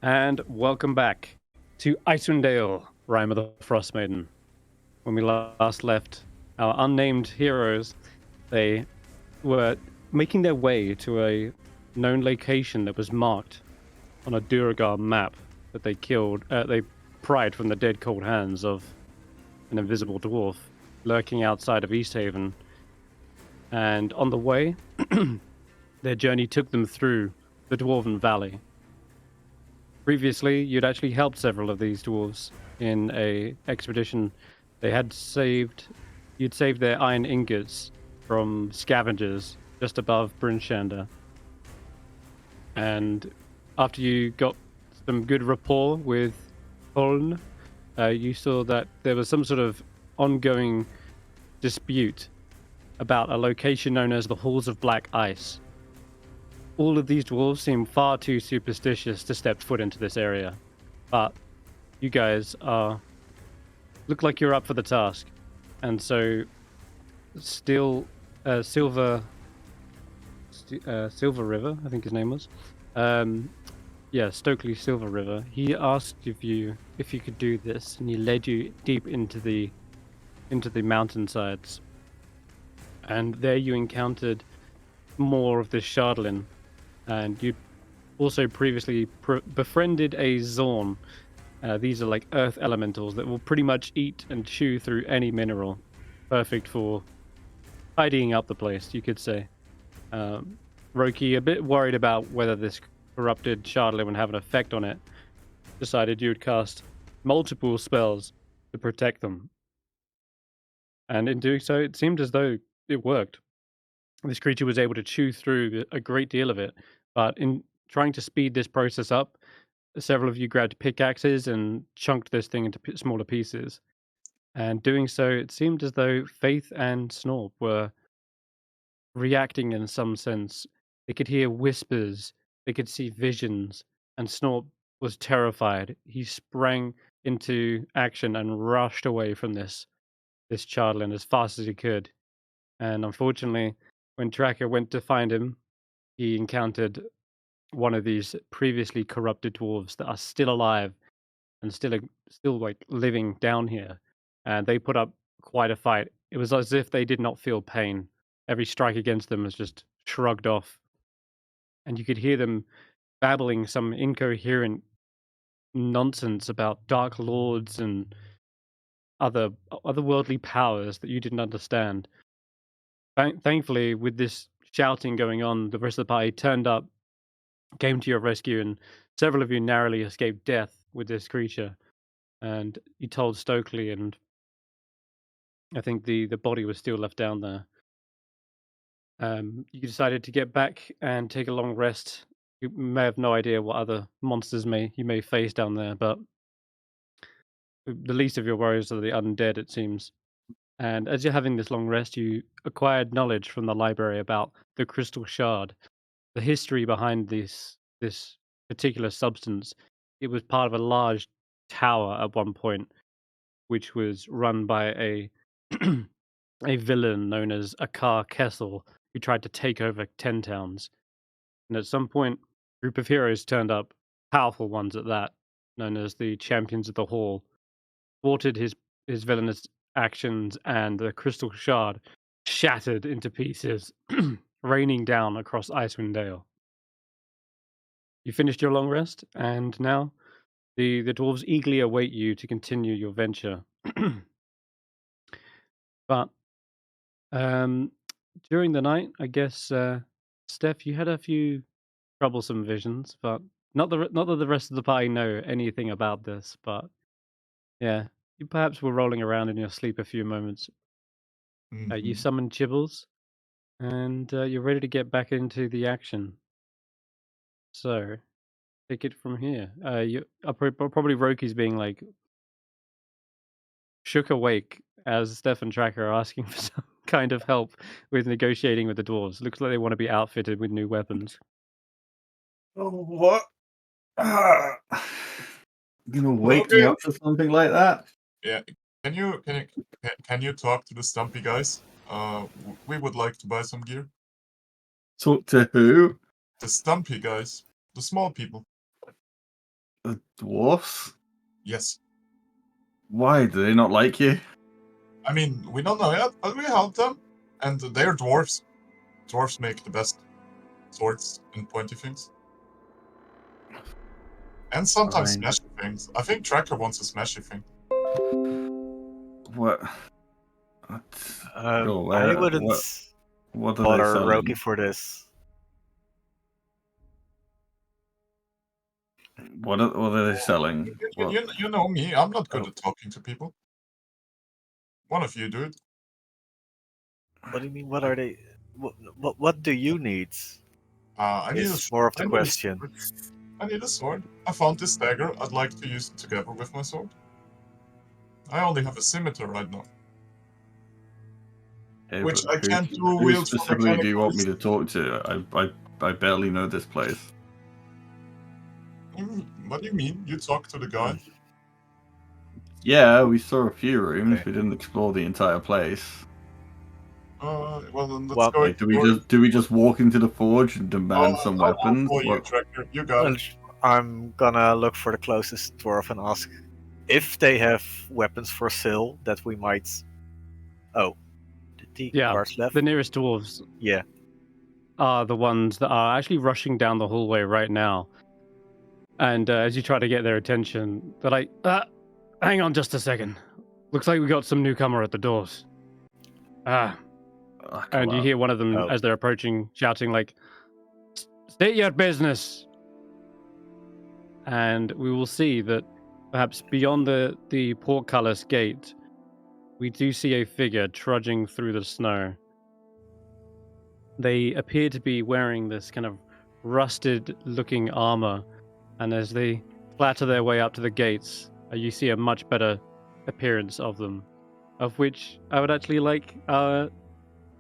And welcome back to Icewindale, Rime of the Frostmaiden. When we last left our unnamed heroes, they were making their way to a known location that was marked on a Duragar map that they pried from the dead cold hands of an invisible dwarf lurking outside of Easthaven. And on the way, their journey took them through the Dwarven Valley. Previously, you'd actually helped several of these dwarves in a expedition. You'd saved their iron ingots from scavengers just above Brynshanda. And after you got some good rapport with Holn, you saw that there was some sort of ongoing dispute about a location known as the Halls of Black Ice. All of these dwarves seem far too superstitious to step foot into this area, but you guys look like you're up for the task, and so Silver River, I think his name was, Stokely Silver River. He asked if you could do this, and he led you deep into the mountainsides, and there you encountered more of this Shardlin. And you also previously befriended a Zorn. These are like earth elementals that will pretty much eat and chew through any mineral. Perfect for tidying up the place, you could say. Roki, a bit worried about whether this corrupted Shardlin would have an effect on it, decided you would cast multiple spells to protect them. And in doing so, it seemed as though it worked. This creature was able to chew through a great deal of it. But in trying to speed this process up, several of you grabbed pickaxes and chunked this thing into smaller pieces. And doing so, it seemed as though Faith and Snorp were reacting in some sense. They could hear whispers, they could see visions, and Snorp was terrified. He sprang into action and rushed away from this Chardlin as fast as he could. And unfortunately, when Tracker went to find him, he encountered one of these previously corrupted dwarves that are still alive and still like living down here. And they put up quite a fight. It was as if they did not feel pain. Every strike against them was just shrugged off. And you could hear them babbling some incoherent nonsense about dark lords and otherworldly powers that you didn't understand. Thankfully, with this shouting going on, the rest of the party turned up, came to your rescue, and several of you narrowly escaped death with this creature. And you told Stokely, and I think the body was still left down there. You decided to get back and take a long rest. You may have no idea what other monsters you may face down there, but the least of your worries are the undead, it seems. And as you're having this long rest, you acquired knowledge from the library about the Crystal Shard, the history behind this particular substance. It was part of a large tower at one point, which was run by a a villain known as Akar Kessel, who tried to take over 10 towns. And at some point, a group of heroes turned up, powerful ones at that, known as the Champions of the Hall, thwarted his villainous actions, and the Crystal Shard shattered into pieces, raining down across Icewindale. You finished your long rest, and now the dwarves eagerly await you to continue your venture. But during the night, I guess, Stef, you had a few troublesome visions, but not that the rest of the party know anything about this. But yeah, you perhaps were rolling around in your sleep a few moments. You summoned Chibbles, and you're ready to get back into the action. So, take it from here. Probably Roki's being like shook awake as Stef and Tracker are asking for some kind of help with negotiating with the dwarves. Looks like they want to be outfitted with new weapons. Oh, what? You're gonna wake me up for something like that? Yeah. Can you talk to the Stumpy guys? We would like to buy some gear. Talk to who? The Stumpy guys, the small people. The dwarfs? Yes. Why? Do they not like you? I mean, we don't know yet, but we help them. And they're dwarves. Dwarves make the best swords and pointy things. And sometimes Fine. smashy things. I think Tracker wants a smashy thing. What? Go away. I wouldn't What are they bother selling? Roki for this. What are they selling? What? You know me, I'm not good Oh. at talking to people. One of you do it. What do you mean? What are they? What do you need? I need a Is more of the I need a question. sword. I need a sword. I found this dagger. I'd like to use it together with my sword. I only have a scimitar right now. Hey, Which but I can't do who wield for specifically do you want me mechanical to talk to? I barely know this place. What do you mean? You talk to the guy? Yeah, we saw a few rooms. Okay. We didn't explore the entire place. Well then let's Well, go. Like, do we just walk into the forge and demand some I'll weapons? follow you, What? Tracker. You got it. I'm gonna look for the closest dwarf and ask if they have weapons for sale that we might. Oh, the Yeah, guards left. the nearest dwarves Yeah. are the ones that are actually rushing down the hallway right now. And as you try to get their attention, they're like, hang on just a second. Looks like we got some newcomer at the doors. And you hear one of them, Oh. as they're approaching, shouting like, state your business. And we will see that perhaps beyond the portcullis gate, we do see a figure trudging through the snow. They appear to be wearing this kind of rusted-looking armor, and as they clatter their way up to the gates, you see a much better appearance of them, of which I would actually like our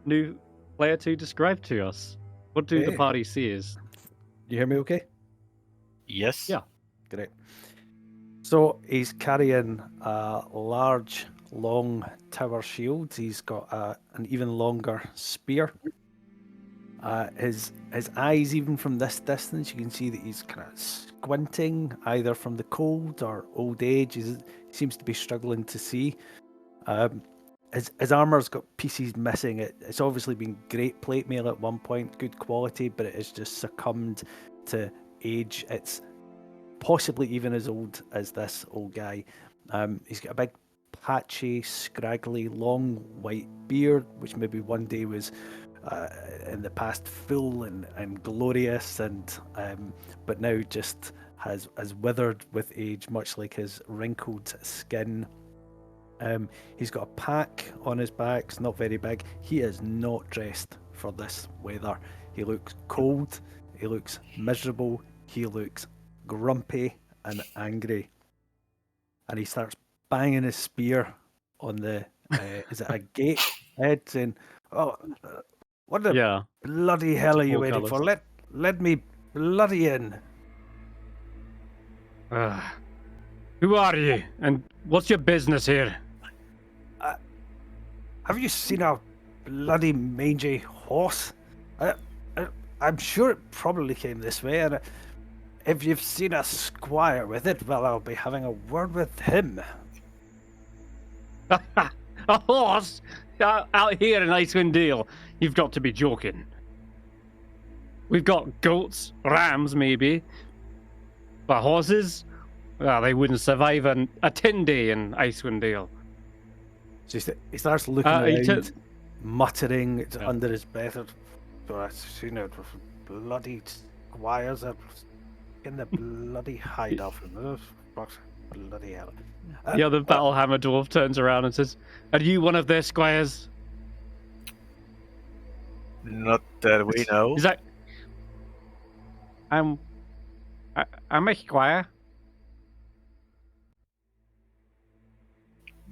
new player to describe to us. What do the Hey. party see as? You hear me okay? Yes. Yeah. Great. So he's carrying a large, long tower shield. He's got an even longer spear. His eyes, even from this distance, you can see that he's kind of squinting, either from the cold or old age. He seems to be struggling to see. His armor's got pieces missing. It's obviously been great plate mail at one point, good quality, but it has just succumbed to age. It's possibly even as old as this old guy. He's got a big, patchy, scraggly, long white beard, which maybe one day was in the past full and glorious, and but now just has withered with age, much like his wrinkled skin. He's got a pack on his back. It's not very big. He is not dressed for this weather. He looks cold. He looks miserable. He looks grumpy and angry. And he starts banging his spear on the is it a gate head, saying, "Oh, what the Yeah. bloody hell are you waiting for? portcullis. Let me bloody in." Who are you? And what's your business here? Have you seen a bloody mangy horse? I'm sure it probably came this way, and if you've seen a squire with it, well, I'll be having a word with him. A horse? Out here in Icewindale? You've got to be joking. We've got goats, rams maybe, but horses? Well, they wouldn't survive a 10-day in Icewindale. So he starts looking he around, muttering Yeah. under his breath. I've seen it. Bloody squires are in the bloody hide off him. Bloody hell. The other Battlehammer dwarf turns around and says, "Are you one of their squires?" Not that we know. He's like, I'm a squire.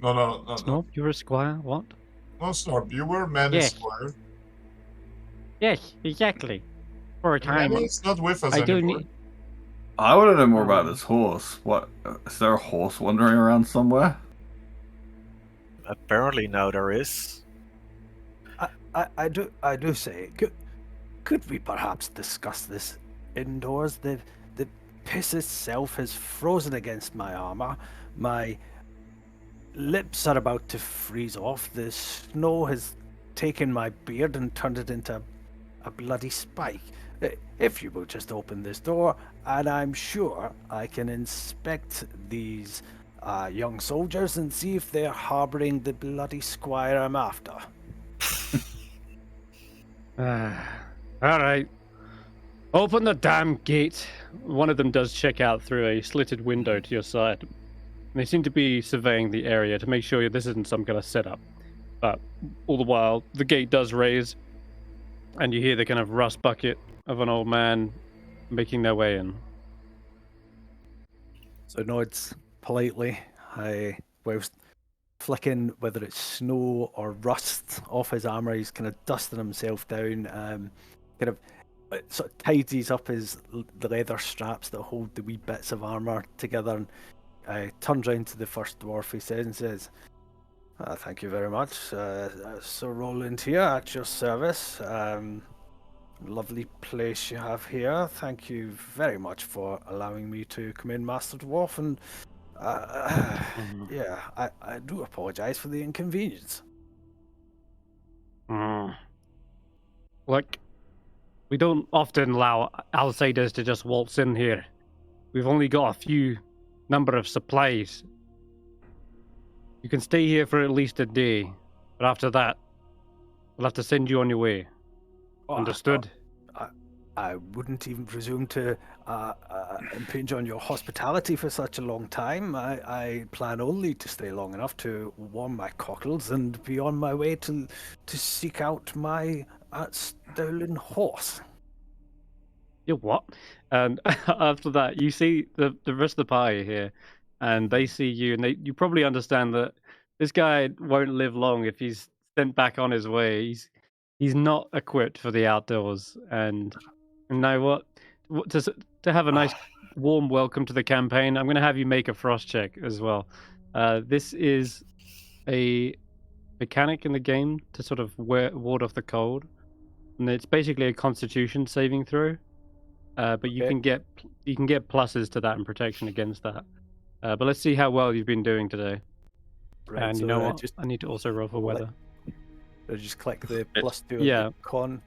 No. Snob, you're a squire? What? No, Snorb, you were Manny's Yes. squire. Yes, exactly. For a time, Manny's not with us I do anymore. need. I want to know more about this horse. What? Is there a horse wandering around somewhere? Apparently now there is. I do say, could we perhaps discuss this indoors? The piss itself has frozen against my armor. My lips are about to freeze off. The snow has taken my beard and turned it into a bloody spike. If you will just open this door, and I'm sure I can inspect these young soldiers and see if they're harboring the bloody squire I'm after. All right. Open the damn gate. One of them does check out through a slitted window to your side. And they seem to be surveying the area to make sure this isn't some kind of setup. But all the while, the gate does raise, and you hear the kind of rust bucket of an old man making their way in. So nods politely, whilst flicking whether it's snow or rust off his armor. He's kind of dusting himself down, kind of sort of tidies up the leather straps that hold the wee bits of armor together, and turns round to the first dwarf. He says, "Thank you very much, Sir Roland here at your service. Lovely place you have here. Thank you very much for allowing me to come in, Master Dwarf. And yeah, I do apologize for the inconvenience." Look, we don't often allow outsiders to just waltz in here. We've only got a few number of supplies. You can stay here for at least a day, but after that, we'll have to send you on your way. Understood? I wouldn't even presume to impinge on your hospitality for such a long time. I plan only to stay long enough to warm my cockles and be on my way to seek out my stolen horse. You what? And after that, you see the rest of the party here, and they see you, and you probably understand that this guy won't live long if he's sent back on his way. He's not equipped for the outdoors, and you know what? To have a nice warm welcome to the campaign, I'm going to have you make a frost check as well. This is a mechanic in the game to sort of ward off the cold, and it's basically a Constitution saving throw. But you can get pluses to that and protection against that. But let's see how well you've been doing today. Right, And so you know what? I need to also roll for weather. I just click the +2 yeah. on the con.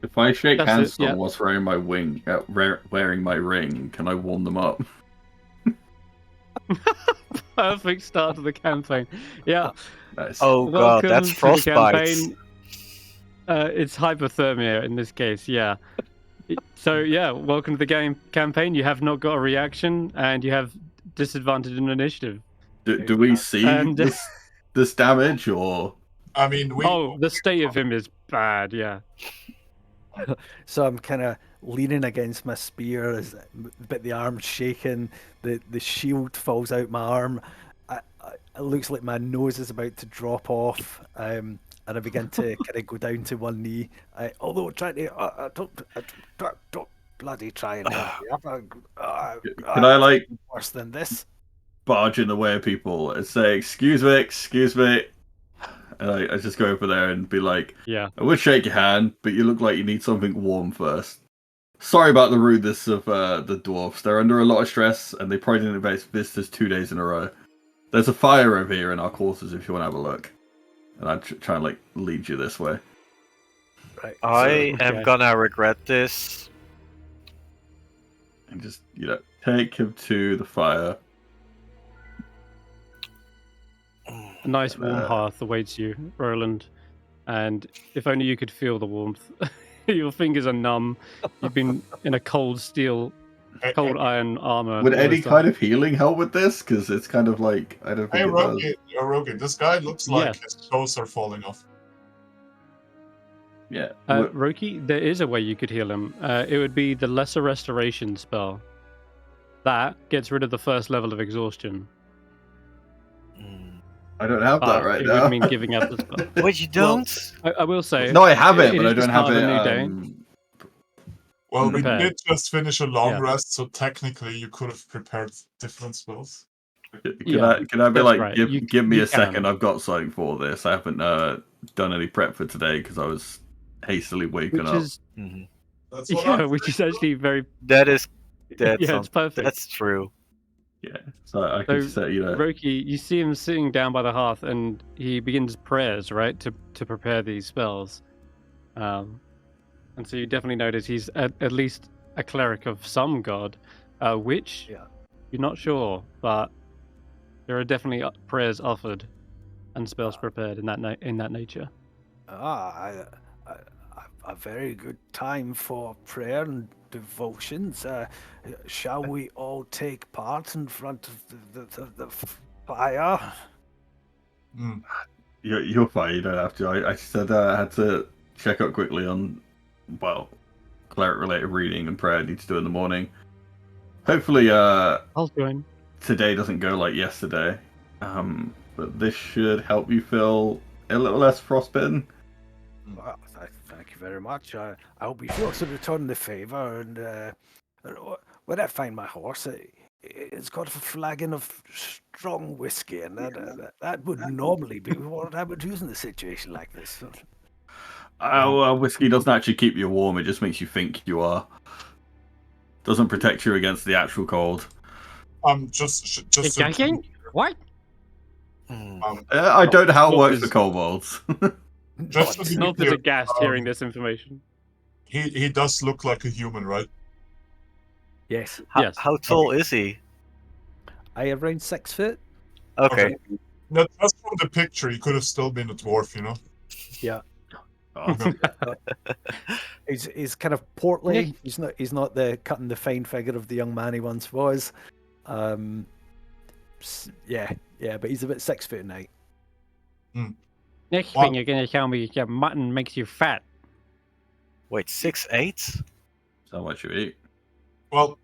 If I shake That's hands it, with yeah. someone whilst wearing my ring, can I warm them up? Perfect start to the campaign. Yeah. Nice. Oh god, Welcome that's to the frostbite. campaign. It's hypothermia in this case, yeah. So yeah, welcome to the campaign. You have not got a reaction, and you have disadvantage in initiative. Do we see And- this damage, or I mean, the state of him is bad, yeah. So I'm kind of leaning against my spear, as but the arm's shaking. The shield falls out my arm. It looks like my nose is about to drop off. And I begin to kind of go down to one knee. Although trying to, don't bloody try and help me up. Can I, like, worse than this? barge in the way of people and say, excuse me, and I just go over there and be like, Yeah. I would shake your hand, but you look like you need something warm first. Sorry about the rudeness of the dwarfs. They're under a lot of stress, and they probably didn't invite visitors 2 days in a row. There's a fire over here in our quarters if you want to have a look. And I try and like lead you this way. Right. I am okay. gonna regret this. And just, take him to the fire. A nice warm hearth awaits you, Roland. And if only you could feel the warmth. Your fingers are numb. You've been in a cold iron armor. Would all any this kind time. of healing help with this? Because it's kind of like, I don't Hey, think it does. Roki, this guy looks like Yes. his toes are falling off. Yeah. Roki, there is a way you could heal him. It would be the Lesser Restoration spell. That gets rid of the first level of exhaustion. I don't have that right it now. would mean giving up the spell. Wait, you don't? I will say. No, I have it, but I is the don't have start of it. a new day. Well, we Prepared. did just finish a long Yeah. rest, so technically you could have prepared different spells. Can I be that's like, right. give me You a second? can. I've got something for this. I haven't done any prep for today because I was hastily waking Which up. is That's what which is actually very That is That's Yeah, it's perfect. That's true. Yeah, so I So, could say, Roki, you see him sitting down by the hearth, and he begins prayers, right, to prepare these spells. And so you definitely notice he's at least a cleric of some god, which Yeah. you're not sure, but there are definitely prayers offered and spells prepared in that nature. A very good time for prayer and devotions. Shall we all take part in front of the fire? Mm. you're fine. You don't have to. I said I had to check up quickly on, well, cleric-related reading and prayer I need to do in the morning. Hopefully, I'll join. today doesn't go like yesterday. But this should help you feel a little less frostbitten. Well, thank you very much. I hope you feel to return the favor. And when I find my horse, it's got a flagon of strong whiskey, and that would normally be what I would use in a situation like this. Well, whiskey doesn't actually keep you warm. It just makes you think you are. Doesn't protect you against the actual cold. Just It doesn't? What? I don't know how it works for kobolds. just to be Not clear, aghast hearing this information. he does look like a human, right? Yes, Yes. How tall is he? I around 6 foot. Okay. Now, just from the picture, he could have still been a dwarf, you know. Yeah, Oh, he's kind of portly. He's not the cutting the fine figure of the young man he once was. Yeah, but he's about 6 foot 9. Next Well- thing you're gonna tell me is that mutton makes you fat. Wait, 6'8"? so what you eat? Well,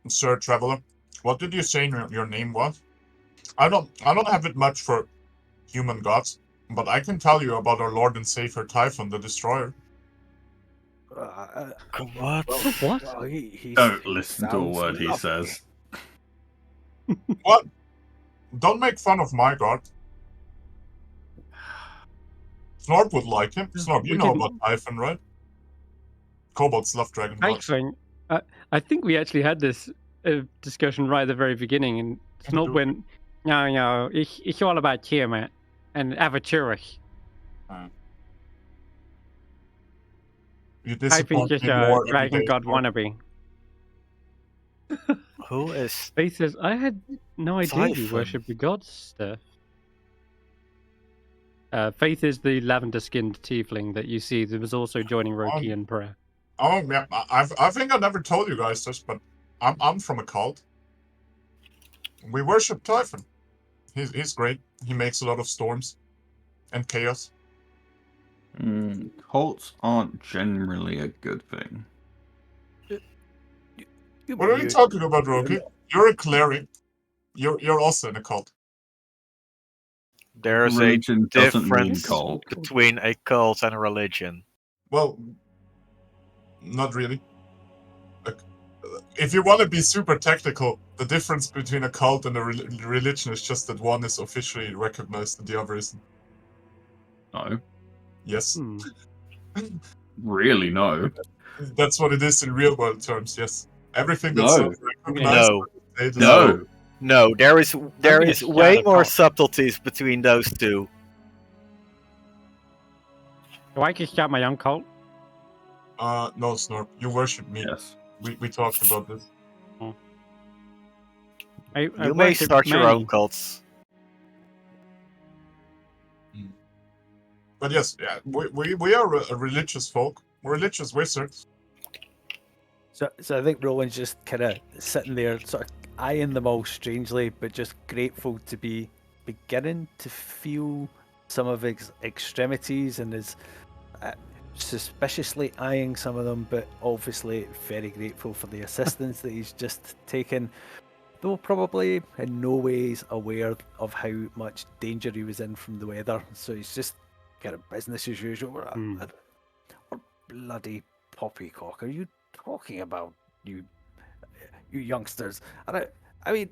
Sir Traveler, what did you say your name was? I don't have it much for human gods, but I can tell you about our Lord and Savior Typhon the Destroyer. What? What? Well, he Don't listen to a sounds word he lovely. says. What? Don't make fun of my god. Snorp would like him. Snorp, you We know didn't- about Typhon, right? Kobolds love dragon gods. Actually, I think we actually had this discussion right at the very beginning, and Snob went, no, it's all about Tiamat and Avaturic. You I think disappoint just me a more every dragon day, god Snorp. wannabe. Who is... He says, I had no idea you Typhon. worshipped the gods, Stef. Faith is the lavender-skinned tiefling that you see that was also joining Roki in prayer. Oh yeah, I think I never told you guys this, but I'm from a cult. We worship Typhon. He's great. He makes a lot of storms and chaos. Cults aren't generally a good thing. What are you talking about, Roki? You're a cleric. You're also in a cult. There's a Religion doesn't mean difference cult. between a cult and a religion. Well, not really. If you want to be super technical, the difference between a cult and a religion is just that one is officially recognized and the other isn't. No. Yes. Really, no. That's what it is in real world terms, yes. Everything No. that's not recognized No. by the state is No. No, there is gonna way shout more at subtleties between those two. Do I just start my own cult? no, Snorp, you worship me. Yes. We talked about this. I You may worship start your many. own cults. But yes, yeah, we are a religious folk. We're religious wizards. So I think Roland's just kind of sitting there, sort of eyeing them all strangely, but just grateful to be beginning to feel some of his extremities, and is suspiciously eyeing some of them, but obviously very grateful for the assistance that he's just taken, though probably in no ways aware of how much danger he was in from the weather. So he's just kind of business as usual. What bloody poppycock are you talking about, you youngsters? And I mean,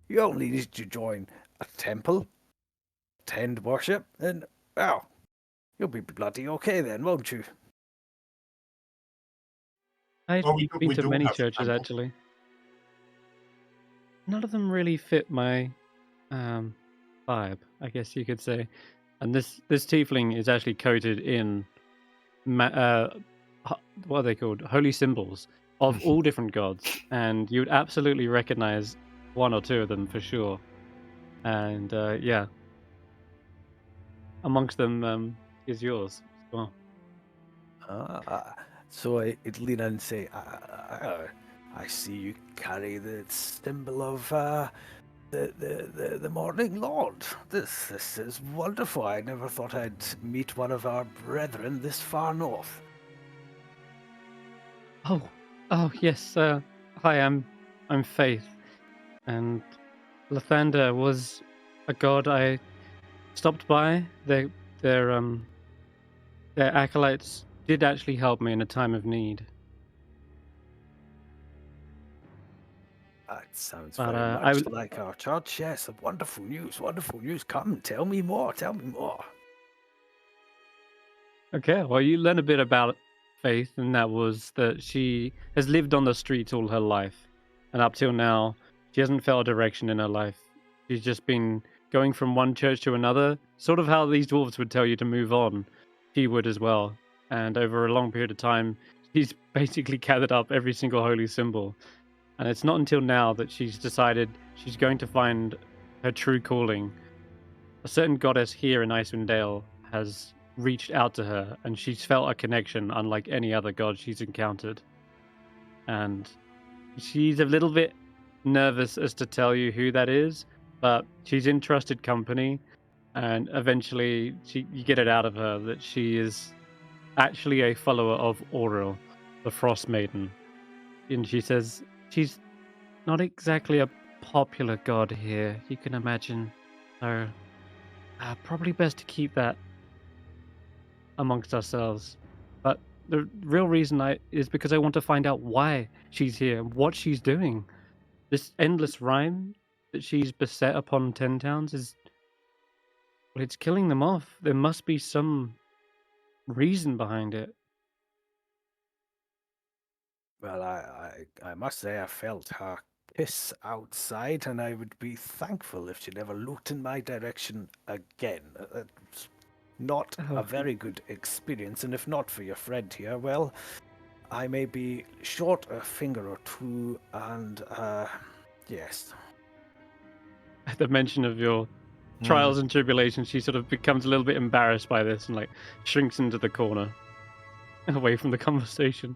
you only need to join a temple, attend worship, and well, you'll be bloody okay then, won't you? I've Oh, been we to do many have churches temple. actually. None of them really fit my vibe, I guess you could say. And this tiefling is actually coated in what are they called? Holy symbols of all different gods, and you would absolutely recognize one or two of them for sure. And yeah, amongst them is yours as well. So I'd lean in and say, I see you carry the symbol of the Morning Lord. This is wonderful. I never thought I'd meet one of our brethren this far north. Oh yes. Hi, I'm Faith, and Lathander was a god I stopped by. Their acolytes did actually help me in a time of need. That sounds But very I much would like our church. Yes, wonderful news, wonderful news. Come, tell me more, tell me more. Okay, well, you learn a bit about Faith, and that was that she has lived on the streets all her life, and up till now, she hasn't felt a direction in her life. She's just been going from one church to another, sort of how these dwarves would tell you to move on. She would as well, and over a long period of time, she's basically gathered up every single holy symbol. And it's not until now that she's decided she's going to find her true calling. A certain goddess here in Icewindale has reached out to her, and she's felt a connection unlike any other god she's encountered. And she's a little bit nervous as to tell you who that is, but she's in trusted company, and eventually you get it out of her that she is actually a follower of Auril, the Frostmaiden. And she says she's not exactly a popular god here, you can imagine. So, probably best to keep that amongst ourselves. But the real reason is because I want to find out why she's here, what she's doing. This endless rhyme that she's beset upon 10 towns is, well, it's killing them off. There must be some reason behind it. Well, I must say I felt her kiss outside, and I would be thankful if she never looked in my direction again. It's not Oh. a very good experience, and if not for your friend here, well, I may be short a finger or two, and yes. At the mention of your trials and tribulations, she sort of becomes a little bit embarrassed by this and like shrinks into the corner, away from the conversation.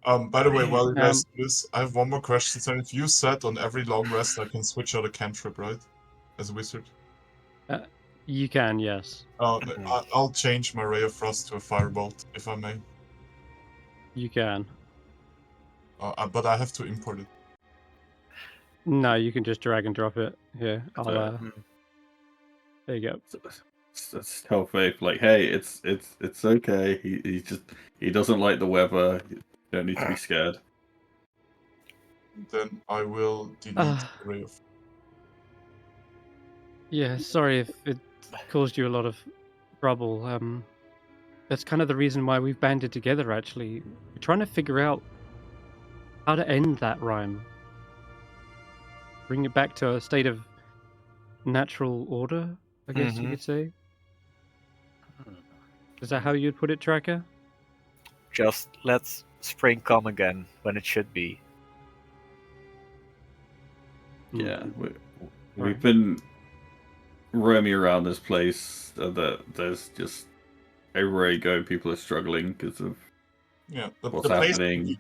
By the way, while you guys Um, do this, I have one more question. So if you said on every long rest I can switch out a cantrip, right? As a wizard. You can, yes. I'll change my Ray of Frost to a Firebolt, if I may. You can. But I have to import it. No, you can just drag and drop it. Here, I'll. There you go. Let's tell Faith, like, hey, it's okay. He doesn't like the weather. You don't need to be scared. Then I will delete the Ray of. Yeah, sorry if it caused you a lot of trouble. That's kind of the reason why we've banded together, actually. We're trying to figure out how to end that rhyme. Bring it back to a state of natural order, I guess you could say. Is that how you'd put it, Tracker? Just let spring come again when it should be. Yeah, we've been roaming around this place. There's just everywhere you go, people are struggling because of what's happening.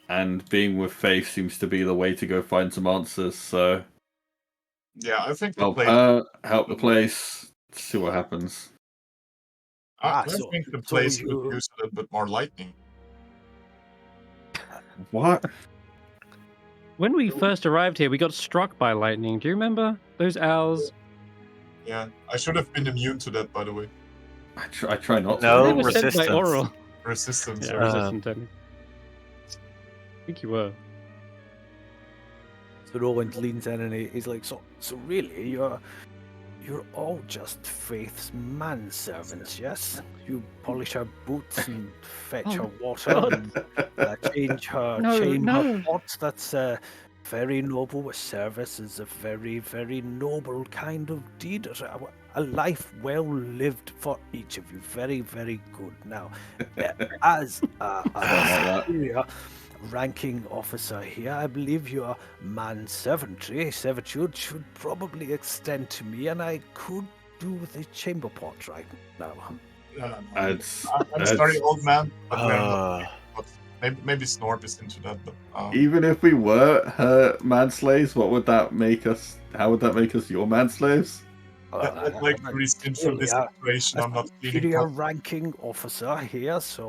And being with Faith seems to be the way to go find some answers. So yeah, I think help her, help the place, see what happens. I think the place could use a little bit more lightning. What? When we first arrived here, we got struck by lightning. Do you remember those owls? Yeah, I should have been immune to that, by the way. I try not to. No, They were sent resistance. by Oral. Resistance. Yeah, resistant. I think you were. So Roland leans in and he's like, so really, you're all just Faith's manservants, yes? You polish her boots and fetch her water God. and change her No. pots. That's very noble. Service is a very, very noble kind of deed. A life well lived for each of you. Very, very good. Now, as a superior ranking officer here, I believe your servitude should probably extend to me, and I could do with a chamber pot right now. I'm sorry, old man, but we are not. But maybe Snorp is into that. But even if we were her manslaves, what would that make us? How would that make us your manslaves? I'd like to rescind from this situation. I'm not cleaning superior pots. ranking officer here, so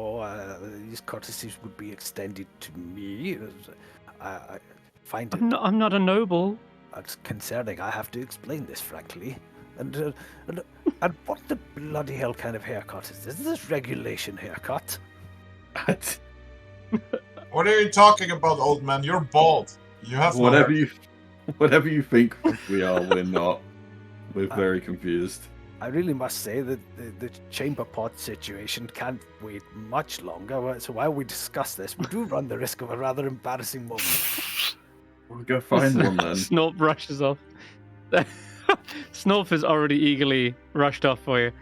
these courtesies would be extended to me. I find it I'm not a noble. it's concerning. I have to explain this, frankly. And what the bloody hell kind of haircut is this? Is this regulation haircut? What are you talking about, old man? You're bald. You have Whatever you think we are, we're not. We're very confused. I really must say that the chamber pot situation can't wait much longer. So while we discuss this, we do run the risk of a rather embarrassing moment. We'll go find one then. Snorp rushes off. Snorp has already eagerly rushed off for you.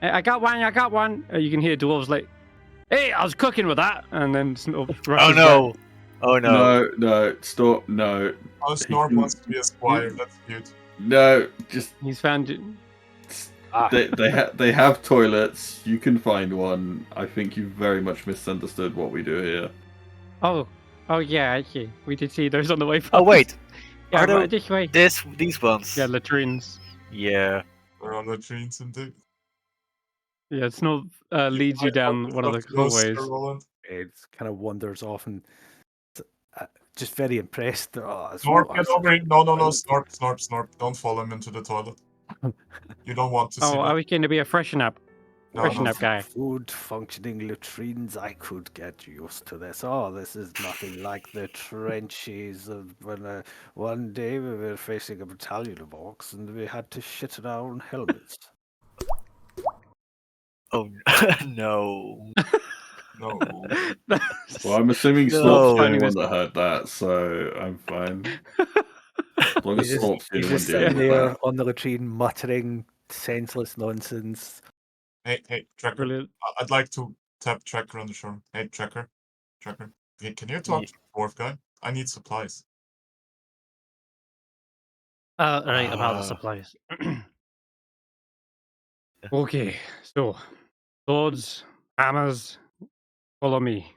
Hey, I got one. You can hear dwarves like, hey, I was cooking with that. And then Snorp rushes Oh back. no! No, stop, no. Oh, Snorp wants to be a squire. That's cute. No, just He's found it. they have toilets. You can find one. I think you very much misunderstood what we do here. Oh yeah, I see. We did see those on the way. Oh wait, Yeah, are right this way. these ones? Yeah, latrines. Yeah. We're on the trains and Yeah, Snorp leads you down one of the hallways. Roland. It kind of wanders off and just very impressed. Snorp, get over here. No, Snorp. Don't follow him into the toilet. You don't want to see Oh, that. I was going to be a freshen up guy. Food functioning latrines, I could get used to this. Oh, this is nothing like the trenches of when one day we were facing a battalion of orcs and we had to shit in our own helmets. Oh no! No. Well, I'm assuming No. Snorp's the only Finding one this- that heard that, so I'm fine. As long as He's Snorp's the just only one sitting dealing with there that. on the latrine muttering senseless nonsense. Hey, Tracker. Brilliant. I'd like to tap Tracker on the shoulder. Hey, Tracker. Hey, can you talk to the dwarf guy? I need supplies. Right, about the supplies. Okay, so swords, hammers, follow me.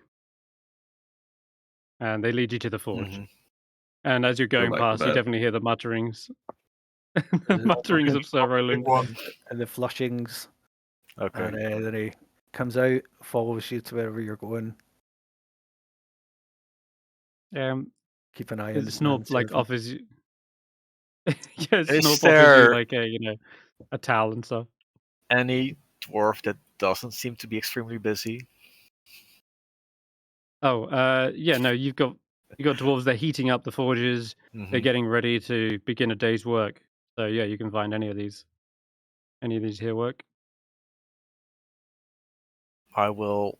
And they lead you to the forge. Mhm. And as you're going back to past, you bed. definitely hear the mutterings. The mutterings of Sir Roland. And the flushings. Okay. And then he comes out, follows you to wherever you're going. Keep an eye on the Snorp like offers you. Yeah, Is Snorp offers there- you like a towel and stuff. Any dwarf that doesn't seem to be extremely busy. Oh, yeah, no, you got dwarves. They're heating up the forges. They're Mhm. getting ready to begin a day's work. So yeah, you can find any of these here work. I will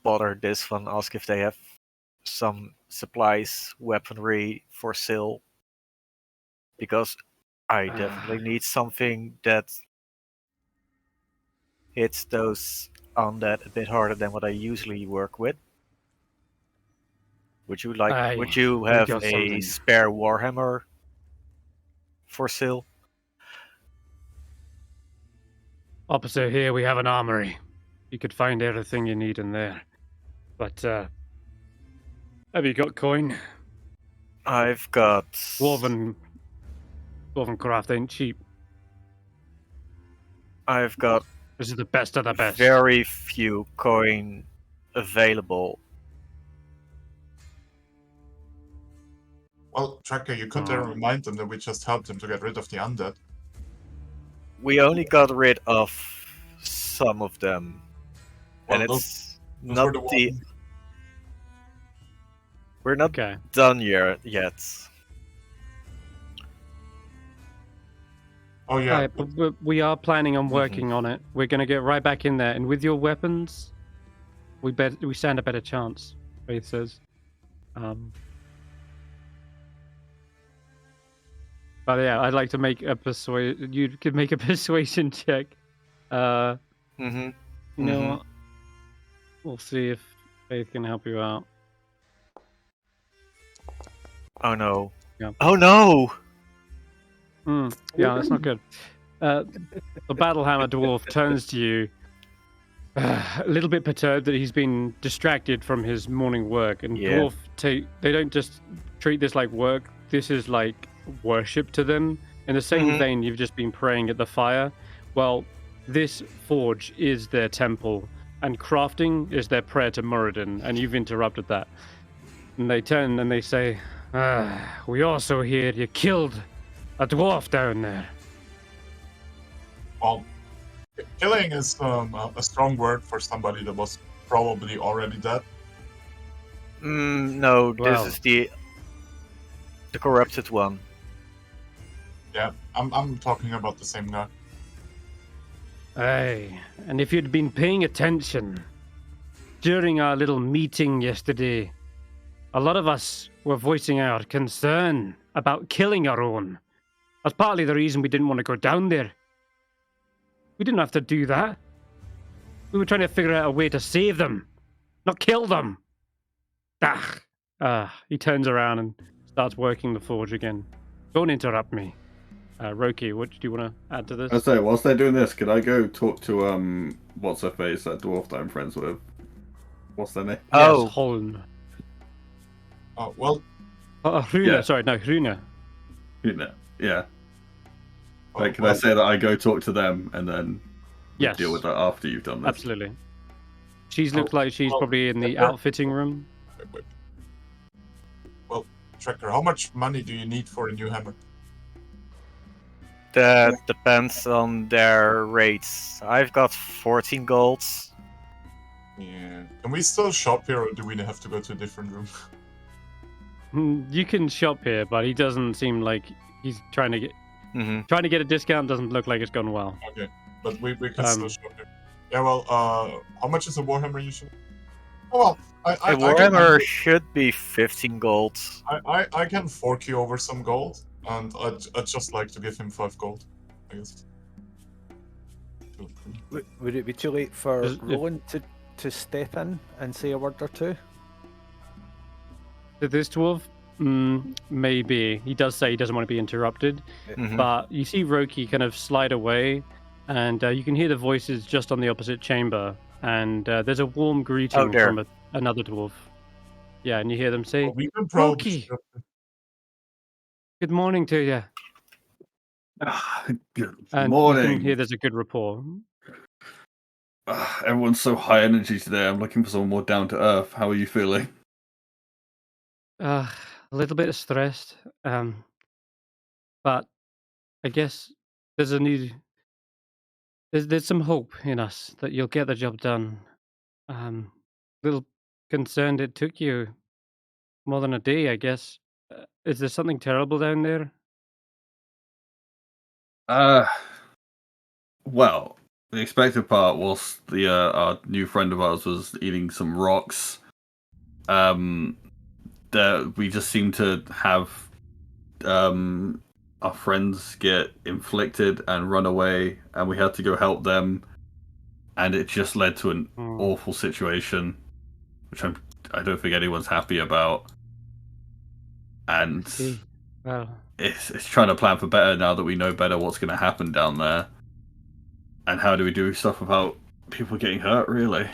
bother this one, ask if they have some supplies, weaponry for sale. Because I definitely need something that hits those undead a bit harder than what I usually work with. Would you Aye, have got a something. spare warhammer for sale? Opposite here, we have an armory. You could find everything you need in there. But have you got coin? I've got Dwarven craft ain't cheap. I've got This is the best of the best. very few coin available. Well, Tracker, you could remind them that we just helped them to get rid of the undead. We only got rid of some of them. Well, And those it's were not the the ones- we're not Okay. done yet. Oh yeah. Right, but we are planning on Mhm. working on it. We're going to get right back in there, and with your weapons, we stand a better chance. Faith says. But yeah, I'd like to make a persuade. You could make a persuasion check. Mm-hmm. You know what? We'll see if Faith can help you out. Oh no. Yeah. Oh no! Yeah, that's not good. The Battlehammer dwarf turns to you, a little bit perturbed that he's been distracted from his morning work. And Yeah. dwarf they don't just treat this like work. This is like worship to them. In the same Mhm. vein, you've just been praying at the fire. Well, this forge is their temple, and crafting is their prayer to Muradin, and you've interrupted that. And they turn and they say, we also hear you killed a dwarf down there. Well, killing is a strong word for somebody that was probably already dead. No, Well. this is the corrupted one. Yeah, I'm talking about the same guy. Aye, and if you'd been paying attention during our little meeting yesterday, a lot of us were voicing our concern about killing our own. That's partly the reason we didn't want to go down there. We didn't have to do that. We were trying to figure out a way to save them, not kill them. He turns around and starts working the forge again. Don't interrupt me. Roki, what do you want to add to this? I say, whilst they're doing this, could I go talk to what's her face, that dwarf that I'm friends with? What's their name? Oh. Yes, Holm. Well, Runa, Yeah. sorry, no, Runa. Yeah. Like, can I say that I go talk to them and then we Yes. deal with that after you've done this? Absolutely. She looks like she's well, probably in the Trekker- outfitting room. wait. Well, Trekker, how much money do you need for a new hammer? That depends on their rates. I've got 14 golds. Yeah. Can we still shop here, or do we have to go to a different room? You can shop here, but he doesn't seem like he's trying to get a discount. Doesn't look like it's gone well. Okay, but we can still shop here. Yeah, well, how much is a warhammer usually? Oh, well, A Warhammer should be 15 golds. I can fork you over some gold, and I'd just like to give him 5 gold, I guess. Would it be too late for If- Roland to step in and say a word or two? To this dwarf, maybe. He does say he doesn't want to be interrupted, Mhm. but you see Roki kind of slide away, and you can hear the voices just on the opposite chamber, and there's a warm greeting there. from another dwarf. Yeah, and you hear them say, Well, we can probably. Roki! "Good morning to you." Good And morning. you can hear there's a good rapport. Everyone's so high energy today. I'm looking for someone more down to earth. How are you feeling? A little bit stressed, but I guess there's there's some hope in us that you'll get the job done. Little concerned it took you more than a day, I guess. Is there something terrible down there? Well, the expected part was the our new friend of ours was eating some rocks. That we just seem to have our friends get inflicted and run away, and we had to go help them, and it just led to an awful situation, which I don't think anyone's happy about. And See, well, it's trying to plan for better now that we know better what's going to happen down there. And how do we do stuff without people getting hurt, really?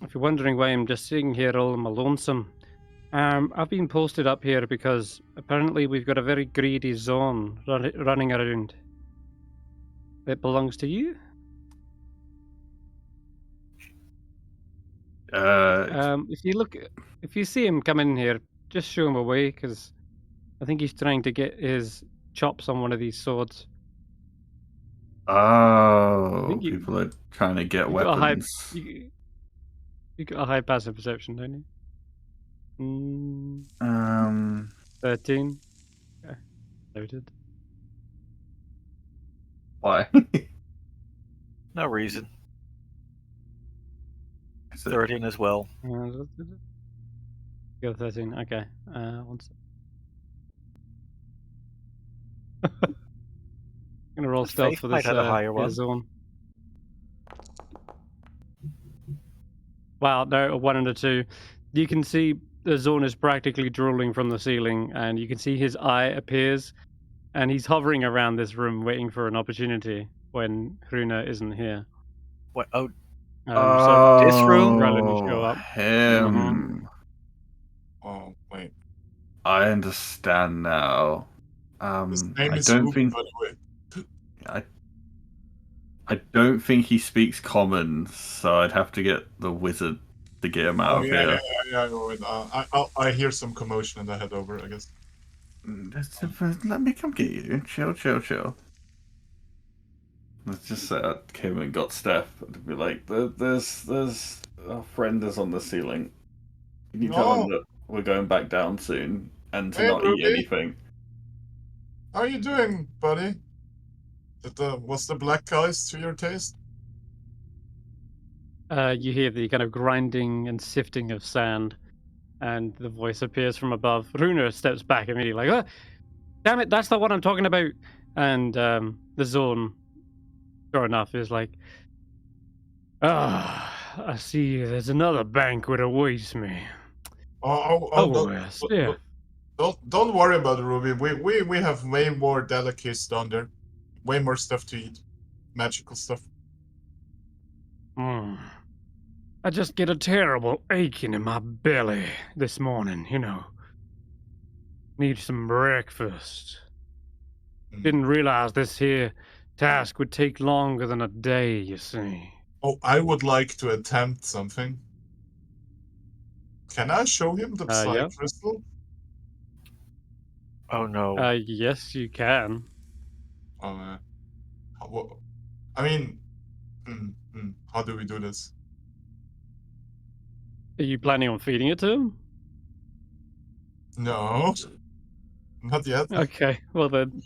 If you're wondering why I'm just sitting here all on my lonesome, I've been posted up here because apparently we've got a very greedy zone running around. It belongs to you? If you see him come in here, just show him away, because I think he's trying to get his chops on one of these swords. Oh, you- people are trying to get You've got a high- weapons. You got a high passive perception, don't you? Um, 13. Okay. Noted. why? No reason. Is it- 13 as well. Go 13. Okay. One sec. I'm gonna roll stealth Faith for might this have a higher one. Zorn. Wow, no, a 1 and a 2. You can see the Zorn is practically drooling from the ceiling, and you can see his eye appears, and he's hovering around this room waiting for an opportunity when Hruna isn't here. What? Oh, So this room? Roland will show up. Him. Oh, wait. I understand now. His name I is don't Ruby, think by the way. I don't think he speaks common, so I'd have to get the wizard to get him out Oh, of yeah, here. yeah. Wait, I hear some commotion and I head over, I guess. Let me come get you. Chill. Let's just say I came and got Stef and be like, there's a friend is on the ceiling. Can you tell him Oh. that we're going back down soon and to Hey, not Ruby. eat anything? How are you doing, buddy? Was the black ice to your taste? You hear the kind of grinding and sifting of sand, and the voice appears from above. Runa steps back immediately, like, oh, damn it, that's not what I'm talking about. And the Zorn, sure enough, is like, I see there's another banquet awaits me. Yeah. Don't worry about it, Ruby. We have way more delicacies down there. Way more stuff to eat. Magical stuff. I just get a terrible aching in my belly this morning, you know. Need some breakfast. Didn't realize this here task would take longer than a day, you see. Oh, I would like to attempt something. Can I show him the Psy Yeah. crystal? Oh no. Yes, you can. I mean, how do we do this? Are you planning on feeding it to him? No, not yet. Okay, well then,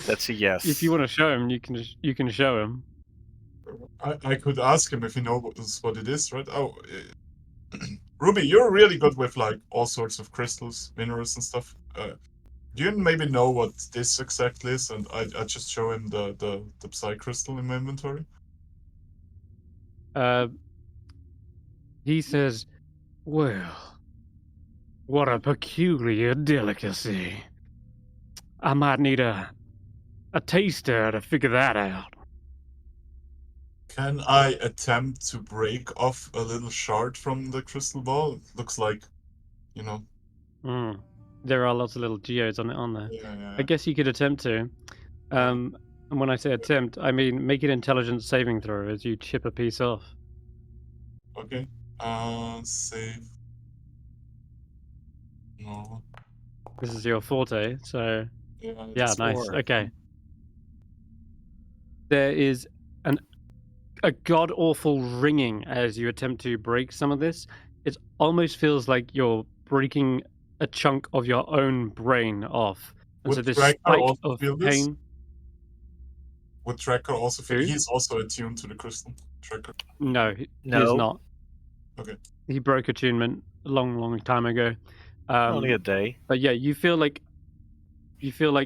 That's a yes. if you want to show him, you can show him. I could ask him if he knows what it is, right? Oh, Ruby, you're really good with like all sorts of crystals, minerals, and stuff. Do you maybe know what this exactly is? And I just show him the Psy crystal in my inventory. He says, well, what a peculiar delicacy. I might need a taster to figure that out. Can I attempt to break off a little shard from the crystal ball? It looks like, you know. There are lots of little geodes on it, aren't there? Yeah. I guess you could attempt to. And when I say attempt, I mean make an intelligence saving throw as you chip a piece off. Okay. Save. No. This is your forte, so Yeah, yeah, it's nice. 4. Okay. There is a god awful ringing as you attempt to break some of this. It almost feels like you're breaking a chunk of your own brain off. And so Would this Tracker spike also of feel this? pain. Would Tracker also feel? Who? He's also attuned to the crystal. Tracker. No, he is No. not. Okay. He broke attunement a long time ago. Only a day. But yeah, you feel like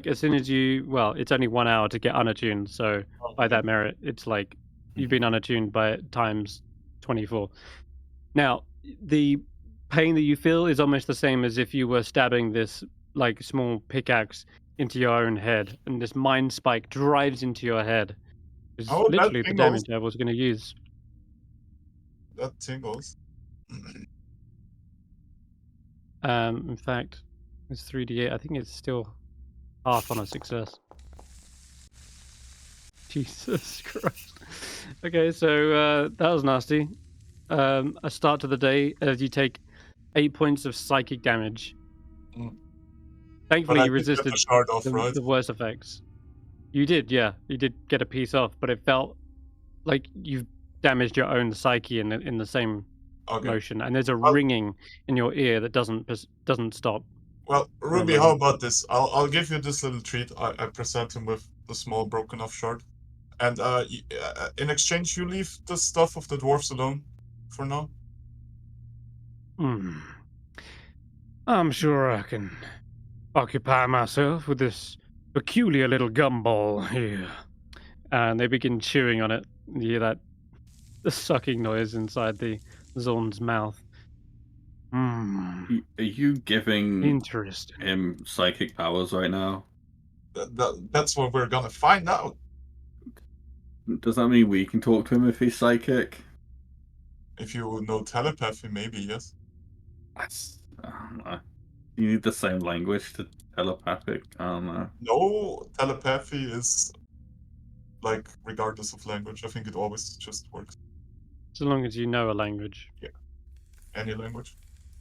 as soon as it's only 1 hour to get unattuned, so by that merit, it's like you've been unattuned by times 24. Now, the pain that you feel is almost the same as if you were stabbing this like small pickaxe into your own head, and this mind spike drives into your head. It's Oh, that literally the tingles. damage I was going to use. That tingles. In fact, it's 3d8. I think it's still half on a success. Jesus Christ. Okay, so that was nasty. A start to the day as you take 8 points of psychic damage. Thankfully, you resisted shard off, right? the worst effects. You did, yeah. You did get a piece off, but it felt like you've damaged your own psyche in the same Okay. motion, and there's a Well- ringing in your ear that doesn't stop. Well, Ruby, moment. how about this? I'll give you this little treat. I present him with the small broken off shard, and in exchange you leave the stuff of the dwarfs alone for now. Hmm. I'm sure I can occupy myself with this peculiar little gumball here. And they begin chewing on it. You hear the sucking noise inside the Zorn's mouth. Hmm. Are you giving Interesting. him psychic powers right now? That's what we're gonna find out. Does that mean we can talk to him if he's psychic? If you know telepathy, maybe, yes. That's, I don't know. You need the same language to telepathic. I don't know. No, telepathy is like regardless of language. I think it always just works. So long as you know a language. Any language.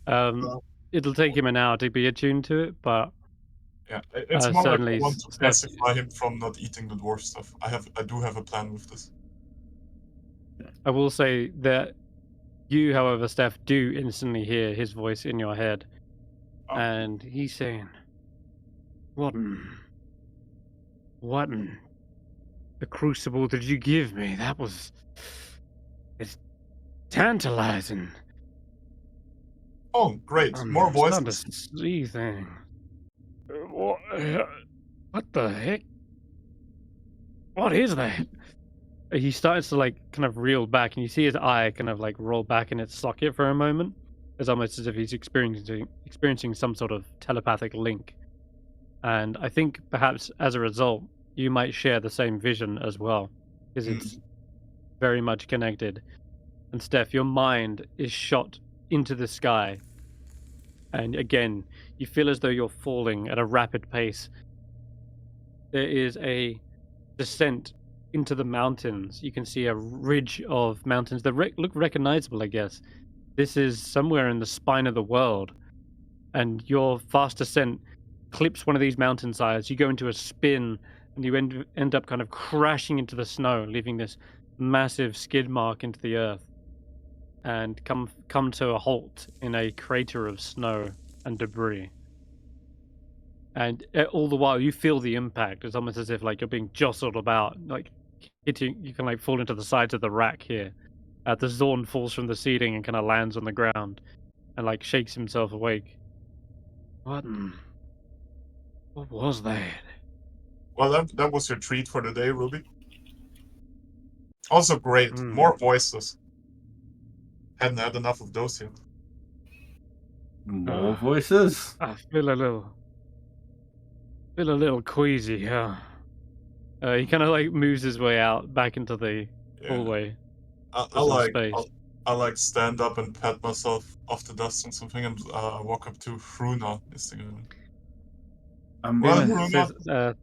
It'll take him an hour to be attuned to it, but Yeah, it's more like certainly I want to Stef- pacify him from not eating the dwarf stuff. I do have a plan with this. I will say that you, however, Steph, do instantly hear his voice in your head. Oh. And he's saying, What in the crucible did you give me? It's tantalizing. Oh, great! I'm More starting to voices. see things. What the heck? What is that? He starts to kind of reel back, and you see his eye kind of roll back in its socket for a moment. It's almost as if he's experiencing some sort of telepathic link. And I think perhaps as a result, you might share the same vision as well, because it's very much connected. And Steph, your mind is shot into the sky. And again, you feel as though you're falling at a rapid pace. There is a descent into the mountains. You can see a ridge of mountains that look recognizable, I guess. This is somewhere in the spine of the world. And your fast descent clips one of these mountainsides. You go into a spin, and you end up kind of crashing into the snow, leaving this massive skid mark into the earth. And come to a halt in a crater of snow and debris. And all the while you feel the impact. It's almost as if you're being jostled about, hitting. You can fall into the sides of the rack here. The Zorn falls from the ceiling and kind of lands on the ground, and shakes himself awake. What was that? Well, that was your treat for the day, Ruby. Also great. More voices. Hadn't had enough of those yet. More voices? I feel a little queasy, huh? He kind of moves his way out back into the hallway. I stand up and pat myself off the dust and something, and walk up to Hruna. Well, Hruna,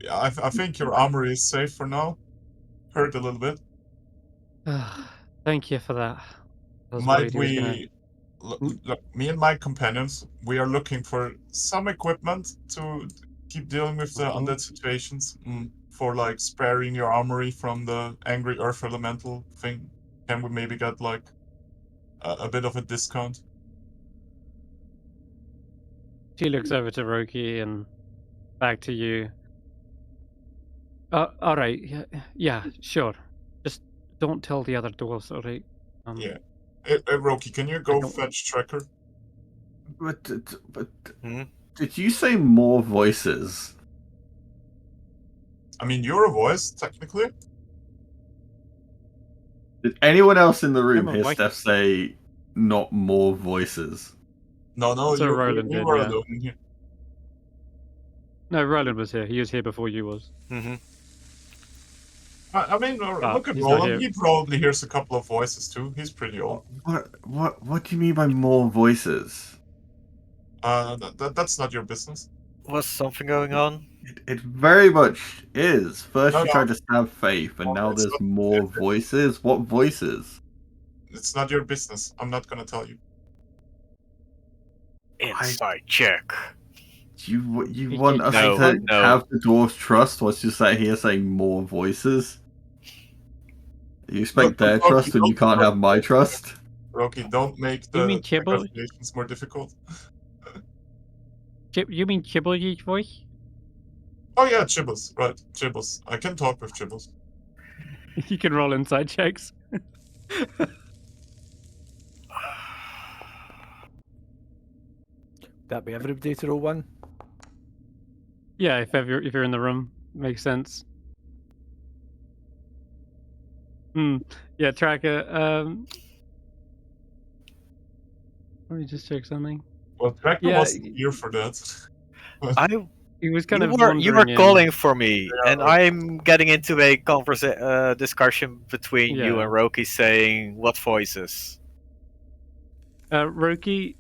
yeah, I think your armory is safe for now. Hurt a little bit. Thank you for that. Might we look? Me and my companions, we are looking for some equipment to keep dealing with the undead situations. For sparing your armory from the angry earth elemental thing. Can we maybe get a bit of a discount? She looks over to Roki and back to you. All right, yeah, sure. Just don't tell the other dwarves, all right? Yeah. Hey, Roki, can you go fetch Tracker? But did you say more voices? I mean, you're a voice, technically. Did anyone else in the room I'm a hear voice. Steph say not more voices? No, So Roland you did, were yeah. alone in here. No, Roland was here. He was here before you was. I mean, look at he's not Roland. here. He probably hears a couple of voices too. He's pretty old. What do you mean by more voices? That's not your business. Was something going on? It very much is. First No, you tried to have faith, and now it's there's not- more voices. What voices? It's not your business. I'm not gonna tell you. Inside check. You want us No, to no. have the dwarves trust once you sat here saying more voices? You expect Look, their Roki, trust when you can't have my trust? Roki, don't make You the mean Chibble? congratulations more difficult. You mean Chibble's voice? Oh yeah, Chibbles, right? Chibbles. I can talk with Chibbles. You can roll inside checks. That be everybody to roll one? Yeah, if you're in the room, makes sense. Yeah, Tracker. Let me just check something. Well, Tracker Yeah, wasn't here for that. he was kind of you wandering were in. calling for me, Yeah, and okay. I'm getting into a discussion between you Yeah. and Roki, saying what voices. Roki,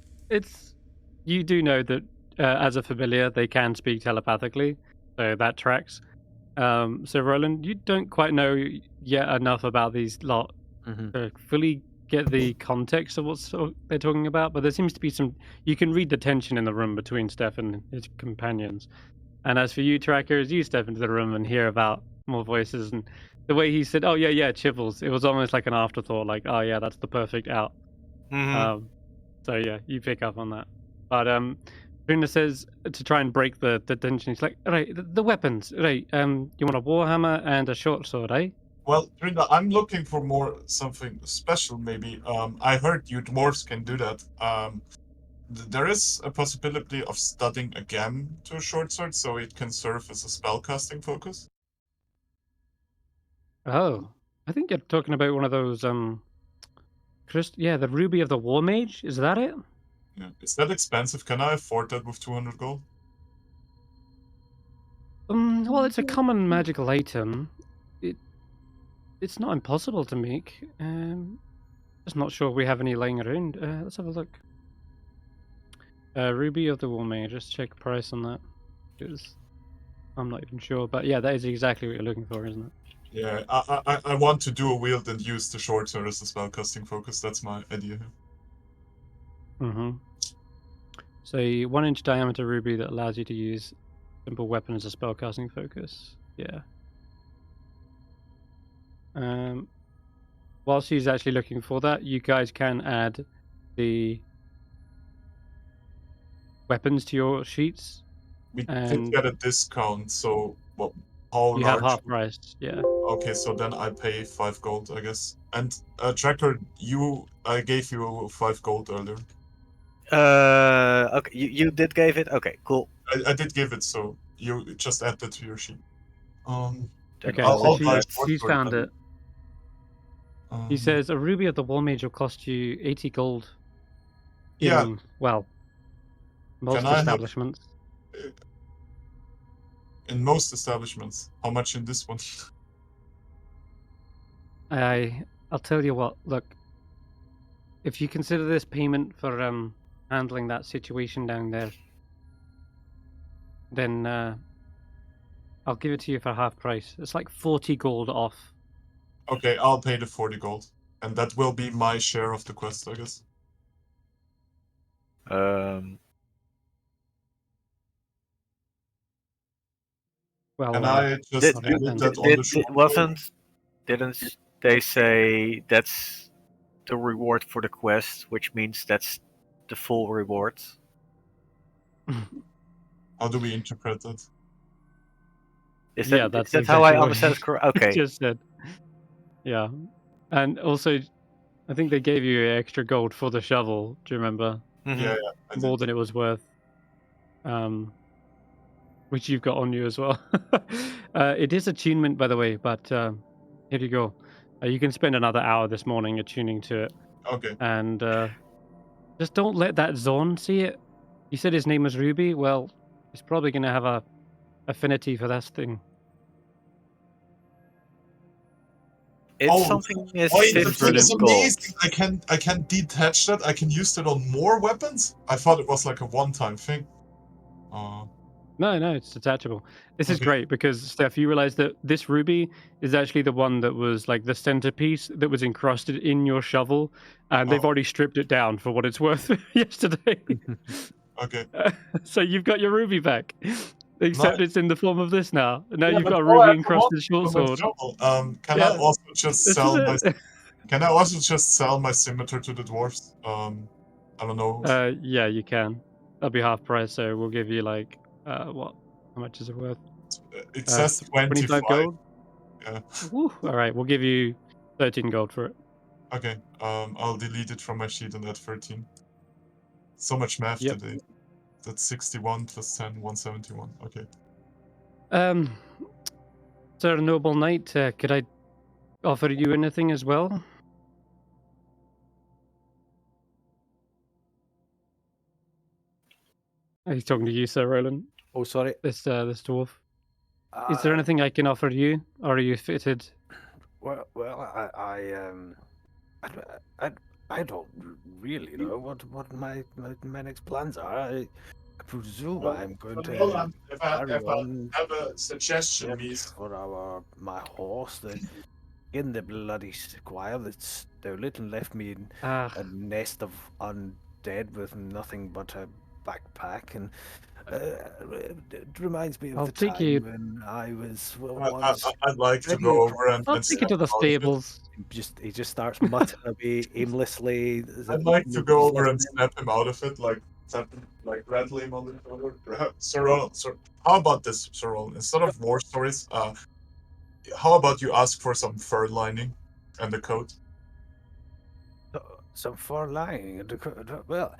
you do know that as a familiar, they can speak telepathically, so that tracks. So Roland, you don't quite know yet enough about these lot to fully get the context of what they're talking about, but there seems to be some. You can read the tension in the room between Stef and his companions. And as for you, Tracker, as you step into the room and hear about more voices and the way he said, "Oh yeah, Chibbles," it was almost like an afterthought, like, "Oh yeah, that's the perfect out." So yeah, you pick up on that. But Bruna says to try and break the tension. He's like, "Right, the weapons, right? You want a warhammer and a short sword, eh?" Well, Trinda, I'm looking for more something special. Maybe. I heard you dwarves can do that. There is a possibility of studying a gem to a short sword, so it can serve as a spellcasting focus. Oh, I think you're talking about one of those yeah, the ruby of the war mage. Is that it? Yeah. Is that expensive? Can I afford that with 200 gold? Well, it's a common magical item. It's not impossible to make. Just not sure we have any lying around. Let's have a look. Ruby of the War Mage. Just check price on that, because I'm not even sure. But yeah, that is exactly what you're looking for, isn't it? Yeah, I want to do a wield and use the short sword as a spellcasting focus. That's my idea here. So a 1-inch diameter ruby that allows you to use simple weapon as a spellcasting focus. Yeah. While she's actually looking for that, you guys can add the weapons to your sheets. We did And get a discount, so what? How you large? have half price. Yeah. Okay, so then I pay 5 gold, I guess. And Tracker, I gave you 5 gold earlier. Okay, you did give it. Okay, cool. I did give it, so you just add that to your sheet. Then Okay, I'll so buy she's short found sword. it. He says a ruby of the War Mage will cost you 80 gold. Yeah. In, well, most Can I have- establishments. In most establishments. How much in this one? I'll tell you what. Look, if you consider this payment for handling that situation down there, then I'll give it to you for half price. It's like 40 gold off. Okay, I'll pay the 40 gold. And that will be my share of the quest, I guess. Well, Can I just not edit then. that on the short sword? Didn't they say that's the reward for the quest, which means that's the full reward? How do we interpret that? Is Yeah, that, that's is that how I exactly what understand he it correct? Okay. just said. Yeah, and also, I think they gave you extra gold for the shovel. Do you remember? Mhm. Yeah, I More did. than it was worth. Which you've got on you as well. It is attunement, by the way, but here you go. You can spend another hour this morning attuning to it, Okay. and just don't let that Zorn see it. You said his name was Ruby. Well, he's probably going to have a affinity for that thing. It's something is Wait, the thing 15 is gold. amazing. I can detach that. I can use that on more weapons. I thought it was like a one-time thing. No, it's detachable. This is Okay. great because, Steph, you realize that this ruby is actually the one that was like the centerpiece that was encrusted in your shovel, and they've already stripped it down for what it's worth yesterday. Okay. So you've got your ruby back. Except it's in the form of this now. Now Yeah, you've but got a all I ruby encrusted want short was a sword. shovel. Can I Yeah, also just This sell my? is it. Can I also just sell my scimitar to the dwarves? I don't know. Yeah, you can. That'll be half price, so we'll give you like what? How much is it worth? It says 25 25. gold. Yeah. Woo. All right, we'll give you 13 gold for it. Okay. I'll delete it from my sheet and add 13. So much math Yep. today. That's 61 plus 10, 171. Okay. Sir Noble Knight, could I offer you anything as well? He's talking to you, Sir Roland. Oh, sorry. This dwarf. Is there anything I can offer you, or are you fitted? Well, I don't really know what my next plans are. I presume I'm going to Roland, if I carry on have a suggestion, yep, please. for my horse. In the bloody squire that's stolen and left me in Ah, a nest of undead with nothing but a backpack, and it reminds me of I'll the take time you. when I was I'd like to ready go over for- and I'll take you to the stables. he just starts muttering away aimlessly. I'd like to go over and snap him out of it, like rattle him on the shoulder. Sir Roland, how about this, Sir Roland? Instead of war stories, how about you ask for some fur lining and a coat? Some fur lying. Well,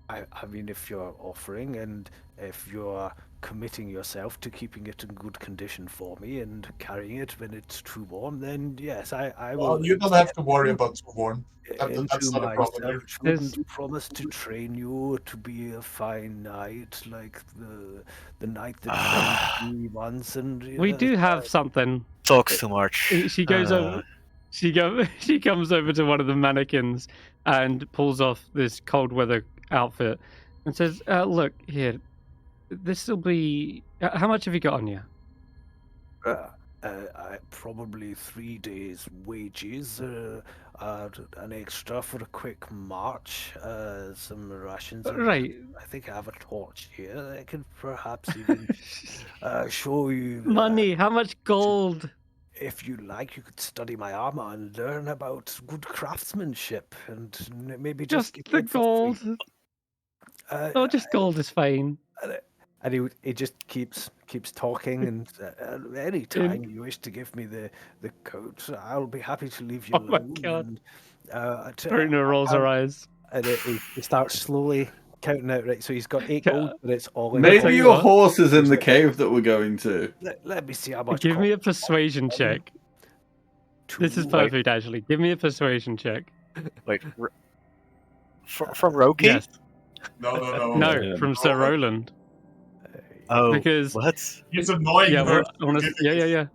I mean, if you're offering and if you're committing yourself to keeping it in good condition for me and carrying it when it's too warm, then yes, I will. Well, you don't have to worry about too warm. That's Into not a problem here. myself, shouldn't promise to train you to be a fine knight like the knight that trained me once. And We do have something. Talks too much. She goes over. She comes over to one of the mannequins and pulls off this cold weather outfit and says, "Look here, this will be. How much have you got on you?" Probably 3 days' wages, an extra for a quick march, some rations. Right. I think I have a torch here. I could perhaps even show you. Money. How much gold? If you like, you could study my armor and learn about good craftsmanship, and maybe just Just get the it for free. gold. No, just gold is fine. And he just keeps talking, and any time you wish to give me the coat, I'll be happy to leave you Oh my alone. God. And, Bruno rolls her eyes. and he starts slowly counting out. Right, so he's got 8 gold, but it's all in tell Maybe you your what. horse is in the cave that we're going to. Let me see how much. Give me a persuasion check. This is Two. perfect, actually. Give me a persuasion check. Wait, from Roki? Yes. No. No, from Sir Roland. Oh, Because what? He's annoying yeah, her. yeah.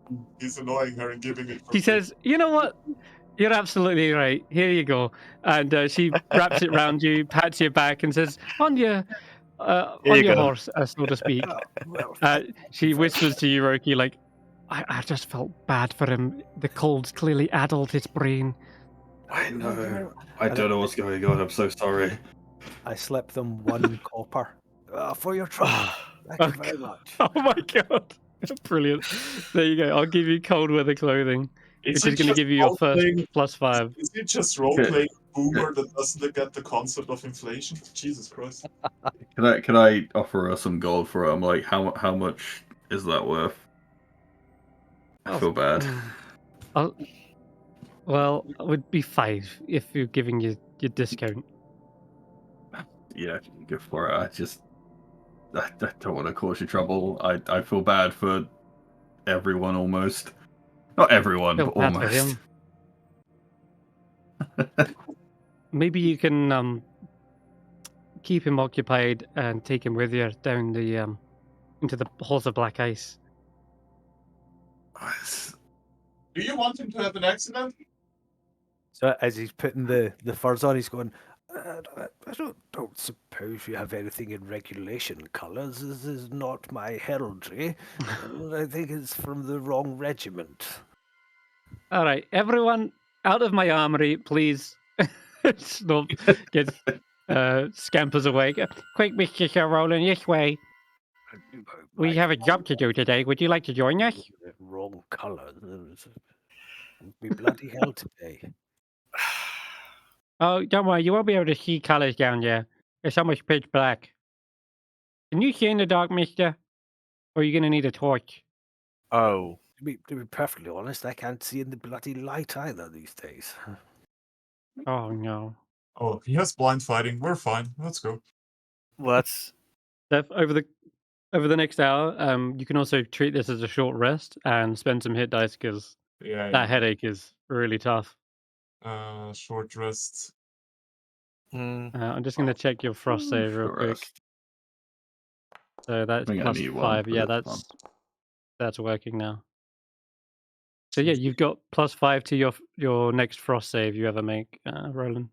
He's annoying her and giving it. She says, "You know what? You're absolutely right. Here you go." And she wraps it round you, pats your back, and says, "On your you go. horse, so to speak." She whispers to you, Roki, like, I just felt bad for him. The cold's clearly addled his brain." I know. I don't know what's going on. I'm so sorry. I slipped them 1 copper for your trouble. Thank you very much. Oh my God. Brilliant. There you go. I'll give you cold weather clothing, which is going to give you your first +5. Is it just role-playing boomer that doesn't get the concept of inflation? Jesus Christ. Can I offer her some gold for it? I'm like, how much is that worth? I feel bad. Well, it would be 5 if you're giving your discount. Yeah, go for it. I don't want to cause you trouble. I feel bad for everyone almost. Not everyone, Feel but bad for almost. him. Maybe you can keep him occupied and take him with you down the into the halls of black ice. Do you want him to have an accident? So as he's putting the furs on, he's going, I don't suppose you have anything in regulation colours. This is not my heraldry. I think it's from the wrong regiment. All right, everyone out of my armory, please. Snub gets scampers away. Quick, Mr. Sir Roland, this way. We have a job to do today. Would you like to join us? Wrong colour. Be bloody hell today. Oh, don't worry. You won't be able to see colors down there. It's almost pitch black. Can you see in the dark, mister? Or are you going to need a torch? Oh, To be perfectly honest, I can't see in the bloody light either these days. Oh, no. Oh, he has blind fighting. We're fine. Let's go. what? Steph, over the next hour, you can also treat this as a short rest and spend some hit dice because Yeah. that headache is really tough. Short rest. I'm just going to check your frost save real Short quick. rest. So that's I think I plus need one, 5. but Yeah, it's that's working now. So yeah, you've got plus 5 to your next frost save you ever make, Roland.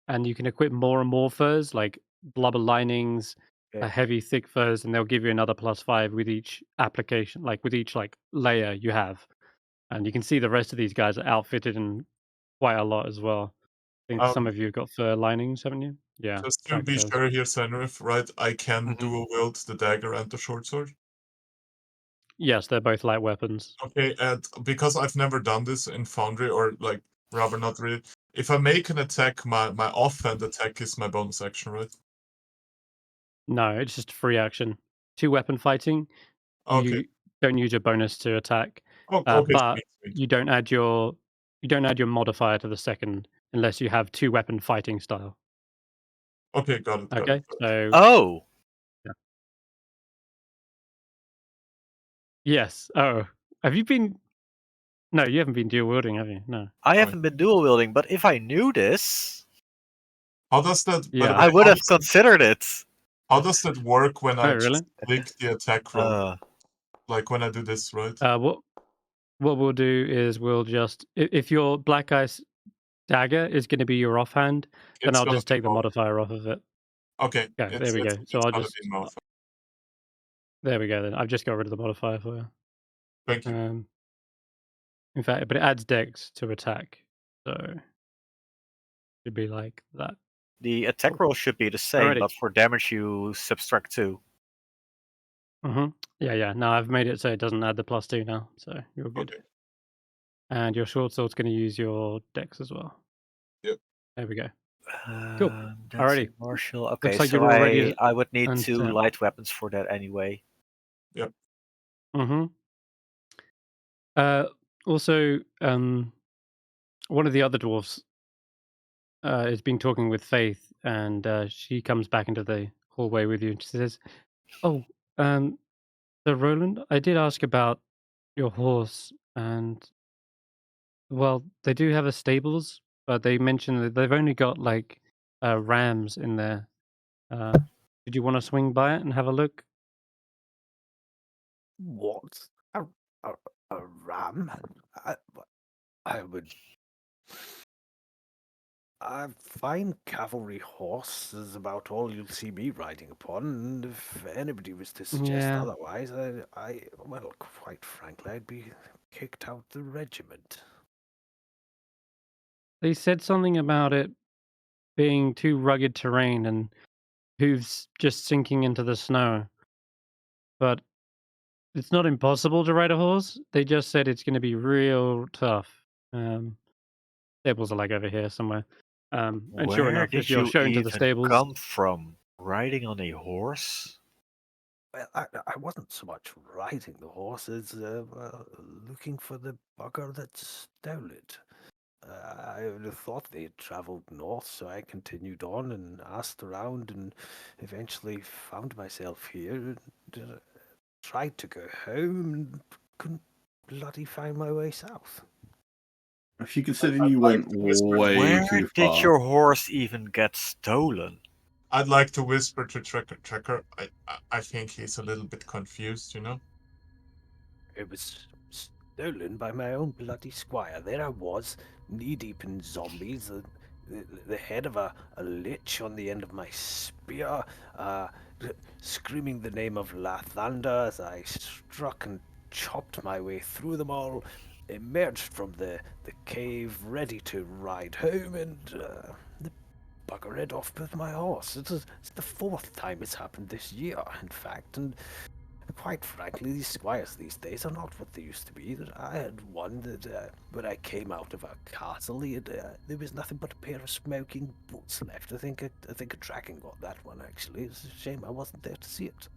And you can equip more and more furs, like blubber linings, Okay. heavy thick furs, and they'll give you another plus 5 with each application, like with each layer you have. And you can see the rest of these guys are outfitted in quite a lot as well. I think some of you have got fur linings, haven't you? Yeah. Just to track be furs. sure here, Senrith, right? I can Mhm. dual wield the dagger and the short sword. Yes, they're both light weapons. Okay, and because I've never done this in Foundry, or like rather not really. If I make an attack, my offhand attack is my bonus action, right? No, it's just a free action. 2-weapon fighting, Okay. you don't use your bonus to attack, Oh, okay. but Sweet. you don't add your modifier to the second unless you have 2-weapon fighting style. Okay, got it. Okay, so Oh, yes. Oh, have you been? No, you haven't been dual wielding, have you? No. I haven't been dual wielding, but if I knew this, How does that? By the Yeah. way, I would how have does- considered it. How does that work when I Oh, really? just click the attack roll? Uh, Like when I do this, right? What we'll do is we'll just if your black ice dagger is going to be your offhand, then It's I'll gonna just be take the both. modifier off of it. Okay. Okay, there we go. So it's I'll gonna just be both. there we go. Then I've just got rid of the modifier for you. Thank you. In fact, but it adds dex to attack, so should be like that. the attack roll should be the same, Alrighty. but for damage you subtract 2. Yeah. No, I've made it so it doesn't add the +2 now, so you're good. Okay. And your short sword's going to use your dex as well. Yep. There we go. Cool. That's Alrighty. Martial. Okay, Looks like so you're all ready I would need and 2 set. light weapons for that anyway. Also, one of the other dwarfs has been talking with Faith, and she comes back into the hallway with you, and she says, "Oh, so Roland, I did ask about your horse, and well, they do have a stables, but they mentioned that they've only got like rams in there. Did you want to swing by it and have a look?" What? A, a, a ram? I would. A fine cavalry horse is about all you'll see me riding upon, and if anybody was to suggest Yeah. otherwise, well, quite frankly, I'd be kicked out the regiment. They said something about it being too rugged terrain and hooves just sinking into the snow. But it's not impossible to ride a horse. They just said it's going to be real tough. Stables are like over here somewhere. And sure Where enough, did if you're you shown to the even stables, come from? Riding on a horse? Well, I wasn't so much riding the horse as looking for the bugger that stole it. I would have thought they had travelled north, so I continued on and asked around and eventually found myself here and tried to go home and couldn't bloody find my way south. If you consider I'd you like went to whisper- way Where too did far. your horse even get stolen? I'd like to whisper to Trekker. I think he's a little bit confused, you know? It was stolen by my own bloody squire. There I was, knee-deep in zombies, the head of a lich on the end of my spear, screaming the name of Lathander as I struck and chopped my way through them all, emerged from the cave ready to ride home, and the bugger it off with my horse. It's the 4th time it's happened this year, in fact, and quite frankly, these squires these days are not what they used to be. I had one that, when I came out of our castle, there was nothing but a pair of smoking boots left. I think a dragon got that one, actually. It's a shame I wasn't there to see it.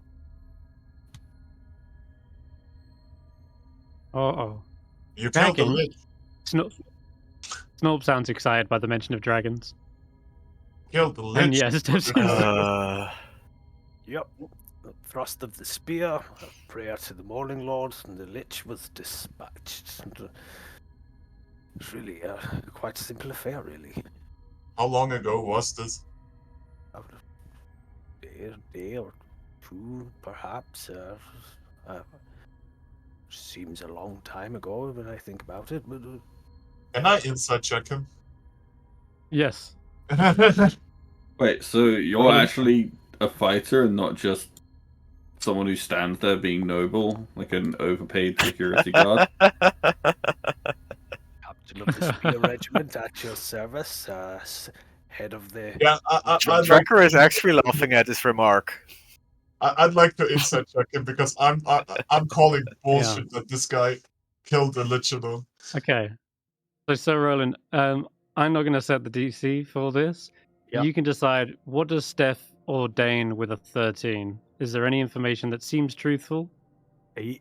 Uh-oh. You killed the Dragon? lich. Snorp sounds excited by the mention of dragons. Killed the lich. And yes, Yep. A thrust of the spear, a prayer to the Morning Lord, and the lich was dispatched. And, it's really quite a simple affair, really. How long ago was this? About a day or two, perhaps. Seems a long time ago when I think about it. But, Can I insight check him? yes. Wait, so you're actually a fighter and not just someone who stands there being noble, like an overpaid security guard? Captain of the Spear Regiment at your service, head of the... Yeah, Tracker is actually laughing at this remark. I'd like to insight check him because I'm calling bullshit that this guy killed the lich alone. Okay. So Roland, I'm not going to set the DC for this. Yep. You can decide, what does Stef ordain with a 13? Is there any information that seems truthful? I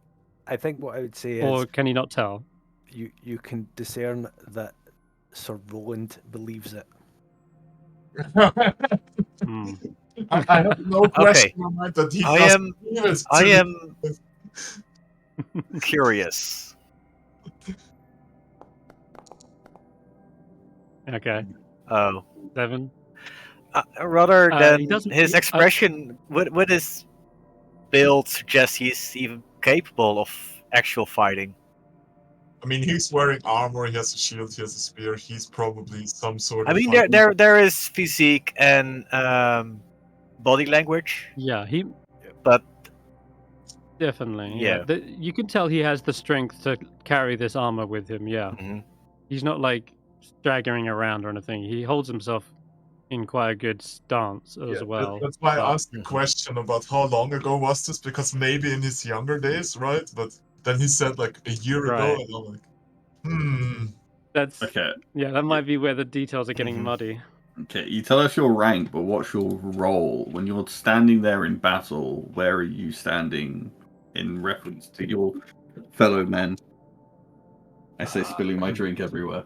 think what I would say Or is can you not tell? you can discern that Sir Roland believes it. Hmm. I have no question on mind that he doesn't believe it. I am curious. Okay. Oh. 7. Rather He than doesn't- his expression, would his build suggest he's even capable of actual fighting? I mean, he's wearing armor, he has a shield, he has a spear, he's probably some sort I of mean, fighter. there is physique and body language, Yeah, he but definitely. Yeah. You can tell he has the strength to carry this armor with him. Yeah. Mhm. He's not like staggering around or anything. He holds himself in quite a good stance as well. That's why I But- asked the question about how long ago was this, because maybe in his younger days, right? But then he said like a year ago, Right. and I'm like, That's Okay, yeah. That might be where the details are getting Mhm. muddy. okay. You tell us your rank, but what's your role when you're standing there in battle? Where are you standing in reference to your fellow men? I say, spilling my drink everywhere.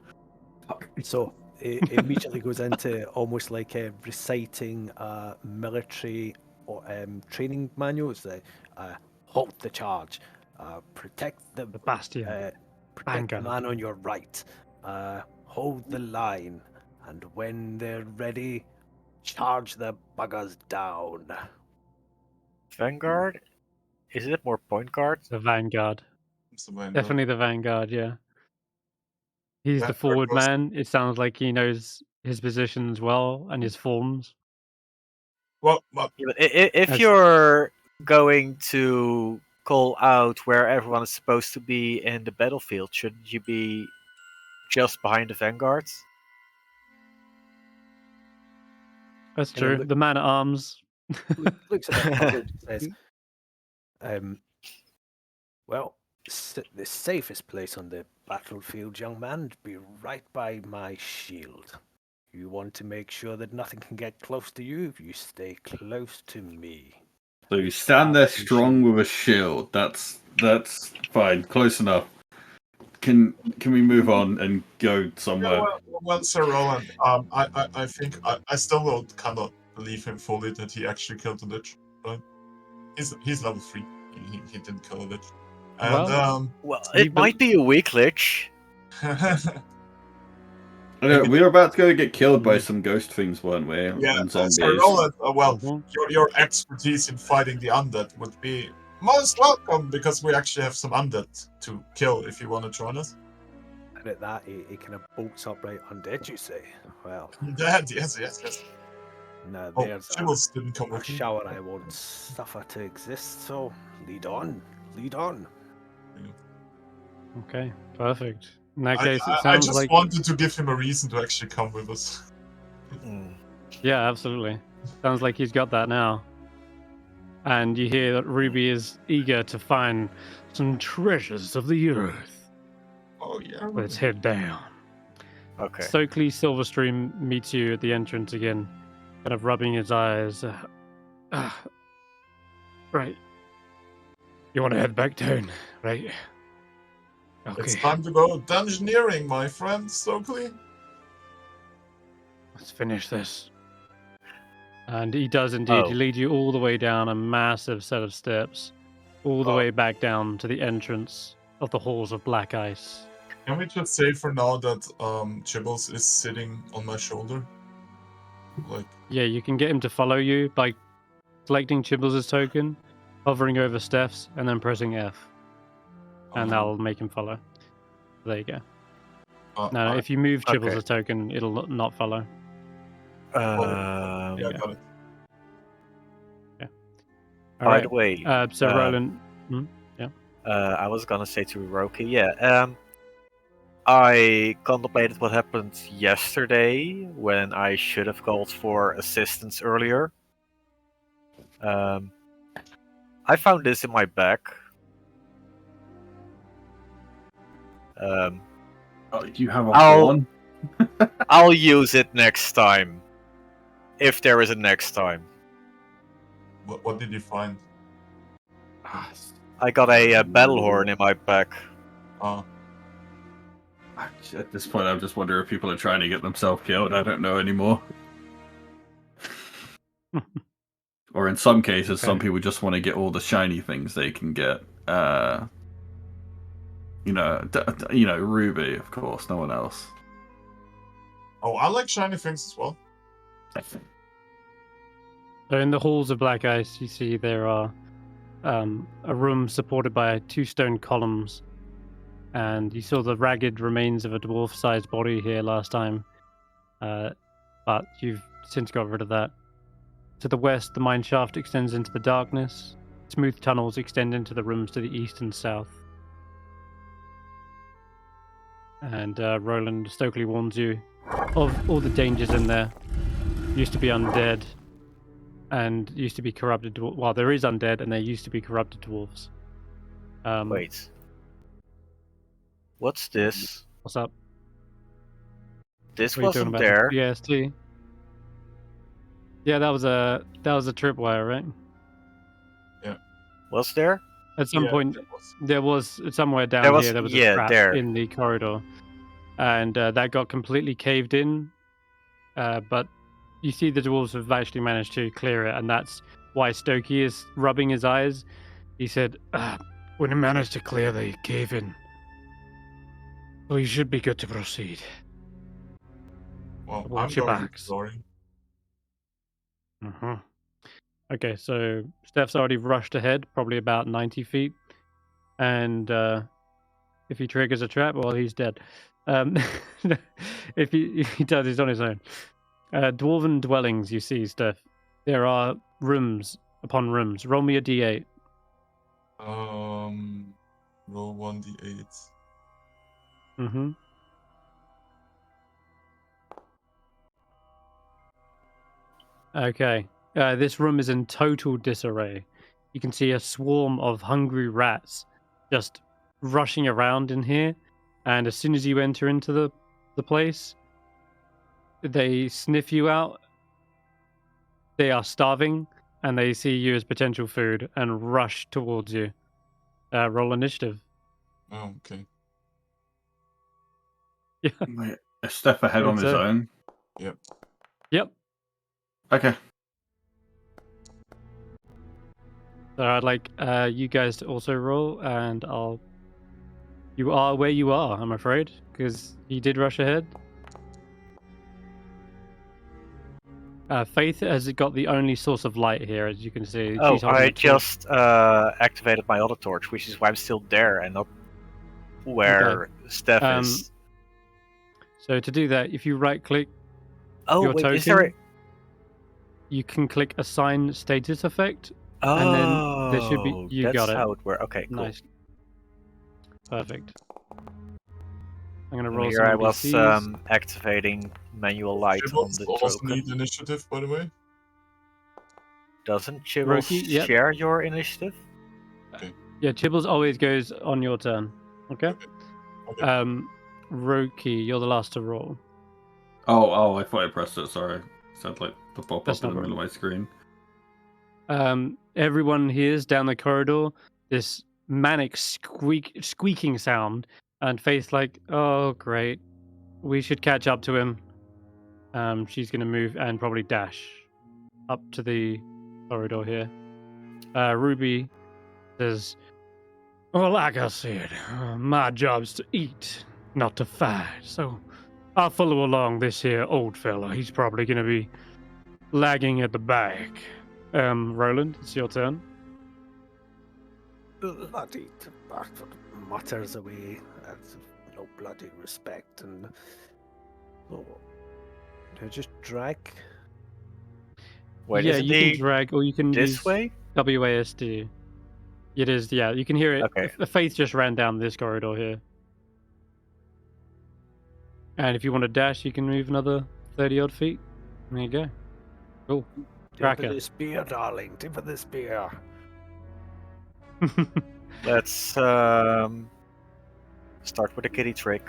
So it immediately goes into almost like reciting military or training manuals. Halt the charge, protect the Bastion. protect the Vanguard. man on your right, hold the line, and when they're ready, charge the buggers down. Vanguard? Is it more point guard? The Vanguard. Definitely the Vanguard. Yeah. He's the Vanguard forward was- man. It sounds like he knows his positions well and his forms. Well, Yeah, but if As- you're going to call out where everyone is supposed to be in the battlefield, shouldn't you be just behind the vanguards? That's And it true. look- The man at arms. Looks at it and says, well, the safest place on the battlefield, young man, would be right by my shield. You want to make sure that nothing can get close to you if you stay close to me. So you stand there strong with a shield. That's fine. Close enough. Can we move on and go somewhere? well, Sir Roland, I think I still don't kind of believe him fully that he actually killed the lich. Right? He's level 3. He didn't kill a lich. And Well, He it might be a weak lich. I know, we were about to go get killed by some ghost things, weren't we? yeah, And Sir zombies. Roland, well, Mhm. your expertise in fighting the undead would be most welcome, because we actually have some undead to kill if you want to join us. And at that, he kind of bolts upright undead, you say? Well, Dead, yes. now Oh, there's Chibbles didn't come a with me. shower I won't suffer to exist, so lead on. Okay, perfect. In that I case, it sounds just like wanted to give him a reason to actually come with us. Mm. Yeah, absolutely. Sounds like he's got that now. And you hear that Ruby is eager to find some treasures of the earth. Oh yeah. Let's head down. Okay. Stokely Silverstream meets you at the entrance again, kind of rubbing his eyes. Right. You want to head back down, right? Okay. It's time to go dungeoneering, my friend, Stokely. Let's finish this. And he does indeed. Oh. He leads you all the way down a massive set of steps, all the Oh. way back down to the entrance of the halls of black ice. Can we just say for now that Chibbles is sitting on my shoulder? Like, Yeah, you can get him to follow you by selecting Chibbles' token, hovering over Stef's, and then pressing F. And that'll make him follow. There you go. No, if you move okay. Chibbles' token, it'll not follow. yeah, yeah. got it. All By right. the way, So Roland, I was gonna say to Roki, yeah. I contemplated what happened yesterday when I should have called for assistance earlier. I found this in my bag. Do you have a I'll- horn? I'll use it next time, if there is a next time. What did you find? I got a battle horn in my bag. At this point, I'm just wondering if people are trying to get themselves killed. I don't know anymore. Or in some cases, some people just want to get all the shiny things they can get. Ruby, of course, no one else. Oh, I like shiny things as well. so in the halls of black ice, you see there are a room supported by 2 stone columns. And you saw the ragged remains of a dwarf-sized body here last time, but you've since got rid of that. To the west, the mine shaft extends into the darkness. Smooth tunnels extend into the rooms to the east and south. And Roland Stokely warns you of all the dangers in there. Used to be undead, and used to be corrupted. Well, there is undead, and there used to be corrupted dwarves. Wait. What's this? What's up? This What are you talking wasn't about? there. BST. Yeah, that was a tripwire, right? Was there? At some point, there was somewhere down There was- here. There was yeah, a trap there. in the corridor, and that got completely caved in. But you see, the dwarves have actually managed to clear it, and that's why Stokey is rubbing his eyes. He said, "When we managed to clear the cave in, well, you should be good to proceed." Well, Watch I'm your going backs. exploring. Mm-hmm. Okay, so Stef's already rushed ahead, probably about 90 feet. And if he triggers a trap, well, he's dead. If he does, he's on his own. Dwarven dwellings, you see, Stef. There are rooms upon rooms. Roll me a d8. Roll 1d8. Mm-hmm. Okay. This room is in total disarray. You can see a swarm of hungry rats just rushing around in here. And as soon as you enter into the place, they sniff you out. They are starving, and they see you as potential food and rush towards you. Roll initiative. Oh, okay. Yeah. Wait, is Stef ahead on his So- own? Yep. Okay. So I'd like you guys to also roll, and You are where you are, I'm afraid, because he did rush ahead. Faith has got the only source of light here, as you can see. Oh, She's holding I a torch. just activated my other torch, which is why I'm still there and not where Stef is. So to do that, if you right-click Oh, your wait, token, is there a... you can click Assign Status Effect. Oh, and then there should be- you that's got it. how it works. Okay, cool. Nice. Perfect. I'm gonna roll Here I some was NPCs. activating manual light on Chibbles the also token. need initiative, by the way. Doesn't Chibbles Roki, yep. share your initiative? Yeah, Chibbles always goes on your turn. Okay. Okay. Roki, you're the last to roll. Oh, I thought I pressed it. Sorry. It sounded like the pop That's up in no the middle of my screen. Everyone hears down the corridor this manic squeaking sound, and Faith's like, "Oh, great, we should catch up to him." She's gonna move and probably dash up to the corridor here. Ruby says, "Well, like I said, my job's to eat, not to fight. So I'll follow along this here old fella. He's probably gonna be lagging at the back." Roland, it's your turn. Bloody bastard mutters away. That's no bloody respect. And oh, do I just drag? Wait, yeah, isn't you he can drag or you can this use way? WASD. It is, yeah. You can hear it. Okay. Faith just ran down this corridor here. And if you want to dash, you can move another 30 odd feet. There you go. Cool. Tip Tracker. of the spear, darling. Tip of the spear. Let's start with a kitty trick.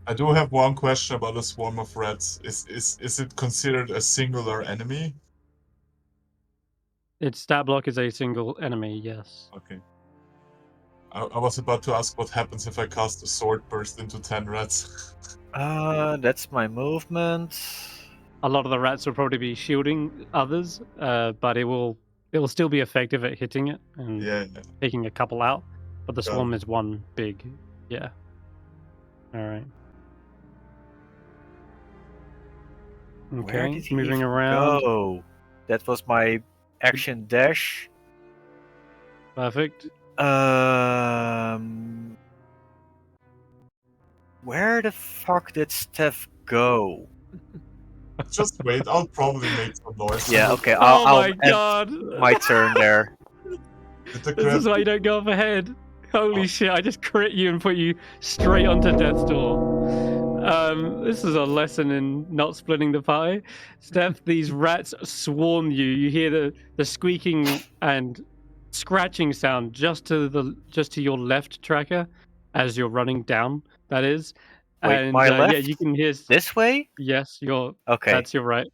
I do have one question about a swarm of rats. Is it considered a singular enemy? Its stat block is a single enemy, yes. Okay. I was about to ask what happens if I cast a sword burst into 10 rats. That's my movement. A lot of the rats will probably be shielding others, but it will still be effective at hitting it and Yeah. taking a couple out. But the Got swarm is one big, yeah. All right. Where Okay, did he moving even around. go? That was my action dash. Perfect. Where the fuck did Stef go? Just wait, I'll probably make some noise. Yeah, okay, Oh I'll my end god! my turn there. Did the This is crit- why you don't go off ahead. Holy Oh. shit! I just crit you and put you straight onto death's door. This is a lesson in not splitting the pie. Steph, these rats swarm you. You hear the squeaking and scratching sound just to your left, tracker, as you're running down. That is. Wait, And my yeah, left? you can hear. This way? Yes, you're. Okay. That's your right.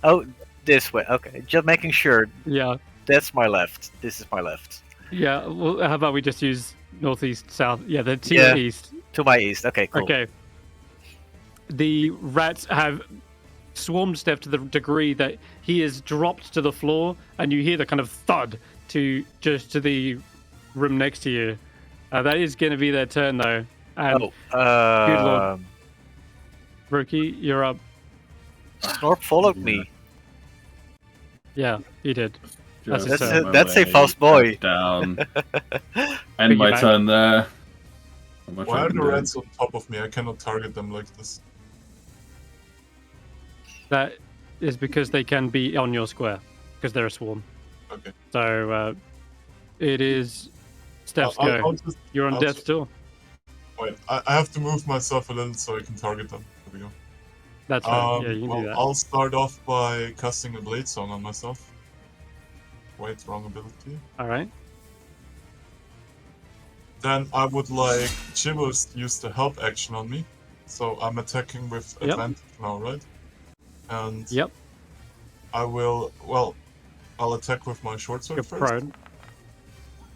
Oh, this way. Okay, just making sure. Yeah. That's my left. This is my left. Yeah. Well, how about we just use northeast, south? Yeah, the to Yeah. your east. To my east. Okay, cool. Okay. The rats have swarmed Steph to the degree that he is dropped to the floor, and you hear the kind of thud to the room next to you. That is going to be their turn, though. And good lord. Roki, you're up. Snorp followed me. Yeah, he did. That's Just a- my that's a way fast boy. Down. End my Piggyback. turn there. Not much Why I are can the do. rats on top of me? I cannot target them like this. That is because they can be on your square, because they're a swarm. Okay. So it is Steph's I'll go. just You're on I'll death's just- door. wait. I have to move myself a little so I can target them. There we go. That's fine. Yeah, you can well, do that. I'll start off by casting a blade song on myself. Wait, wrong ability. All right. Then I would like Chibbles use the help action on me. So I'm attacking with Yep. advantage now, right? And Yep. I will, well, I'll attack with my short sword You're first. prone.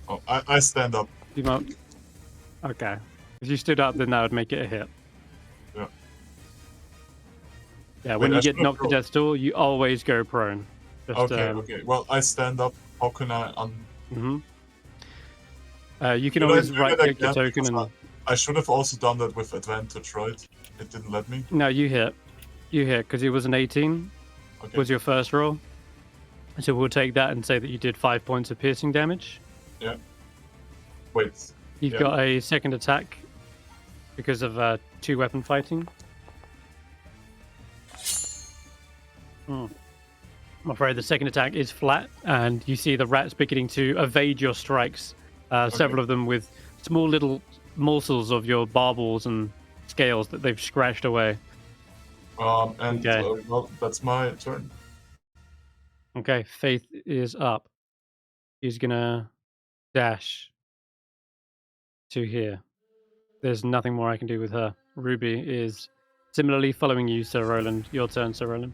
Oh, I stand up. You might... Okay. If you stood up, then that would make it a hit. Yeah. Yeah, when Wait, I you get should've knocked to rolled. death's door, you always go prone. Just, Okay, okay. Well, I stand up. How can I Mm-hmm. You can Should I always do that right-click your again? token Because and... I should have also done that with advantage, right? It didn't let me. No, you hit. You hit, because it was an 18. Okay. Was your first roll. So we'll take that and say that you did 5 points of piercing damage. Wait. You've Yeah. got a second attack because of 2-weapon fighting. I'm afraid the second attack is flat, and you see the rats beginning to evade your strikes. Several of them with small little morsels of your barbels and scales that they've scratched away. Well, that's my turn. Okay, Faith is up. She's gonna dash to here. There's nothing more I can do with her. Ruby is similarly following you, Sir Roland. Your turn, Sir Roland.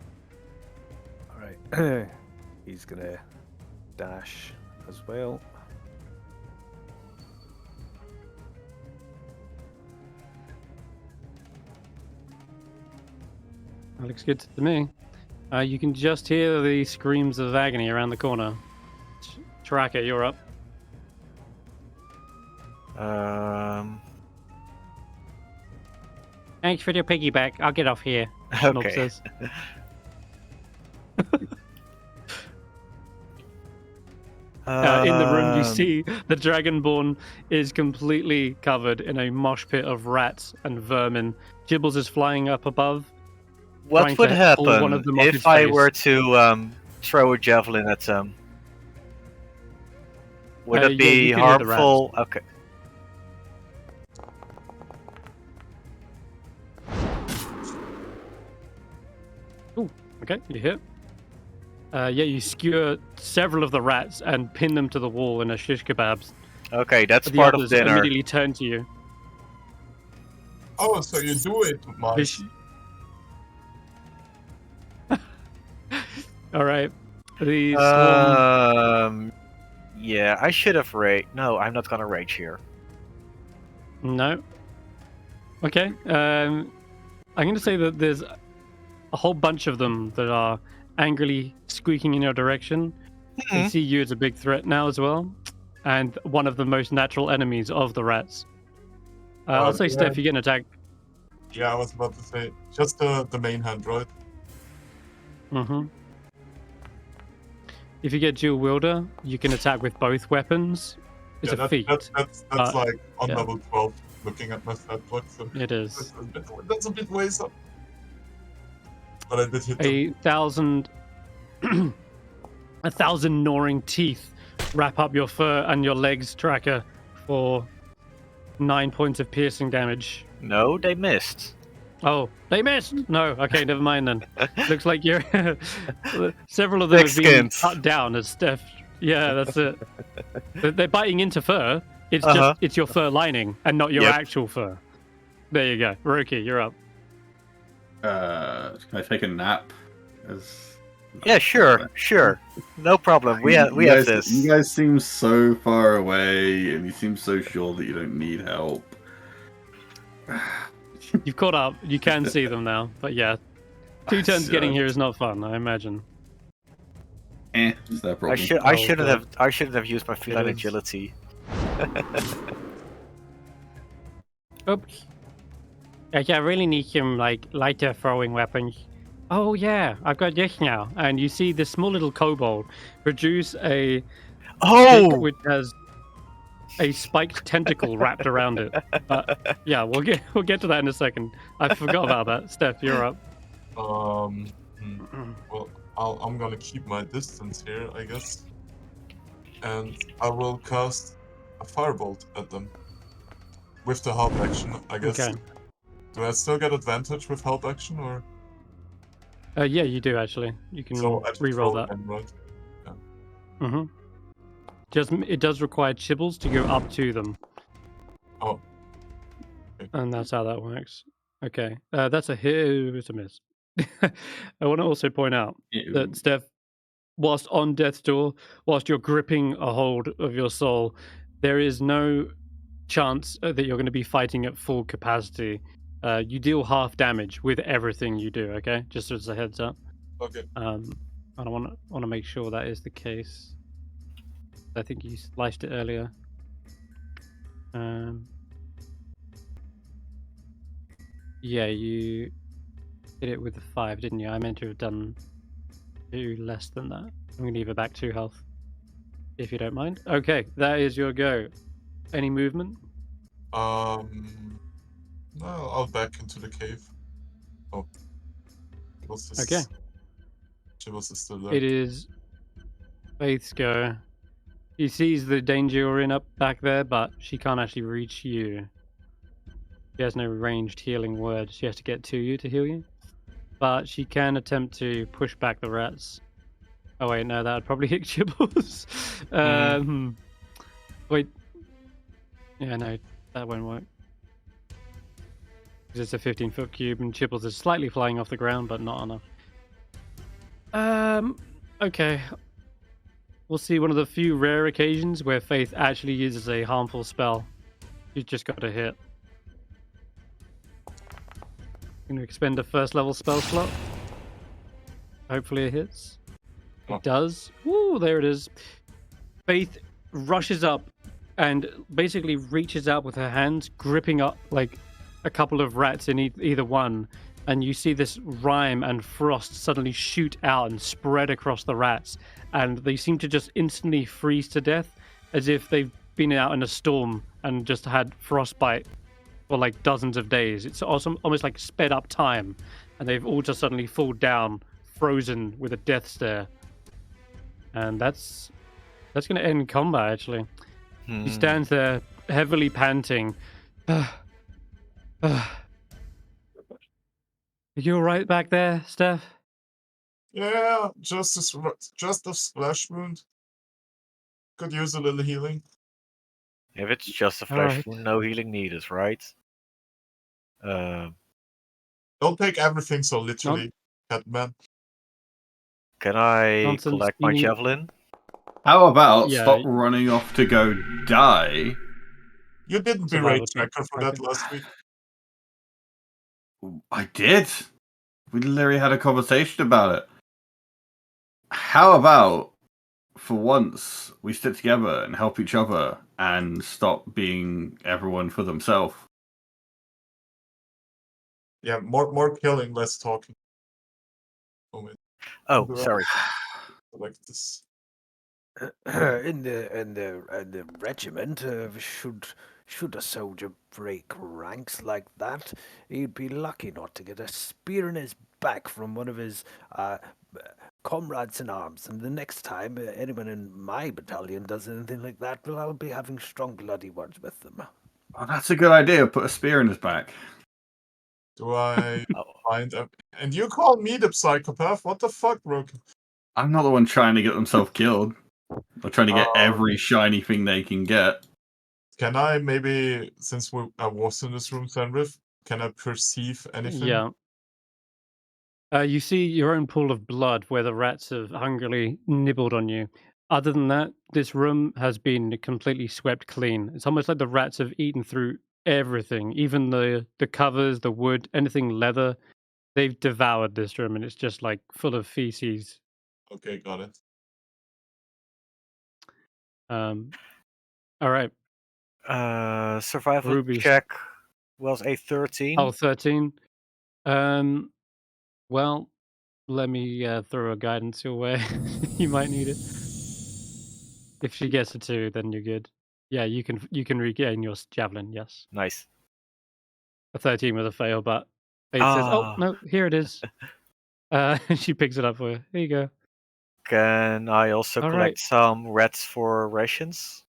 Alright. He's gonna dash as well. That looks good to me. You can just hear the screams of agony around the corner. Tracker, you're up. Thanks for the piggyback. I'll get off here. Snob Okay. says. In the room, you see the Dragonborn is completely covered in a mosh pit of rats and vermin. Gibbles is flying up above. What trying would to pull one happen of them off his if I face. were to throw a javelin at them? Would Yeah, it be you can hit the rats. harmful? Okay. Okay, you hit. Yeah, you skewer several of the rats and pin them to the wall in a shish kebabs. Okay, that's The part of others dinner. immediately turn to you. Oh, so you do it, Mike. All right. The swarm. Yeah, I should have rage. No, I'm not gonna rage here. No. Okay. I'm going to say that there's a whole bunch of them that are angrily squeaking in your direction. They see you as a big threat now as well, and one of the most natural enemies of the rats. I'll say, yeah. Steph, you get an attack. Yeah, I was about to say just the main hand, right? Mm-hmm. If you get dual wielder, you can attack with both weapons. It's a feat. That's like on yeah. level 12. Looking at my stat block, so It is. that's a bit ways up. But I did hit them. 1,000 gnawing teeth wrap up your fur and your legs, Tracker, for 9 points of piercing damage. No, they missed. Oh, they missed! No, okay, never mind then. Looks like you're... Several of them have been Thick-skins. cut down as Steph. Yeah, that's it. They're biting into fur. It's Uh-huh. just, it's your fur lining and not your Yep. actual fur. There you go. Roki, you're up. Can I take a nap? Yeah, sure. No problem. We have this. You guys seem so far away, and you seem so sure that you don't need help. You've caught up. You can see them now. But yeah, 2 turns getting here is not fun, I imagine. It's their problem. I shouldn't have used my feline is. agility. Oops. I really need some like lighter throwing weapons. Oh yeah, I've got this now. And you see this small little kobold produce a stick which has a spiked tentacle wrapped around it. Yeah, we'll get to that in a second. I forgot about that. Steph, you're up. Well, I'm gonna keep my distance here, I guess, and I will cast a firebolt at them with the help action, I guess. Okay. Do I still get advantage with help action, or Yeah, you do actually. You can so I just re-roll roll that. again, right? Mm-hmm. Just it does require chibbles to go up to them. Oh. Okay. And that's how that works. Okay. That's a hit. It's a miss. I want to also point out that Steph, whilst on death's door, whilst you're gripping a hold of your soul, there is no chance that you're going to be fighting at full capacity. You deal half damage with everything you do. Okay, just as a heads up. Okay. I want to make sure that is the case. I think you sliced it earlier. Yeah, you did it with the 5, didn't you? I meant to have done 2 less than that. I'm going to leave it back 2 health, if you don't mind. Okay, that is your go. Any movement? No, I'll back into the cave. Oh. What's this? Okay. Chibbles is still there. It is Faith's go. She sees the danger you're in up back there, but she can't actually reach you. She has no ranged healing word. She has to get to you to heal you. But she can attempt to push back the rats. Oh wait, no, that would probably hit Chibbles. Wait. Yeah, no, that won't work. 'Cause it's a 15-foot cube, and Chibbles is slightly flying off the ground, but not enough. Okay. We'll see one of the few rare occasions where Faith actually uses a harmful spell. She's just got to hit. Gonna expend a first level spell slot. Hopefully it hits. It does. Woo, there it is. Faith rushes up and basically reaches out with her hands, gripping up like a couple of rats in either one. And you see this Rime and Frost suddenly shoot out and spread across the rats. And they seem to just instantly freeze to death, as if they've been out in a storm and just had frostbite for like dozens of days. It's awesome, almost like sped up time. And they've all just suddenly fall down, frozen with a death stare. And that's going to end combat, actually. He stands there, heavily panting. Are you all right back there, Stef? Yeah, just a splash wound. Could use a little healing. If it's just a flesh Alright. wound, no healing needed, right? Don't take everything so literally, Catman. Can I Nonsense, collect you my need- javelin? How about Yeah. stop running off to go die? You didn't Survival berate Tracker for that last week. I did. We literally had a conversation about it. How about, for once, we stick together and help each other and stop being everyone for themselves? Yeah, more killing, less talking. Moment. Oh, Right. sorry. Like this. in the regiment, should a soldier break ranks like that, he'd be lucky not to get a spear in his back from one of his comrades in arms. And the next time anyone in my battalion does anything like that, well, I'll be having strong bloody words with them. Oh, that's a good idea. Put a spear in his back. Do I Oh. find a... And you call me the psychopath? What the fuck, Roki? I'm not the one trying to get themselves killed. They're trying to get Oh, every shiny thing they can get. Can I maybe, since I was in this room, Senrith, can I perceive anything? Yeah. You see your own pool of blood where the rats have hungrily nibbled on you. Other than that, this room has been completely swept clean. It's almost like the rats have eaten through everything, even the covers, the wood, anything leather. They've devoured this room, and it's just like full of feces. Okay, got it. All right. Survival Ruby's- check was a 13. Oh, 13. Well, let me throw a guidance your way. You might need it. If she gets a 2, then you're good. Yeah, you can regain your javelin. Yes. Nice. A 13 was a fail, but Faith says, "Oh Ah. no, here it is." She picks it up for you. Here you go. Can I also All collect some rats for rations?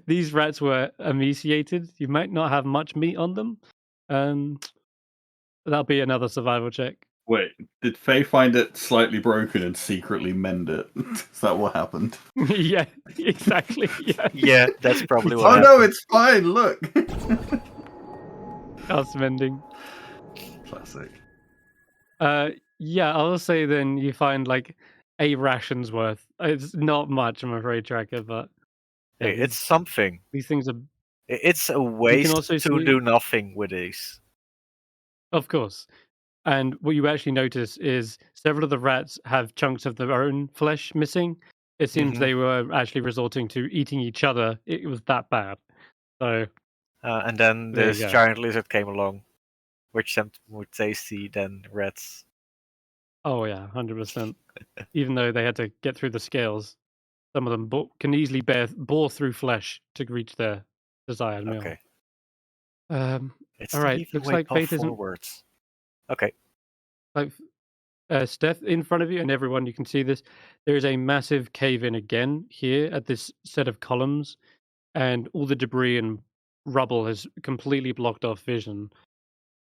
These rats were emaciated. You might not have much meat on them. That'll be another survival check. Wait, did Faye find it slightly broken and secretly mend it? Is that what happened? Yeah, exactly. Yeah. Yeah, that's probably what Oh happened. no, it's fine, look! House mending. Classic. Yeah, I'll say then you find like a ration's worth. It's not much, I'm afraid, Tracker, but yeah, Hey, it's something. these things are, It's a waste also to see- do nothing with these. of course. And what you actually notice is several of the rats have chunks of their own flesh missing. It seems Mhm. they were actually resorting to eating each other. It was that bad. So, And then There you this go. giant lizard came along, which seemed more tasty than rats. oh yeah, 100%. Even though they had to get through the scales, some of them can easily bore through flesh to reach their desired meal. Okay. Um, It's All the right, leaving looks way like path Faith isn't- forwards. Okay. like Steph, in front of you, and everyone, you can see this. There is a massive cave in again here at this set of columns, and all the debris and rubble has completely blocked off vision.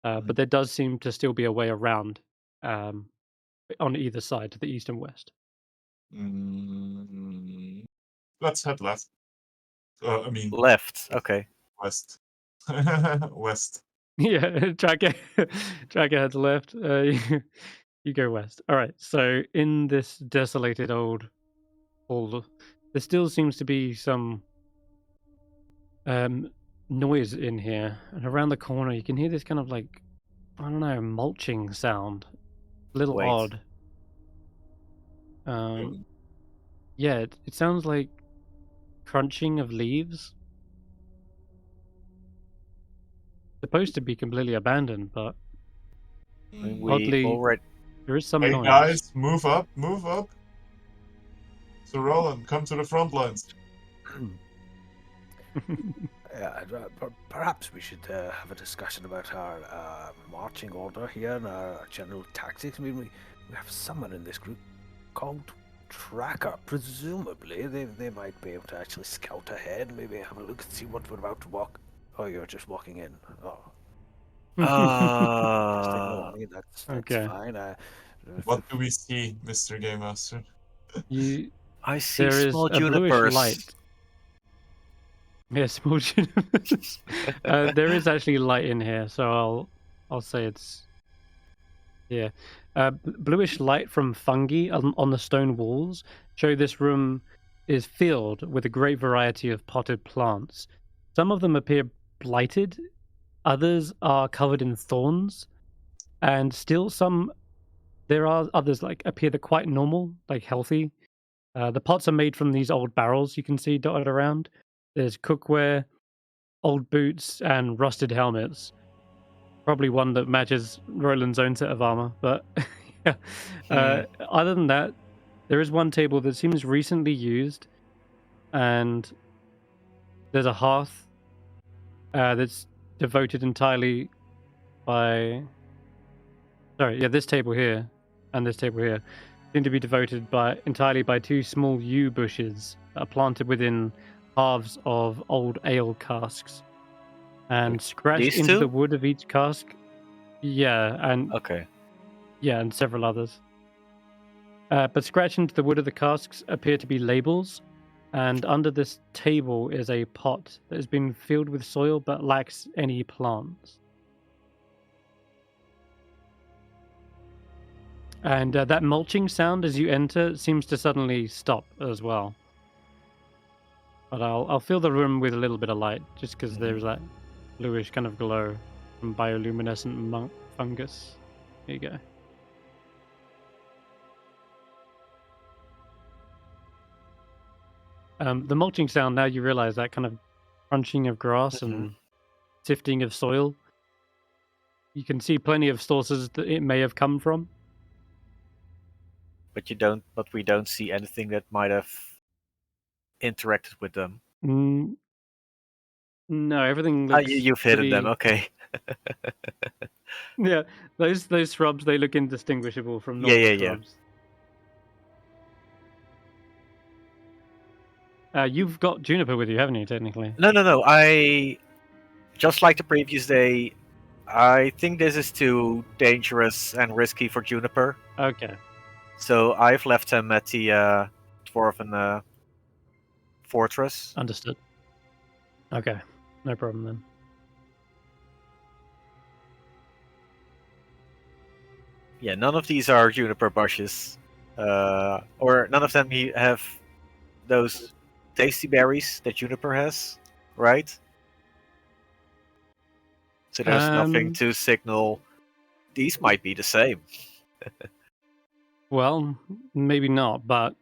But there does seem to still be a way around on either side, to the east and west. Let's head left. I mean, Left. Okay. west. West. Yeah, Tracker heads left. You go west. All right. So in this desolated old hall, there still seems to be some noise in here, and around the corner you can hear this kind of like, I don't know, mulching sound. A little Wait. odd. Yeah, it sounds like crunching of leaves. Supposed to be completely abandoned, but We oddly already. there is some Hey noise. guys, move up, move up. So Roland, come to the front lines. Perhaps we should have a discussion about our marching order here and our general tactics. I mean, we have someone in this group called Tracker. Presumably, they might be able to actually scout ahead, maybe have a look and see what we're about to walk. Oh, you're just walking in. Oh, just ignore me. That's Okay. fine. What do we see, Mr. Game Master? I see There is small a bluish junipers. light. Yeah, small junipers. There is actually light in here, so I'll say it's bluish light from fungi on the stone walls show this room is filled with a great variety of potted plants. Some of them appear blighted, others are covered in thorns, and still there are others like appear that quite normal, like healthy. The pots are made from these old barrels you can see dotted around. There's cookware, old boots, and rusted helmets. Probably one that matches Roland's own set of armor, but yeah. Other than that, there is one table that seems recently used, and there's a hearth that's devoted entirely by... Sorry, yeah, this table here and this table here seem to be devoted entirely by two small yew bushes that are planted within halves of old ale casks. And scratched These into two? the wood of each cask. Yeah, and Okay. yeah, and several others. But scratched into the wood of the casks appear to be labels, and under this table is a pot that has been filled with soil but lacks any plants. And that mulching sound as you enter seems to suddenly stop as well. But I'll fill the room with a little bit of light, just because there's that bluish kind of glow from bioluminescent fungus. There you go. The mulching sound, now you realize that kind of crunching of grass and sifting of soil. You can see plenty of sources that it may have come from. But we don't see anything that might have interacted with them. No, everything looks You've hidden them, pretty... okay. Yeah, those shrubs, they look indistinguishable from normal shrubs. You've got juniper with you, haven't you, technically? No. I, just like the previous day, I think this is too dangerous and risky for Juniper. Okay. So I've left him at the Dwarven fortress. Understood. Okay, no problem then. Yeah, none of these are juniper bushes. Or none of them have those tasty berries that juniper has, right? So there's nothing to signal these might be the same. Well, maybe not, but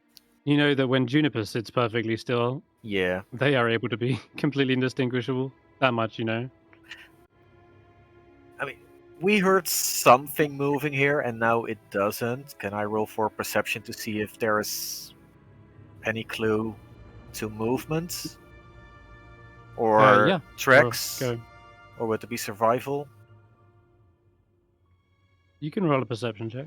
you know that when juniper sits perfectly still, yeah, they are able to be completely indistinguishable. That much, you know. I mean, we heard something moving here, and now it doesn't. Can I roll for perception to see if there is any clue to movement? Or yeah, tracks? Go. Or would it be survival? You can roll a perception check.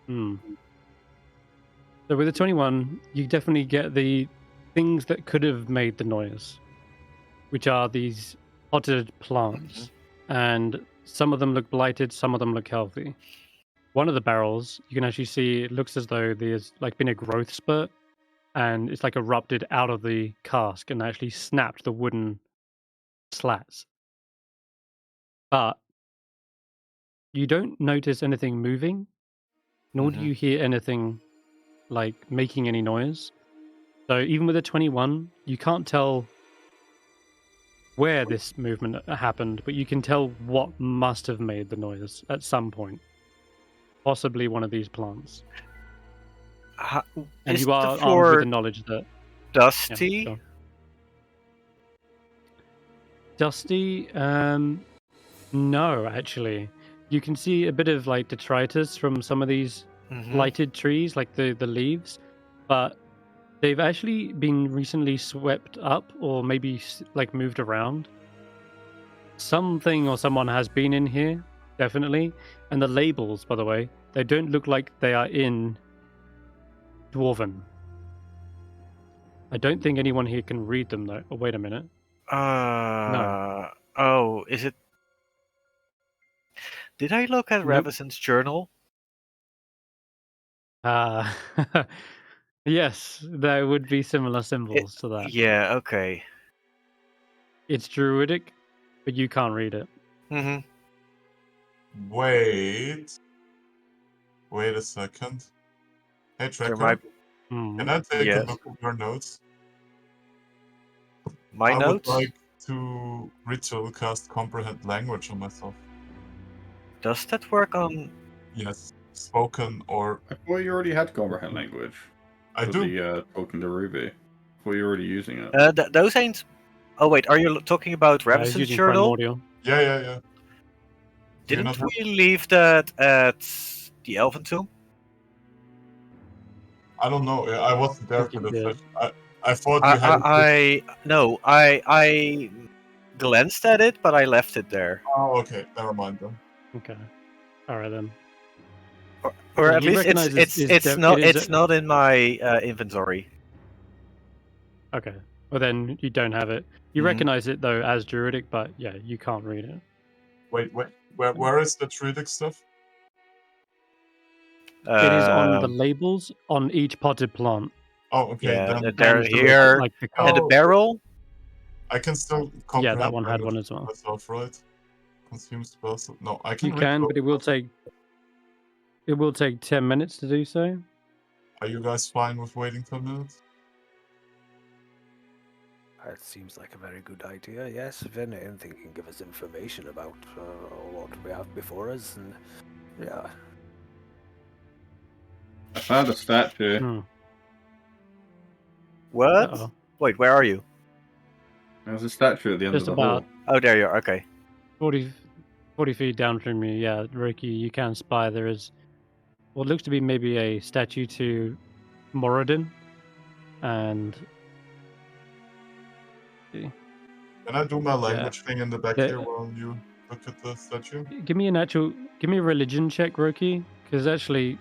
Hmm. So with the 21, you definitely get the things that could have made the noise, which are these potted plants. And some of them look blighted, some of them look healthy. One of the barrels, you can actually see it looks as though there's like been a growth spurt, and it's like erupted out of the cask and actually snapped the wooden slats. But you don't notice anything moving, nor do you hear anything like making any noise. So even with a 21, you can't tell where this movement happened, but you can tell what must have made the noise at some point. Possibly one of these plants. And Is you are the armed with floor the knowledge that dusty? Yeah, sure. Dusty? No, actually. You can see a bit of like detritus from some of these blighted trees, like the leaves, but they've actually been recently swept up or maybe like moved around. Something or someone has been in here, definitely. And the labels, by the way, they don't look like they are in Dwarven. I don't think anyone here can read them though. Oh, wait a minute. No. Oh, is it? Did I look at Nope. Ravisson's journal? Yes, there would be similar symbols to that. Yeah. Okay. It's druidic, but you can't read it. Wait a second. Hey, Tracker, might- can I take a Yes. look at your notes? My I notes. would like to ritual cast comprehend language on myself. Does that work on? Yes, spoken or I thought you already had comprehend language. I for do. The talking to Ruby. I thought you were already using it. Those ain't. Oh wait, are you talking about I was Ravisson's using journal? primordial. Yeah. Do you Didn't not have- we leave that at the Elven Tomb? I don't know. I wasn't there think for you the did. session. I thought you had. I glanced at it, but I left it there. Oh, okay. Never mind then. Okay. All right then. Or Yeah, at you least recognize it's not in my inventory. Okay. Well, then you don't have it. You Mhm. recognize it though as druidic, but yeah, you can't read it. Wait. Where is the druidic stuff? It is on the labels on each potted plant. Oh, okay. Yeah, Then they're And here like the at the Oh. barrel. I can still Yeah, comprehend that one had language one as well. myself, right? Consume spells. No, I can. You can, ritual but it will cast. take 10 minutes to do so. Are you guys fine with waiting 10 minutes? That seems like a very good idea, yes. If anything can give us information about what we have before us, and yeah. I found a statue. Hmm. What? Uh-oh. Wait, where are you? There's a statue at the end Just of the about hall. Oh, there you are. Okay. 40 feet down from you, yeah, Roki, you can spy there is what looks to be maybe a statue to Moradin. And Can I do my language thing in the back The- here while you look at the statue? give me a religion check, Roki, because actually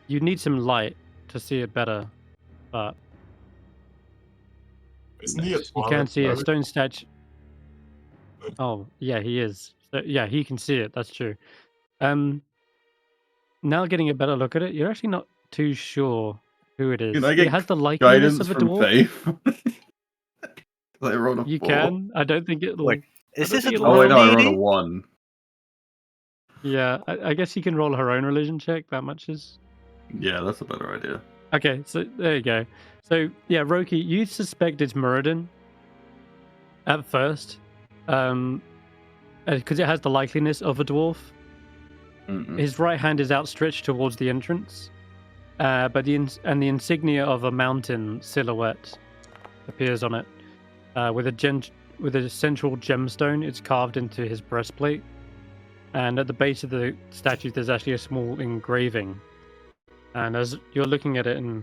you need some light to see it better. But Isn't he a you can see a cleric? stone statue. Oh, yeah, he is. So, yeah, he can see it. That's true. Now getting a better look at it, you're actually not too sure who it is. Can I get It has the likeness guidance of a from dwarf. Faith? They rolled a You 4. can. I don't think it'll. Wait, is I don't this a think Oh wait, dwarf no, I rolled a lady? 1. Yeah, I guess you can roll her own religion check. That much is. Yeah, that's a better idea. Okay, so there you go. So yeah, Roki, you suspect it's Muradin at first, because it has the likeliness of a dwarf. Mm-mm. His right hand is outstretched towards the entrance, but the insignia of a mountain silhouette appears on it, with a central gemstone. It's carved into his breastplate, and at the base of the statue, there's actually a small engraving. And as you're looking at it, and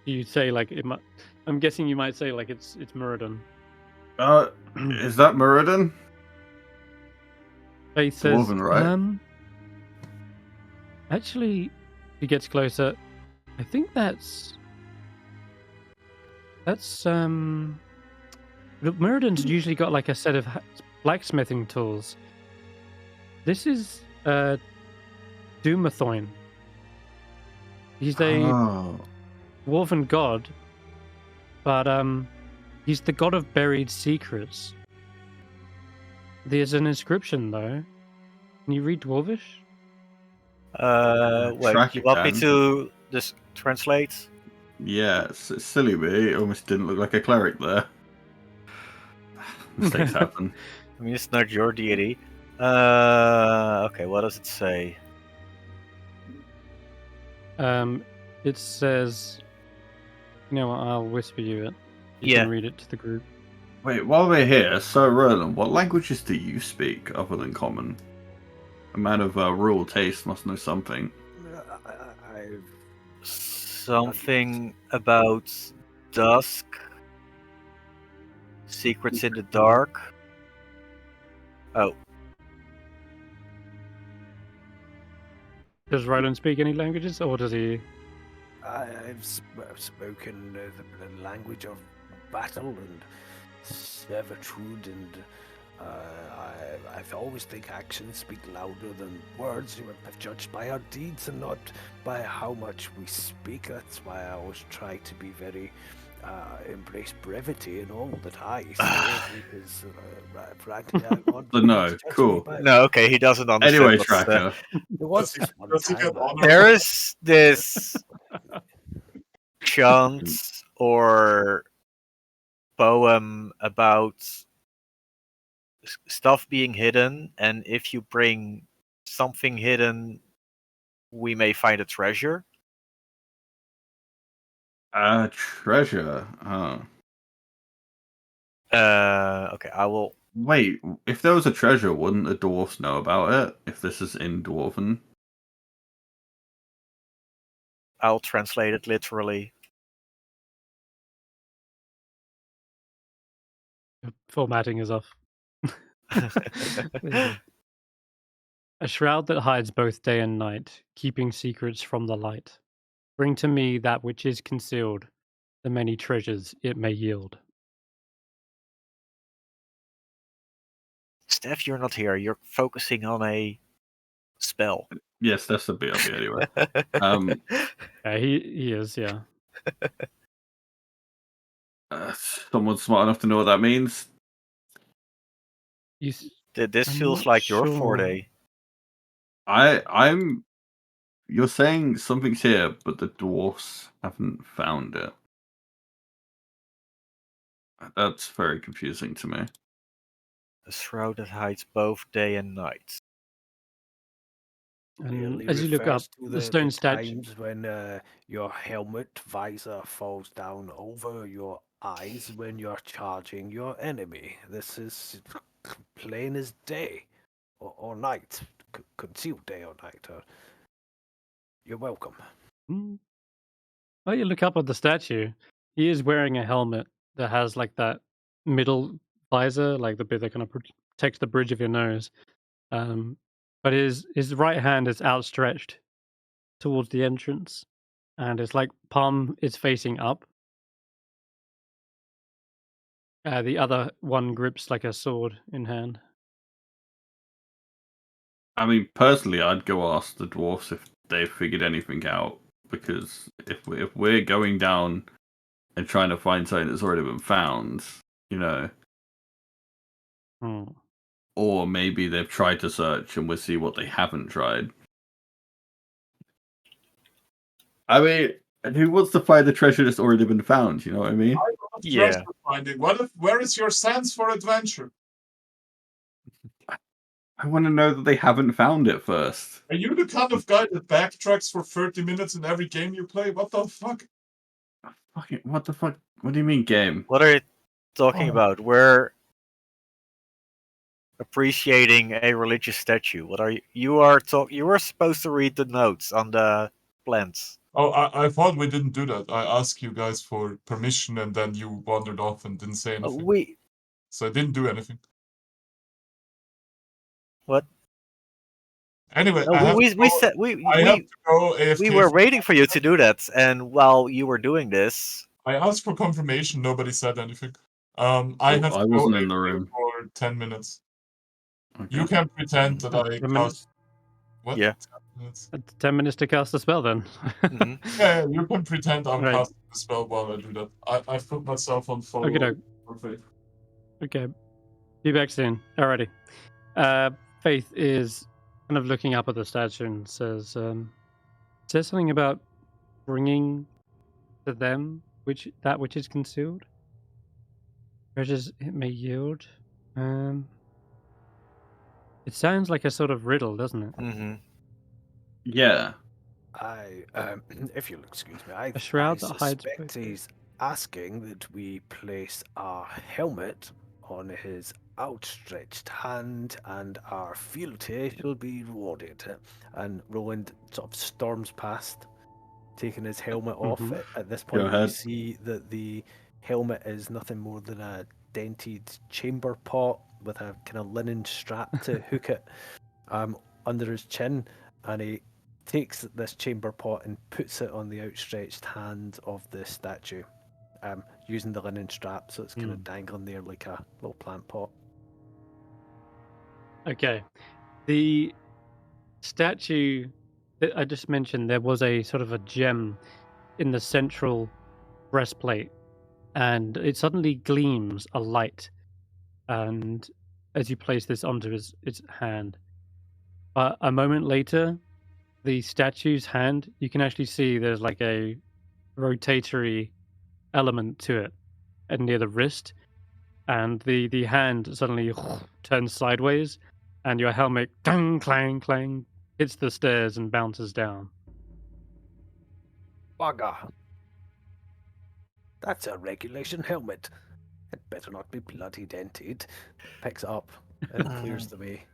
you say like it might, I'm guessing you might say like it's Muradin. Is that Muradin? Faith says, Dwarven, right? Actually, he gets closer. I think that's Look, Mirrodin's usually got like a set of blacksmithing tools. This is Doomathoin. He's a Oh. dwarven god, but he's the god of buried secrets. There's an inscription though. Can you read Dwarvish? Wait, Track you it want me down. to just translate? Yeah, it's silly me. It almost didn't look like a cleric there. Mistakes happen. I mean, it's not your deity. Okay, what does it say? It says, you know what? I'll whisper you it. You Yeah. can read it to the group. Wait, while we're here, so Roland, what languages do you speak other than Common? A man of rural taste must know something. Something about dusk, secrets in the dark. Oh, Does Roland speak any languages, or does he? I've spoken the language of battle and servitude, and I've always think actions speak louder than words. You are judged by our deeds and not by how much we speak. That's why I always try to be very embrace brevity in all that I say. Because frankly, I want So no, to judge cool. me by- no, okay, he doesn't understand. Anyway, what's, Tracker. There was this one Does he time. get honor? there is this chant or poem about stuff being hidden, and if you bring something hidden, we may find a treasure. Treasure. Oh. Okay, I will. Wait, if there was a treasure, wouldn't the dwarfs know about it? If this is in Dwarven? I'll translate it literally. Formatting is off. A shroud that hides both day and night, keeping secrets from the light. Bring to me that which is concealed, the many treasures it may yield. Stef, you're not here. You're focusing on a spell. Yes, that's the BRB anyway. Yeah, he is, yeah. Someone smart enough to know what that means. You, This I'm feels not like your sure. forte. I'm. You're saying something's here, but the dwarfs haven't found it. That's very confusing to me. A shroud that hides both day and night. And Really as you look up, refers to the stone statue. times when your helmet visor falls down over your eyes when you're charging your enemy. This is plain as day or night, concealed day or night. You're welcome. Oh, you look up at the statue. He is wearing a helmet that has like that middle visor, like the bit that kind of protects the bridge of your nose. But his right hand is outstretched towards the entrance, and it's like palm is facing up. The other one grips like a sword in hand. I mean, personally, I'd go ask the dwarfs if they've figured anything out, because if we're going down and trying to find something that's already been found, you know, or maybe they've tried to search and we'll see what they haven't tried. I mean, who wants to find the treasure that's already been found? You know what I mean? Yeah. Treasure finding. Where is your sense for adventure? I want to know that they haven't found it first. Are you the kind of guy that backtracks for 30 minutes in every game you play? What the fuck? Fucking, what the fuck? What do you mean game? What are you talking Oh. about? We're appreciating a religious statue. What are you? You were supposed to read the notes on the plans. Oh, I thought we didn't do that. I asked you guys for permission and then you wandered off and didn't say anything. We So I didn't do anything. what? Anyway, No, I have we to go. said I have to go AFK. we were waiting for you to do that, and while you were doing this, I asked for confirmation. Nobody said anything. I Oh, have to I go wasn't in the AFK room. for 10 minutes. Okay. You can pretend that I 10 cast. minutes. What? Yeah. 10 minutes? 10 minutes to cast a spell then. Mhm. Yeah, you can pretend I'm Right. casting the spell while I do that. I've put myself on follow. Okay, for Faith. Okay. Be back soon. Alrighty. Faith is kind of looking up at the statue and says something about bringing to them that which is concealed. Treasures it may yield. It sounds like a sort of riddle, doesn't it? Mhm. Yeah. If you'll excuse me, I A shroud that hides suspect both. he's asking that we place our helmet on his outstretched hand, and our fealty shall be rewarded. And Roland sort of storms past, taking his helmet off. Mhm. At this Go point, you ahead. see that the helmet is nothing more than a dented chamber pot with a kind of linen strap to hook it under his chin, and he takes this chamber pot and puts it on the outstretched hand of the statue, using the linen strap, so it's kind of dangling there like a little plant pot. Okay. The statue that I just mentioned, there was a sort of a gem in the central breastplate, and it suddenly gleams a light. And as you place this onto its hand, a moment later, the statue's hand, you can actually see there's like a rotatory element to it, and near the wrist, and the hand suddenly turns sideways, and your helmet clang clang clang hits the stairs and bounces down. Bugger! That's a regulation helmet. It better not be bloody dented. Picks it up and clears the way.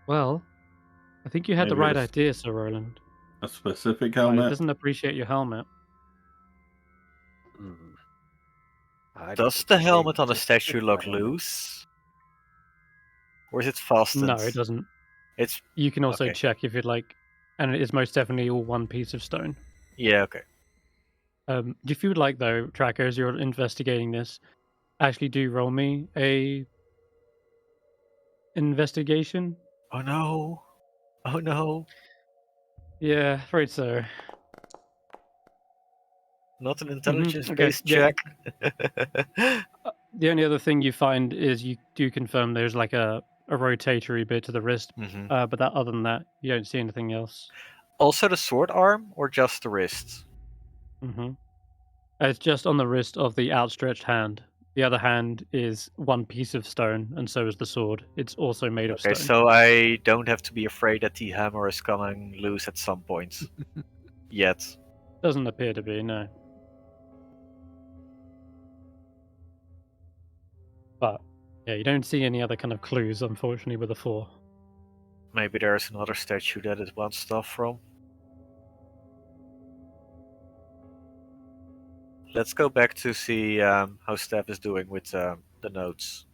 Well, I think you had the Maybe right it's idea, Sir Roland. a specific But it helmet. doesn't appreciate your helmet. Does the helmet on the statue look loose? Or is it fastened? No, it doesn't. It's You can also okay. check if you'd like, and it is most definitely all one piece of stone. Yeah, okay. If you would like, though, Tracker, as you're investigating this, actually do roll me a investigation. Oh no. Oh no. Yeah, afraid so. Not an intelligence-based yeah. check. The only other thing you find is you do confirm there's like a rotatory bit to the wrist, Mhm. but other than that, you don't see anything else. Also the sword arm or just the wrist? Mm-hmm. It's just on the wrist of the outstretched hand. The other hand is one piece of stone, and so is the sword. It's also made of Okay, stone. so I don't have to be afraid that the hammer is coming loose at some point. Yet. Doesn't appear to be, no. But yeah, you don't see any other kind of clues, unfortunately, with a 4. Maybe there's another statue that it wants stuff from. Let's go back to see how Stef is doing with the notes.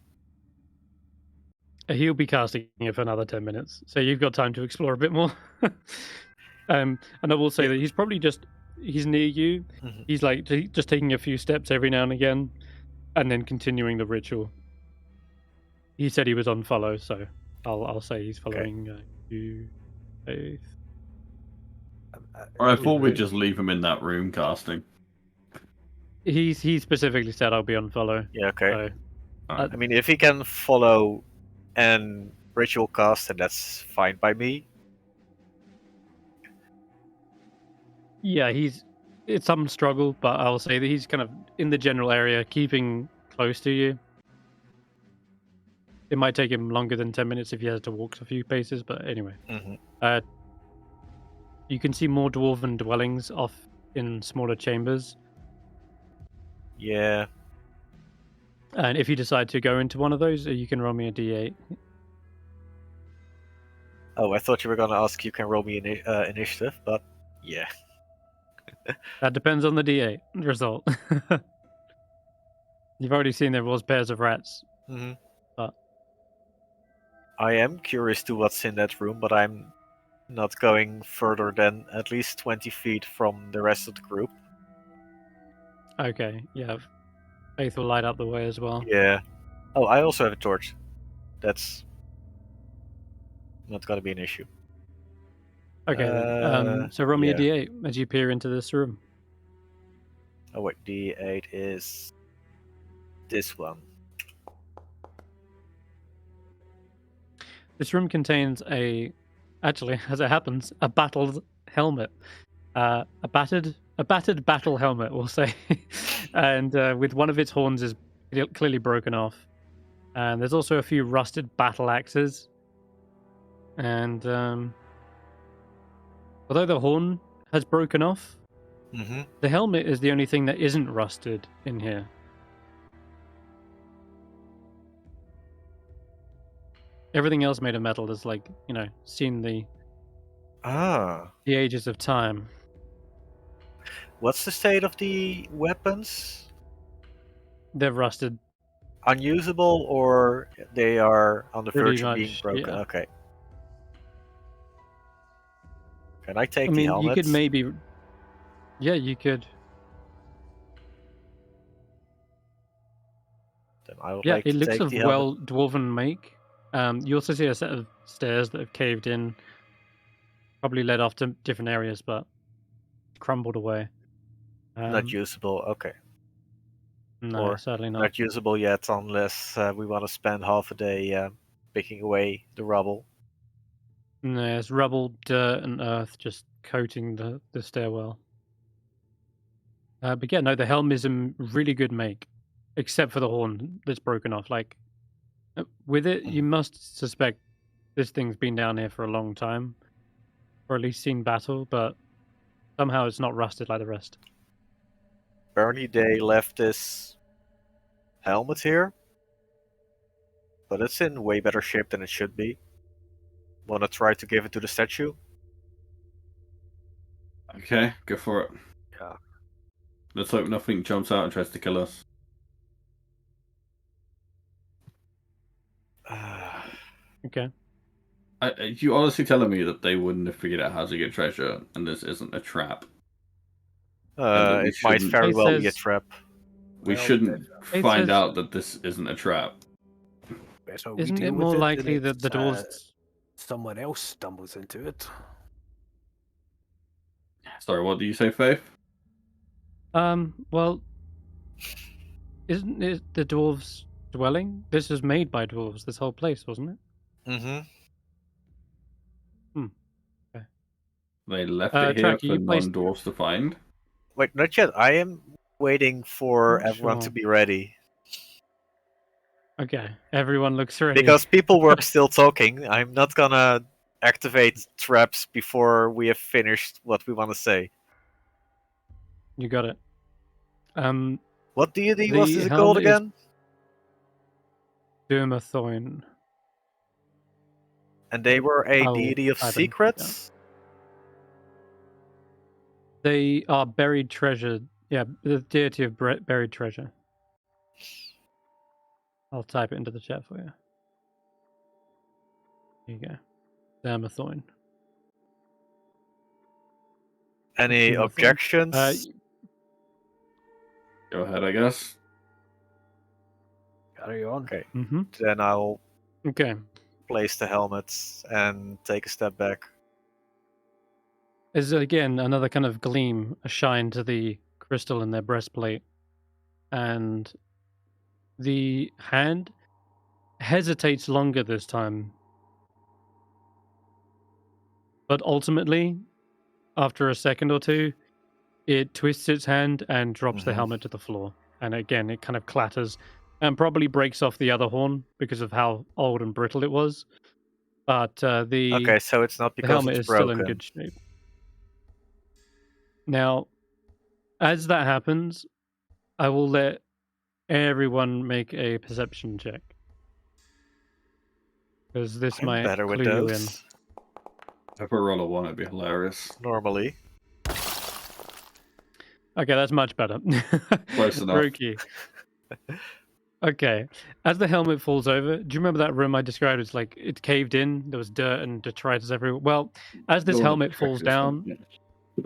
He'll be casting it for another 10 minutes, so you've got time to explore a bit more. And I will say that he's near you. Mhm. He's like just taking a few steps every now and again, and then continuing the ritual. He said he was on follow, so I'll say he's following you. Faith. Or I thought we'd just leave him in that room casting. He specifically said I'll be on follow. Yeah, okay. So, Alright. I mean, if he can follow and ritual cast, then that's fine by me. yeah, it's some struggle, but I'll say that he's kind of in the general area, keeping close to you. It might take him longer than 10 minutes if he has to walk a few paces, but anyway. Mhm. You can see more dwarven dwellings off in smaller chambers. Yeah. And if you decide to go into one of those, you can roll me a d8. Oh, I thought you were gonna ask you can roll me initiative, but yeah. That depends on the d8 result. You've already seen there was pairs of rats. Mm-hmm. But I am curious to what's in that room, but I'm not going further than at least 20 feet from the rest of the group. Okay, yeah. Faith will light up the way as well. Yeah. Oh, I also have a torch. That's not gonna be an issue. Okay, then. So roll me a yeah. d8 as you peer into this room. Oh wait, D8 is this one. This room contains actually, as it happens, a battled helmet. A battered battle helmet, we'll say. And with one of its horns is clearly broken off. And there's also a few rusted battle axes. And although the horn has broken off, Mm-hmm. the helmet is the only thing that isn't rusted in here. Everything else made of metal has, like, seen the ages of time. What's the state of the weapons? They're rusted. Unusable, or they are on the Pretty verge of being much, broken? yeah. Okay. Can I take I the mean, helmet? you could maybe... Yeah, you could. Then I would Yeah, like it to looks take of the helmet. well dwarven make. You also see a set of stairs that have caved in. Probably led off to different areas, but crumbled away. Not usable. Okay. No, Or sadly not. not usable yet, unless we want to spend half a day picking away the rubble. No, it's rubble, dirt, and earth just coating the stairwell. But yeah, no, the helm is in really good make, except for the horn that's broken off. Like, with it, you must suspect this thing's been down here for a long time, or at least seen battle, but somehow it's not rusted like the rest. Apparently they left this helmet here, but it's in way better shape than it should be. Wanna try to give it to the statue? Okay, go for it. Yeah. Let's hope nothing jumps out and tries to kill us. Okay. You honestly telling me that they wouldn't have figured out how to get treasure, and this isn't a trap? that we It might shouldn't- very It well be a says- trap. We Well, shouldn't It find says- out that this isn't a trap. Better we Isn't deal it with more than likely that if, the dwarves... someone else stumbles into it? Sorry, what do you say, Faith? Well, isn't it the dwarves' dwelling? This was made by dwarves, this whole place, wasn't it? Mm-hmm. They left Uh, it here Tracker, for you placed- non-dwarves to find. Wait, not yet. I am waiting for Not everyone to sure. be ready. Okay, everyone looks ready. Because people were still talking. I'm not gonna activate traps before we have finished what we want to say. You got it. What deity The was it called helmet is- again? Dermathoin. And they were a I'll deity of type it secrets? They are buried treasure. Yeah, the deity of buried treasure. I'll type it into the chat for you. Here you go. Dermathoin. Any Nothing. objections? Go ahead, I guess. Carry on. Okay, Mm-hmm. then I'll Okay. place the helmets and take a step back. There's again another kind of gleam, a shine to the crystal in their breastplate, and the hand hesitates longer this time. But ultimately, after a second or two, it twists its hand and drops the Mhm. helmet to the floor. And again, it kind of clatters and probably breaks off the other horn because of how old and brittle it was. But the Okay, so it's not because helmet it's is broken. still in good shape. Now, as that happens, I will let everyone make a perception check. Because this I'm might better with clue you in. those. If I roll a 1, it'd be hilarious. Normally. Okay, that's much better. Close enough. Roki. Okay. As the helmet falls over, do you remember that room I described? It's like it caved in. There was dirt and detritus everywhere. Well, as this Don't wanna helmet check falls this down, one, yeah.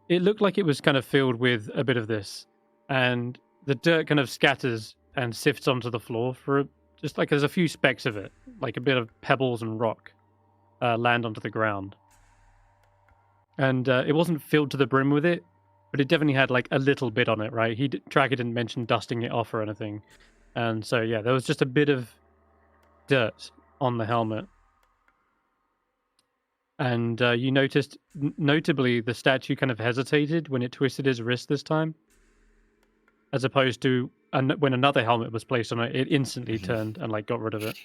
it looked like it was kind of filled with a bit of this, and the dirt kind of scatters and sifts onto the floor for just like there's a few specks of it, like a bit of pebbles and rock, land onto the ground. And it wasn't filled to the brim with it, but it definitely had like a little bit on it, right? Tracker didn't mention dusting it off or anything, and so yeah, there was just a bit of dirt on the helmet. And you noticed, notably, the statue kind of hesitated when it twisted his wrist this time, as opposed to when another helmet was placed on it, it instantly turned and like got rid of it.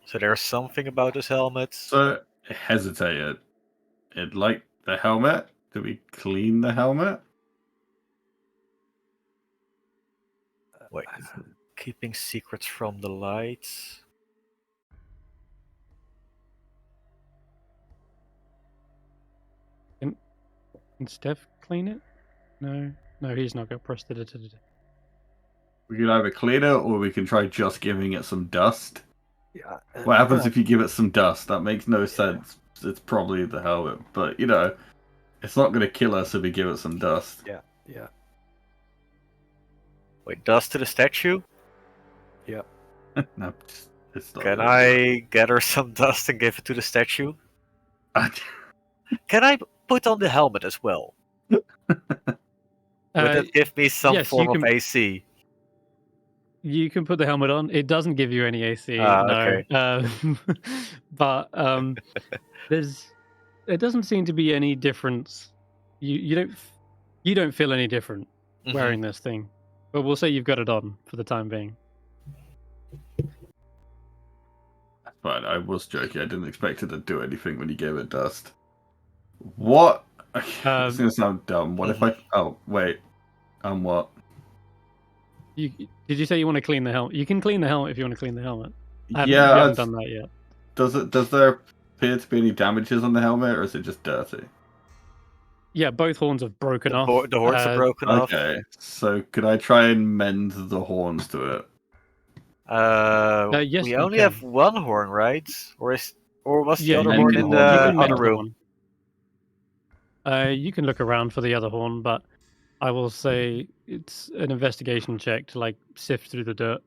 So there's something about this helmet. So it hesitated. It liked the helmet. Did we clean the helmet? Wait, keeping secrets from the light. Can Stef clean it? No, he's not got pressed. We can either clean it or we can try just giving it some dust. Yeah. What happens if you give it some dust? That makes no sense. It's probably the helmet, but you know, it's not going to kill us if we give it some dust. Yeah. Wait, dust to the statue? No, it's not. Can I gather some dust and give it to the statue? Can I put on the helmet as well? Would that give me some yes, form you of can- AC? You can put the helmet on. It doesn't give you any AC, okay. but it doesn't seem to be any difference. You don't feel any different wearing this thing, but we'll say you've got it on for the time being. But I was joking. I didn't expect it to do anything when you gave it dust. What? It's gonna sound dumb. What if I? Oh wait. What? Did you say you want to clean the helmet? You can clean the helmet if you want to clean the helmet. You Yeah. haven't done that yet. Does there appear to be any damages on the helmet, or is it just dirty? Yeah, both horns have broken off. The horns are broken off. Okay. So could I try and mend the horns to it? Yes, we you only can. have one horn, right? Or was the Yeah, other you horn can in mend the the other mend the room? horn. You can look around for the other horn, but I will say it's an investigation check to like sift through the dirt.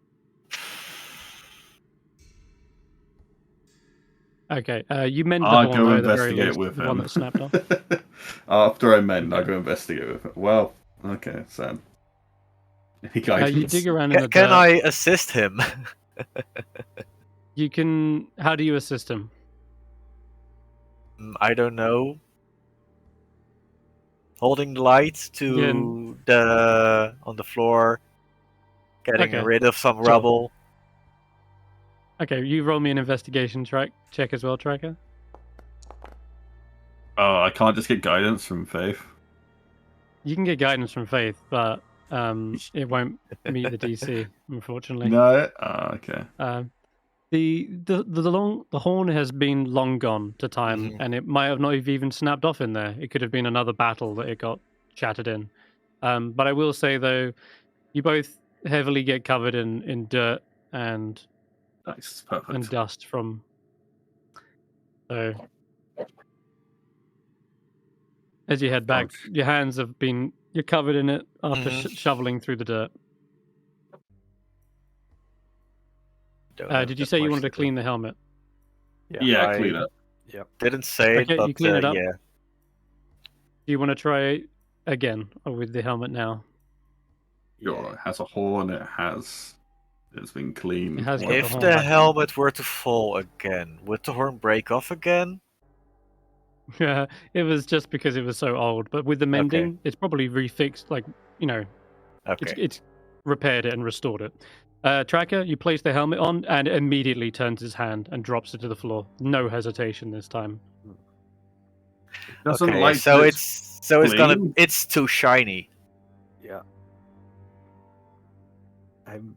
Okay, you mend the I'll horn go though, at the very investigate least, with the him. one that snapped off. After I mend, I'll Okay. go investigate with him. Well, okay, Sam. Any You guidance? dig around in the Can dirt. I assist him? You can. How do you assist him? I don't know. Holding the light to on the floor, getting Okay. rid of some Sure. rubble. Okay, you roll me an investigation check as well, Tracker. Oh, I can't just get guidance from Faith. You can get guidance from Faith, but it won't meet the DC, unfortunately. No. Okay. The horn has been long gone to time, Mhm. and it might have not have even snapped off in there. It could have been another battle that it got shattered in. But I will say though, you both heavily get covered in dirt and Nice. Perfect. dust from. So as you head back, Ouch. your hands have been. You're covered in it after Mhm. shoveling through the dirt. Don't have Did you that say you much wanted to do. clean the helmet? Yeah, I clean it. Didn't say Okay, it, but you clean it up. yeah. Do you want to try again with the helmet now? Sure, it has a horn. It's been cleaned. It has got Well, the If horn. the helmet were to fall again, would the horn break off again? Yeah, it was just because it was so old. But with the mending, it's probably refixed. Like Okay. it's repaired it and restored it. Tracker, you place the helmet on and immediately turns his hand and drops it to the floor. No hesitation this time. doesn't Okay, like so this clean? it's too shiny. Yeah. I'm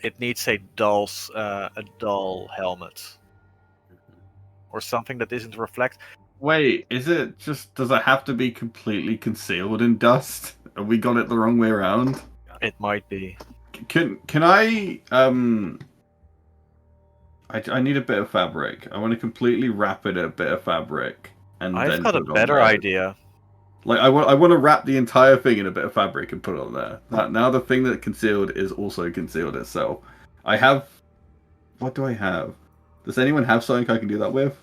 It needs a dull helmet. Or something that isn't reflect. Wait, is it just? Does it have to be completely concealed in dust? Have we got it the wrong way around? It might be. Can I I need a bit of fabric. I want to completely wrap it in a bit of fabric and I've then got a put it on better there. idea. Like I want to wrap the entire thing in a bit of fabric and put it on there. Now the thing that concealed is also concealed itself. I have. What do I have? Does anyone have something I can do that with?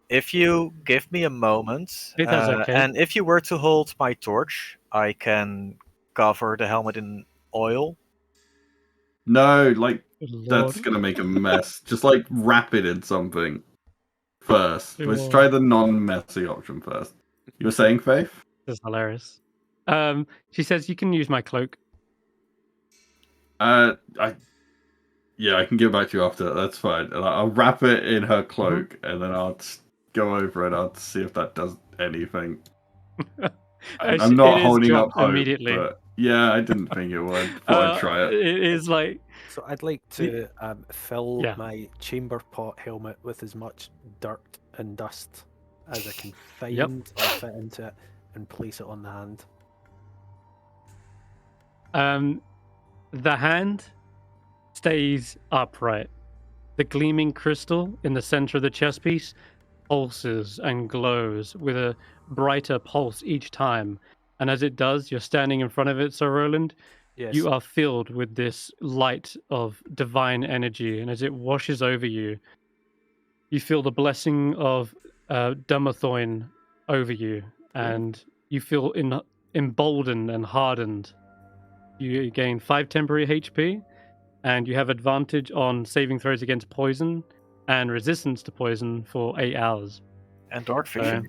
If you give me a moment, think that's okay. and if you were to hold my torch, I can cover the helmet in oil. No, like Good that's lord. gonna make a mess. Just like wrap it in something first. Let's Sure. try the non-messy option first. You were saying, Faith? This is hilarious. She says you can use my cloak. I can get back to you after that. That's fine. And I'll wrap it in her cloak, and then I'll go over and I'll see if that does anything. I'm not It is holding up dropped hope, immediately. but yeah, I didn't think it would. Thought I'd try it. It is like So I'd like to fill Yeah. my chamber pot helmet with as much dirt and dust as I can find Yep. or fit into it and place it on the hand. the hand stays upright. The gleaming crystal in the center of the chest piece pulses and glows with a brighter pulse each time. And as it does, you're standing in front of it, Sir Roland. Yes. You are filled with this light of divine energy, and as it washes over you, you feel the blessing of Dumathoin over you, and you feel emboldened and hardened. You gain 5 temporary HP, and you have advantage on saving throws against poison and resistance to poison for 8 hours. And dark vision.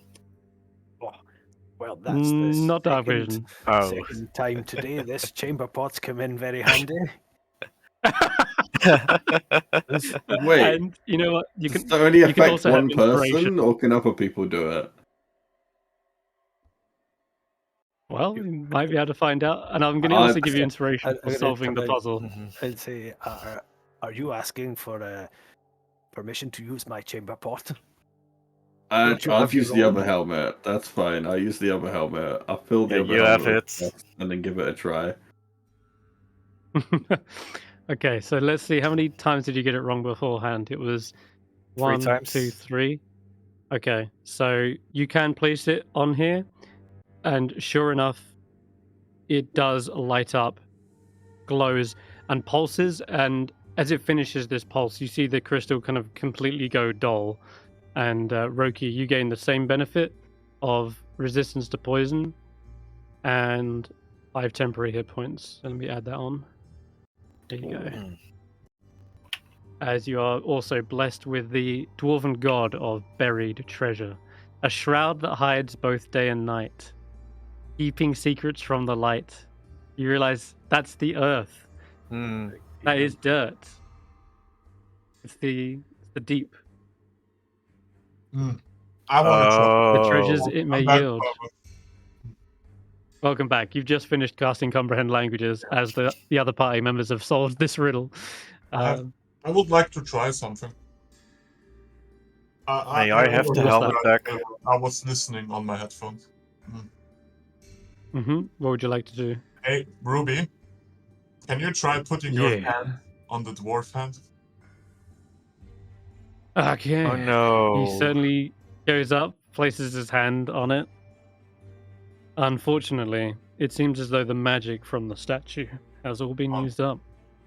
Well, that's the Not dark second, vision. Oh. second time today this chamber pot's come in very handy. Wait, And you know what? You does can that only you can affect also have one person, inspiration. or can other people do it? Well, you might be able to find out. And I'm going to I'll- also give you inspiration I'm for gonna solving the come in. puzzle. Mhm. I'd say, are you asking for permission to use my chamber pot? Don't you I'll have use your the own? other helmet. That's fine. I'll use the other helmet. I'll fill the Yeah, other you have helmet with it. dust and then give it a try. Okay, so let's see. How many times did you get it wrong beforehand? It was 1, times. 2, 3. Okay, so you can place it on here, and sure enough, it does light up, glows, and pulses. And as it finishes this pulse, you see the crystal kind of completely go dull. And Roki, you gain the same benefit of resistance to poison and 5 temporary hit points. Let me add that on. There you go. Mm. As you are also blessed with the dwarven god of buried treasure, a shroud that hides both day and night, keeping secrets from the light. You realize that's the earth. Mm. That is dirt. It's the deep. I want to try. The Oh. treasures it may I'm back, yield. Barbara. Welcome back. You've just finished casting Comprehend Languages as the other party members have solved this riddle. I would like to try something. May I have the What's helmet that? back? I was listening on my headphones. What would you like to do? Hey, Ruby, can you try putting your Yeah. hand on the dwarf hand? Okay. Oh no. He certainly goes up, places his hand on it. Unfortunately, it seems as though the magic from the statue has all been used up.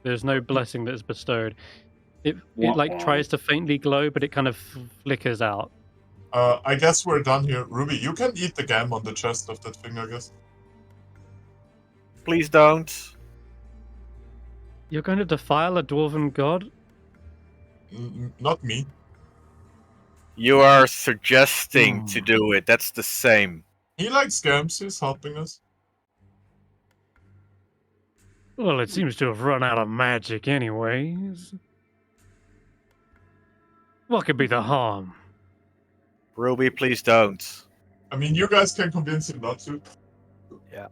There's no blessing that is bestowed. It like tries to faintly glow, but it kind of flickers out. I guess we're done here. Ruby, you can eat the gam on the chest of that thing, I guess. Please don't. You're going to defile a dwarven god? Not me. You are suggesting to do it. That's the same. He likes scams. He's helping us. Well, it seems to have run out of magic anyways. What could be the harm? Ruby, please don't. I mean, you guys can convince him not to. Yeah,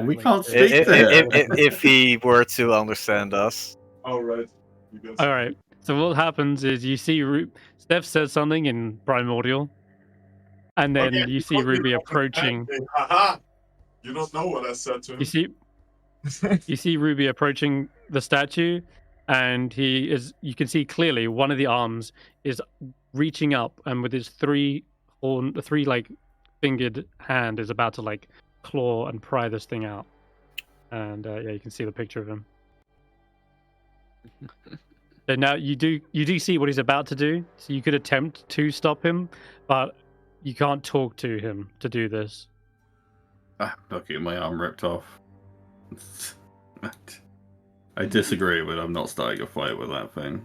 We like can't to- speak to him. If he were to understand us. All right. You guys. All right. So what happens is you see Stef says something in primordial, and then Okay, you see because we Ruby don't approaching. understand. Haha! You don't know what I said to him. You see, You see Ruby approaching the statue, and you can see clearly one of the arms is reaching up, and with his three like fingered hand is about to like claw and pry this thing out. And yeah, you can see the picture of him. So now you do see what he's about to do. So you could attempt to stop him, but you can't talk to him to do this. I'm not getting my arm ripped off. I disagree, but I'm not starting a fight with that thing.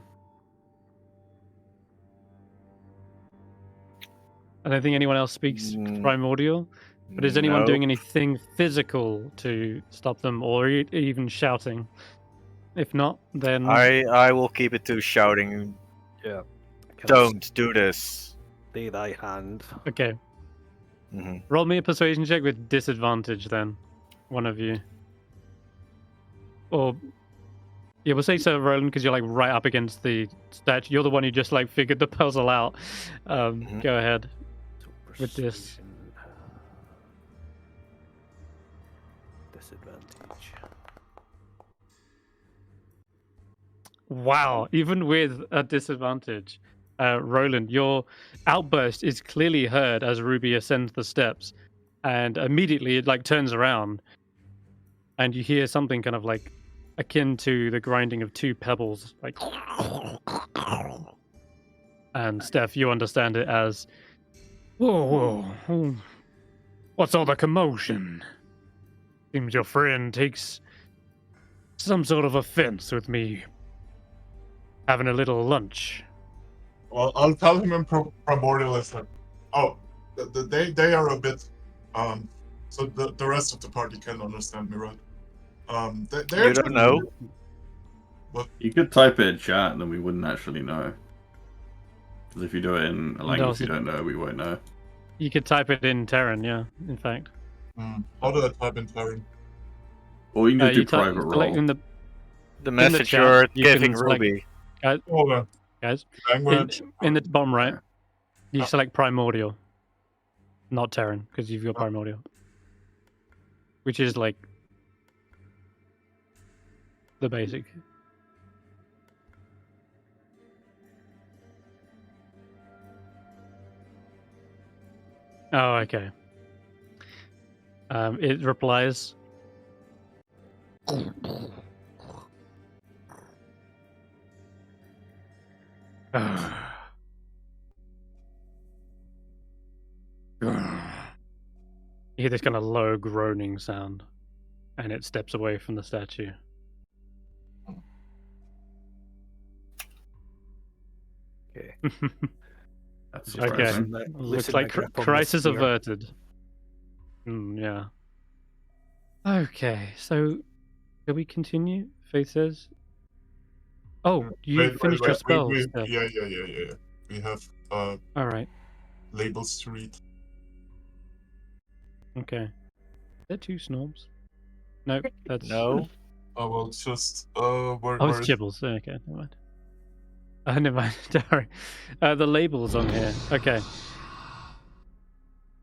I don't think anyone else speaks primordial. But is anyone doing anything physical to stop them, or even shouting? If not, then I will keep it to shouting. Yeah. Don't do this. Stay thy hand. Okay. Mm-hmm. Roll me a persuasion check with disadvantage, then. One of you. Or yeah, we'll say so, Roland, because you're like right up against the statue. You're the one who just like figured the puzzle out. Go ahead with this. Disadvantage. Wow, even with a disadvantage, Roland, your outburst is clearly heard as Ruby ascends the steps, and immediately it like turns around, and you hear something kind of like akin to the grinding of two pebbles, like. And Stef, you understand it as, whoa, what's all the commotion? Seems your friend takes some sort of offense with me having a little lunch. Well, I'll tell him in primordialism. Oh, they are a bit. So the rest of the party can understand me, right? They're You don't know. You could type it in chat, and then we wouldn't actually know. Because if you do it in a language you don't know, we won't know. You could type it in Terran, yeah. In fact. How do I type in Terran? Or you can just do private roll. In the message chat, you're you giving can Ruby. Guys, Language. in the bottom right, you select primordial, not Terran, because you've got primordial, which is like the basic. Oh, okay. It replies. You hear this kind of low groaning sound, and it steps away from the statue. Okay. That's Okay. surprising. Looks like crisis averted. Yeah. Okay, so shall we continue? Faith says. Oh, you finished your spells. Yeah. We have All right. labels to read. Okay. Is there two snobs? Nope, that's No. Oh well, just Oh, it's Gibbles. Okay, never mind. Never mind. Sorry. The labels on here. Okay.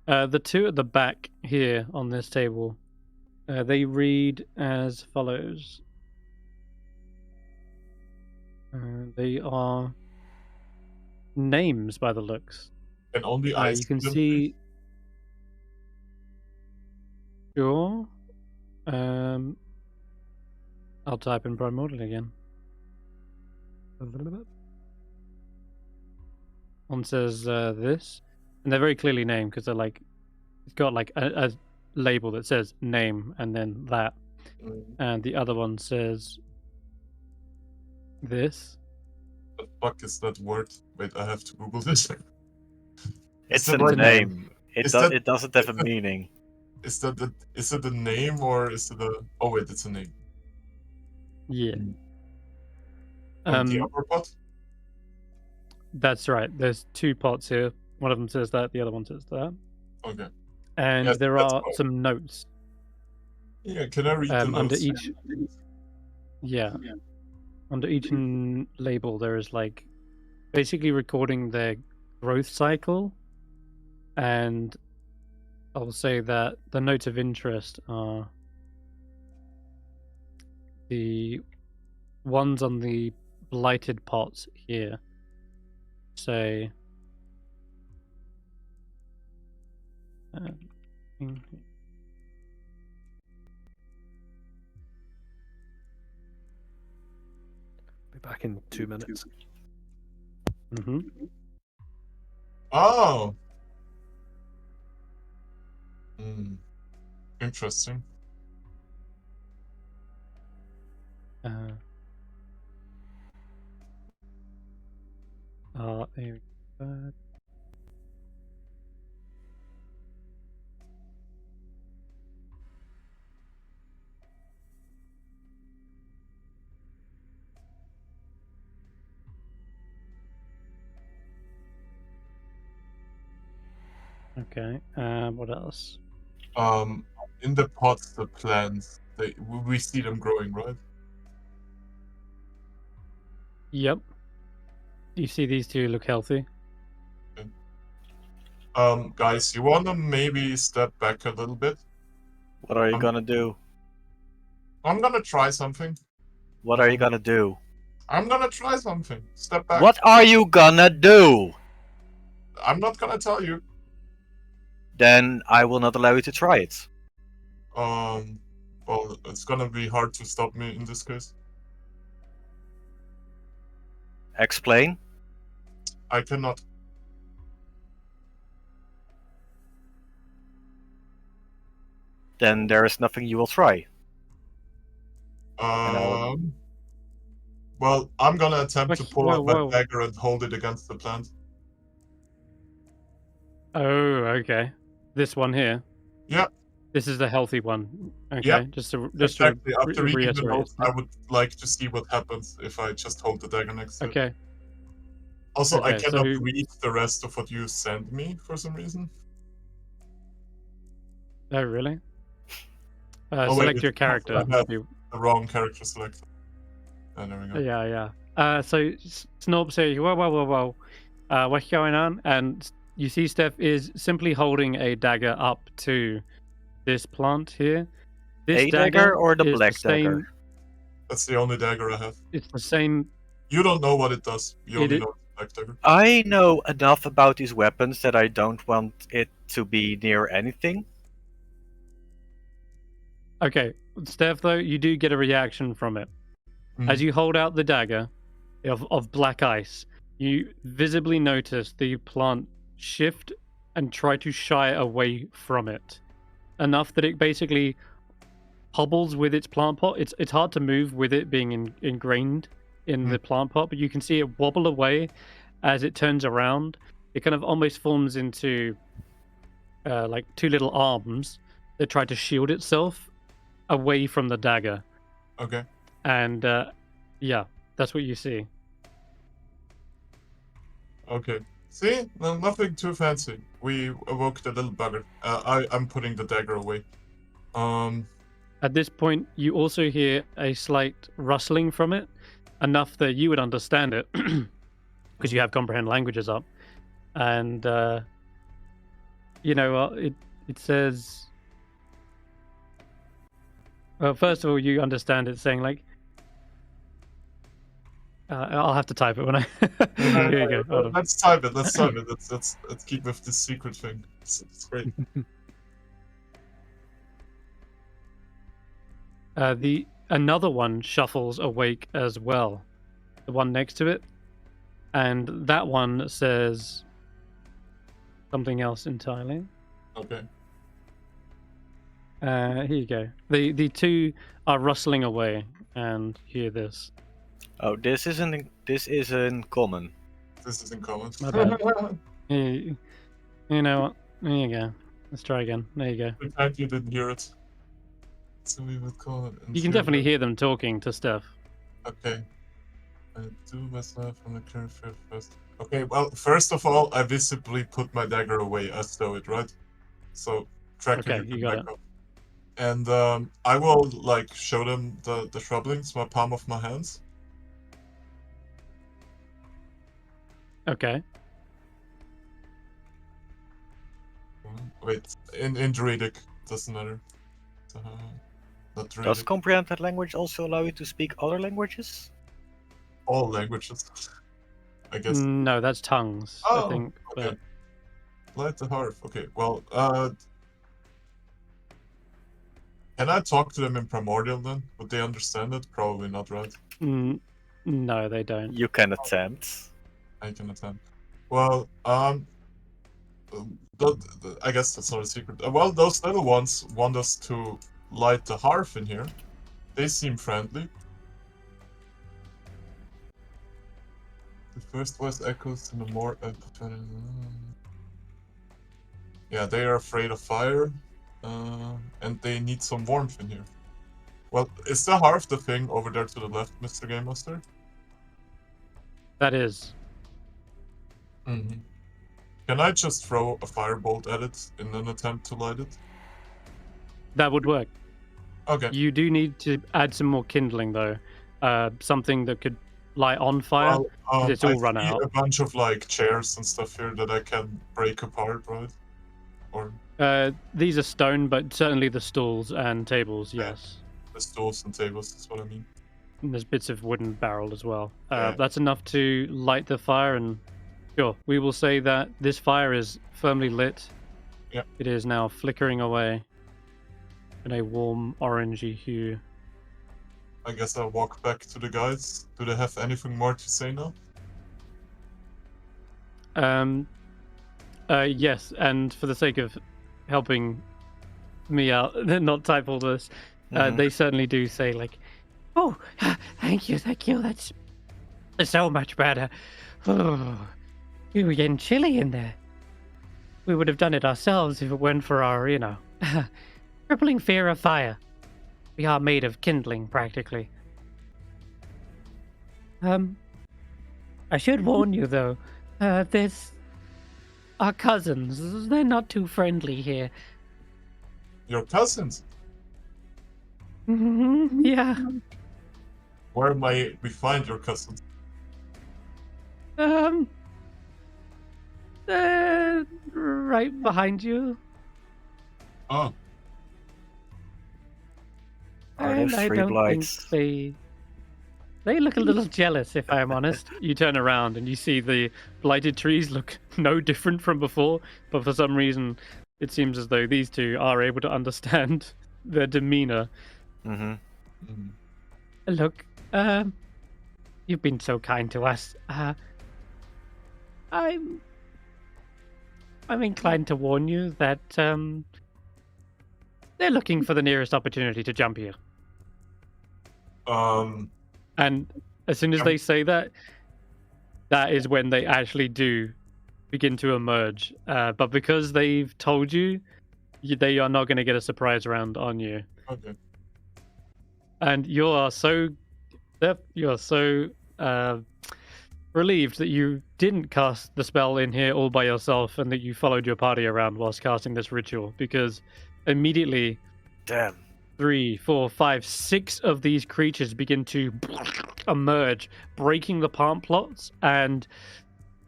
The two at the back here on this table, they read as follows. They are names by the looks. And only You can see. Sure. I'll type in primordial again. One says this, and they're very clearly named because they're like, it's got like a label that says name and then that, and the other one says this. What the fuck is that word? Wait, I have to Google this. It's that a right? name. Is that- It doesn't have a meaning. Is it the name or is it a? Oh wait, it's a name. Yeah. And the upper pot? That's right. There's two pots here. One of them says that, the other one says that. Okay. And Yes, there that's are fine. some notes Yeah, can I read the under notes? each. Yeah. Under each label, there is like basically recording their growth cycle, and I'll say that the notes of interest are the ones on the blighted pots here say Be back in 2 minutes. mm-hmm. Oh. Interesting. There we go. Okay. What else? In the pots, the plants, we see them growing, right? Yep. You see these two look healthy. Guys, you wanna maybe step back a little bit? What are you I'm- gonna do? I'm gonna try something. What are you gonna do? I'm gonna try something. Step back. What are you gonna do? I'm not gonna tell you. Then I will not allow you to try it. Well, it's gonna be hard to stop me in this case. Explain. I cannot. Then there is nothing you will try. Well, I'm gonna attempt to pull out my Whoa. dagger and hold it against the plant. Oh, okay. This one here. Yeah. This is the healthy one. Okay. Yeah. Just to Exactly. After reading the reiterate. notes, I would like to see what happens if I just hold the dagger next to it. Okay. Also, I Okay, cannot so- read the rest of what you sent me for some reason. Oh, really? Oh, wait, Select it's your not character. like that. You- The wrong character selected. Oh, there we go. Yeah. So Snob says, whoa. What's going on? And you see Stef is simply holding a dagger up to this plant here. This A dagger or the is black same, dagger? That's the only dagger I have. It's the same. You don't know what it does. You It only i- know it's a black dagger. I know enough about these weapons that I don't want it to be near anything. Okay, Steph, though, you do get a reaction from it. As you hold out the dagger of black ice, you visibly notice the plant shift and try to shy away from it. Enough that it basically hobbles with its plant pot. It's hard to move with it being ingrained in the plant pot, but you can see it wobble away as it turns around. It kind of almost forms into like two little arms that try to shield itself away from the dagger. Okay. And yeah, that's what you see. Okay. See? No, nothing too fancy. We awoke the little bugger. I'm putting the dagger away. At this point, you also hear a slight rustling from it, enough that you would understand it, because you have comprehend languages up. And it says. Well, first of all, you understand it saying like. I'll have to type it when I. Here you go. Hold on. Let's type it. Let's keep with this secret thing. It's great. Another one shuffles awake as well, the one next to it, and that one says something else entirely. Okay. Here you go. The two are rustling away, and hear this. Oh, this isn't common. This is in common. My bad. You know what? There you go. Let's try again. There you go. Pretend you didn't hear it. So we would call it. You can definitely hear them talking to Steph. Okay. I do myself from the current first. Okay, well, first of all, I visibly put my dagger away as though it, right? So, tracker, Okay, you got back it. up. And I will, like, show them the troublings, my palm of my hands. Okay. Wait, in Druidic, doesn't matter. Not really. Does comprehended language also allow you to speak other languages? All languages. I guess. No, that's tongues, I Oh, think. okay. Light the harp. Okay, well, can I talk to them in Primordial then? Would they understand it? Probably not, right? But no, they don't. You can attempt. I can attempt. Well, I guess that's not a secret. Well, those little ones want us to light the hearth in here. They seem friendly. The first voice echoes in the more. Yeah, they are afraid of fire, and they need some warmth in here. Well, is the hearth the thing over there to the left, Mr. Game Master? That is. Mm-hmm. Can I just throw a firebolt at it in an attempt to light it? That would work. Okay. You do need to add some more kindling, though. Something that could light on fire. Well, it's all I run see out. a bunch of like chairs and stuff here that I can break apart, right? Or These are stone, but certainly the stools and tables, yes. the stools and tables is what I mean. And there's bits of wooden barrel as well. Yeah. That's enough to light the fire, and sure, we will say that this fire is firmly lit. Yeah. It is now flickering away in a warm orangey hue. I guess I'll walk back to the guys. Do they have anything more to say now? Yes, and for the sake of helping me out, not type all this, they certainly do say, like, oh, thank you, that's so much better. Oh, we were getting chilly in there. We would have done it ourselves if it weren't for our, crippling fear of fire. We are made of kindling, practically. I should warn you, though, there's our cousins. They're not too friendly here. Your cousins? Yeah. Where might we find your cousins? Right behind you. Oh, Are And those I three don't blights? think they look a little jealous, if I'm honest. You turn around and you see the blighted trees look no different from before, but for some reason, it seems as though these two are able to understand their demeanor. Mm-hmm. Look, you've been so kind to us. I'm inclined to warn you that they're looking for the nearest opportunity to jump here. And as soon as they say that, that is when they actually do begin to emerge. But because they've told you, they are not going to get a surprise round on you. okay. And you are so relieved that you didn't cast the spell in here all by yourself and that you followed your party around whilst casting this ritual, because immediately Damn. 3, 4, 5, 6 of these creatures begin to emerge, breaking the palm plots, and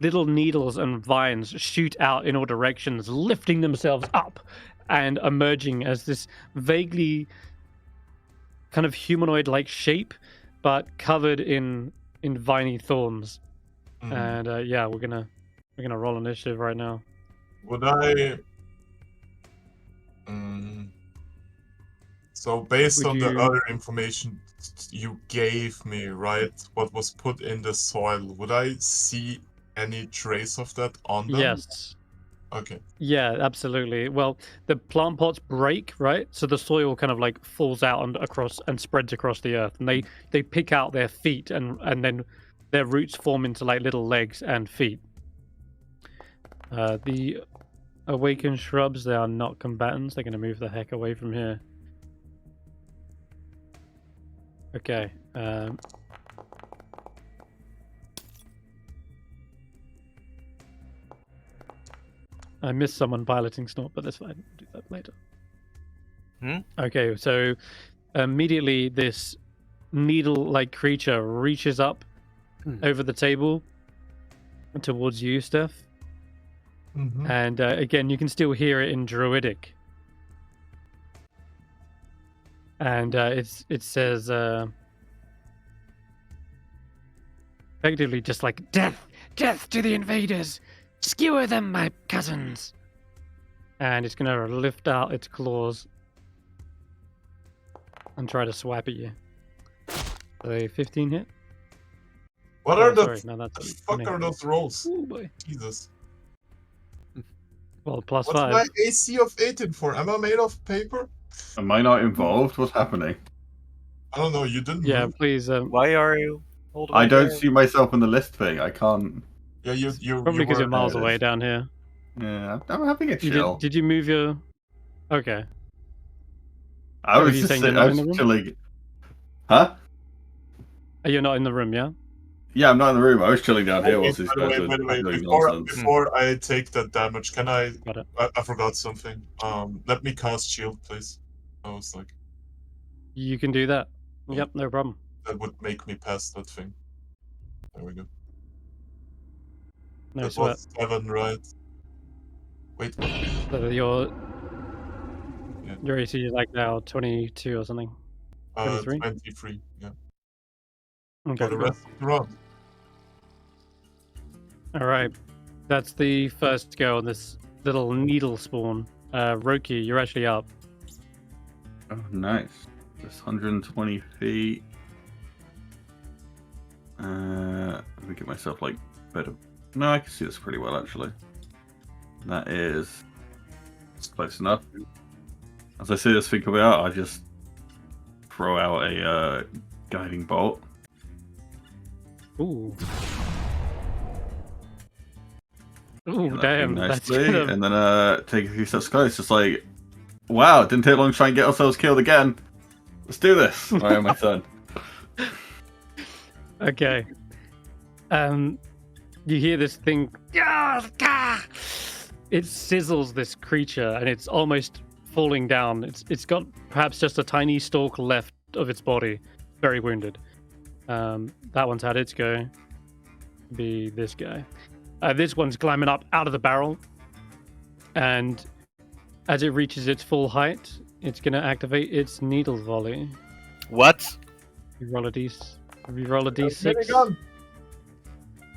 little needles and vines shoot out in all directions, lifting themselves up and emerging as this vaguely kind of humanoid-like shape, but covered in viney thorns. And yeah, we're gonna roll initiative right now. Would I? So based Would on the you- other information you gave me, right? What was put in the soil? Would I see any trace of that on them? Yes. Okay. Yeah, absolutely. Well, the plant pots break, right? So the soil kind of like falls out and across and spreads across the earth, and they pick out their feet, and then their roots form into like little legs and feet. The awakened shrubs, they are not combatants. They're going to move the heck away from here. Okay. I missed someone piloting Snort, but that's fine. We'll do that later. Okay, so immediately this needle-like creature reaches up over the table towards you, Stef. And again, you can still hear it in Druidic. And it says effectively just like death to the invaders, skewer them, my cousins. And it's gonna lift out its claws and try to swipe at you. So 15 hit. What Oh, are the sorry, no, that's fuck 20. are those rolls? Oh boy. Jesus. Well, plus What's 5. my AC of 18 for? Am I made of paper? Am I not involved? What's happening? I don't know. You didn't. Yeah, move. please. Why are you all the way I don't there? see myself in the list thing. I can't. Yeah, you Probably because were you're miles There it away is. down here. Yeah, I'm having a You chill. did you move your? Okay. I Are was you just saying you're sitting, not I in was the room? chilling. Huh? You're not in the room, yeah? Yeah, I'm not in the room. I was chilling down here Okay, whilst these by guys the were way, doing before nonsense. before I take that damage, can I? Got it. I forgot something. Let me cast shield, please. I was like, You can do that. Yep, no problem. that would make me pass that thing. There we go. No that sweat. was 7, right? Wait, what? So Yeah. your AC is like now 22 or something. 23? 23. Yeah. Okay. For the Cool. rest of the round. All right. That's the first go on this little needle spawn. Roki, you're actually up. Oh, nice. Just 120 feet. Let me get myself like better. No, I can see this pretty well actually. That is close enough. As I see this thing coming out, I just throw out a guiding bolt. Ooh. Ooh, Get that thing damn. That's nicely, gonna... and then take a few steps close. Just like, wow, didn't take long to try and get ourselves killed again. Let's do this. All right, my turn. Okay. You hear this thing. It sizzles this creature, and it's almost falling down. It's got perhaps just a tiny stalk left of its body, very wounded. That one's had its go. Be this guy. This one's climbing up out of the barrel, and as it reaches its full height, it's gonna activate its needle volley. What? You roll a d6. Minigun.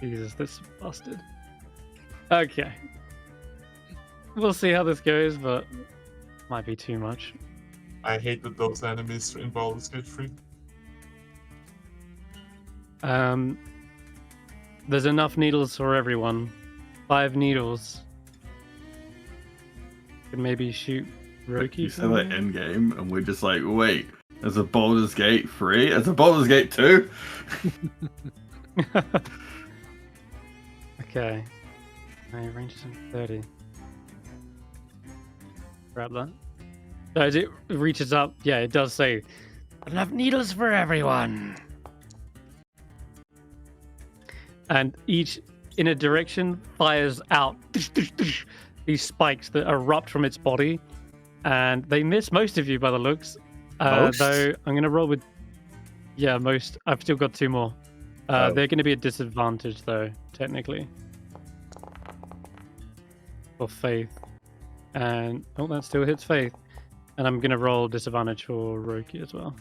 Jesus, this bastard. Okay. We'll see how this goes, but might be too much. I hated those enemies in Baldur's Gate 3. There's enough needles for everyone. 5 needles. Could maybe shoot Roki. You said that end game, and we're just like, wait, there's a Baldur's Gate 3? There's a Baldur's Gate 2? Okay. My range is in 30. Grab that. So as it reaches up, yeah, it does say, enough needles for everyone. And each in a direction fires out these spikes that erupt from its body, and they miss most of you by the looks. Most? Though I'm gonna roll with, yeah, most. I've still got 2 more. Oh. They're gonna be a disadvantage though, technically. For Faith, and oh, that still hits Faith, and I'm gonna roll disadvantage for Roki as well,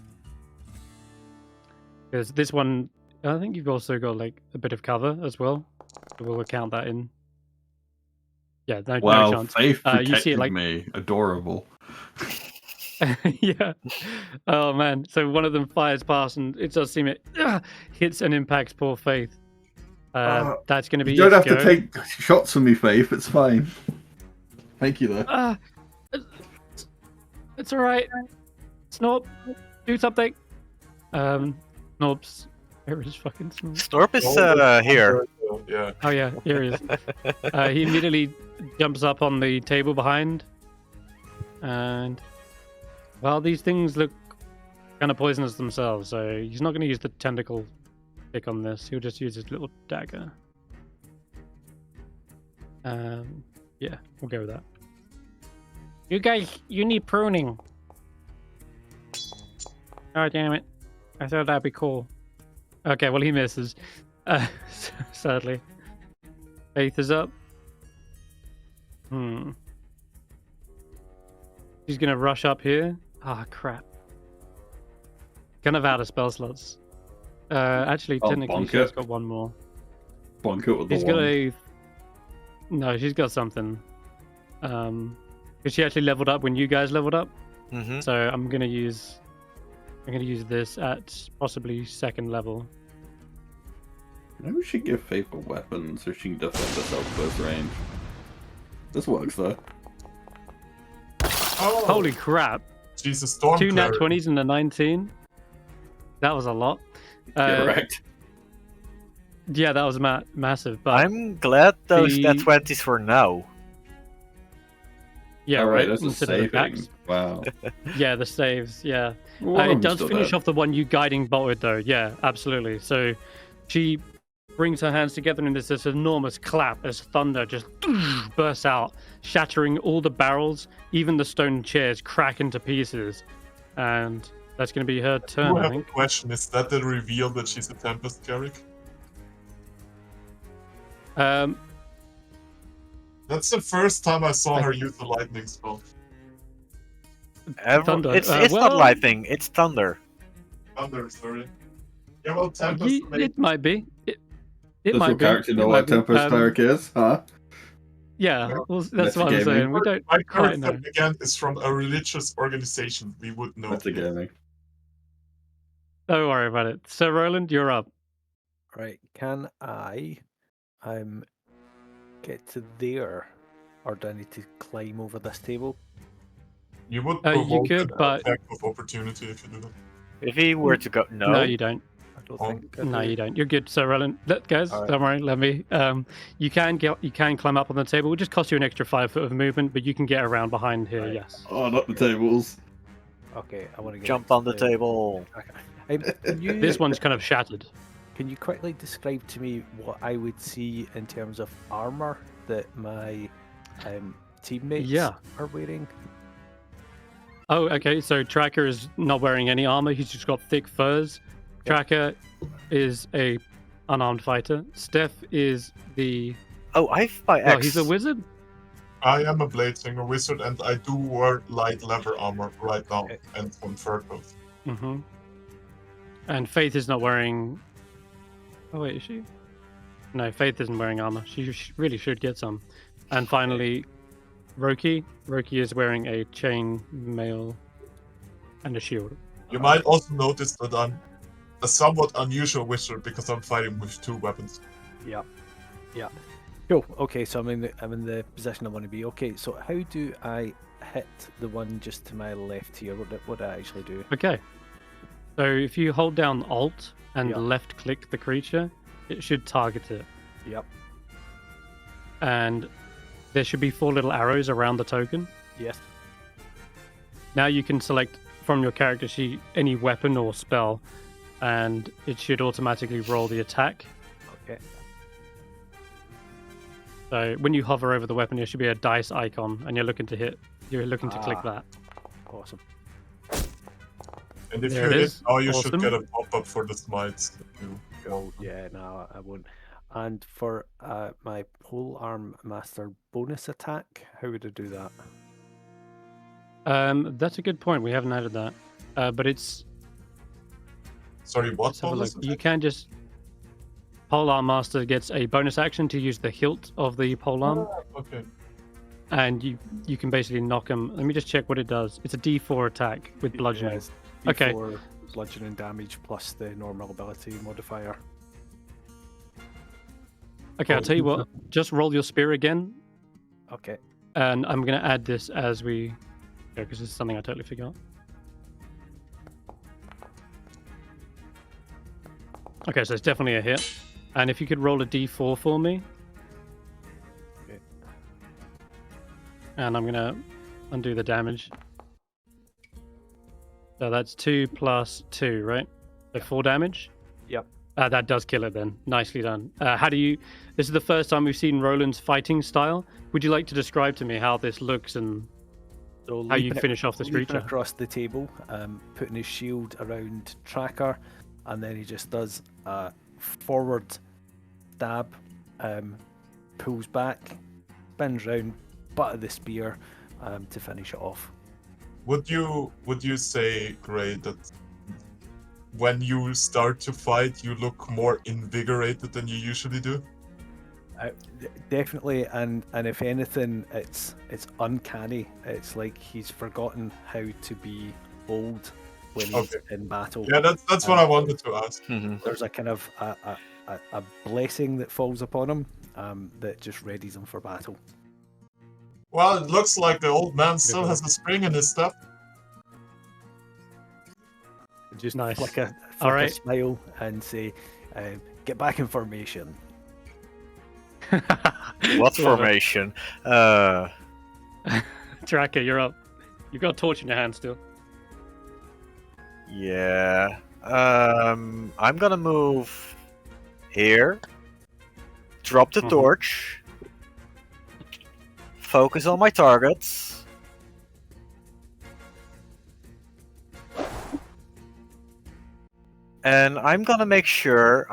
because this one. I think you've also got like a bit of cover as well. So we'll count that in. Yeah, no Wow, chance. Faith protected You see it like me. Adorable. yeah. Oh man. So one of them fires past, and it does seem it hits and impacts poor Faith. That's going to be. You don't have its to go. take shots from me, Faith. It's fine. Thank you, though. It's all right. Snorp, do something. Snorp's. Where is fucking Snorp? Storp is here. Yeah. Oh yeah, here he is. He immediately jumps up on the table behind, and well, these things look kind of poisonous themselves, so he's not going to use the tentacle pick on this. He'll just use his little dagger. Yeah, we'll go with that. You guys, you need pruning. Oh damn it! I thought that'd be cool. Okay, well he misses. Sadly. Faith is up. She's gonna rush up here. Ah, crap. kind of out of spell slots. Actually, I'll technically, bonk she's it. got one more. Bonk it with the She's got wand. a. No, she's got something. Because she actually leveled up when you guys leveled up. Mm-hmm. So I'm gonna use this at possibly 2nd level. Maybe we should give Faith a weapon so she can defend herself close range. This works though. Oh, Holy crap! she's a storm 2 nat cleric. 20s and a 19. That was a lot. Get wrecked. Yeah, that was massive. But I'm glad those the- nat 20s for now. yeah, Oh, right, right. that's a Instead of the saving. backs. Wow. Yeah, the saves. Yeah. One of It them's does still finish dead. off the one you guiding bolted, though. Yeah, absolutely. So she brings her hands together in this enormous clap as thunder just bursts out, shattering all the barrels, even the stone chairs crack into pieces. And that's going to be her I turn, do I have a think. question. Is that the reveal that she's a Tempest cleric? That's the first time I saw her use a lightning spell. Thunder. It's not Well- lightning, it's thunder. Thunder, sorry. Yeah, well, Tempest. It might be. It Does might your be. character It know might what be. Tempest Cleric is? Huh? Yeah, well, that's what I'm Metagaming. saying. We don't My quite know. character, again, is from a religious organization. We would know. Metagaming. Don't worry about it. So, Roland, you're up. Right, can I get to there? Or do I need to climb over this table? You would You provoke could, an but- attack of opportunity if you do that. If he were to go, no, No, you don't. I don't Oh, think I No, do. you don't. You're good. So, Roland, guys, All right. don't worry. Let me. You can climb up on the table. It will just cost you an extra 5 foot of movement, but you can get around behind here. Right. Yes. Oh, not the tables. Okay, I want to get jump into on the table. Can you, This one's kind of shattered. Can you quickly describe to me what I would see in terms of armor that my teammates Yeah. are wearing? Oh, okay. So Tracker is not wearing any armor. He's just got thick furs. Tracker is a unarmed fighter. Stef is the. Oh, I've my Well, axe. he's a wizard. I am a blade singer wizard, and I do wear light leather armor right now, Okay. and some fur coat. Mm-hmm. And Faith is not wearing. Oh wait, is she? No, Faith isn't wearing armor. She really should get some. And finally, Roki. Roki is wearing a chain mail and a shield. You might also notice that I'm a somewhat unusual wizard because I'm fighting with 2 weapons. Yeah. Cool. Okay, so I'm in the position I want to be. Okay, so how do I hit the one just to my left here? What do I actually do? Okay. So if you hold down Alt and Yeah. left click the creature, it should target it. Yep. And there should be 4 little arrows around the token. Yes. Now you can select from your character sheet any weapon or spell, and it should automatically roll the attack. Okay. So when you hover over the weapon, there should be a dice icon, and you're looking to hit. You're looking to click Ah. that. Awesome. And if There you it hit, is. now you Awesome. should get a pop-up for the smites. that you Oh yeah, no, I won't. And for my pole arm master bonus attack, how would I do that? That's a good point. We haven't added that, but it's. Sorry, what Let's have a bonus look. attack? You can just. Polearm Master gets a bonus action to use the hilt of the polearm, Okay. and you can basically knock him. Let me just check what it does. It's a D4 attack with bludgeoning. Yes, Okay. D4 bludgeoning damage plus the normal ability modifier. Okay, I'll tell you what. Just roll your spear again, Okay. and I'm gonna add this as we go because this is something I totally forgot. Okay, so it's definitely a hit. And if you could roll a D4 for me. Okay. And I'm gonna undo the damage. So that's 2 plus 2, right? So 4 damage. Yep. That does kill it then. Nicely done. How do you? This is the first time we've seen Roland's fighting style. Would you like to describe to me how this looks and So how you leaping finish off this leaping creature? across the table, putting his shield around Tracker, and then he just does a forward stab, pulls back, spins round, butt of the spear to finish it off. Would you say, Gray, that when you start to fight, you look more invigorated than you usually do? Definitely, and if anything, it's uncanny. It's like he's forgotten how to be bold when he's Okay. in battle. Yeah, that's what I wanted to ask. There's a kind of a blessing that falls upon him that just readies him for battle. Well, it looks like the old man still has a spring in his step. Just Nice. flick a Alright. smile and say, "Get back in formation." What Love it. formation? Tracker, you're up. You've got a torch in your hand still. Yeah. I'm gonna move here. Drop the Mhm. torch. Focus on my targets. And I'm gonna make sure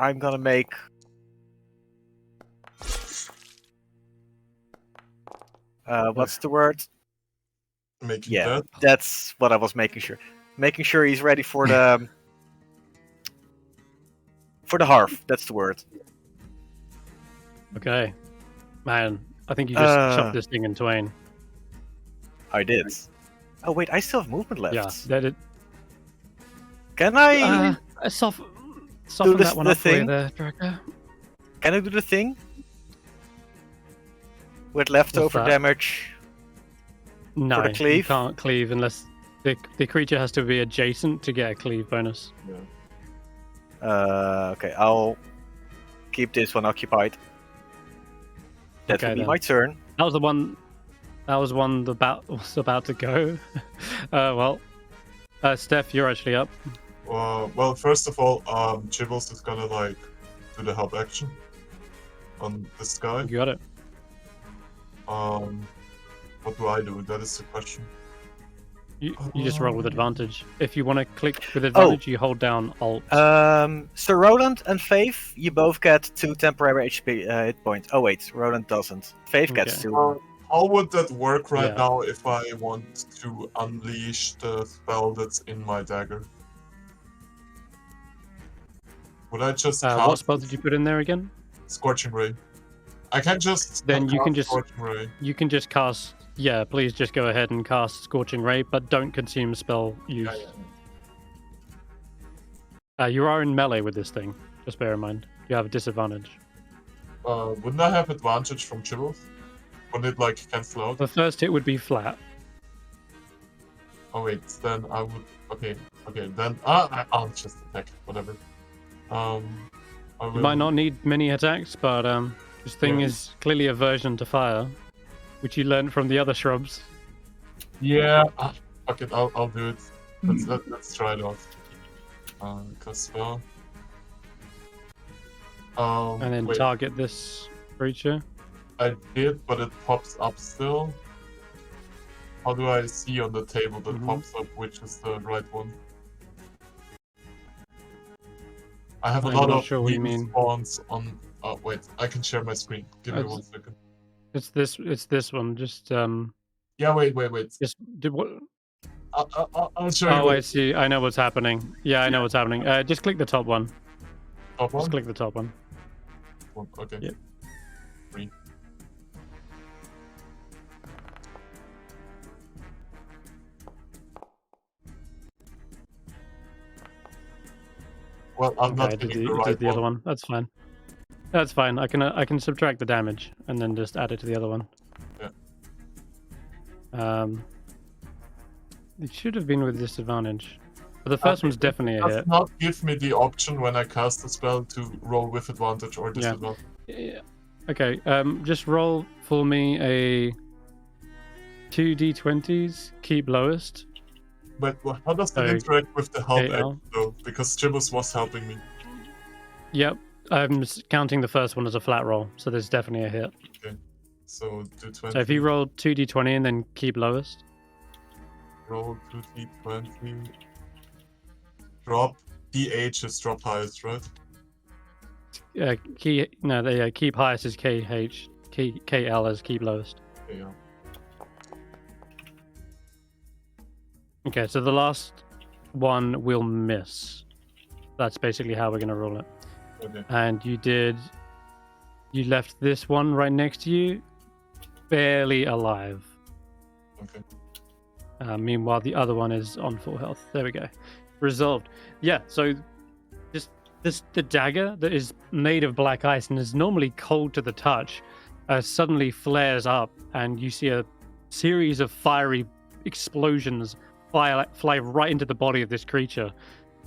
what's the word? Making Yeah, that. that's what I was making sure. Making sure he's ready for the hearth. That's the word. Okay. Man, I think you just chopped Uh. this thing in twain. I did. Oh wait, I still have movement left. Yeah, that it. Can I? Soften this- that one the up for you thing? there, Tracker. Can I do the thing? With leftover that? damage. No, you cleave? can't cleave unless the creature has to be adjacent to get a cleave bonus. Okay, I'll keep this one occupied. That Okay, will be then. my turn. That was the one. That was one that was about to go. Stef, you're actually up. Well, first of all, Chibbles is gonna like do the help action on this guy. You got it. What do I do? That is the question. You just roll with advantage. If you want to click with advantage, you hold down Alt. So Roland and Faith, you both get 2 temporary HP hit points. Oh wait, Roland doesn't. Faith gets Okay. 2. How would that work right Yeah. now if I want to unleash the spell that's in my dagger? Would I just What cast spell did you put in there again? Scorching Ray? I can't just Then you can cast just- Scorching Ray. You can just cast. Yeah, please just go ahead and cast Scorching Ray, but don't consume spell use. You are in melee with this thing. Just bear in mind. You have a disadvantage. Wouldn't I have advantage from Chibbles? Wouldn't it like cancel out? The first hit would be flat. Oh wait, then I would. Okay, then I'll just attack. Whatever. I You will... might not need many attacks, but this thing Yeah. is clearly aversion to fire, which you learned from the other shrubs. Yeah. Fuck it. I'll do it. Let's try it out. Cast spell. And then wait, target this creature. I did, but it pops up still. How do I see on the table that Mhm. pops up which is the right one? I have a I'm lot not of sure what you mutant mean. spawns on. Oh wait, I can share my screen. Give me It's- 1 second. It's this one. Just Yeah, wait. just do what? I'll show you. Oh, what I see. I know what's happening. Yeah, I know what's happening. Just click the top one. top Just one? click the top one. Okay. Yep. 3. Well, I'm Okay, not I did getting the, the right the other one. That's fine. That's fine. I can subtract the damage and then just add it to the other one. Yeah. It should have been with disadvantage. But the first one's definitely a Does hit. not give me the option when I cast the spell to roll with advantage or Yeah. disadvantage. Yeah. Okay. Just roll for me a 2d20s. Keep lowest. But how does that So, interact with the help KL? action though? Because Chibus was helping me. Yep. I'm counting the first one as a flat roll, so there's definitely a hit. So 220. So if you roll 2d20 and then keep lowest. roll 2d20, drop DH is drop highest, right? Keep highest is KH. KL is keep lowest. Okay, yeah. Okay, so the last one will miss. That's basically how we're going to roll it. Okay. And you left this one right next to you, barely alive. Okay. Meanwhile, the other one is on full health. There we go. Resolved. Yeah, so the dagger that is made of black ice and is normally cold to the touch suddenly flares up, and you see a series of fiery explosions fly right into the body of this creature.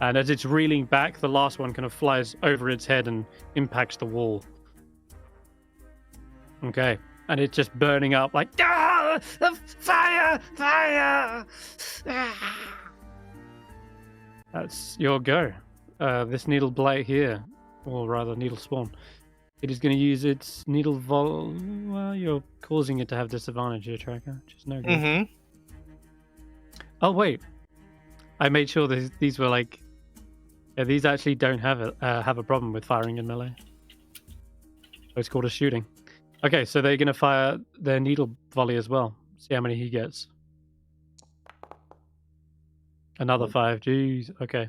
And as it's reeling back, the last one kind of flies over its head and impacts the wall. Okay. And it's just burning up like, ah, fire, fire. Ah. That's your go. This needle blight here, or rather needle spawn, it is going to use its needle well, you're causing it to have disadvantage here, Tracker, which is no good. Mm-hmm. Oh, wait. I made sure that these were like... Yeah, these actually don't have a problem with firing in melee. It's called a shooting. Okay, so they're going to fire their needle volley as well. See how many he gets. Another 5. Jeez. Okay.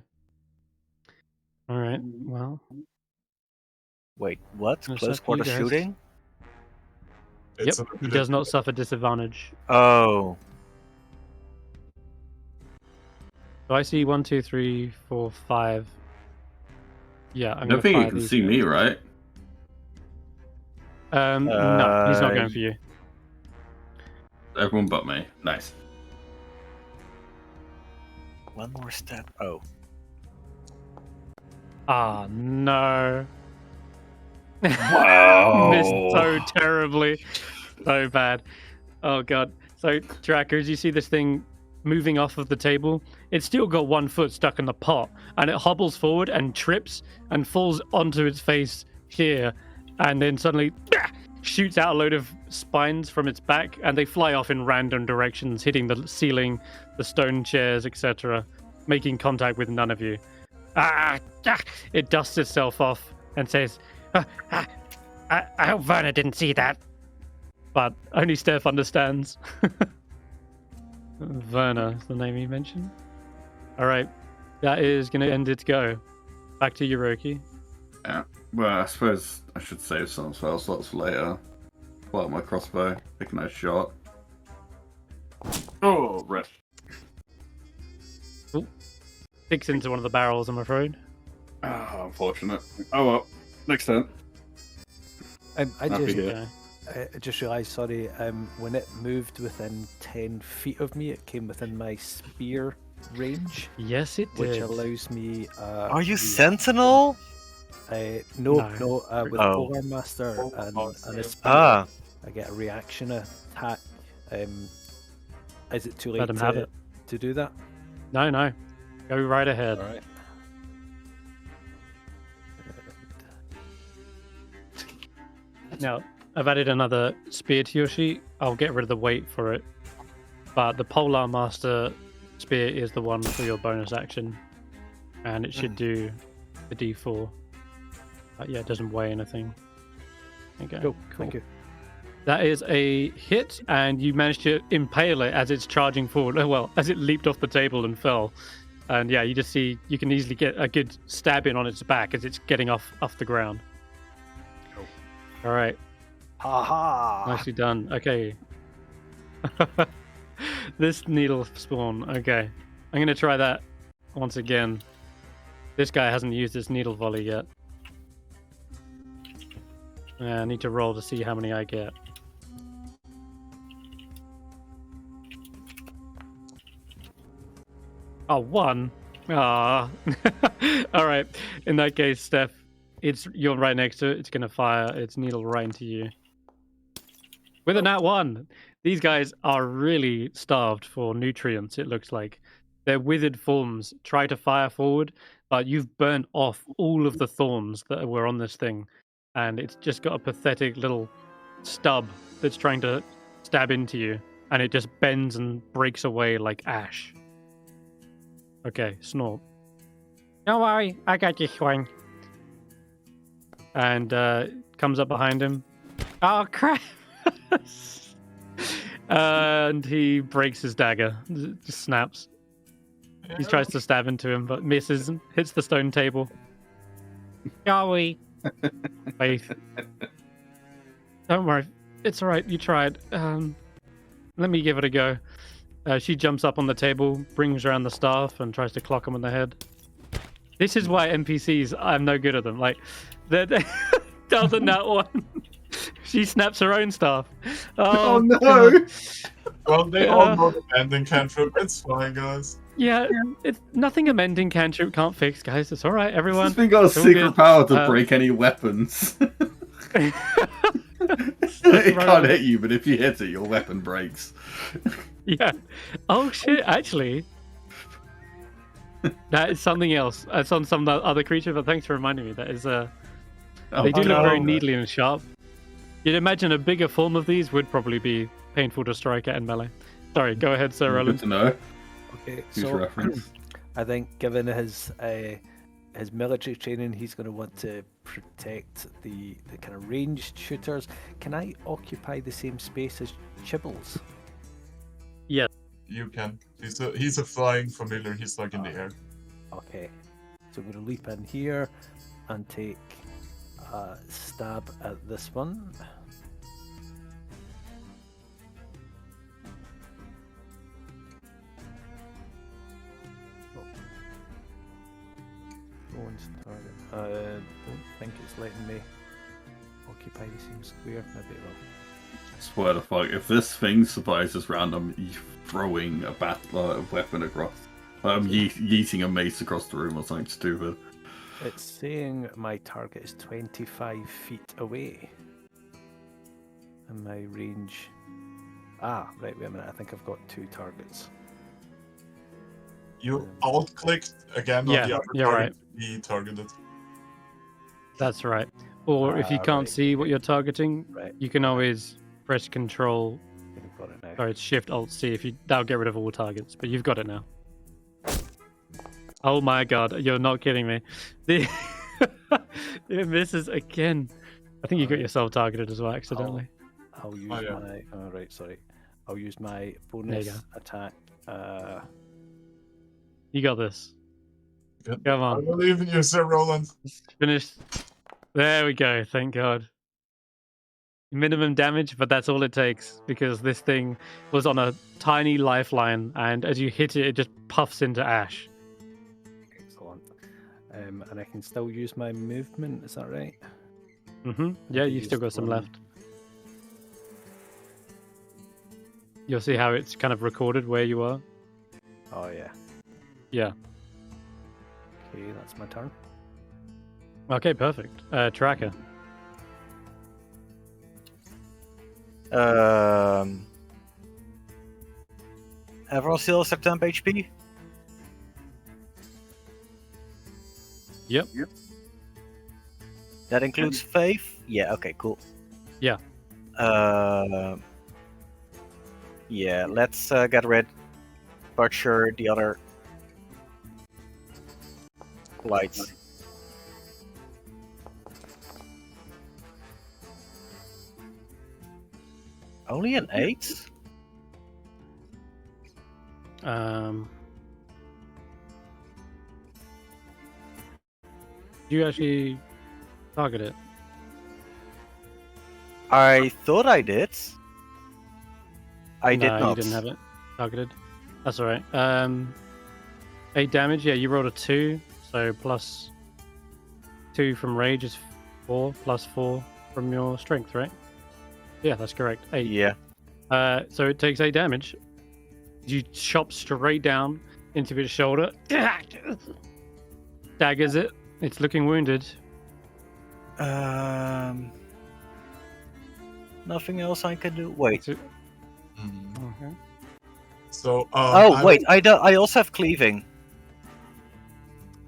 All right. Well. Wait, what? No, Close suck quarter you guys. shooting? Yep. He does not suffer disadvantage. Oh. So I see 1, 2, 3, 4, 5. Yeah, I'm I going don't to think fire you can these see guys. me, right? No, he's not going for you. Everyone but me. Nice. One more step. Oh. Ah, no. Wow. Missed so terribly. So bad. Oh, God. So, Tracker, as you see this thing moving off of the table, it's still got one foot stuck in the pot, and it hobbles forward and trips and falls onto its face here, and then suddenly shoots out a load of spines from its back, and they fly off in random directions, hitting the ceiling, the stone chairs, etc., making contact with none of you. It dusts itself off and says, I hope Werner didn't see that. But only Stef understands. Werner is the name he mentioned. Alright, that is going to end its go. Back to you, Roki. Yeah. Well, I suppose I should save some spell slots for later. Pull out my crossbow, take a nice shot. Oh, rip. Sticks into one of the barrels, I'm afraid. Ah, unfortunate. Oh well, next turn. I Happy just here. I just realised, sorry, when it moved within 10 feet of me, it came within my spear range, Yes, it which did. allows me... Are you Sentinel? No, No. with Oh. Polar Master and a spear, Ah. I get a reaction attack. Is it too late Let him have it. to do that? No. Go right ahead. Alright. Now, I've added another spear to your sheet. I'll get rid of the weight for it. But the Polar Master spear is the one for your bonus action. And it should do the D4. Yeah, it doesn't weigh anything. Okay, Cool. Thank you. That is a hit, and you managed to impale it as it's charging forward. Oh, well, as it leaped off the table and fell. And yeah, you just see, you can easily get a good stab in on its back as it's getting off the ground. Cool. All right. Ha Nicely done. Okay. This needle spawn. Okay. I'm going to try that once again. This guy hasn't used his needle volley yet. I need to roll to see how many I get. Oh, 1. Ah. All right. In that case, Stef, you're right next to it. It's going to fire its needle right into you. With a nat 1. These guys are really starved for nutrients, it looks like. Their withered forms try to fire forward, but you've burnt off all of the thorns that were on this thing. And it's just got a pathetic little stub that's trying to stab into you. And it just bends and breaks away like ash. Okay, Snort. Don't worry, I got this one. And comes up behind him. Oh, crap! And he breaks his dagger. Just snaps. He tries to stab into him, but misses and hits the stone table. Golly. Faith. Don't worry. It's alright. You tried. Let me give it a go. She jumps up on the table, brings around the staff, and tries to clock him on the head. This is why NPCs, I'm no good at them. Like, they doesn't that one. She snaps her own staff. Oh no! God. Well, they all know the ending cantrip. It's fine, guys. Yeah, it's nothing a mending cantrip can't fix, guys. It's all right, everyone. This thing got a It's all secret good. power to break any weapons. It can't hit you, but if you hit it, your weapon breaks. Yeah. Oh shit! Actually, that is something else. It's on some other creature, but thanks for reminding me. That is they do look very needly and sharp. You'd imagine a bigger form of these would probably be painful to strike at in melee. Sorry, go ahead, Sir Good Roland. to know. Okay, Who's so reference? I think given his military training, he's going to want to protect the kind of ranged shooters. Can I occupy the same space as Chibbles? You can. He's a flying familiar. He's like in the air. Okay, so I'm going to leap in here and take a stab at this one. One's target. Don't think it's letting me occupy the same square. Maybe it will. Swear to fuck, if this thing survives this round, I'm throwing a weapon across. I'm yeeting a mace across the room or something stupid. It's saying my target is 25 feet away. And my range... Ah, right, wait a minute. I think I've got 2 targets. You alt-clicked again Yeah, on the other you're target to be targeted. That's right. Or if you can't right. see what you're targeting, Right. you can always press Control. I think I've got it now. Sorry, it's Shift Alt C. That'll get rid of all targets. But you've got it now. Oh my god, you're not kidding me. It misses again. I think you got yourself targeted as well accidentally. I'll use Oh, yeah. my... Oh, right, sorry. I'll use my There you bonus go. attack. You got this. Good. Come I on. believe in you, Sir Roland. Finished. There we go. Thank God. Minimum damage, but that's all it takes because this thing was on a tiny lifeline, and as you hit it, it just puffs into ash. Excellent. And I can still use my movement, is that right? Yeah, you've still got some left. You'll see how it's kind of recorded where you are. Oh, yeah. Yeah. Okay, that's my turn. Okay, perfect. Tracker. Everyone still has 10 HP? Yep. That includes Faith? Yeah, okay, cool. Yeah. Yeah, let's get rid Butcher, the other lights. Only an 8? You actually target it? I thought I did. I did No, not. you didn't have it targeted. That's alright. 8 damage, yeah, you rolled a 2, so plus 2 from rage is 4, plus 4 from your strength, right? Yeah, that's correct. 8. Yeah. So it takes 8 damage. You chop straight down into its shoulder. Daggers it. It's looking wounded. Nothing else I can do. Wait. So- Mhm. okay. So, Oh wait, I also have cleaving.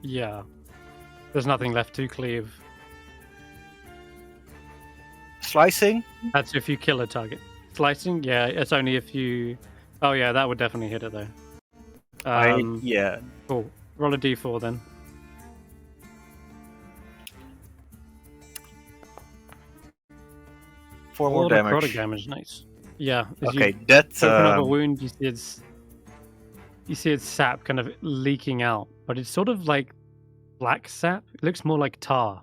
Yeah. There's nothing left to cleave. Slicing? That's if you kill a target. Slicing, yeah, it's only if you... Oh yeah, that would definitely hit it though. Yeah. Cool. Roll a d4 then. 4 more Necrotic damage. damage, nice. Yeah. As Okay, you that's open up a wound, you see it's you see its sap kind of leaking out, but it's sort of like black sap. It looks more like tar.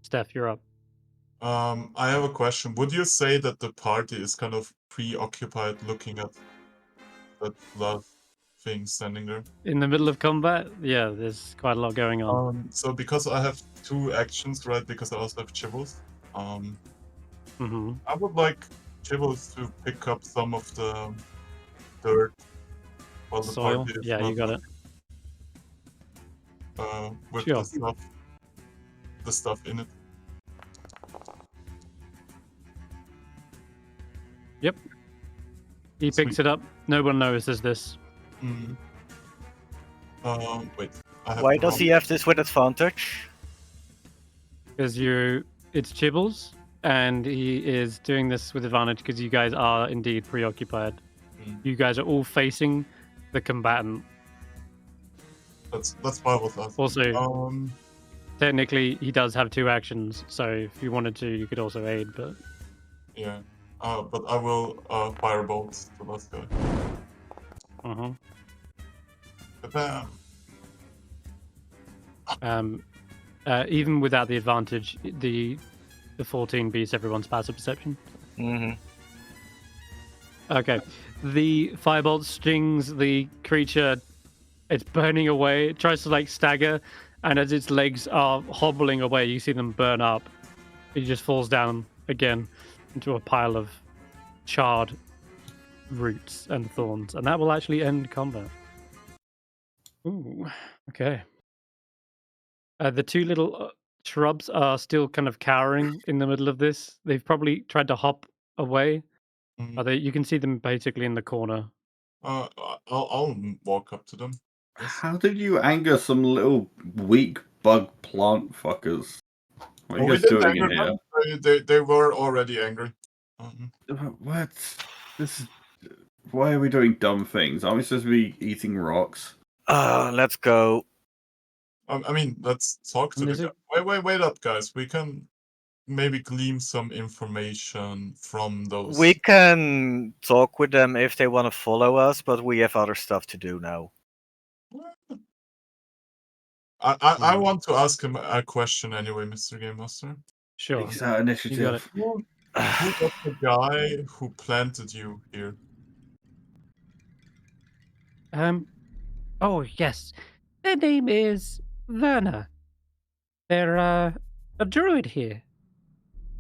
Steph, you're up. I have a question. Would you say that the party is kind of preoccupied looking at that blood thing standing there? In the middle of combat, yeah, there's quite a lot going on. So because I have 2 actions, right? Because I also have Chibbles. Hmm. I would like Chibbles to pick up some of the dirt while the Soil. party is Yeah, you not got it. with Sure. the stuff in it. Yep. He picks it up. No one notices this. Mm. Wait. I have Why the does wrong- he have this with advantage? Because it's Chibbles, and he is doing this with advantage because you guys are indeed preoccupied. Mm. You guys are all facing the combatant. That's why I was asking. Also, technically, he does have 2 actions, so if you wanted to, you could also aid, but... Yeah. But I will firebolt the last guy. Uh-huh. Bam. Even without the advantage, the 14 beats everyone's passive perception. Mm-hmm. Okay. The firebolt stings the creature. It's burning away. It tries to like stagger, and as its legs are hobbling away, you see them burn up. It just falls down again into a pile of charred roots and thorns, and that will actually end combat. Ooh, okay. The 2 little shrubs are still kind of cowering in the middle of this. They've probably tried to hop away. Mhm. You can see them basically in the corner. I'll walk up to them. Yes. How did you anger some little weak bug plant fuckers? What are Oh, you we guys didn't doing in anger here? them. They were already angry. What? This is... Why are we doing dumb things? Aren't we supposed to be eating rocks? Let's go. I mean, let's talk to And the is guy. it- Wait up, guys. We can maybe glean some information from those. We can talk with them if they want to follow us, but we have other stuff to do now. I want to ask him a question anyway, Mr. Game Master. Sure. Is that initiative? You got it. Who was the guy who planted you here? Oh, yes. Their name is Werner. They're a druid here.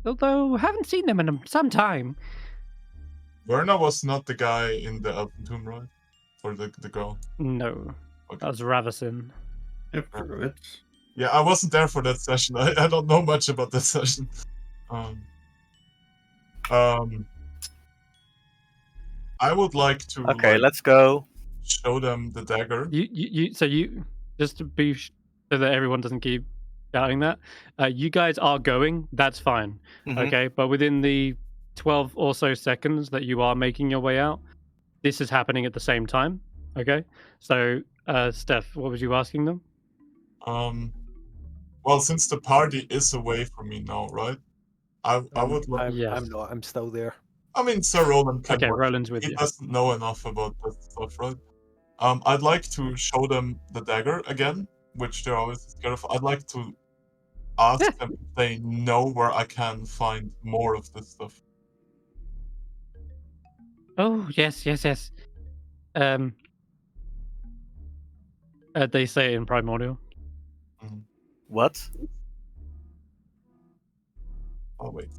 Although haven't seen them in some time. Werner was not the guy in the Elven Tomb, right? Or the girl? No, Okay. that was Ravison. Yep, druids. Yeah, I wasn't there for that session. I don't know much about that session. I would like to Okay, let's go. show them the dagger. You just to be so that everyone doesn't keep doubting that. You guys are going. That's fine. Mhm. Okay, but within the 12 or so seconds that you are making your way out, this is happening at the same time. Okay, so Steph, what was you asking them? Well, since the party is away from me now, right? I would like. Yes. I'm not. I'm still there. I mean, Sir Roland can. Okay, watch. Roland's with He you. doesn't know enough about that stuff, right? I'd like to show them the dagger again, which they're always scared of. I'd like to ask them if they know where I can find more of this stuff. Oh, yes. They say in Primordial. What? Oh wait,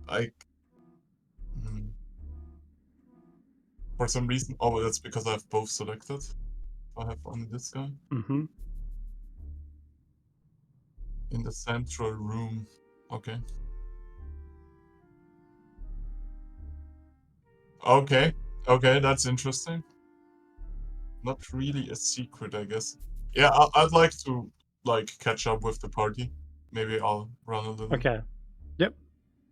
for some reason. Oh, that's because I have both selected. I have only this guy Mm-hmm. in the central room. Okay. Okay, that's interesting. Not really a secret, I guess. Yeah, I'd like to catch up with the party. Maybe I'll run a little. Okay. Yep.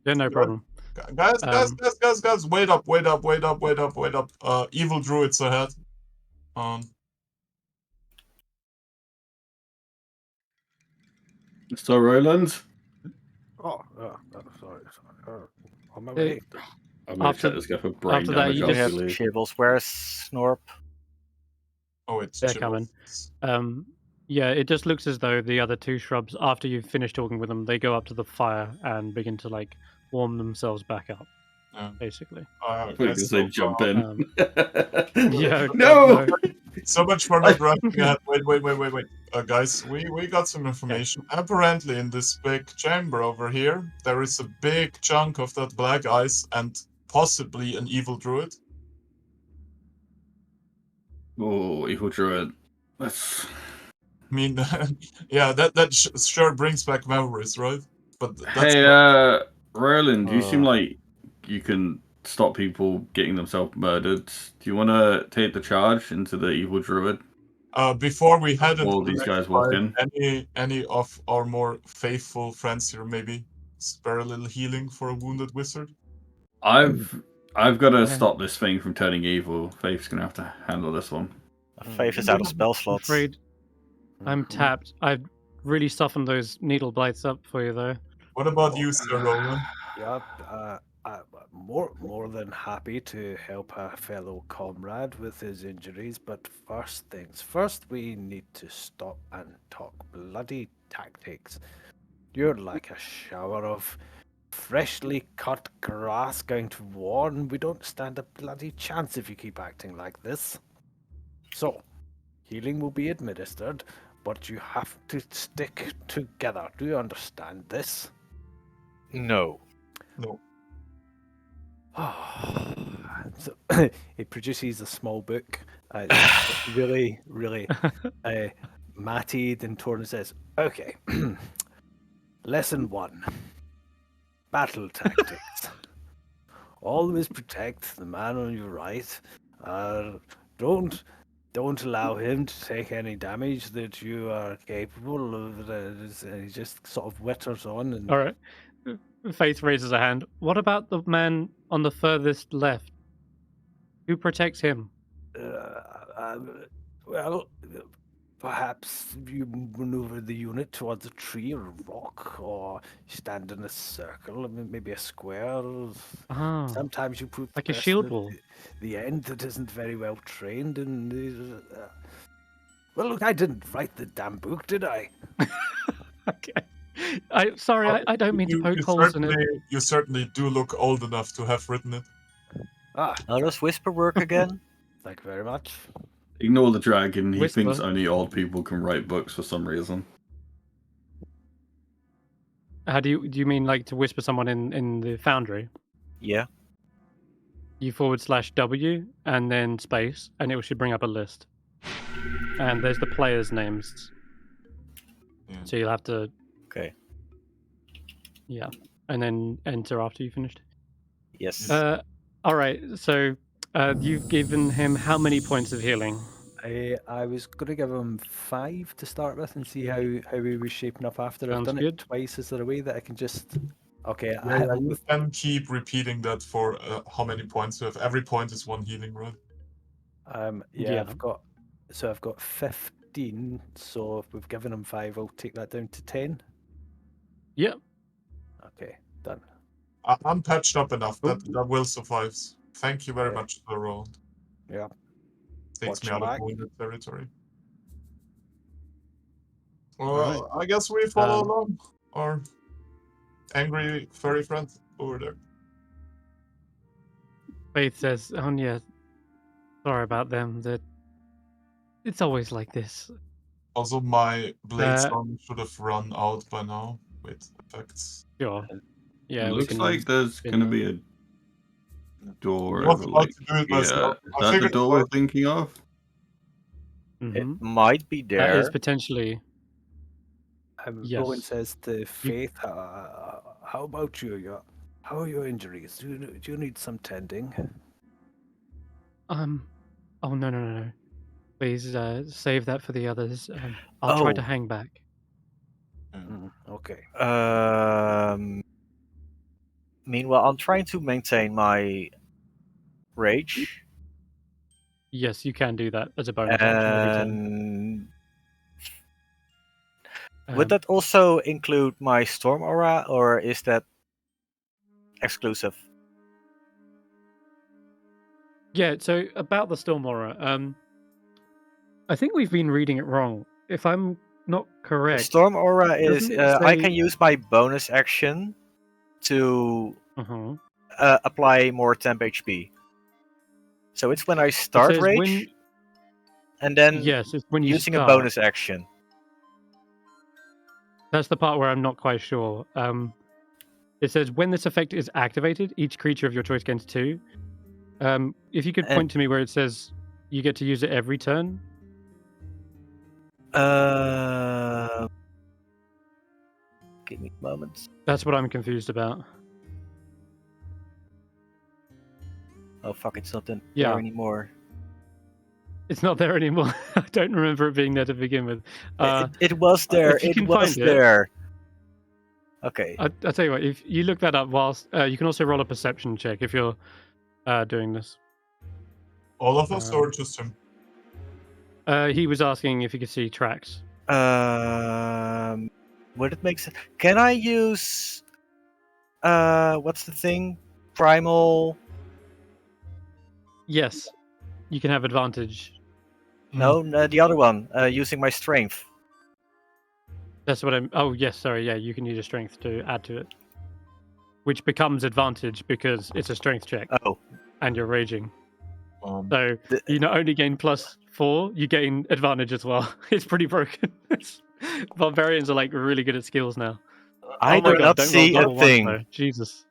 Yeah, no Right. problem. Guys, wait up. Evil druids ahead. So, Roland, Oh, sorry. On my Hey, way. I'm going to After- check this guy for brain after that, damage you We just- have after you leave. Chibbles. Where's Snorp? Oh, it's They're chill. coming. Yeah, it just looks as though the other two shrubs, after you've finished talking with them, they go up to the fire and begin to like warm themselves back up, Yeah. basically. I thought you were gonna say jump in. Yeah, No! So much for not running ahead. Wait. Guys, we got some information. Apparently, in this big chamber over here, there is a big chunk of that black ice and possibly an evil druid. Oh, evil druid. That's I mean, yeah, that sure brings back memories, right? But that's hey, not... Roland. You seem like you can stop people getting themselves murdered. Do you want to take the charge into the evil druid? Before we head into All the these next guys walk fight, in. any of our more faithful friends here maybe spare a little healing for a wounded wizard? I've got to Yeah. stop this thing from turning evil. Faith's gonna have to handle this one. Faith is out of spell I'm slots. afraid I'm Mhm. tapped. I've really softened those needle blights up for you, though. What about you, Sir Roland? Yep. I'm more than happy to help a fellow comrade with his injuries, but first things first, we need to stop and talk bloody tactics. You're like a shower of freshly cut grass going to war, and we don't stand a bloody chance if you keep acting like this. So, healing will be administered, but you have to stick together. Do you understand this? No. No. So, it produces a small book. It's really, really matted and torn. It says, okay, lesson 1, battle tactics. Always protect the man on your right. Don't allow him to take any damage that you are capable of. He just sort of witters on and All right. Faith raises a hand. What about the man on the furthest left? Who protects him? well, perhaps you maneuver the unit towards a tree or a rock, or stand in a circle, maybe a square. Ah, Sometimes you put like a person shield at wall. the end that isn't very well trained. And well, look, I didn't write the damn book, did I? Okay. I don't mean to poke holes in it. You certainly do look old enough to have written it. Ah, How does Whisper work again? thank you very much. Ignore the dragon. He Whisper. thinks only old people can write books for some reason. How do you mean like to whisper someone in the foundry? Yeah. You /W and then space, and it should bring up a list. And there's the players' names. Yeah. So you'll have to, Okay. yeah, and then enter after you finished. Yes. All right. So you've given him how many points of healing? I was going to give him 5 to start with and see how he was shaping up after. I've Sounds done good. it twice. Is there a way that I can just... Okay, I Yeah, hit him you with... can keep repeating that for how many points you have. Every point is 1 healing, right? Yeah. I've got 15, so if we've given him 5, I'll take that down to 10. Yep. Okay, done. I'm patched up enough. Cool. That will suffice. Thank you very Yeah. much, Sir Roland. Yeah. Takes me Watch out of back. wounded territory. Well, Alright. I guess we follow Um, along. Our angry furry friend over there. Faith says, "Oh yeah, sorry about them. That it's always like this." Also, my blade Uh, song should have run out by now with effects. Sure. Yeah, It we looks can like there's spin going to that. be a door I was over about like to do it here. myself. Is I that the figured door we're thinking of? Mhm. It might be That is there. potentially. Rowan Yes. says to Faith, how about you? How are your injuries? Do you need some tending? Oh no. Please save that for the others. I'll try to Oh. hang back. Okay. Meanwhile, I'm trying to maintain my rage. Yes, you can do that as a bonus action every turn. And would that also include my storm aura, or is that exclusive? Yeah. So about the storm aura, I think we've been reading it wrong. If I'm not The correct, Storm Aura is doesn't it I say- can use my bonus action to uh-huh. apply more temp HP. So it's when I It start says rage, when and then yes, it's when you using start. a bonus action. That's the part where I'm not quite sure. It says when this effect is activated, each creature of your choice gains 2. If you could And- point to me where it says you get to use it every turn. Give me a moment. That's what I'm confused about. Oh fuck! It's not there Yeah. anymore. It's not there anymore. I don't remember it being there to begin with. It was there. if you It can was find it- there. Okay. I'll tell you what. If you look that up, whilst you can also roll a perception check if you're doing this. All of us, Um, or just him? He was asking if he could see tracks. Would it make sense? Can I use what's the thing? Primal? Yes, you can have advantage. No, the other one. Using my strength. That's what I'm. Oh yes, sorry. Yeah, you can use your strength to add to it, which becomes advantage because it's a strength check Oh, and you're raging. The- So you not only gain +4, you gain advantage as well. It's pretty broken. Barbarians are like really good at skills now. I Oh my do God, not don't see roll a double ones, thing. though. Jesus.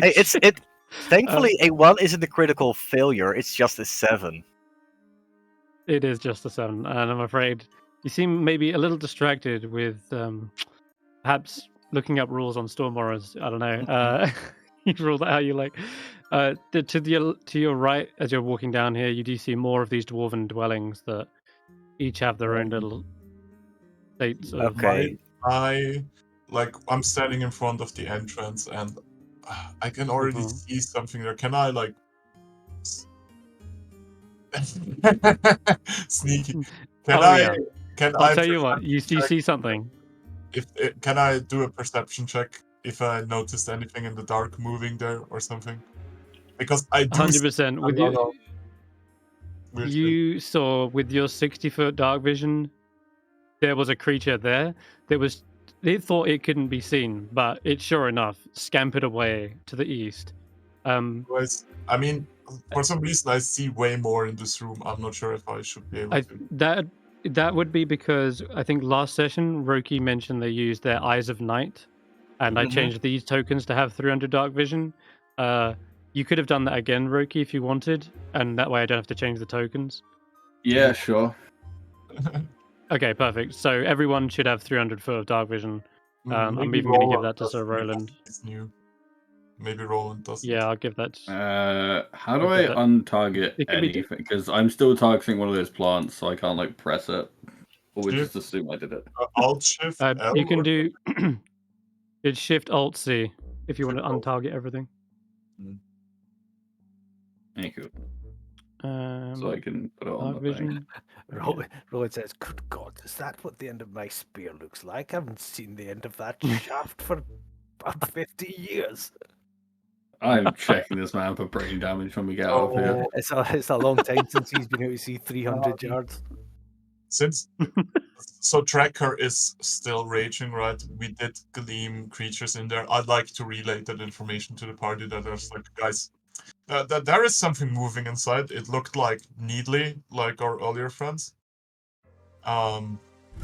Hey, it's Shit. it. Thankfully, a 1 isn't a critical failure. It's just a 7. It is just a 7, and I'm afraid you seem maybe a little distracted with perhaps looking up rules on storm horrors. I don't know. You rule that how you like. To your right, as you're walking down here, you do see more of these dwarven dwellings that each have their own little states of. Okay. I'm standing in front of the entrance and I can already Mhm. see something there. Can I like sneaky? Can Oh, I? yeah. Can I'll I? tell you what. You check see something. Can I do a perception check if I noticed anything in the dark moving there or something? Because I do. 100% with a lot you. of weird things. You saw with your 60-foot dark vision, there was a creature there. It thought it couldn't be seen, but it sure enough scampered away to the east. Anyways, I mean, for some reason, I see way more in this room. I'm not sure if I should be able to. That would be because I think last session Roki mentioned they used their Eyes of Night, and I Mhm. changed these tokens to have 300 dark vision. You could have done that again, Roki, if you wanted, and that way I don't have to change the tokens. Yeah, sure. Okay, perfect. So everyone should have 300 foot of dark vision. I'm Maybe even going to give Roland that to does, Sir because Roland. It's new. Maybe Roland doesn't. Yeah, I'll give that. How do Okay, I untarget it can be anything? Because I'm still targeting one of those plants, so I can't like press it. Or we Shift. just assume I did it. Alt Shift L. You can or- do. It's Shift Alt C if you want to Shift Alt. untarget everything. Thank you. So I can put it on dark the thing. vision. Roland says, "Good God, is that what the end of my spear looks like? I haven't seen the end of that shaft for about 50 years." I'm checking this man for brain damage when we get out of here. It's a long time since he's been able to see 300 yards. Since so Tracker is still raging, right? We did gleam creatures in there. I'd like to relay that information to the party that there's like, guys, that there is something moving inside. It looked like needly, like our earlier friends. Oh,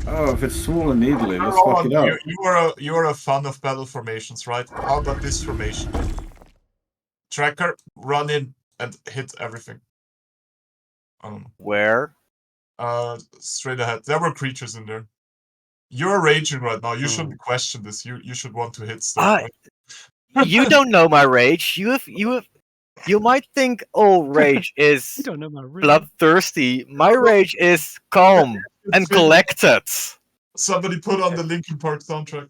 if it's small and needly, let's fuck Roland, it up. you are a fan of battle formations, right? How about this formation? Tracker, run in and hit everything. I don't know. Where? Straight ahead. There were creatures in there. You're raging right now. You Hmm. shouldn't question this. You should want to hit stuff. Ah, You don't know my rage. You might think, oh, rage I is don't know my real. bloodthirsty. My rage is calm and collected. Somebody put on the Linkin Park soundtrack.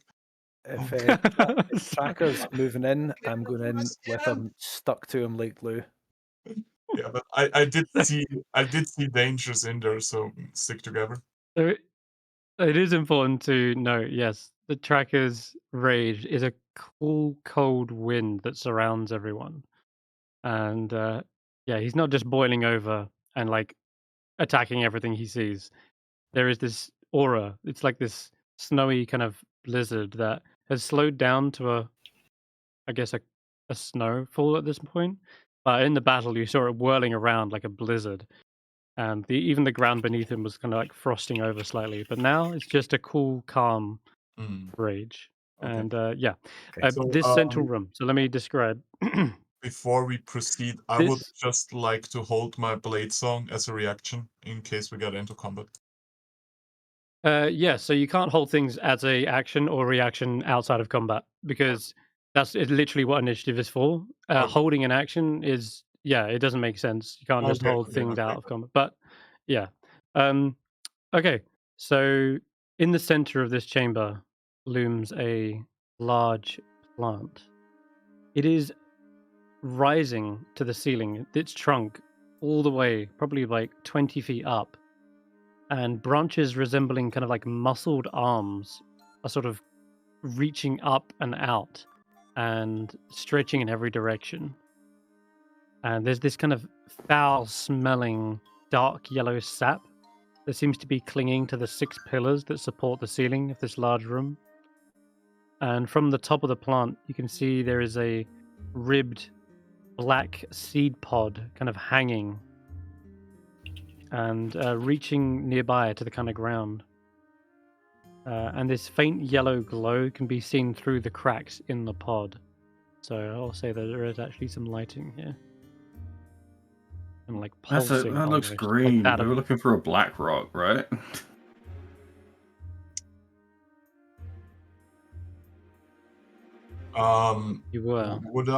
If Tracker's moving in, I'm going in with him stuck to him like glue. Yeah, but I did see dangers in there, so stick together. So it is important to note, yes, the tracker's rage is a cool, cold wind that surrounds everyone. And yeah, he's not just boiling over and like attacking everything he sees. There is this aura. It's like this snowy kind of blizzard that has slowed down to I guess a snowfall at this point. But in the battle, you saw it whirling around like a blizzard, and even the ground beneath him was kind of like frosting over slightly. But now it's just a cool, calm rage. Okay. And So, this central room. So let me describe. before we proceed, I would This- just like to hold my blade song as a reaction in case we get into combat. Yeah, so you can't hold things as a action or reaction outside of combat because that's literally what initiative is for. Okay. Holding an action is it doesn't make sense. You can't just Okay, hold okay, things okay. out of combat. But yeah, okay. So in the center of this chamber looms a large plant. It is rising to the ceiling. Its trunk all the way, probably like 20 feet up. And branches resembling kind of like muscled arms are sort of reaching up and out and stretching in every direction. And there's this kind of foul smelling dark yellow sap that seems to be clinging to the 6 pillars that support the ceiling of this large room. And from the top of the plant, you can see there is a ribbed black seed pod kind of hanging and reaching nearby to the kind of ground. And this faint yellow glow can be seen through the cracks in the pod. So I'll say that there is actually some lighting here. And like pulsing. That looks almost, green. Like that We were looking for a black rock, right? You were. Would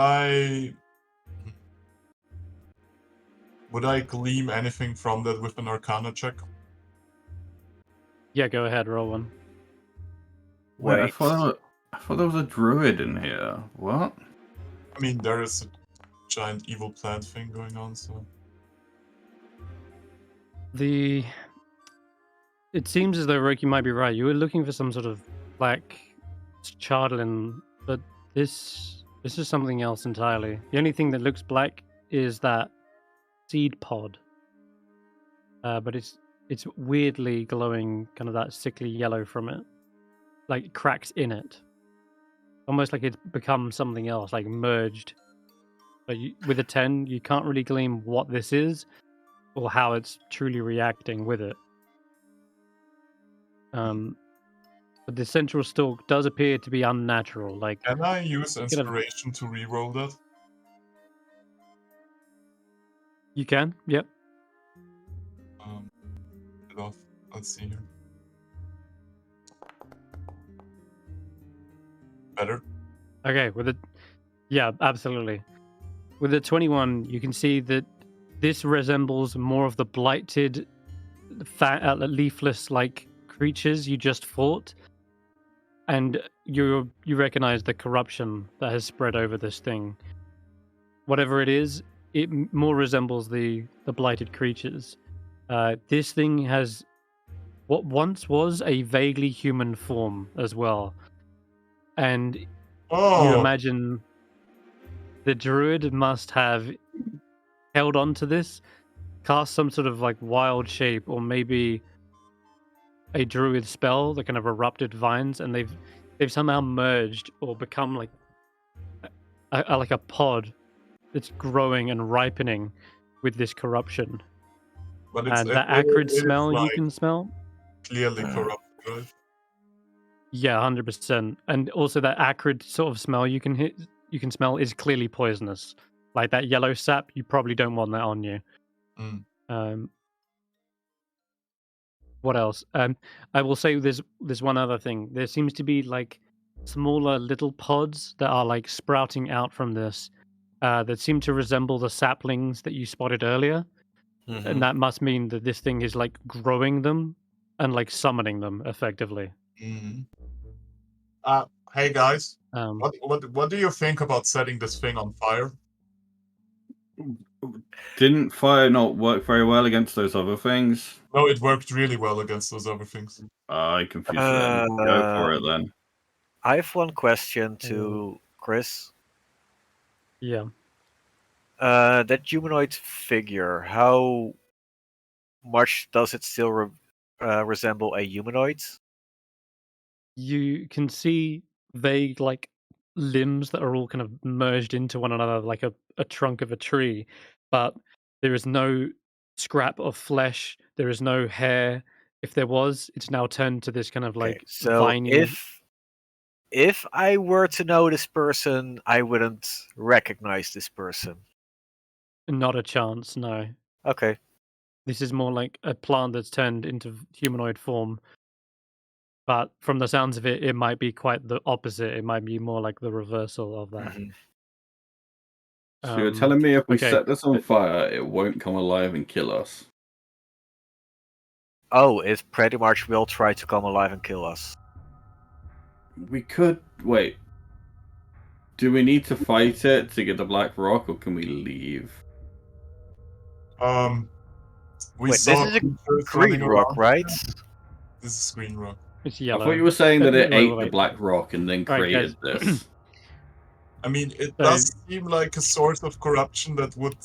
I glean anything from that with an Arcana check? Yeah, go ahead, roll one. Wait, I Wait. thought there was a druid in here. What? I mean, there is a giant evil plant thing going on, so. It seems as though Roki might be right. You were looking for some sort of black chardalin, but this is something else entirely. The only thing that looks black is that seed pod. But it's weirdly glowing, kind of that sickly yellow from it, like cracks in it, almost like it's become something else, like merged. But with a 10, you can't really glean what this is or how it's truly reacting with it. But the central stalk does appear to be unnatural. Like, Can I use Kind of- inspiration to reroll that? you can, yep. Get off. Let's see here. Better. Okay, absolutely. With the 21, you can see that this resembles more of the blighted, leafless like creatures you just fought, and you recognize the corruption that has spread over this thing. Whatever it is, it more resembles the blighted creatures. This thing has what once was a vaguely human form as well, and you imagine the druid must have held on to this, cast some sort of like wild shape, or maybe a druid spell that kind of erupted vines, and they've somehow merged or become like a pod that's growing and ripening with this corruption. But And that acrid smell you like can smell. clearly corrupt, right? Yeah, 100%. And also that acrid sort of smell you can smell is clearly poisonous. Like that yellow sap, you probably don't want that on you. What else? I will say there's one other thing. There seems to be like smaller little pods that are like sprouting out from this that seem to resemble the saplings that you spotted earlier. Mhm. And that must mean that this thing is like growing them and like summoning them effectively. Hey guys, Um, what do you think about setting this thing on fire? Didn't fire not work very well against those other things? No, it worked really well against those other things. I confused them. Go for it then. I have one question to Chris. yeah. That humanoid figure, how much does it still resemble a humanoid? You can see vague like limbs that are all kind of merged into one another like a trunk of a tree, but there is no scrap of flesh, there is no hair. If there was, it's now turned to this kind of Okay, like so viney. if I were to know this person, I wouldn't recognize this person. Not a chance, no. Okay. This is more like a plant that's turned into humanoid form. But from the sounds of it, it might be quite the opposite. It might be more like the reversal of that. Mhm. So you're telling me if we okay. set this on fire, it won't come alive and kill us? Oh, it pretty much will try to come alive and kill us. We could wait. Do we need to fight it to get the black rock, or can we leave? We Wait, saw this is a creatures green running rock, around. right? This is green rock. It's I yellow. thought you were saying that it Wait, ate the wait. black rock and then Right, created guys. this. I mean, it So- does seem like a source of corruption that would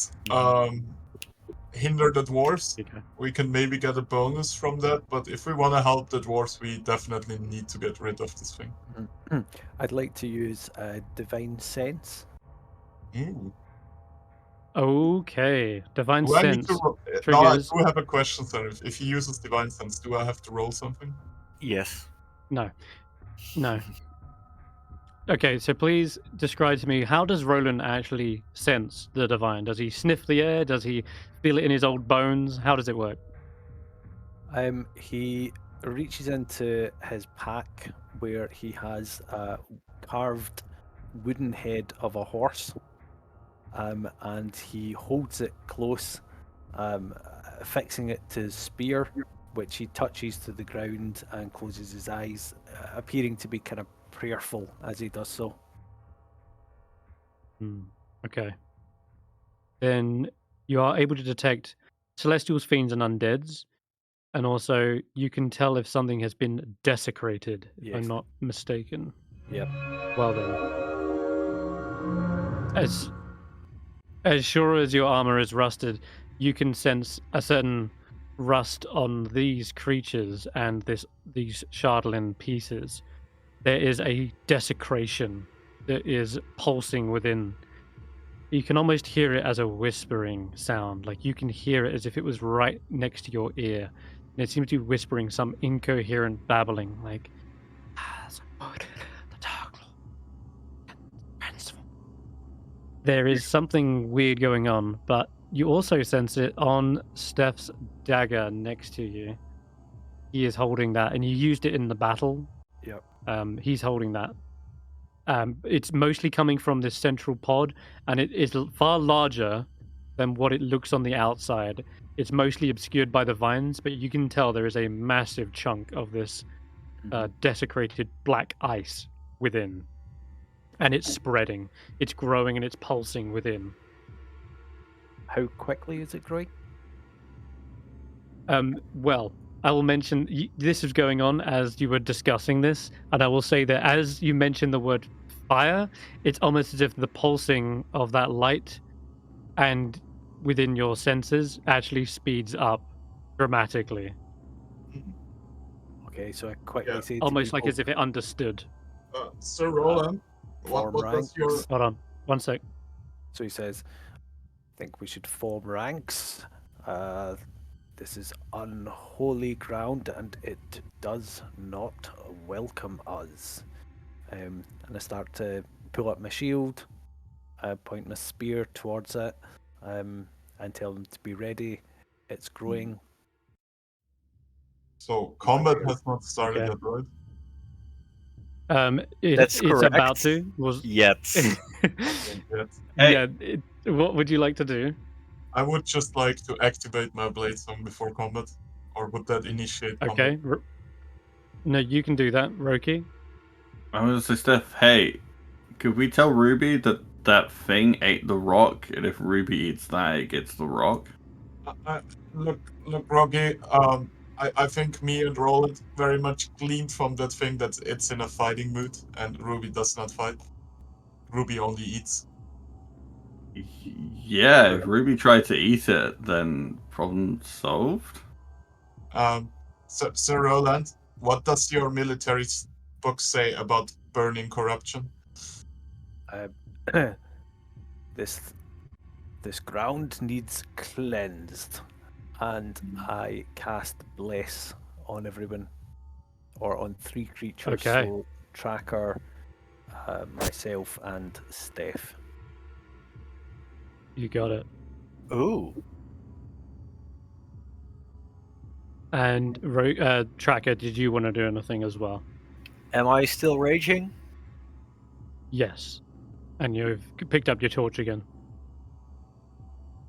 hinder the dwarves. Okay. We can maybe get a bonus from that, but if we want to help the dwarves, we definitely need to get rid of this thing. I'd like to use Divine Sense. Ooh. Okay. Divine Do I need sense. to no, I triggers- do have a question, sir. If he uses Divine Sense, do I have to roll something? Yes. No. Okay, so please describe to me, how does Roland actually sense the divine? Does he sniff the air? Does he feel it in his old bones? How does it work? He reaches into his pack where he has a carved wooden head of a horse, and he holds it close, fixing it to his spear, which he touches to the ground and closes his eyes, appearing to be kind of prayerful as he does so. Okay. Then you are able to detect celestials, fiends, and undeads. And also, you can tell if something has been desecrated, if I'm Yes. not mistaken. Yep. Well then. As sure as your armor is rusted, you can sense a certain rust on these creatures and these Shardlin pieces. There is a desecration that is pulsing within. You can almost hear it as a whispering sound, like you can hear it as if it was right next to your ear. And it seems to be whispering some incoherent babbling, like the Dark Lord. There is something weird going on, but you also sense it on Stef's dagger next to you. He is holding that, and you used it in the battle. Yep. He's holding that. It's mostly coming from this central pod, and it is far larger than what it looks on the outside. It's mostly obscured by the vines, but you can tell there is a massive chunk of this desecrated black ice within. And it's spreading, it's growing, and it's pulsing within. How quickly is it growing? Well, I will mention this is going on as you were discussing this, and I will say that as you mentioned the word fire, it's almost as if the pulsing of that light and within your senses actually speeds up dramatically. Okay, so I quickly say to Almost like people, as if it understood. Sir Roland, what form does ranks. your Hold on, one sec. So he says, I think we should form ranks. This is unholy ground and it does not welcome us. And I start to pull up my shield, point my spear towards it, and tell them to be ready. It's growing. so combat has not started Okay. yet, right? That's It's correct. about to. Yet. Yet. Yeah. What would you like to do? I would just like to activate my blade song before combat, or would that initiate combat? Okay. No, you can do that, Roki. I was gonna say, Steph, hey, could we tell Ruby that that thing ate the rock, and if Ruby eats that, it gets the rock? Look, Rocky. I think me and Roland very much gleaned from that thing that it's in a fighting mood, and Ruby does not fight. Ruby only eats. Yeah, if Ruby tried to eat it, then problem solved. Sir Roland, what does your military book say about burning corruption? This ground needs cleansed, and I cast bless on everyone, or on 3 creatures. Okay. So Tracker, myself, and Stef. You got it. Ooh. And Tracker, did you want to do anything as well? Am I still raging? Yes. And you've picked up your torch again.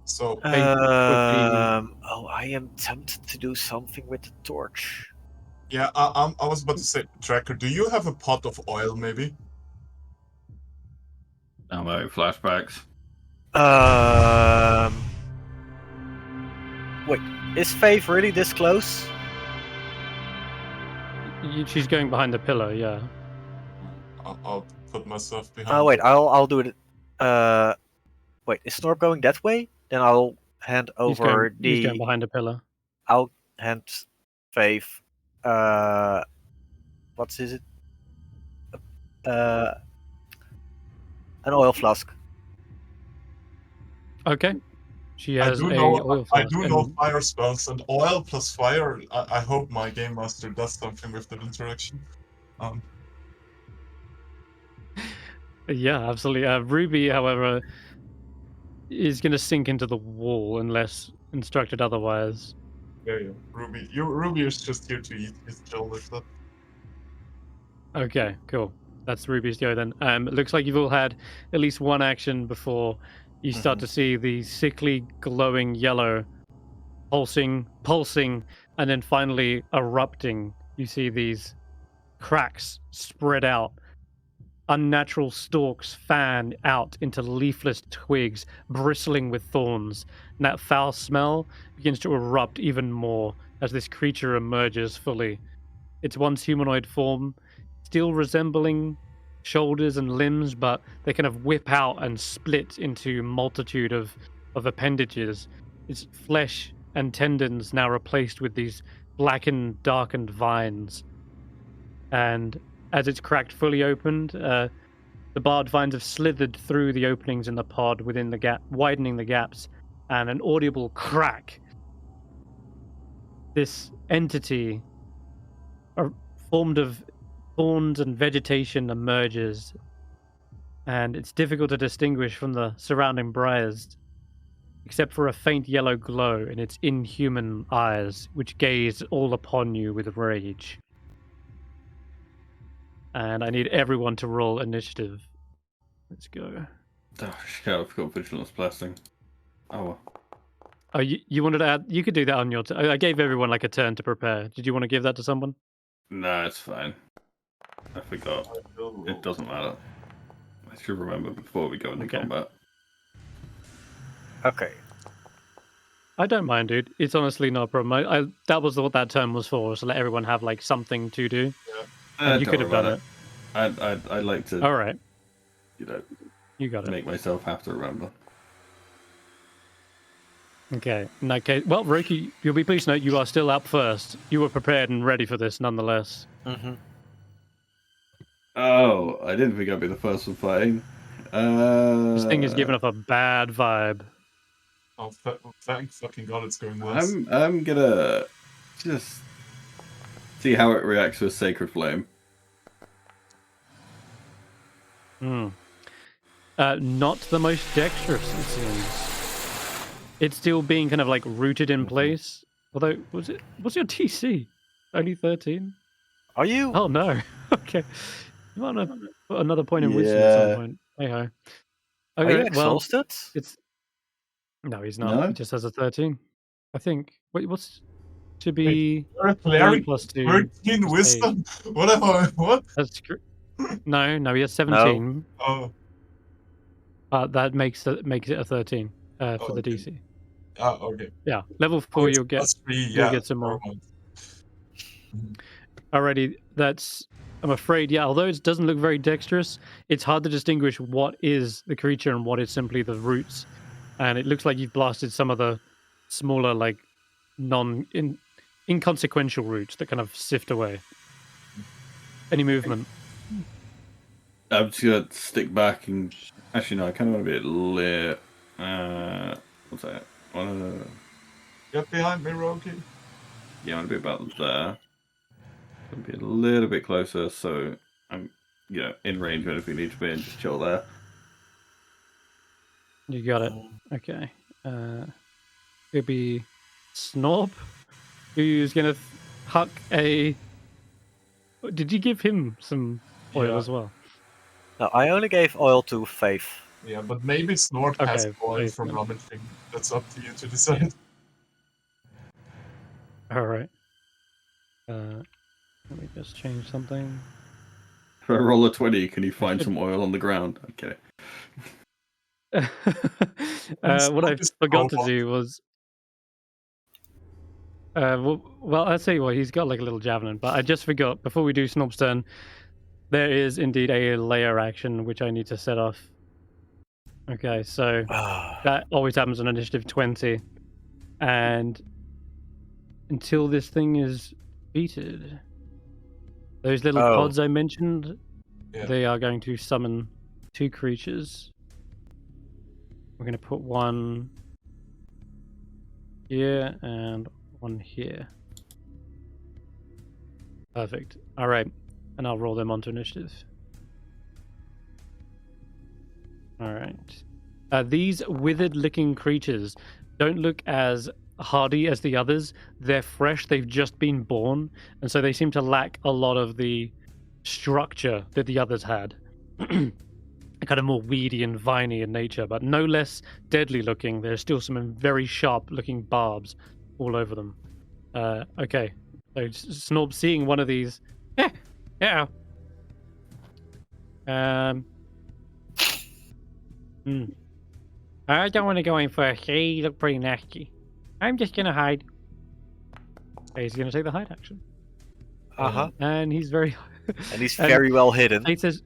So I am tempted to do something with the torch. yeah, I was about to say, Tracker, do you have a pot of oil maybe? I'm out flashbacks. Wait, is Faith really this close? She's going behind the pillar, yeah. I'll put myself behind. Oh wait, I'll do it. Wait, is Snorp going that way? Then I'll hand over He's going behind a pillar. I'll hand Faith. What is it? An oil flask. Okay. She has I oil flask. do know fire spells, and oil plus fire. I hope my game master does something with that interaction. Yeah, absolutely. Ruby, however, is going to sink into the wall unless instructed otherwise. Yeah. Ruby is just here to eat his chill with that. Okay, cool. That's Ruby's go then. It looks like you've all had at least one action before you start to see the sickly glowing yellow pulsing, and then finally erupting. You see these cracks spread out. Unnatural stalks fan out into leafless twigs, bristling with thorns. And that foul smell begins to erupt even more as this creature emerges fully. Its once humanoid form still resembling shoulders and limbs, but they kind of whip out and split into multitude of appendages. Its flesh and tendons now replaced with these blackened, darkened vines. And as it's cracked fully opened, the barred vines have slithered through the openings in the pod within the gap, widening the gaps, and an audible crack. This entity, formed of thorns and vegetation, emerges, and it's difficult to distinguish from the surrounding briars, except for a faint yellow glow in its inhuman eyes, which gaze all upon you with rage. And I need everyone to roll initiative. Let's go. Oh shit, I forgot Vigilance Blessing. Oh well. Oh, you wanted to add? You could do that on your turn. I gave everyone like a turn to prepare. Did you want to give that to someone? Nah, it's fine. I forgot. It doesn't matter. I should remember before we go into combat. Okay. I don't mind, dude. It's honestly not a problem. That was what that turn was for, so let everyone have like something to do. Yeah. You could have done it. I'd like to. All right. You got it. Make myself have to remember. Okay. In that case, well, Roki, you'll be pleased to note you are still up first. You were prepared and ready for this, nonetheless. Mm-hmm. Oh, I didn't think I'd be the first one fighting. This thing is giving off a bad vibe. Oh, thank fucking god, it's going worse. I'm gonna just see how it reacts to a sacred flame. Not the most dexterous, it seems. It's still being kind of like rooted in place. Although, what's your TC? Only 13? Are you? Oh no. Okay. You want to put another point in wisdom at some point. Hey ho. Okay, Are you exhausted? No, he's not. No? He just has a 13. I think. Wait, should be You're a cleric? 3 + 2. 13 wisdom? What am I? What? That's true. No, he has 17. Oh. That makes it a 13 for the Okay. DC. Oh, okay. Yeah, level 4 you'll get. You'll get some more. Alrighty, I'm afraid, yeah, although it doesn't look very dexterous, it's hard to distinguish what is the creature and what is simply the roots. And it looks like you've blasted some of the smaller, like, inconsequential roots that kind of sift away any movement. I'm just gonna stick back and actually no, I kind of want to be a lit. What's that? Get behind me, Roki. Yeah, I want to be about there. Gonna be a little bit closer, so I'm in range when if we need to be, and just chill there. You got it. Okay. It'd be Snob, who's gonna huck a. Did you give him some oil as well? No, I only gave oil to Faith. Yeah, but maybe Snort has Okay, oil please, from then. rummaging. That's up to you to decide. All right. Let me just change something. If I roll a 20, can you find some oil on the ground? Okay. What I Just forgot to robot. do was. Well, I'll tell you what, he's got like a little javelin, but I just forgot, before we do Snob's turn, there is indeed a layer action which I need to set off. Okay, so that always happens on initiative 20. And until this thing is defeated, those little pods I mentioned, they are going to summon 2 creatures. We're going to put one here and one here. Perfect. All right. And I'll roll them onto initiative. All right. These withered-looking creatures don't look as hardy as the others. They're fresh. They've just been born. And so they seem to lack a lot of the structure that the others had. Kind of more weedy and viney in nature, but no less deadly looking. There's still some very sharp looking barbs all over them. Okay. So Snob seeing one of these. Yeah. I don't want to go in first. They look pretty nasty. I'm just gonna hide. He's gonna take the hide action. And he's very. And he's very well hidden. Faith says,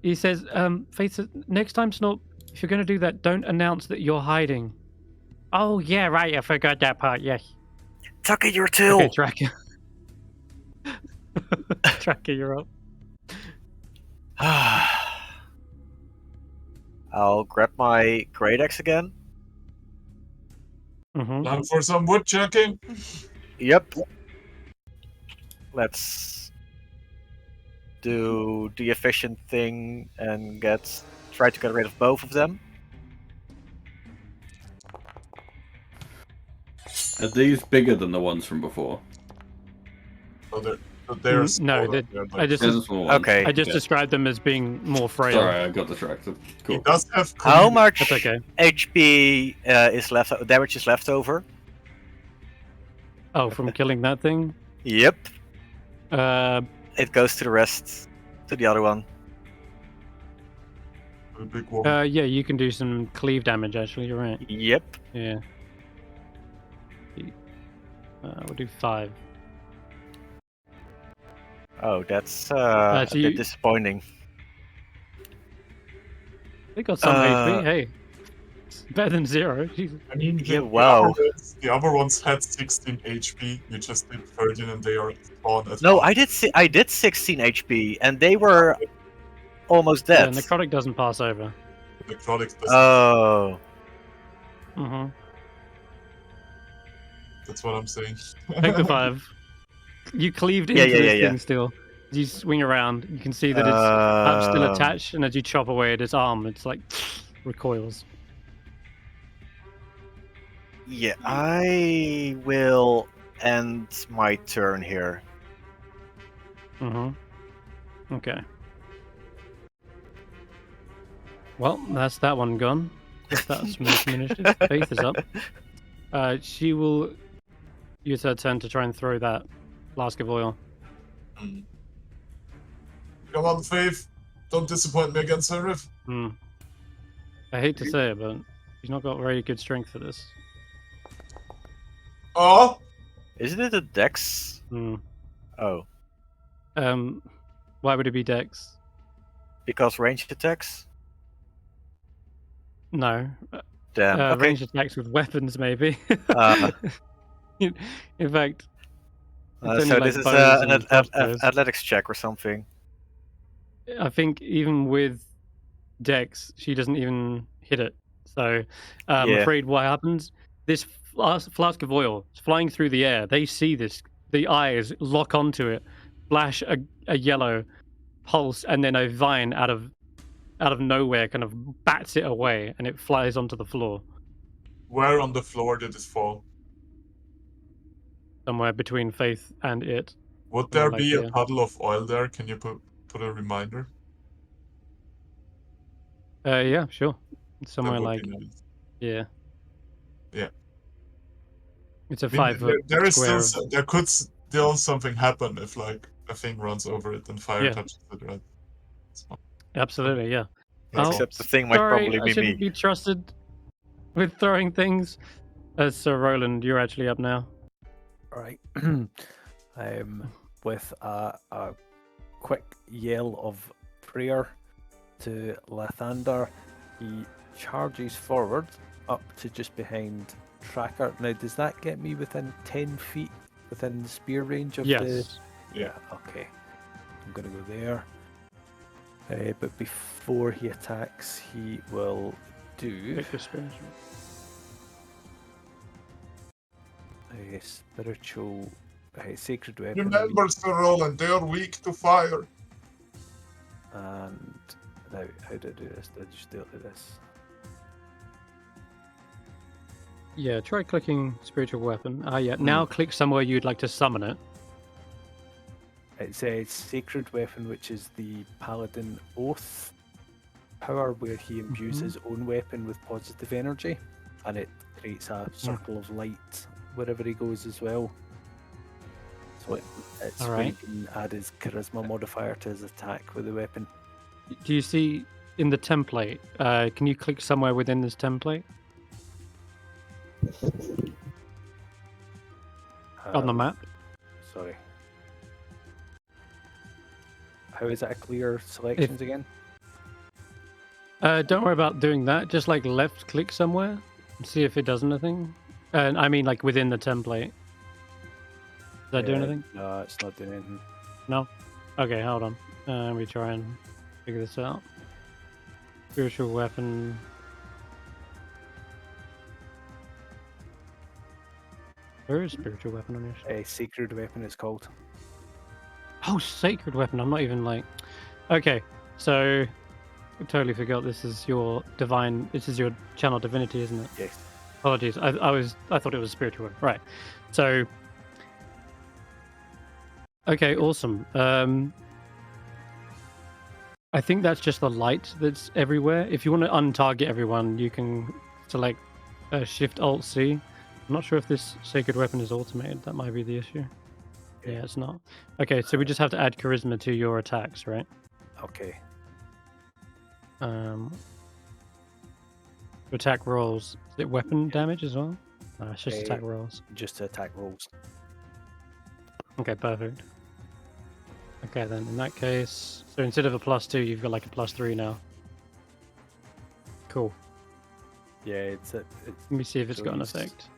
Faith says, next time, Snob, if you're gonna do that, don't announce that you're hiding. Oh yeah, right. I forgot that part. Yes. Tuck in your tail. Okay, Tracker. Tracker, you're up. I'll grab my great axe again. Time for some woodchucking. Yep. Let's do the efficient thing and try to get rid of both of them. Are these bigger than the ones from before? So they're No, smaller. I just They're the small ones. Okay. I just Okay. described them as being more frail. Sorry, I got distracted. He Cool. does have How much That's okay. HP is left? Damage is left over? Oh, from killing that thing? Yep. Uh, It goes to the rest, to the other one. a big one. yeah, you can do some cleave damage. Actually, you're right. Yep. Yeah. We'll do 5. Oh, that's so a you- bit disappointing. They got some HP. Hey, it's better than 0. Jesus. I mean, Yeah, wow. The other ones had 16 HP. You just did 13 and they are spawned at No, half. I did 16 HP, and they were almost dead. Yeah, necrotic doesn't pass over. Necrotic doesn't. Oh. That's what I'm saying. Take the 5. You cleaved into this thing still. As you swing around, you can see that it's still attached, and as you chop away at its arm, it's like recoils. Yeah, I will end my turn here. Okay. Well, that's that one gone. That's making initiative. Faith is up. She will use her turn to try and throw that flask of oil. Come on, Faith. Don't disappoint me again, Senrith. I hate to say it, but she's not got very good strength for this. Oh! Isn't it a dex? Oh. Why would it be dex? Because ranged attacks? No. Damn. Okay. Ranged attacks with weapons, maybe. In fact, it's only So like this is bows an and crossbows. athletics check or something. I think even with Dex, she doesn't even hit it. So I'm Yeah. afraid what happens, this flask of oil is flying through the air. They see this. The eyes lock onto it, flash a yellow pulse, and then a vine out of nowhere kind of bats it away, and it flies onto the floor. Where on the floor did it fall? Somewhere between Faith and it. Would there like be here. a puddle of oil there? Can you put a reminder? Yeah, sure. Somewhere That would like be nice. yeah. Yeah. It's a I mean, 5 foot there is square. there could still something happen if like a thing runs over it and fire Yeah. touches it, right? So, Absolutely, yeah. Except the thing might sorry, probably I be shouldn't me. be trusted with throwing things. So Roland, you're actually up now. Right. With a quick yell of prayer to Lathander, he charges forward up to just behind Tracker. Now, does that get me within 10 feet within the spear range of the... Yes. Yeah. Okay. I'm going to go there. But before he attacks, he will do Make your spiritual. a spiritual sacred weapon. remember, Sir Roland, they are weak to fire. And now, how do I do this? Do I just do it like this? Yeah, try clicking spiritual weapon. Yeah. Now click somewhere you'd like to summon it. It says sacred weapon, which is the paladin oath power, where he imbues his own weapon with positive energy, and it creates a circle of light wherever he goes as well. So it's where he can add his charisma modifier to his attack with the weapon. Do you see in the template? Can you click somewhere within this template on the map? Sorry. How is that a clear selections again? Don't worry about doing that. Just like left click somewhere and see if it does anything. And I mean like within the template. Does that do anything? No, it's not doing anything. No? Okay, hold on. Let me try and figure this out. Spiritual weapon. Where is spiritual weapon on your A sacred weapon is called. Oh, sacred weapon. I'm not even like. Okay, so I totally forgot this is your divine. This is your channel divinity, isn't it? Yes. Apologies. I thought it was spiritual weapon. Right. So. Okay, awesome. I think that's just the light that's everywhere. If you want to untarget everyone, you can select Shift Alt C. I'm not sure if this sacred weapon is automated. That might be the issue. Yeah, it's not. Okay, so we just have to add charisma to your attacks, right? Okay. Attack rolls. Is it weapon damage as well? No, it's just attack rolls. Just to attack rolls. Okay, perfect. Okay, then in that case, so instead of a +2, you've got like a +3 now. Cool. Yeah, it's Let me see if it's so got an he's- effect.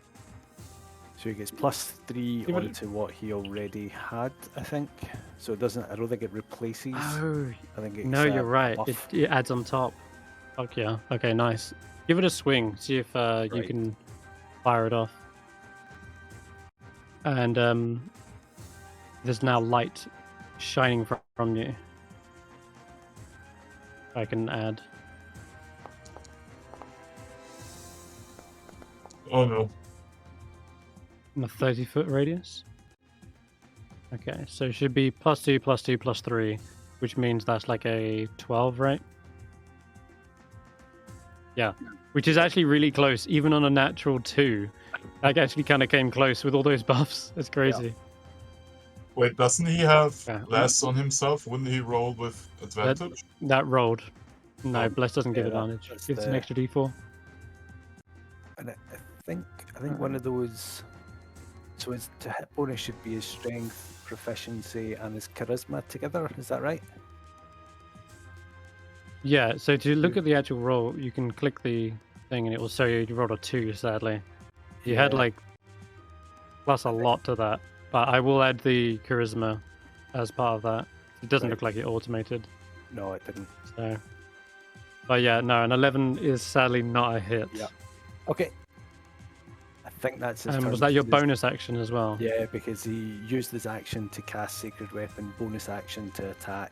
So he gets +3 Yeah, but- onto what he already had, I think. So it doesn't. I don't think it replaces. Oh, I think it's no, you're right. buff. It adds on top. Fuck yeah. Okay, nice. Give it a swing. See if you Right. can fire it off. And there's now light shining from you. I can add. Oh no. In a 30-foot radius. Okay, so it should be +2, +2, +3, which means that's like a 12, right? Yeah, which is actually really close, even on a natural 2. That actually kind of came close with all those buffs. That's crazy. Wait, doesn't he have Yeah. less on himself? Wouldn't he roll with advantage? That rolled. No, Oh, Bless doesn't give yeah, advantage. that's Gives an the- extra D4. And I think one of those. So his to hit bonus should be his strength, proficiency, and his charisma together. Is that right? Yeah, so to look at the actual roll, you can click the thing and it will show you rolled a 2, sadly. You had Yeah. like plus a lot to that. But I will add the charisma as part of that. It doesn't Right. look like it automated. No, it didn't. So, but yeah, no, an 11 is sadly not a hit. Yeah. Okay. I think that's his turn. Was that your because- bonus action as well? Yeah, because he used his action to cast Sacred Weapon, bonus action to attack.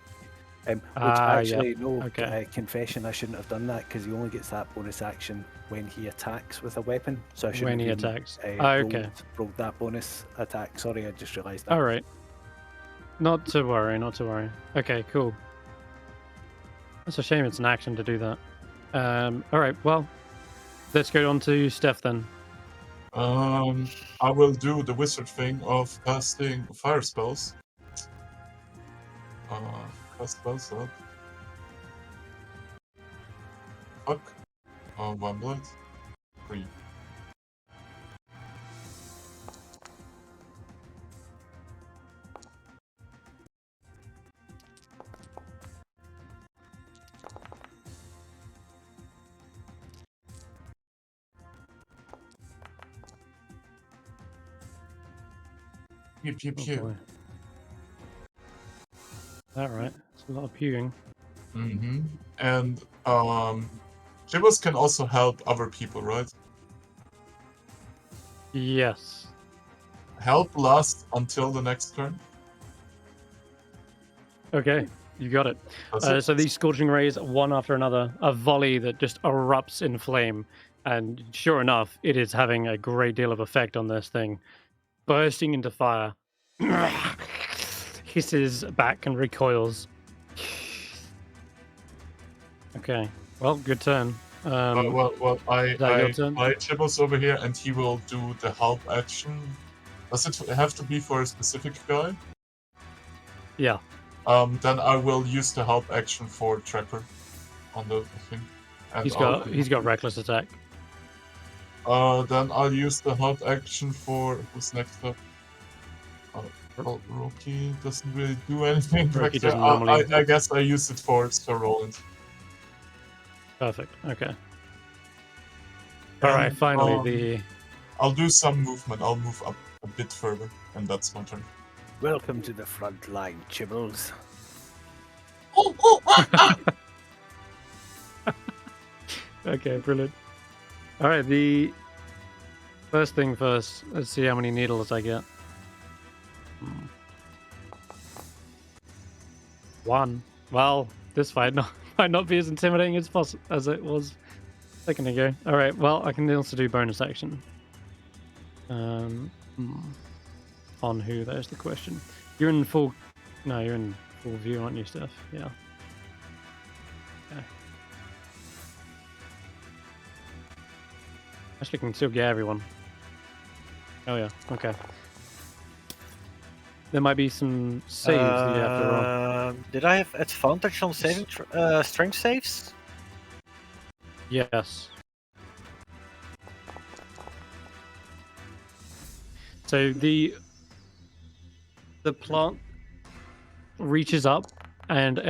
Which actually, no, Okay. confession, I shouldn't have done that because he only gets that bonus action when he attacks with a weapon. So I shouldn't When he have even, attacks. rolled, Okay. rolled that bonus attack. Sorry, I just realised that. All right. Not to worry, not to worry. Okay, cool. That's a shame it's an action to do that. All right, well, let's go on to Stef then. I will do the wizard thing of casting fire spells. Cast spells up. Fuck. 1 blood. 3. Pew pew Oh, pew. boy. All right, it's a lot of puking. Mm-hmm. And Jibbos can also help other people, right? Yes. Help lasts until the next turn. Okay, you got it. That's it. So these scorching rays, one after another, a volley that just erupts in flame, and sure enough, it is having a great deal of effect on this thing, bursting into fire, hisses back and recoils. Okay, well, good turn. Well, I that your turn? Jibbos over here, and he will do the help action. Does it have to be for a specific guy? Yeah. Then I will use the help action for Trapper on the thing. And He's got reckless attack. Then I'll use the help action for who's next up. Well, Roki doesn't really do anything. Roki back there. doesn't normally- I guess I use it for Sir Roland. Perfect. Okay. All right. And, Finally, I'll do some movement. I'll move up a bit further, and that's my turn. Welcome to the front line, Chibbles. Okay, brilliant. All right, the first thing first. Let's see how many needles I get. 1. Well, this fight might not be as intimidating as it was a second ago. All right, well, I can also do bonus action. On who? There's the question. You're in full. No, you're in full view, aren't you, Steph? Yeah. Okay. Actually, can still get everyone. Oh yeah. Okay. There might be some saves that you have to roll. Did I have advantage on saving strength saves? Yes. So the plant reaches up and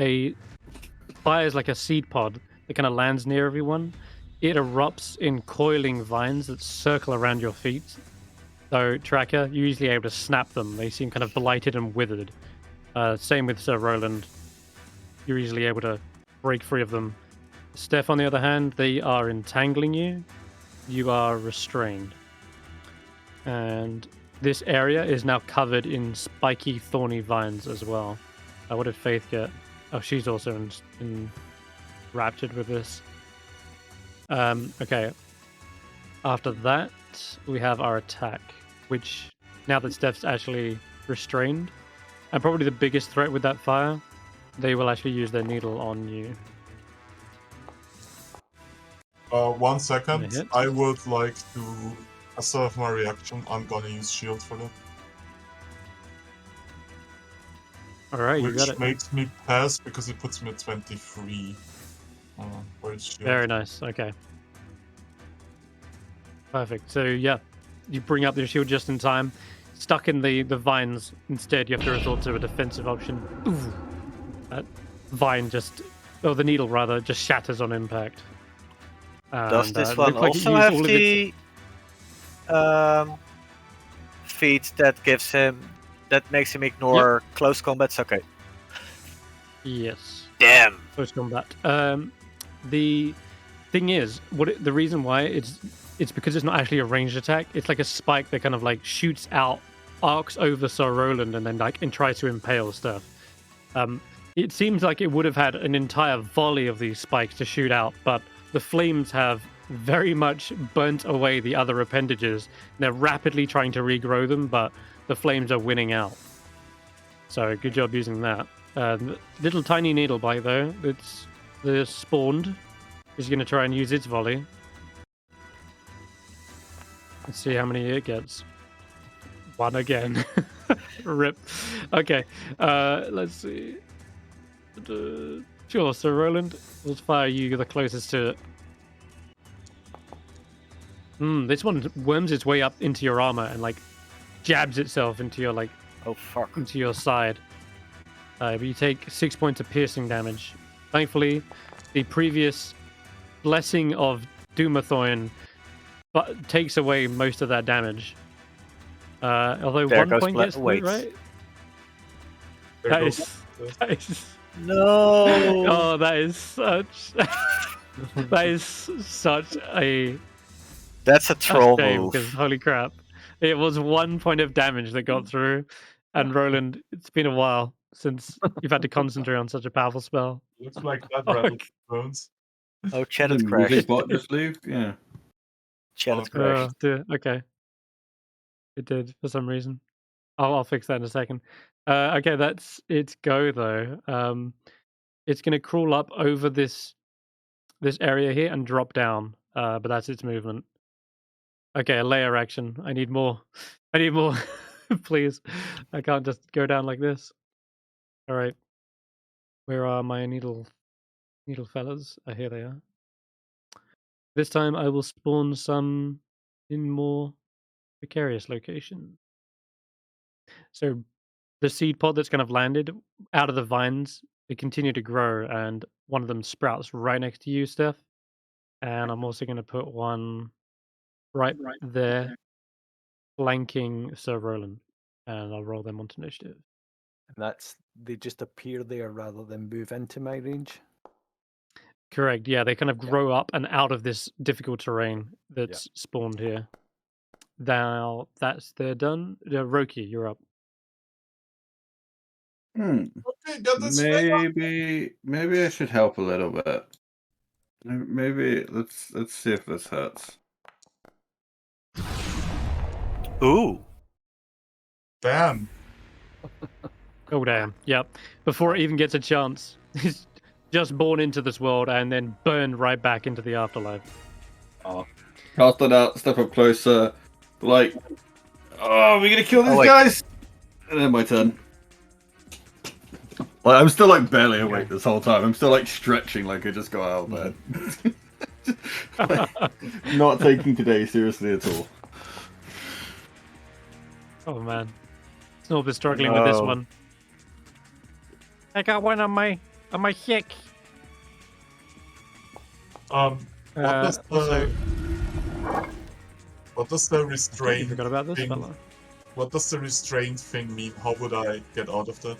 fires like a seed pod that kind of lands near everyone. It erupts in coiling vines that circle around your feet. So, Tracker, you're usually able to snap them. They seem kind of blighted and withered. Same with Sir Roland. You're easily able to break free of them. Steph, on the other hand, they are entangling you. You are restrained. And this area is now covered in spiky, thorny vines as well. What did Faith get? Oh, she's also enraptured with this. Okay. After that, we have our attack, which, now that Steph's actually restrained, and probably the biggest threat with that fire, they will actually use their needle on you. 1 second. Hit. I would like to, as sort of my reaction, I'm gonna use shield for that. Alright, you got Which it. makes me pass because it puts me at 23. For its shield. Very nice, okay. Perfect. So, yeah, you bring up your shield just in time. Stuck in the vines, instead, you have to resort to a defensive option. Ooh. That vine the needle rather, just shatters on impact. Does And, this it one looked like it also used have all of its- the feat that makes him ignore close combats. Okay. Yes. Damn. Close combat. The thing is, the reason why it's because it's not actually a ranged attack. It's like a spike that kind of like shoots out, arcs over Sir Roland, and then and tries to impale stuff. It seems like it would have had an entire volley of these spikes to shoot out, but the flames have very much burnt away the other appendages. They're rapidly trying to regrow them, but the flames are winning out. So good job using that. Little tiny needle bite though. It's the spawned is going to try and use its volley. Let's see how many it gets. One again. Rip. Okay. Let's see. Sure, so Roland, we'll fire you the closest to it. This one worms its way up into your armor and like jabs itself into your into your side. But you take 6 points of piercing damage. Thankfully, the previous blessing of Doomathoin takes away most of that damage. Although there 1 point gets through, right? That is no. Oh, that is such a That's a troll shame, move. because holy crap, it was 1 point of damage that got through. And Roland, it's been a while since you've had to concentrate on such a powerful spell. Looks like that rattled bones. Oh, chat has The crashed. music bot just leave? Yeah. Chat has Oh, crashed. Dear. Okay, it did for some reason. I'll fix that in a second. Okay, that's its go though. It's gonna crawl up over this area here and drop down. But that's its movement. Okay, a layer action. I need more. Please. I can't just go down like this. All right. Where are my needle fellas? Here they are. This time I will spawn some in more precarious location. So the seed pod that's kind of landed out of the vines, they continue to grow, and one of them sprouts right next to you, Steph. And I'm also going to put one right there, flanking Sir Roland, and I'll roll them onto initiative. And they just appear there rather than move into my range. Correct. Yeah, they kind of grow up and out of this difficult terrain that's spawned here. Now they're done. Roki, you're up. Okay, got this thing. Maybe I should help a little bit. Maybe let's see if this hurts. Ooh. Damn. Oh damn! Yep. Before it even gets a chance, he's just born into this world and then burned right back into the afterlife. Cast it out, step up closer. Like, oh, we're gonna kill these wait. guys. And then my turn. Like, I'm still like barely awake this whole time. I'm still like stretching like I just got out of bed. Like, not taking today seriously at all. Oh man, Snorp is struggling with this one. I got one on my hick. What does the I restraint forgot about this thing? fella. What does the restraint thing mean? How would I get out of that?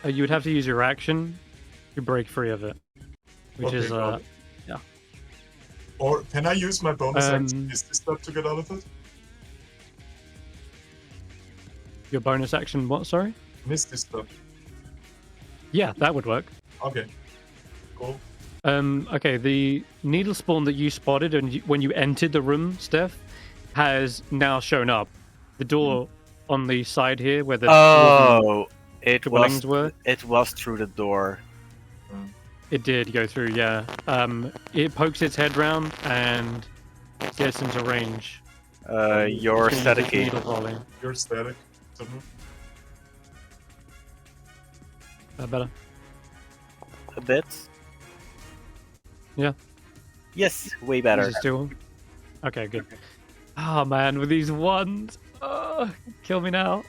You would have to use your action to break free of it, which Okay, is got it. Or can I use my bonus action? Is this step to get out of it? your bonus action. What? Sorry. Missed this step. Yeah, that would work. Okay. Cool. Okay, the needle spawn that you spotted when you entered the room, Steph, has now shown up. The door on the side here where the it was through the door. It did go through, yeah. It pokes its head round and gets into range. You're staticky. You're static. Better. A bit. Yeah. Yes, way better. Is it still? Okay, good. Oh man, with these ones, kill me now.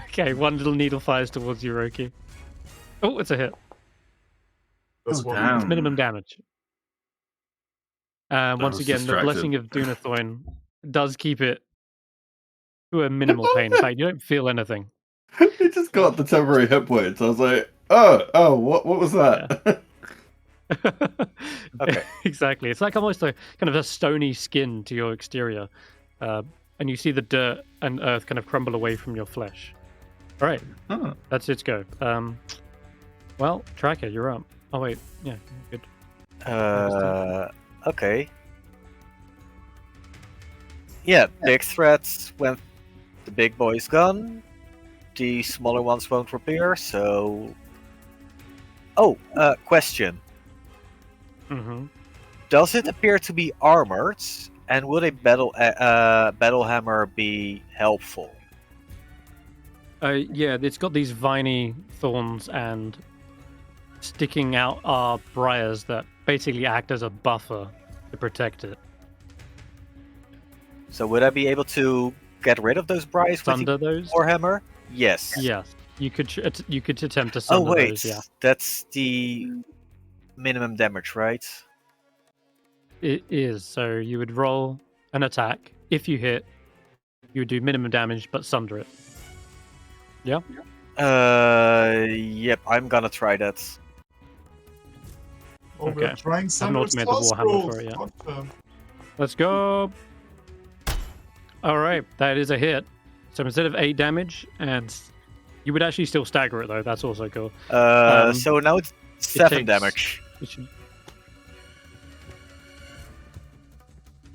Okay, one little needle fires towards you, Roki. Oh, it's a hit. That's what damn. It's minimum damage. Once was again, distracted. the blessing of Doomathoin does keep it to a minimal pain. In fact, you don't feel anything. He just got the temporary hit points. I was like, oh, what was that? Okay. Exactly. It's like almost a kind of a stony skin to your exterior, and you see the dirt and earth kind of crumble away from your flesh. All right, Huh. that's its go. Well, Tracker, you're up. Oh wait, yeah, good. Okay. Yeah, big threats when the big boy's gone. The smaller ones won't appear, so... Oh, question. Mm-hmm. Does it appear to be armored? And would a battle hammer be helpful? Yeah, it's got these viney thorns and sticking out are briars that basically act as a buffer to protect it. So would I be able to get rid of those briars with Sunder the those? warhammer? Yes. Yes, you could attempt to Oh sunder wait, those. Yeah, that's the minimum damage, right? it is. So you would roll an attack. If you hit, you would do minimum damage but sunder it. Yeah. Yep, I'm gonna try that. Oh, we're Okay. trying not Senrith's made the task Warhammer rolls. for it yet. Fuck them. Let's go. All right, that is a hit. So instead of 8 damage, and you would actually still stagger it though. That's also cool. So now it's 7 takes- damage. It should...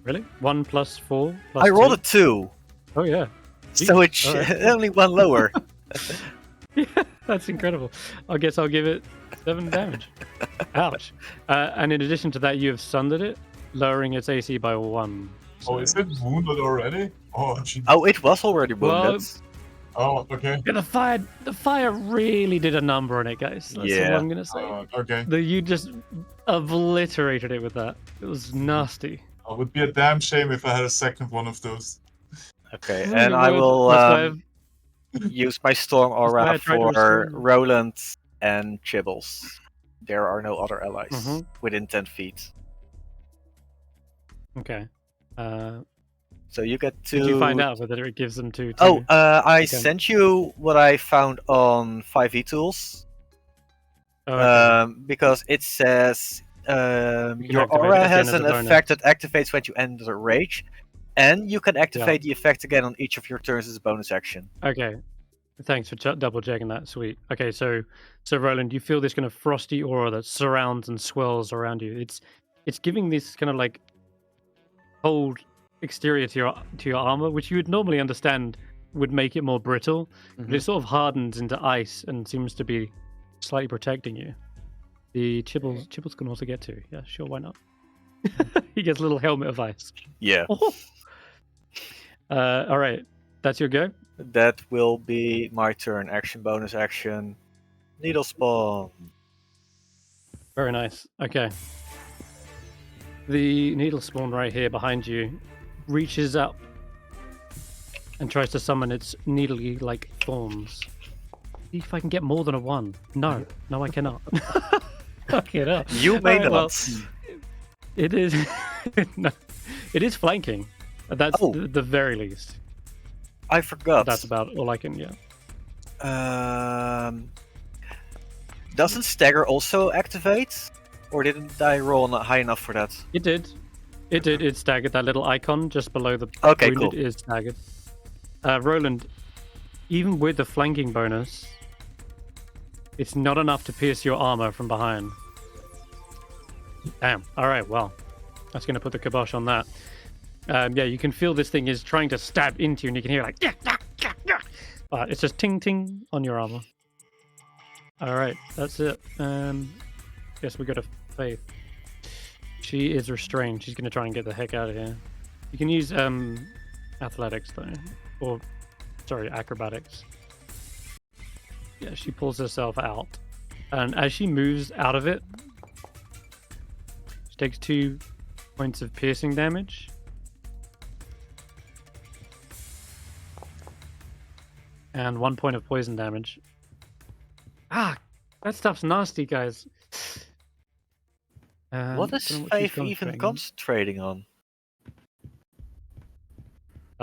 Really? 1 plus 4? Plus I rolled 2? a 2, Oh yeah. so it's Alright. only 1 lower. Yeah, that's incredible. I guess I'll give it 7 damage. Ouch. And in addition to that, you have sundered it, lowering its AC by 1. Oh, is it wounded already? Oh, gee. Oh, it was already wounded. Oh, okay. Yeah, the fire really did a number on it, guys. That's Yeah. all I'm gonna say. Okay. You just obliterated it with that. It was nasty. It would be a damn shame if I had a second one of those. Okay, Oh, and you I would. will That's why I've- use my storm why I aura tried to for restrain. Roland and Chibbles. There are no other allies Mhm. within 10 feet. Okay. So you get to... Did you find out whether it gives them to? Oh, I Okay. sent you what I found on 5e tools. Oh, okay. Because it says can your activate aura it again has as a an bonus. effect that activates when you enter rage, and you can activate the effect again on each of your turns as a bonus action. Okay. Thanks for double checking that. Sweet. Okay, so Roland, you feel this kind of frosty aura that surrounds and swirls around you. It's giving this kind of like cold exterior to your armor, which you would normally understand would make it more brittle, but it sort of hardens into ice and seems to be slightly protecting you. The Chibbles can also get to. Yeah, sure, why not? He gets a little helmet of ice. Yeah. All right, that's your go. That will be my turn. Action, bonus action. Needle spawn. Very nice. Okay. The needle spawn right here behind you reaches up and tries to summon its needly like thorns. See if I can get more than a 1. No, I cannot. Fuck it up. You may Alright, not. well, it is. No, it is flanking. That's Oh. the very least. I forgot. That's about all I can. Yeah. Doesn't stagger also activate? Or didn't I roll not high enough for that? It did. It staggered. That little icon just below the Okay, wounded cool. is staggered. Roland, even with the flanking bonus, it's not enough to pierce your armor from behind. Damn. All right. Well, that's going to put the kibosh on that. Yeah, you can feel this thing is trying to stab into you, and you can hear like, but it's just ting ting on your armor. All right, that's it. Guess we go to Faith. She is restrained. She's going to try and get the heck out of here. You can use athletics though, or sorry, acrobatics. Yeah, she pulls herself out, and as she moves out of it, she takes 2 points of piercing damage. And 1 point of poison damage. Ah, that stuff's nasty, guys. What is don't know what she's Faith even concentrating on. concentrating on?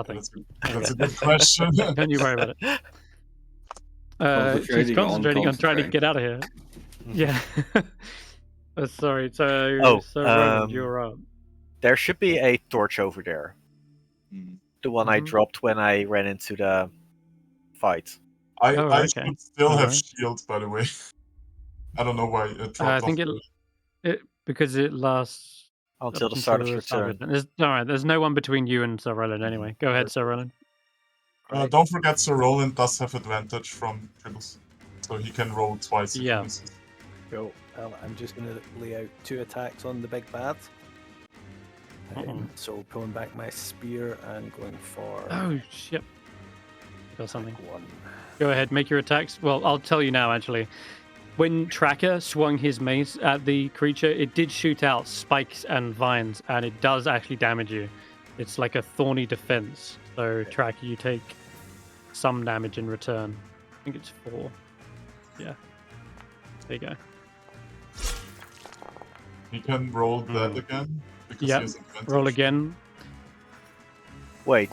Nothing. That's a good question. Don't you worry about it. She's Concentrating on concentrating on trying to concentrating. get out of here. Yeah. Sorry. So, Oh, Roland, you're up. There should be a torch over there. The one I Mhm. dropped when I ran into the fight. I okay. should still No have worries. shield, by the way. I don't know why it dropped I think off. it because it lasts Until up the start of until your the start turn. of it. All right. There's no one between you and Sir Roland anyway. Go ahead, Sir Roland. Don't forget, Sir Roland does have advantage from tribbles, so he can roll twice if Yeah. he misses. Cool. Well, I'm just going to lay out 2 attacks on the big bad. So pulling back my spear and going for Oh shit! Got something. 1. Go ahead, make your attacks. Well, I'll tell you now. Actually, when Tracker swung his mace at the creature, it did shoot out spikes and vines, and it does actually damage you. It's like a thorny defense. So, Tracker, you take some damage in return. I think it's 4. Yeah. There you go. He can roll that again because Yep. he has advantage. Roll again. Wait.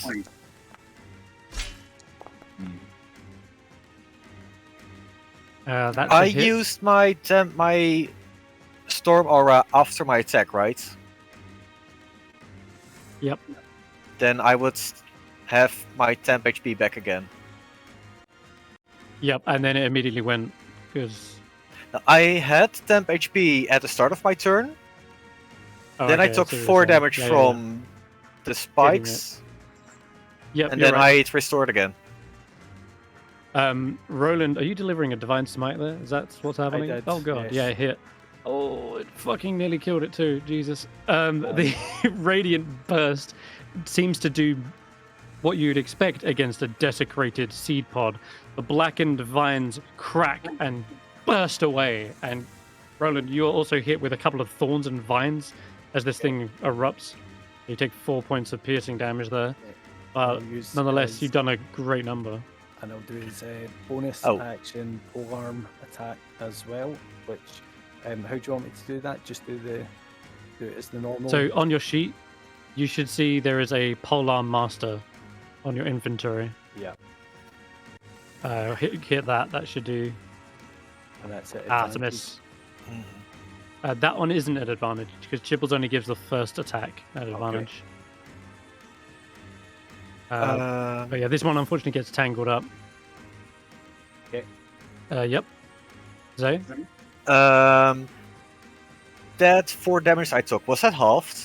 That's I a hit. used my storm aura after my attack, right? Yep. Then I would have my temp HP back again. Yep, and then it immediately went because. I had temp HP at the start of my turn. Then I took 4 damage from the spikes, Yep, and you're then right. I restored again. Roland, are you delivering a divine smite there? Is that what's happening? did, Oh god, yes. yeah, it hit. Oh, it fucking nearly killed it too. Jesus. The radiant burst seems to do what you'd expect against a desecrated seed pod. The blackened vines crack and burst away, and Roland, you are also hit with a couple of thorns and vines as this thing erupts. You take 4 points of piercing damage there. I'll use Nonetheless, his- you've done a great number. And I'll do his bonus Oh. action polearm attack as well. Which, how do you want me to do that? Just do it as the normal. So on your sheet, you should see there is a polearm master on your inventory. Yeah, Hit that. That should do. and that's it. It's a miss. That one isn't at advantage because Chibbles only gives the first attack at advantage. But yeah, this one unfortunately gets tangled up. Okay. Yep. Zay? That 4 damage I took, was that halved?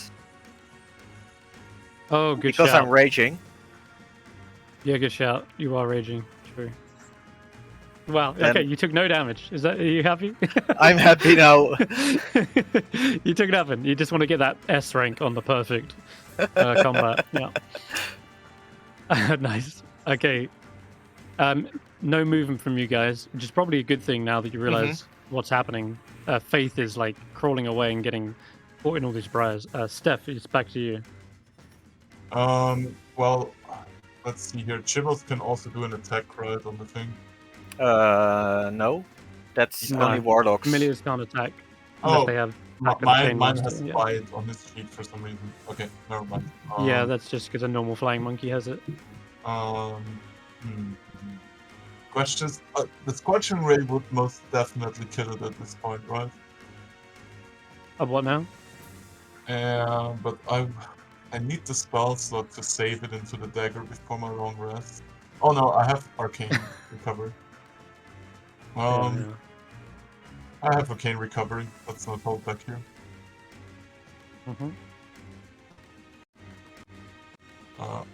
Oh, good Because shout. I'm raging. Yeah, good shout. You are raging. True. Wow. Then- Okay, you took no damage. Are you happy? I'm happy now. You took nothing. You just want to get that S rank on the perfect combat. Yeah. Nice. Okay. No movement from you guys, which is probably a good thing now that you realize what's happening. Faith is like crawling away and getting caught in all these briars. Steph, it's back to you. Well, let's see here. Chibbles can also do an attack right on the thing. No. That's No. only warlocks. Familiars can't attack unless Oh, they have. mine chain has monster, yeah. bite on his sheet for some reason. Okay, never mind. Yeah, that's just because a normal flying monkey has it. Questions. The Scorching Ray would most definitely kill it at this point, right? What now? But I need the spell slot to save it into the dagger before my long rest. Oh no, I have Arcane Recovery. Yeah. I have Arcane Recovery. Let's not hold back here.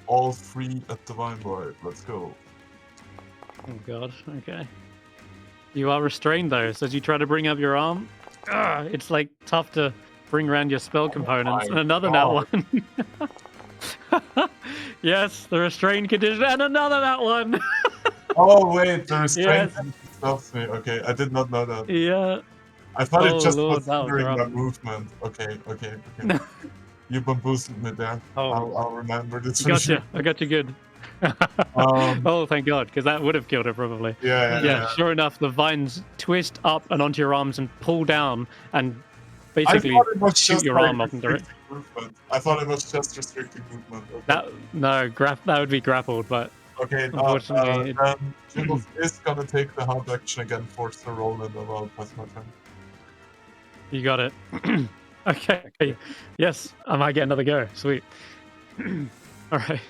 All 3 at Divine Void. Let's go. Oh god. Okay. You are restrained though, so as you try to bring up your arm, it's like tough to bring around your spell components. my And another nat one. Yes, the restrained condition, and another nat one. Oh wait, the restraint Yes. stops me. Okay, I did not know that. Yeah. I thought Oh, it just Lord, was that was hindering my rough. movement. Okay. You bamboozled me there. Oh, I'll remember this. I got you. I got you good. Oh, thank God, because that would have killed it probably. Yeah. Yeah, sure enough, the vines twist up and onto your arms and pull down and basically thought it was shoot just your like arm up and direct. restricted movement. I thought it was just restricted movement. Okay. That would be grappled, but Okay, unfortunately, then Jiggles is gonna take the hard action again, force the roll, and then I'll pass my turn. you got it. Okay. Yes, I might get another go. Sweet. All right.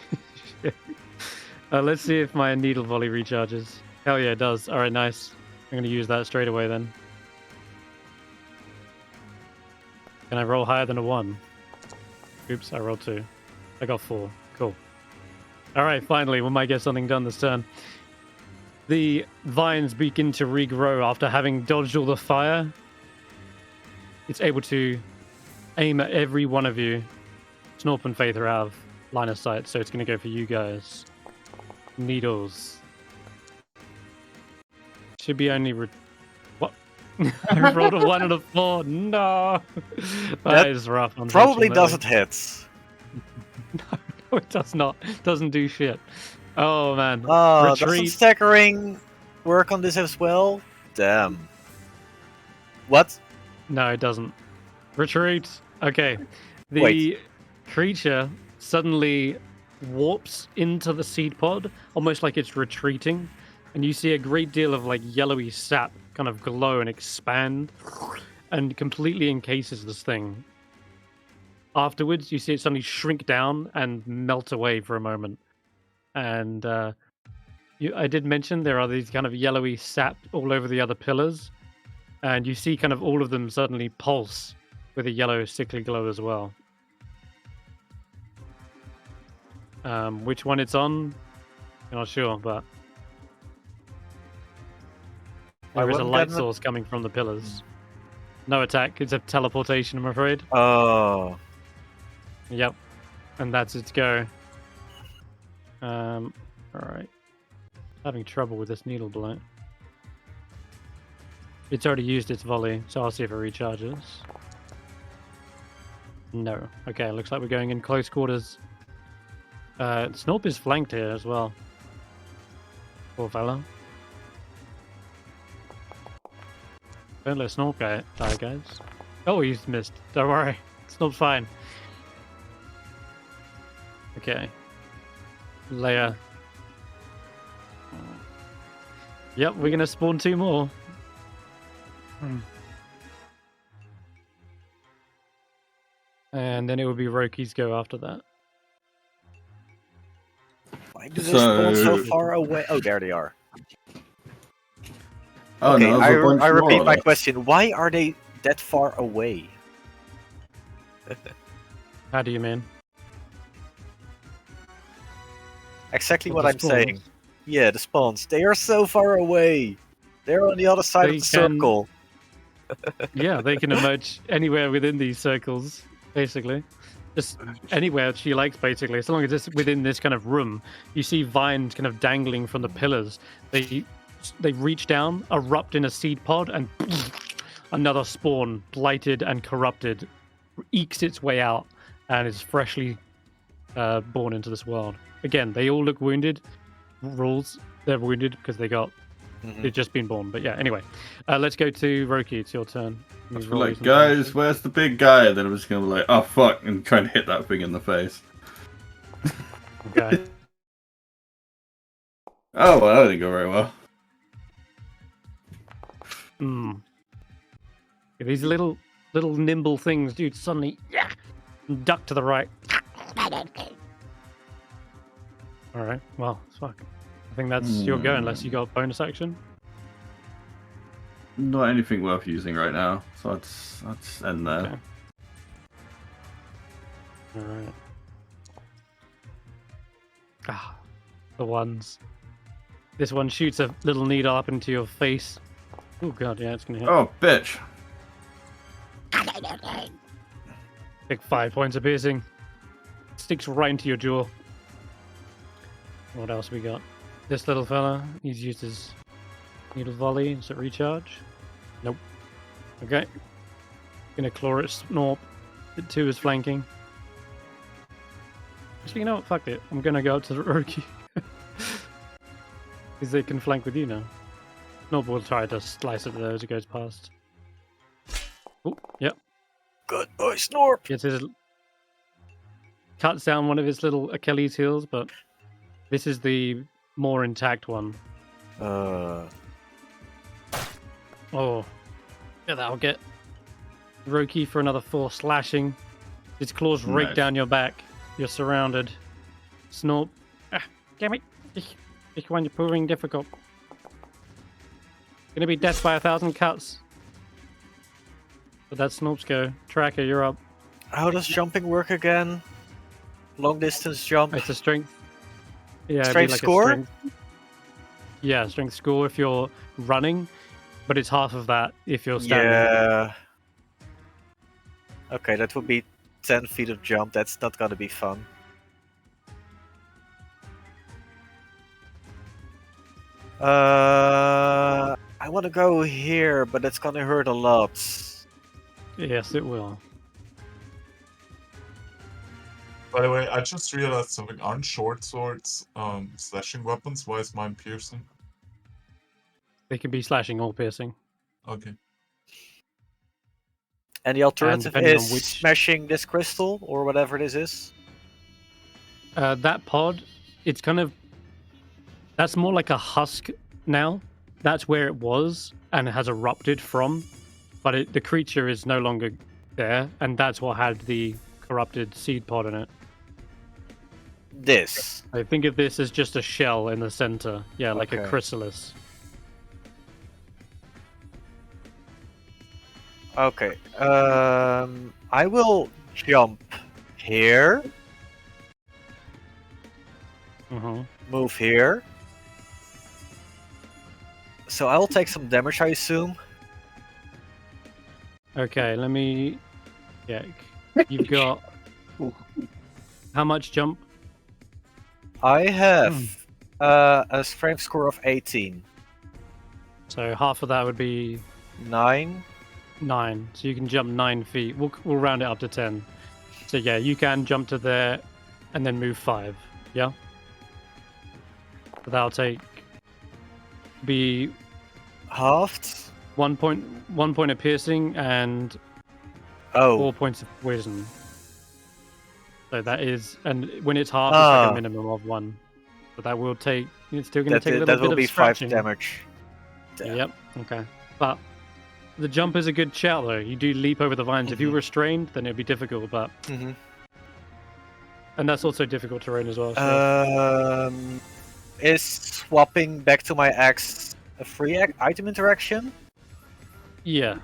Let's see if my needle volley recharges. Hell yeah, it does. All right, nice. I'm gonna use that straight away then. Can I roll higher than a 1? Oops, I rolled 2. I got 4. Cool. All right, finally, we might get something done this turn. The vines begin to regrow after having dodged all the fire. It's able to aim at every one of you. Snorp and Faith are out of line of sight, so it's going to go for you guys. Needles. Should be only... What? I rolled a 1 and a 4. No! that is rough. Probably doesn't hit. No, it does not. Doesn't do shit. Oh, man. Oh, doesn't Retreat. staggering work on this as well? Damn. What? No, it doesn't. Retreat. Okay. The Wait. creature suddenly warps into the seed pod, almost like it's retreating, and you see a great deal of like yellowy sap kind of glow and expand, and completely encases this thing. Afterwards, you see it suddenly shrink down and melt away for a moment. And I did mention there are these kind of yellowy sap all over the other pillars, and you see kind of all of them suddenly pulse with a yellow sickly glow as well. Which one it's on, I'm not sure, but there is a light source coming from the pillars. No attack, it's a teleportation, I'm afraid. Oh. Yep, and that's its go. Alright. Having trouble with this needle blow. It's already used its volley, so I'll see if it recharges. No. Okay, looks like we're going in close quarters. Snorp is flanked here as well. Poor fella. Don't let Snorp die, guys. Oh, he's missed. Don't worry. Snorp's fine. Okay. Leia. Yep, we're gonna spawn 2 more. And then it would be Roki's go after that. Why do they spawn so far away? Oh, there they are. Oh, Okay, no, I there's a bunch repeat more my left. question. Why are they that far away? How do you mean? Exactly Well, what the I'm spawns. saying. Yeah, the spawns. They are so far away. They're on the other side They of the can- circle. Yeah, they can emerge anywhere within these circles, basically. Just anywhere she likes, basically. As long as it's within this kind of room. You see vines kind of dangling from the pillars. They reach down, erupt in a seed pod, and another spawn, blighted and corrupted, ekes its way out and is freshly born into this world. Again, they all look wounded. Rules, they're wounded because they've just been born. But yeah, anyway. Let's go to Roki. It's your turn. I feel like, guys, where's the big guy? Then I'm just gonna be like, oh fuck, and try and hit that thing in the face. Okay. Oh, well, that didn't go very well. These little nimble things, dude, suddenly duck to the right. Alright, well, fuck. I think that's your go unless you got bonus action. Not anything worth using right now, so I'd end there. Okay. Alright. Ah, the ones. This one shoots a little needle up into your face. Oh god, yeah, it's gonna hit. Oh, bitch. Take 5 points of piercing. Sticks right into your jaw. What else we got? This little fella, he's used his needle volley. Does it recharge? Nope. Okay. Gonna claw at Snorp. It 2 is flanking. Actually, you know what? Fuck it. I'm gonna go up to the Roki. Because they can flank with you now. Snorp will try to slice it though as it goes past. Oh, yep. Good boy, Snorp. Gets his cuts down one of his little Achilles heels, but this is the more intact one. Oh, yeah, that'll get Roki for another 4 slashing. His claws rake Nice. down your back. You're surrounded. Snorp. Damn it. Ich want you proving difficult. Gonna be death by 1,000 cuts. But that's Snorp's go. Tracker, you're up. How does jumping work again? Long distance jump. It's a strength. Yeah, it'd be Strength like score? A strength. Yeah, strength score if you're running, but it's half of that if you're standing. Yeah. Okay, that would be 10 feet of jump. That's not gonna be fun. I want to go here, but that's gonna hurt a lot. Yes, it will. By the way, I just realized something. Aren't short swords slashing weapons? Why is mine piercing? They can be slashing or piercing. Okay. And the alternative depending on is which- smashing this crystal or whatever this is. That pod, it's kind of... That's more like a husk now. That's where it was and it has erupted from. But the creature is no longer there, and that's what had the corrupted seed pod in it. This. I think of this as just a shell in the center. Yeah, like a Okay. chrysalis. Okay. I will jump here, Mm-hmm. move here. So I will take some damage, I assume. Okay, let me check. You've got... How much jump? I have a strength score of 18. So half of that would be 9. 9. So you can jump 9 feet. We'll round it up to 10. So yeah, you can jump to there and then move 5. Yeah? So that'll be Halved? 1 point of piercing and 4 Oh, points of poison. So that is, and when it's half, it's like Ah. a minimum of 1. But that will take. It's still going to that, take a little that bit will of be 5 stretching. damage. Damn. Yep. Okay. But the jump is a good shout, though. You do leap over the vines. If you Mhm. were restrained, then it'd be difficult. But Mhm. and that's also difficult terrain as well. So. Is swapping back to my axe a free item interaction? Yeah.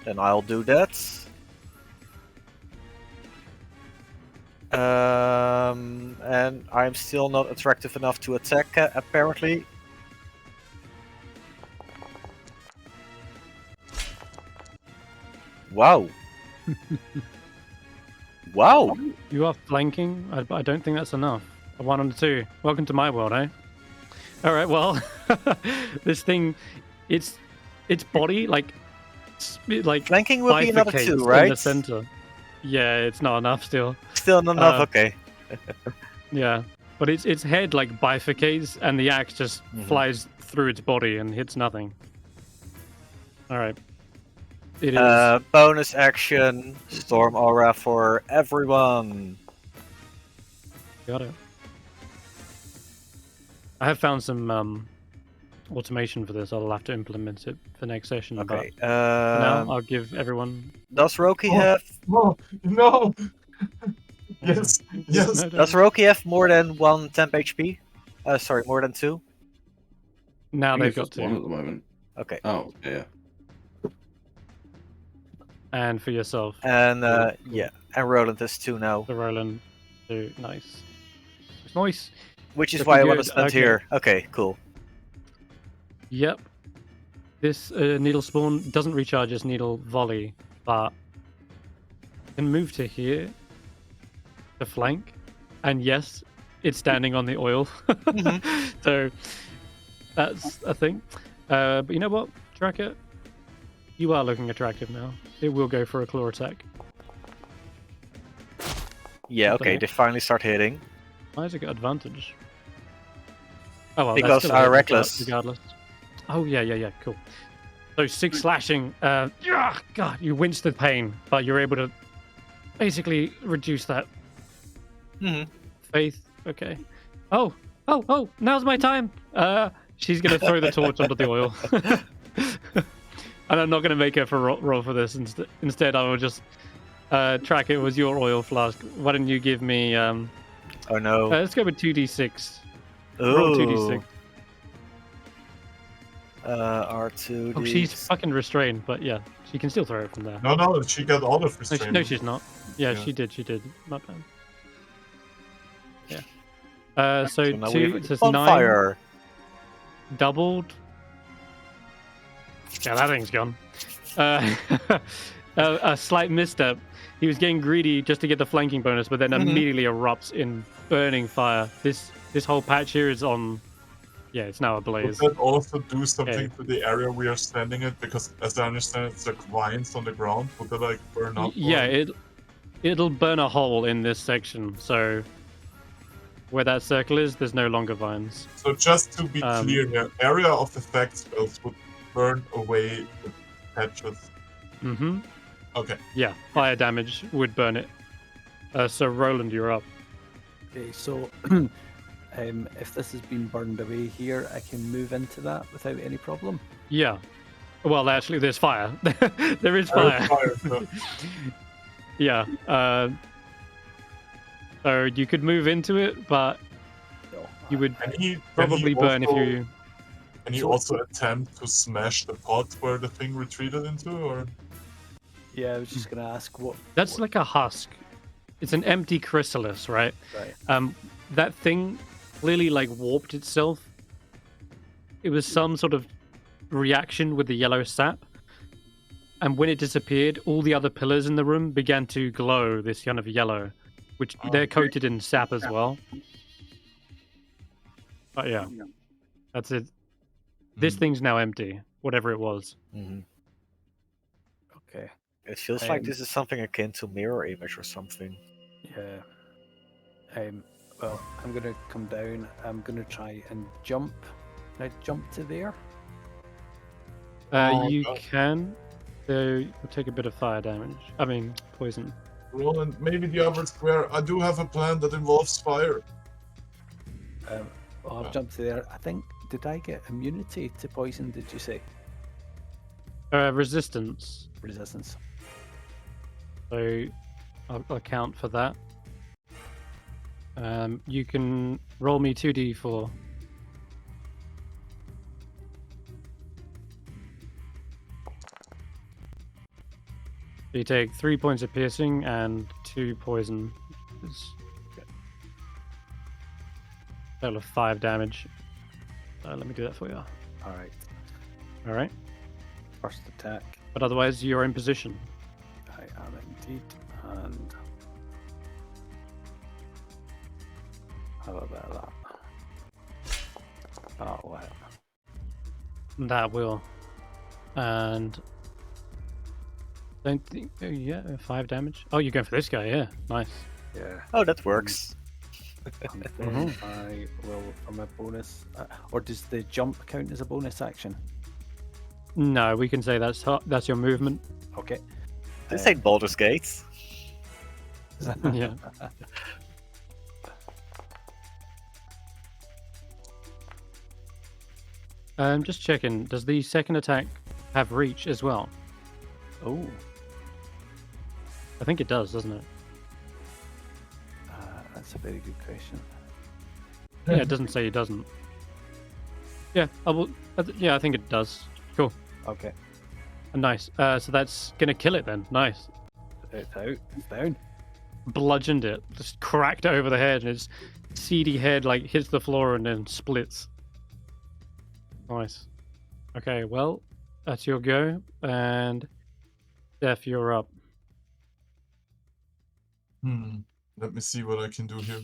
Then I'll do that. And I'm still not attractive enough to attack, apparently. Wow. Wow. You are flanking. I don't think that's enough. A 1 and a 2. Welcome to my world, eh? All right. Well, this thing, its body like Flanking would be another bifurcates 2, in the right? center. Yeah, it's not enough still. Still not enough, Uh, okay. Yeah, but its head like bifurcates, and the axe just Mhm. flies through its body and hits nothing. All right. It is. Bonus action, Storm Aura for everyone. Got it. I have found some automation for this. I'll have to implement it for next session. Okay. But for now, I'll give everyone. Does Roki Oh. have No, no. Yes, yes. No, Does don't- Roki have more than 1 temp HP? Sorry, more than 2? Now I think they've it's got just one to. at the moment. Okay. Oh, yeah. And for yourself, And yeah, and Roland has 2 now. the Roland. 2. Nice. Nice. Which is Looking why I want to good, stand okay. here. Okay, cool. Yep. This needle spawn doesn't recharge its needle volley, but can move to here to flank. And yes, it's standing on the oil. Mhm. So that's a thing. But you know what, Tracker? You are looking attractive now. It will go for a claw attack. Yeah, What the okay, heck? they finally start hitting. Why has it got advantage? Oh well, Because that's still a I'm hit reckless. regardless. Oh yeah, cool. So 6 slashing. God, you wince the pain, but you're able to basically reduce that. Faith. Okay. Oh. Now's my time. She's gonna throw the torch onto the oil. And I'm not gonna make her for roll for this. Instead, I will just track it was your oil flask. Why don't you give me? Oh no. Let's go with 2d6. Roll 2d6. R2. Oh, she's fucking restrained, but yeah, she can still throw it from there. No, she got all of restraint. No, she's not. Yeah, Yeah. she did. Not bad. Yeah. So now 2, we've so it's on 9 fire. doubled. Yeah, that thing's gone. A slight misstep. He was getting greedy just to get the flanking bonus, but then immediately erupts in burning fire. This whole patch here is on. Yeah, it's now Would ablaze. that also do something Okay. to the area we are standing at? Because as I understand, it's like vines on the ground. Would that like burn up? Yeah, or- it'll burn a hole in this section. So where that circle is, there's no longer vines. So just to be Um, clear here, area of effect spells would burn away the patches. Mm-hmm. Okay. Yeah, fire damage would burn it. So Roland, you're up. Okay, so if this has been burned away here, I can move into that without any problem. Yeah. Well, actually, there's fire. There is Fire, fire. so- Yeah. So you could move into it, but you would Can he probably burn if also- you. Can you also attempt to smash the pot where the thing retreated into, or? Yeah, I was just gonna ask what. That's like a husk. It's an empty chrysalis, right? Right. That thing clearly like warped itself. It was some sort of reaction with the yellow sap. And when it disappeared, all the other pillars in the room began to glow this kind of yellow, which they're coated in sap as well. But yeah, that's it. This thing's now empty, whatever it was. Okay. It feels like this is something akin to mirror image or something. Yeah. Well, I'm gonna come down. I'm gonna try and jump. Can I jump to there? You God. can. So you'll take a bit of fire damage. I mean, poison. Roland, maybe the other square. I do have a plan that involves fire. Well, I'll jump to there. I think. Did I get immunity to poison? Did you say Resistance. resistance? So I'll account for that. You can roll me 2d4. You take 3 points of piercing and 2 poison. Total of 5 damage. Let me do that for you. All right. All right. First attack. But otherwise, you're in position. I am indeed. And how about that? Oh wow. That will. And don't think. Oh, yeah, 5 damage. Oh, you're going for this guy. Yeah, nice. Yeah. Oh, that works. And then I will, from a bonus, or does the jump count as a bonus action? No, we can say that's your movement. Okay. This ain't Baldur's Gate. Yeah. Just checking. Does the second attack have reach as well? Oh, I think it does, doesn't it? that's a very good question. Yeah, it doesn't say it doesn't. Yeah, yeah, I think it does. Cool. Okay. Nice. So that's gonna kill it then. Nice. It's out. It's down. Bludgeoned it. Just cracked it over the head, and its seedy head like hits the floor and then splits. Nice. Okay, well, that's your go, and Stef, you're up. Let me see what I can do here.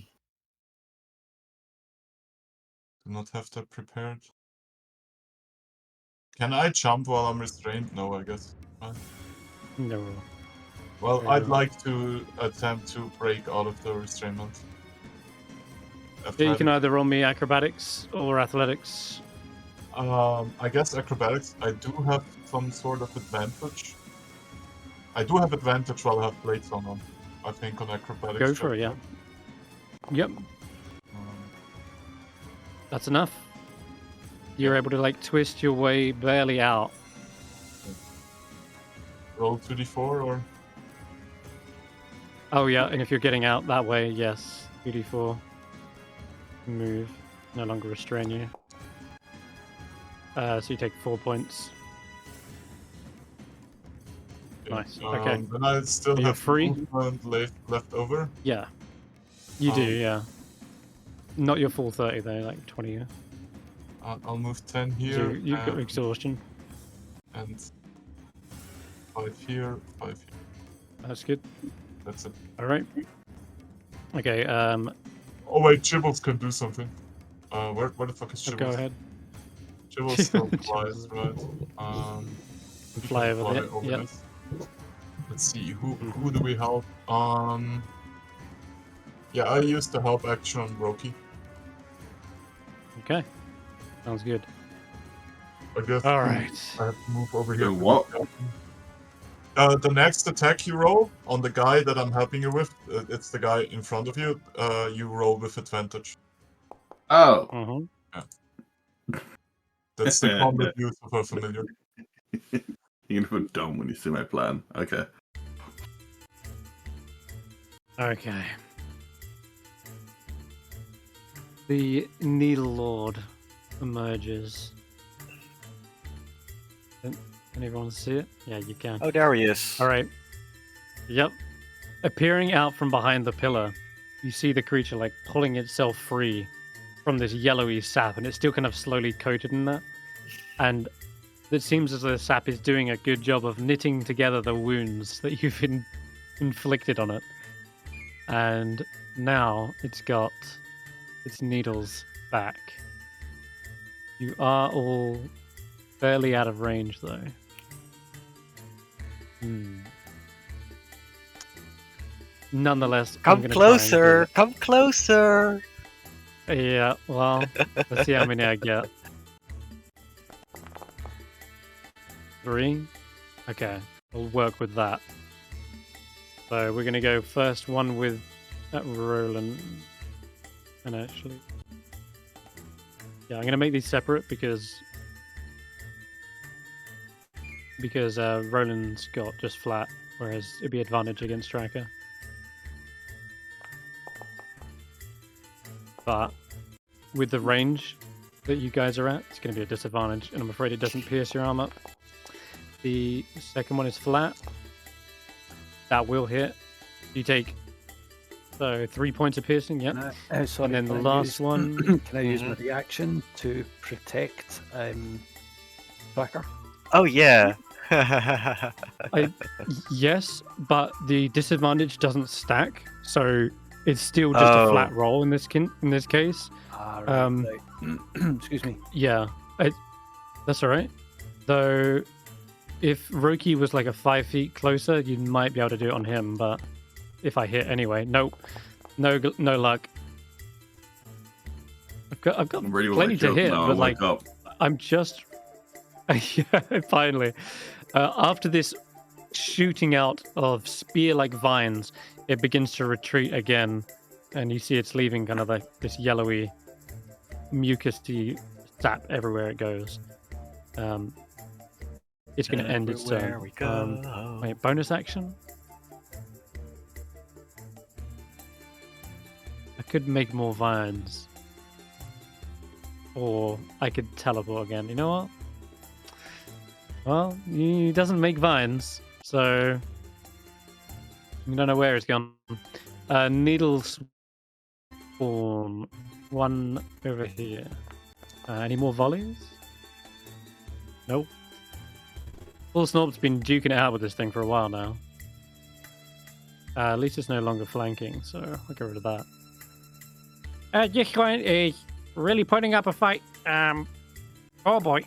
Do not have that prepared. Can I jump while I'm restrained? No, I guess. No. Well, Okay, I'd no. like to attempt to break out of the restrainment. Yeah, you can either roll me acrobatics or athletics. I guess acrobatics. I do have some sort of advantage. I do have advantage while I have plates on them. I think on acrobatics. Go for it, yeah. Yep, that's enough. You're able to like twist your way barely out. Roll 2d4 or. Oh yeah, and if you're getting out that way, yes, 2d4. Move, no longer restrain you. So you take 4 points. Nice. Okay. Then I still You're have free? movement left over. Yeah, you do. Yeah, not your full 30 though, like 20. I'll move 10 So here. you've got exhaustion. And 5 here, 5 here. That's good. That's it. All right. Okay. Oh wait, Chibbles can do something. Where the fuck is Chibbles? Go ahead. Chibbles still flies, right? He Fly can over there. Yep. this. Let's see, who do we help? Yeah, I used the help action on Roki. Okay. Sounds good. I guess All right. I have to move over here. Do what? The next attack you roll on the guy that I'm helping you with, it's the guy in front of you. You roll with advantage. Oh. Mm-hmm. That's the combat use of a familiar. You're gonna put dumb when you see my plan. Okay. Okay. The Needle Lord emerges. Can everyone see it? Yeah, you can. Oh, there he is. All right. Yep. Appearing out from behind the pillar, you see the creature like pulling itself free from this yellowy sap, and it's still kind of slowly coated in that. And it seems as though the sap is doing a good job of knitting together the wounds that you've inflicted on it. And now it's got its needles back. You are all fairly out of range, though. Nonetheless, I'm Come gonna closer! Come closer! Yeah, well, let's see how many I get. 3? Okay, we'll work with that. So we're gonna go first one with Roland. And actually, yeah, I'm gonna make these separate because Roland's got just flat, whereas it'd be advantage against Striker. But with the range that you guys are at, it's going to be a disadvantage, and I'm afraid it doesn't pierce your arm up. The second one is flat. That will hit. You take 3 points of piercing, yep. Sorry, And then the can I last use- one. Can I use my reaction to protect Tracker? Oh, yeah. Yes, but the disadvantage doesn't stack, so it's still just a flat roll in this case. Right. Excuse me. Yeah, that's all right. Though, if Roki was like a 5 feet closer, you might be able to do it on him. But if I hit anyway, nope, no luck. I've got Really plenty to hit, but like up. I'm just yeah, finally. After this shooting out of spear-like vines, it begins to retreat again, and you see it's leaving kind of like this yellowy, mucusy sap everywhere it goes. It's going to end its turn. Everywhere we go. Wait, bonus action? I could make more vines. Or I could teleport again. You know what? Well, he doesn't make vines, so you don't know where it's gone. Needle spawn. One over here. Any more volleys? Nope. Full Snorp's been duking it out with this thing for a while now. At least it's no longer flanking, so I'll get rid of that. Just going really putting up a fight. Oh boy.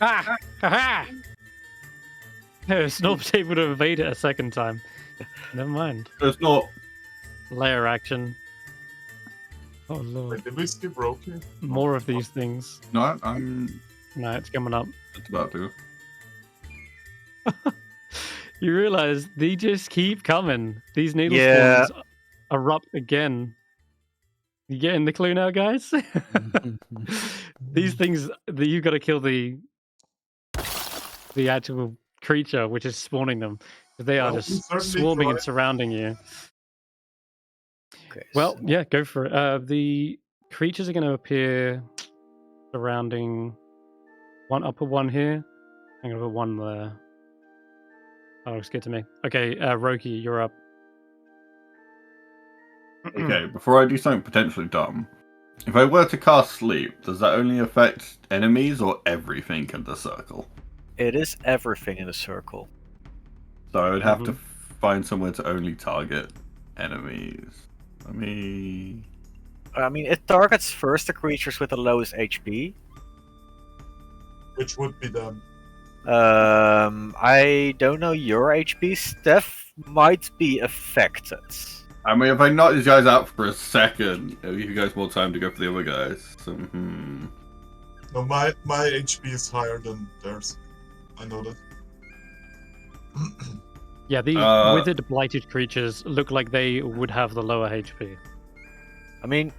Ah! Ha-ha! Snorp's able to evade it a second time. Never mind. It's not. Layer action. Oh lord. Wait, did we skip Roki? More of these things. No, I'm No, it's coming up. just about to. You realize they just keep coming. These needle Yeah. spawns erupt again. You getting the clue now, guys? These things that you got to kill the actual creature which is spawning them. They are Well, we just certainly swarming and tried. surrounding you. Okay, Well, so- yeah, go for it. The creatures are going to appear surrounding one upper one here. I'm going to put one there. Oh, looks good to me. Okay, Roki, you're up. Okay, before I do something potentially dumb, if I were to cast sleep, does that only affect enemies or everything in the circle? It is everything in the circle. So I would have to find somewhere to only target enemies. Let me. I mean, it targets first the creatures with the lowest HP. Which would be them. I don't know your HP. Stef might be affected. I mean, if I knock these guys out for a second, it'll give you guys more time to go for the other guys. So, No, my HP is higher than theirs. I know that. Yeah, these withered, blighted creatures look like they would have the lower HP. I mean,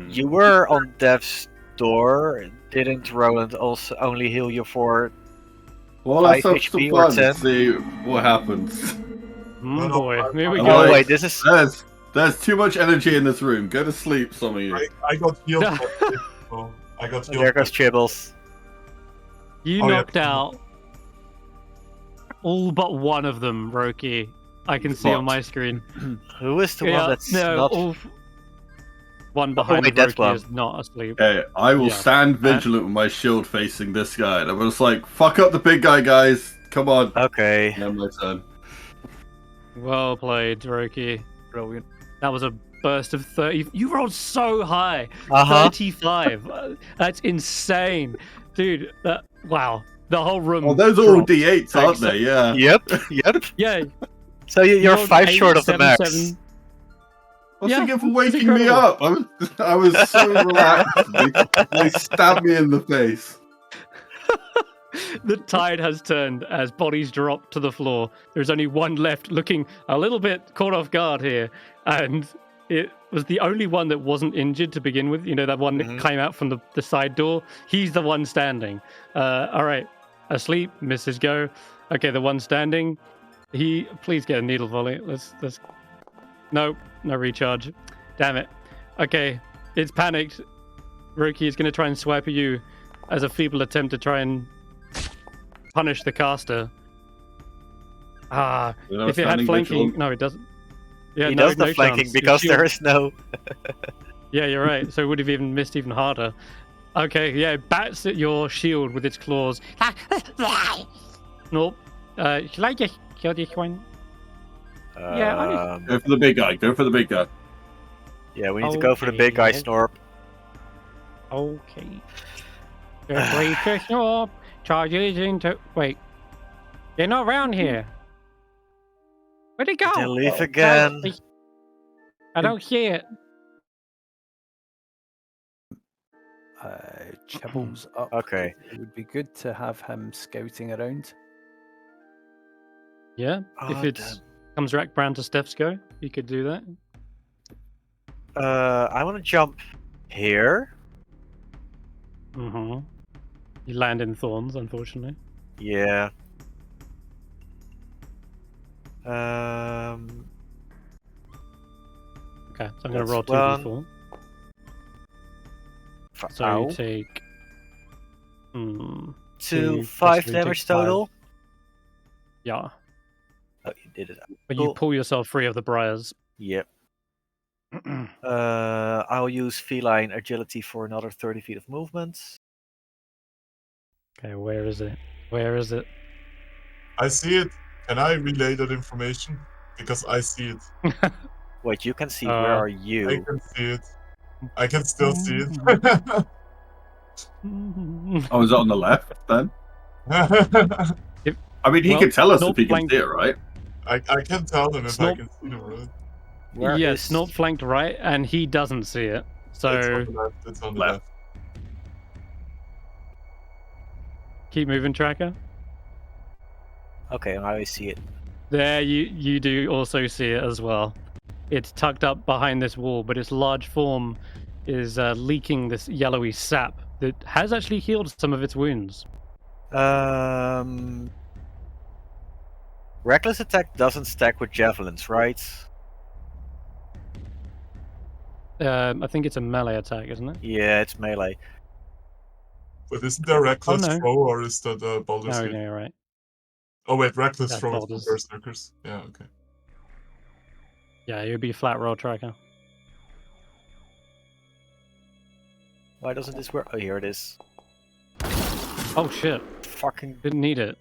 you were on death's door. Didn't Roland also only heal you for? Well, let's 5 have some HP or fun 10? and see what happens. No, Boy, here we Oh, go. Oh Like, wait, this is. There's too much energy in this room. Go to sleep, some of you. I got healed. So I got healed. There goes Chibbles. You Oh, yeah. knocked out all but one of them, Roki. I can see on my screen. Who is the one that's not? One behind wait, that's Roki one. is not asleep. Okay, I will Yeah. stand vigilant with my shield facing this guy. And I'm just like, fuck up the big guy, guys. Come on. Okay. Yeah, my turn. Well played, Roki. Brilliant. That was a burst of 30. You rolled so high. Uh huh. 35. That's insane. Dude, wow. The whole room. Oh, those are all dropped. D8s, aren't Thanks. they? Yeah. Yep. Yep. Yeah. So you're rolled 5 8, short of the 7, max. 7. What's Yeah, thinking for it's waking me incredible. up? I was so relaxed. They stabbed me in the face. The tide has turned as bodies drop to the floor. There's only one left looking a little bit caught off guard here. And it was the only one that wasn't injured to begin with. You know, that one that came out from the side door. He's the one standing. All right. Asleep. Misses go. Okay, the one standing. Please get a needle volley. Let's. No recharge. Damn it. Okay, it's panicked. Roki is going to try and swipe at you as a feeble attempt to try and punish the caster. If it had flanking, no, it doesn't. Yeah, He no, does the no flanking chance. because Your there shield- is no. Yeah, you're right. So it would have even missed even harder. Okay, yeah, it bats at your shield with its claws. Nope. Shall I just kill this one? Yeah, I Go for the big guy. Go for the big guy. Yeah, we need to go for the big guy, Okay. Snorp. Okay. Three to Snorp. Charges into. Wait. They're not around here. Where'd it go? They leave again. I don't see it. Chibbles up. Okay. It would be good to have him scouting around. Yeah, if it comes back round to Stef's go, you could do that. I want to jump here. Mm-hmm. You land in thorns, unfortunately. Yeah. Okay, so I'm going to That's roll 2d4. So Ow. you take. 2, two 5 plus three damage takes 5. total. Yeah, Oh, you did it. but you Cool. pull yourself free of the briars. Yep. I'll use feline agility for another 30 feet of movement. Okay, where is it? Where is it? I see it. Can I relay that information? Because I see it. Wait, you can see. Where are I you? can see it. I can still see it. Oh, is it on the left then? I mean, he Well, could tell us Snorp if he can flank- see it, right? I can tell them if I Snort- can see them, right? Where yeah, is- Snort flanked right, and he doesn't see it. It's So on the left. It's on the Left. left. keep moving, Tracker. Okay, now I see it. There, you do also see it as well. It's tucked up behind this wall, but its large form is leaking this yellowy sap that has actually healed some of its wounds. Reckless attack doesn't stack with javelins, right? I think it's a melee attack, isn't it? Yeah, it's melee. But isn't there reckless no. throw or is that Baldur's No, Gate? no, you're right. Oh wait, reckless That's throw is Baldur's. for berserkers. Yeah, okay. Yeah, it would be flat roll, Tracker. Why doesn't this work? Oh, here it is. Oh shit! Fucking. Didn't need it.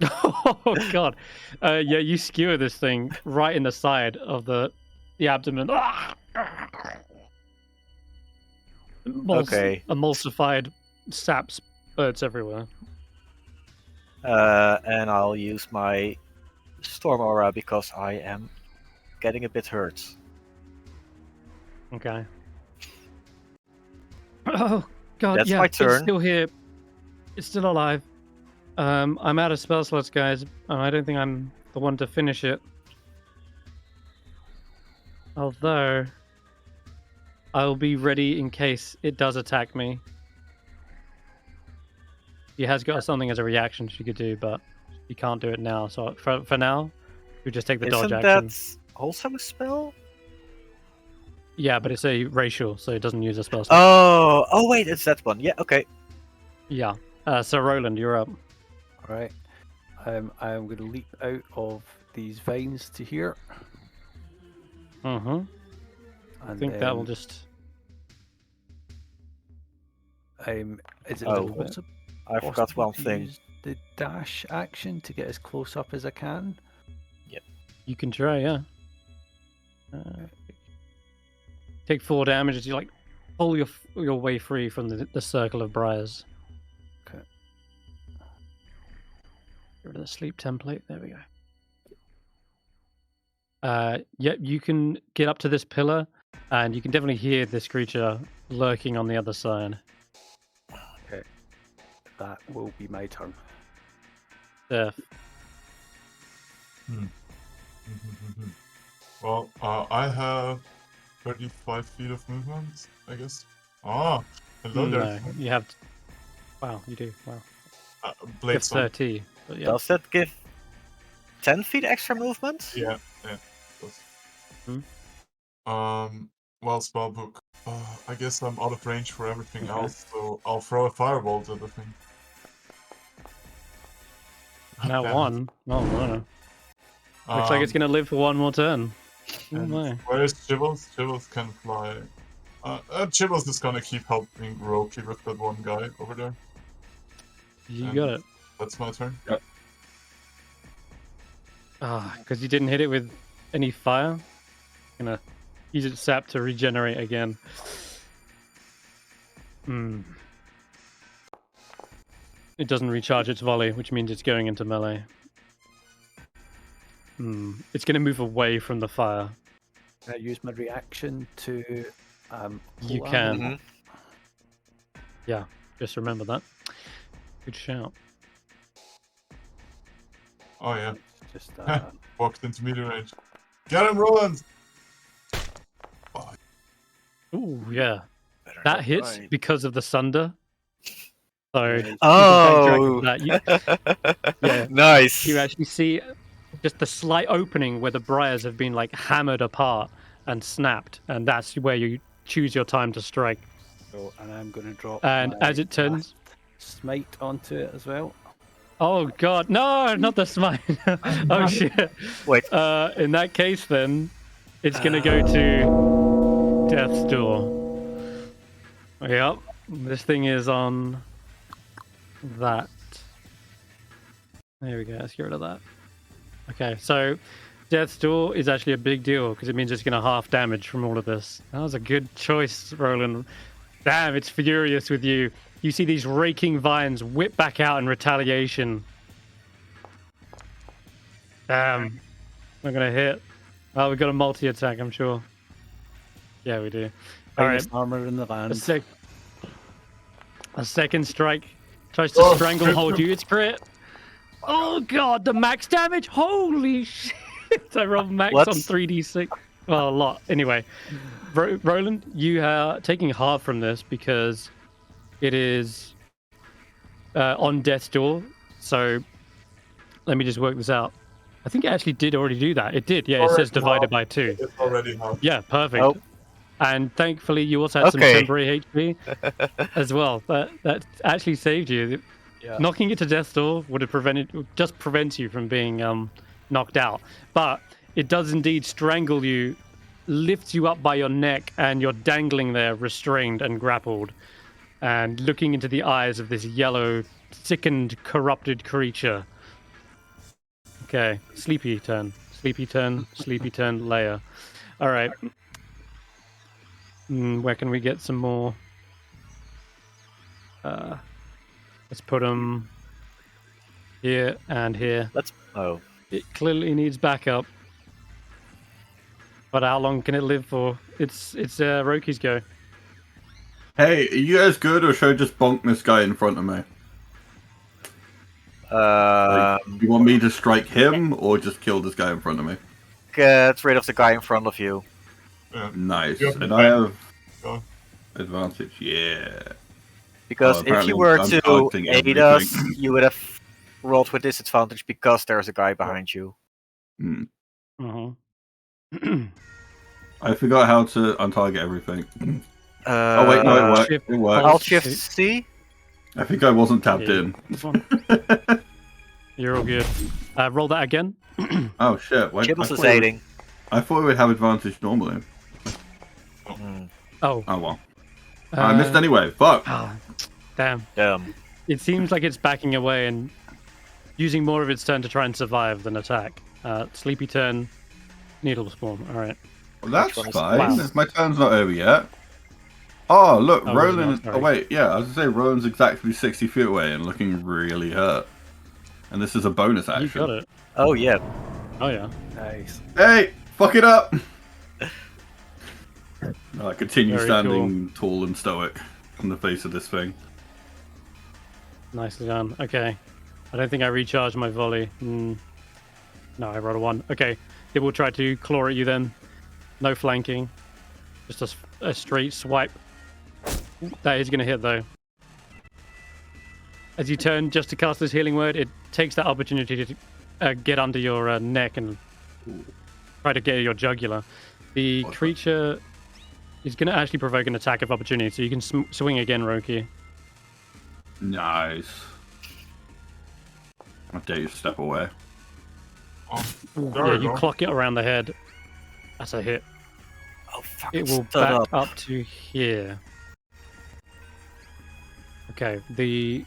Oh god. Yeah, you skewer this thing right in the side of the abdomen. Okay. Emulsified sap spurts everywhere. And I'll use my Storm Aura because I am getting a bit hurt. Okay. Oh god, That's yeah, my it's turn. still here. It's still alive. I'm out of spell slots, guys. I don't think I'm the one to finish it. Although, I'll be ready in case it does attack me. She has got something as a reaction she could do, but she can't do it now. So for now, we just take the dodge Isn't action. that also a spell? Yeah, but it's a racial, so it doesn't use a spell slot. Oh wait, it's that one. Yeah, okay. Yeah. So Roland, you're up. Alright. I am going to leap out of these vines to here. Mm-hmm. I And think that will then, just. is it Oh. possible I forgot one to thing. use the dash action to get as close up as I can? You can try, yeah. Take 4 damage as you like pull your way free from the circle of briars. Okay. Get rid of the sleep template. There we go. Yep, you can get up to this pillar, and you can definitely hear this creature lurking on the other side. Okay. That will be my turn. Stef. Well, I have 35 feet of movement, I guess. Ah, hello No, there. you have. Wow, you do. Wow. You Blade have Song. 30. But yeah. Does that give 10 feet extra movement? Yeah, yeah. Does. Hmm? Well, spellbook. I guess I'm out of range for everything Okay. else, so I'll throw a firebolt at the thing. Now Damn it. one. Oh no. Looks like it's gonna live for one more turn. Oh And my. where is Chibbles? Chibbles can fly. Chibbles is gonna keep helping Roki with that one guy over there. You And got it. That's my turn. Because you didn't hit it with any fire. Gonna use its sap to regenerate again. It doesn't recharge its volley, which means it's going into melee. It's gonna move away from the fire. Can I use my reaction to You pull can. out? Yeah, just remember that. Good shout. Oh yeah, Just walked into melee range. Get him, Roland! Ooh, yeah. Better That not hits die. because of the sunder. So you can Oh! backtrack that. Yeah. Nice! You actually see just the slight opening where the briars have been like hammered apart and snapped, and that's where you choose your time to strike. so, and I'm going to drop. And my as it turns, smite onto it as well. oh god, no, not the smite. Oh shit. Wait. In that case, then it's gonna go to Death's Door. Yep, this thing is on that. There we go. Let's get rid of that. Okay, so Death's Door is actually a big deal because it means it's going to half damage from all of this. That was a good choice, Roland. Damn, it's furious with you. You see these raking vines whip back out in retaliation. Damn, not going to hit. Oh, we got a multi-attack, I'm sure. Yeah, we do. All right, Finest armor in the land. a second strike tries to stranglehold you. It's crit. Oh god, the max damage! Holy shit! I rolled max What? on 3d6. Well, a lot. Anyway, Roland, you are taking half from this because it is on death's door. So let me just work this out. I think it actually did already do that. It did. Yeah, it says divided by 2. It's already half. Yeah, perfect. Oh. And thankfully, you also had some Okay. temporary HP as well. That actually saved you. Yeah. Knocking it to death's door would have prevents you from being knocked out. But it does indeed strangle you, lifts you up by your neck, and you're dangling there, restrained and grappled, and looking into the eyes of this yellow, sickened, corrupted creature. Okay, sleepy turn, layer. All right. Where can we get some more? Let's put them here and here. Oh. It clearly needs backup. But how long can it live for? It's Roki's go. Hey, are you guys good, or should I just bonk this guy in front of me? You want me to strike him, or just kill this guy in front of me? Get rid of the guy in front of you. Yeah. Nice. You have And I have Go. advantage. Yeah. Because Oh, if apparently you were I'm to targeting aid us, everything. you would have rolled with disadvantage because there's a guy behind you. Hmm. Uh-huh. I forgot how to untarget everything. Oh wait, no, it worked. Shift, It worked. Alt Shift C. I think I wasn't tapped Yeah. in. This one. You're all good. Roll that again. Oh shit! Wait, Chibbles is aiding. I thought we would have advantage normally. Hmm. Oh. Oh well. I missed anyway. Fuck. Ah, damn. Damn. It seems like it's backing away and using more of its turn to try and survive than attack. Sleepy turn, needle spawn. All right. Well, that's one is- fine. Wow. My turn's not over yet. Oh look, Oh, really Roland. not, Oh sorry. wait, yeah. I was gonna say Roland's exactly 60 feet away and looking really hurt. And this is a bonus action. You got it. Oh yeah. Oh yeah. Nice. Hey, fuck it up! I continue Very standing tall and stoic on the face of this thing. Nicely done. Okay. I don't think I recharged my volley. No, I rolled a 1. Okay. It will try to claw at you then. No flanking. Just a straight swipe. That is going to hit though. As you turn just to cast this healing word, it takes that opportunity to get under your neck and try to get your jugular. The creature is going to actually provoke an attack of opportunity, so you can swing again, Roki. Nice. I dare you to step away. There Yeah, we you go. clock it around the head. That's a hit. Oh fuck. It will stood back up. up to here. Okay, the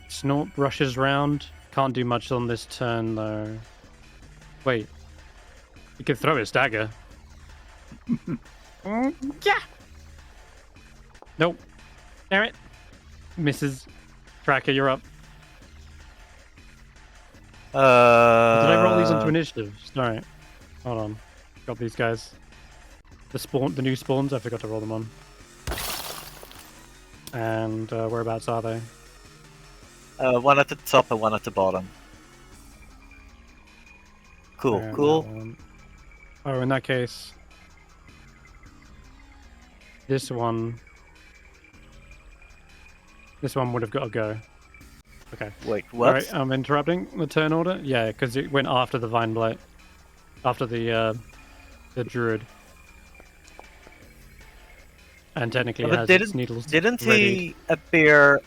snort rushes round. Can't do much on this turn though. Wait. You can throw its dagger. Yeah. Nope. Damn it. Misses. Tracker, you're up. Did I roll these into initiative? Sorry. Hold on. Got these guys. The new spawns, I forgot to roll them on. And whereabouts are they? One at the top and one at the bottom. Cool, And cool. that one. Oh, in that case, this one would have got to go. Okay. Wait, what? All right, I'm interrupting the turn order. Yeah, because it went after the Vine Blight, after the druid, and technically it But has its needles Didn't ready he appear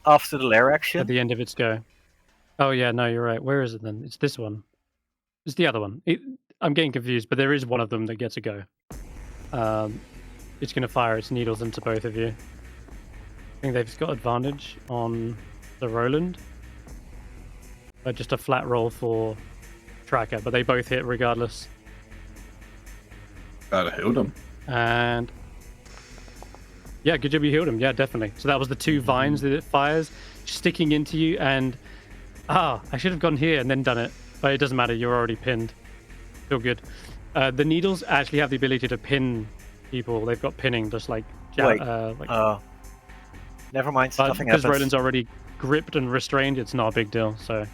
after the lair at action? the end of its go. Oh yeah, no, you're right. Where is it then? It's this one. It's the other one. I'm getting confused, but there is one of them that gets a go. It's going to fire its needles into both of you. I think they've got advantage on the Roland. Just a flat roll for Tracker, but they both hit regardless. Gotta heal them. And yeah, good job you healed him. Yeah, definitely. So that was the 2 vines that it fires, sticking into you, and I should have gone here and then done it, but it doesn't matter. You're already pinned. Feel good. The needles actually have the ability to pin people. They've got pinning, just like Wait. like. Never mind. But Nothing because happens. Roland's already gripped and restrained, it's not a big deal. So,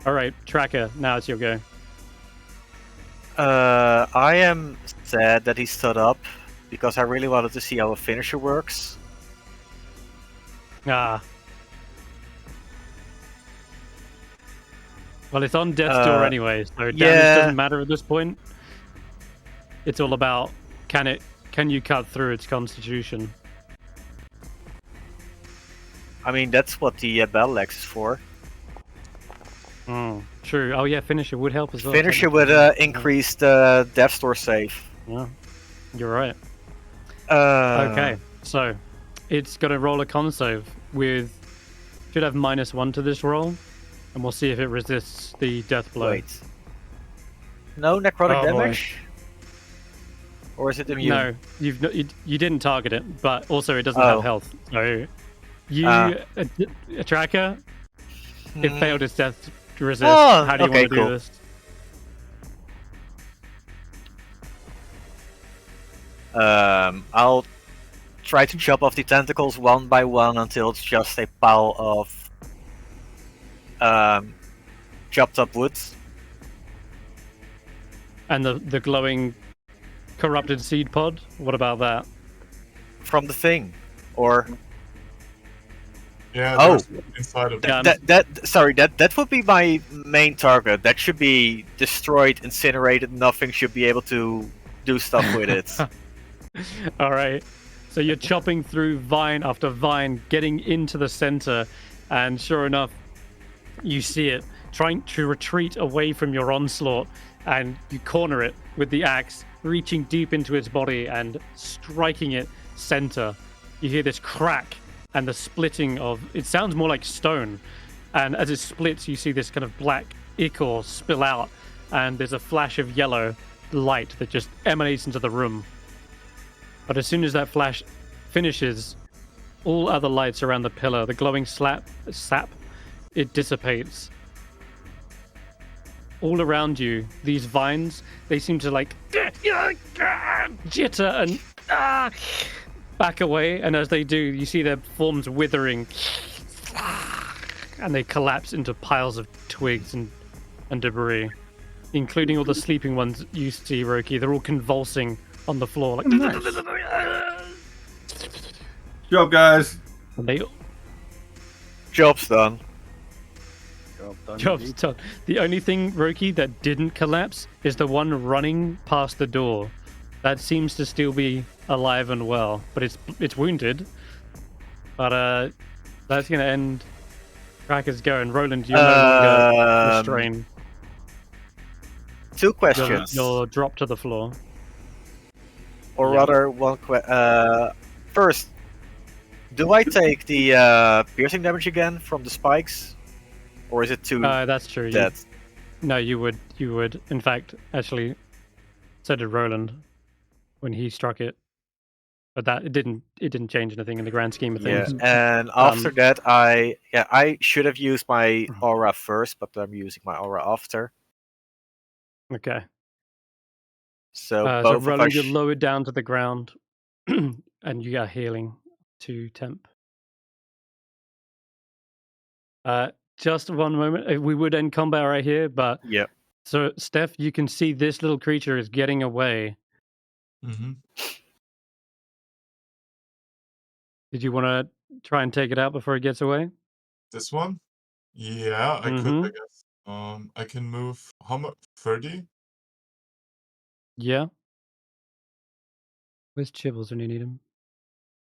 all right, Tracker, now it's your go. I am sad that he stood up because I really wanted to see how a finisher works. Ah. Well, it's on death's door anyway, so damage doesn't matter at this point. It's all about can you cut through its constitution? I mean, that's what the battle axe is for. True. Oh yeah, finisher would help as well. Finisher would increase the death store save. Yeah, you're right. Uh, Okay, so it's got to roll a con save with should have -1 to this roll, and we'll see if it resists the death blow. Wait. No necrotic Oh, boy. damage? Or is it immune? No, you didn't target it, but also it doesn't have health. So you a tracker, it failed its death to resist. Oh, How do you okay, want to do cool. this? I'll try to chop off the tentacles one by one until it's just a pile of chopped up wood. And the glowing corrupted seed pod. What about that? From the thing, or Yeah, Oh. there's one inside of Yeah. it. that would be my main target. That should be destroyed, incinerated. Nothing should be able to do stuff with it. All right. So you're chopping through vine after vine, getting into the center, and sure enough, you see it trying to retreat away from your onslaught, and you corner it with the axe, reaching deep into its body and striking it center. You hear this crack and the splitting of it sounds more like stone, and as it splits, you see this kind of black ichor spill out, and there's a flash of yellow light that just emanates into the room. But as soon as that flash finishes, all other lights around the pillar, the glowing sap, it dissipates. All around you, these vines, they seem to like jitter and back away. And as they do, you see their forms withering, and they collapse into piles of twigs and debris, including all the sleeping ones you see, Roki. They're all convulsing on the floor, like. Good job, guys. They Job's done. Job's done. The only thing, Roki, that didn't collapse is the one running past the door. That seems to still be alive and well, but it's wounded. But that's gonna end Cracker's go, and Roland, you're no longer restrained. Two questions. You're dropped to the floor. Or Yeah. rather, one first, do I take the piercing damage again from the spikes? Or is it too That's true. dead? No, you would. You would. In fact, actually, so did Roland when he struck it. But that it didn't change anything in the grand scheme of Yeah, things. and after that, I should have used my aura first, but I'm using my aura after. Okay. So So both of Roland, us. you're lowered down to the ground, and you are healing to temp. Just one moment. We would end combat right here, but Yeah. so Stef, you can see this little creature is getting away. Mm-hmm. Did you want to try and take it out before it gets away? This one? Yeah, I could, I guess. I can move how much? 30? Yeah. Where's Chibbles when you need him?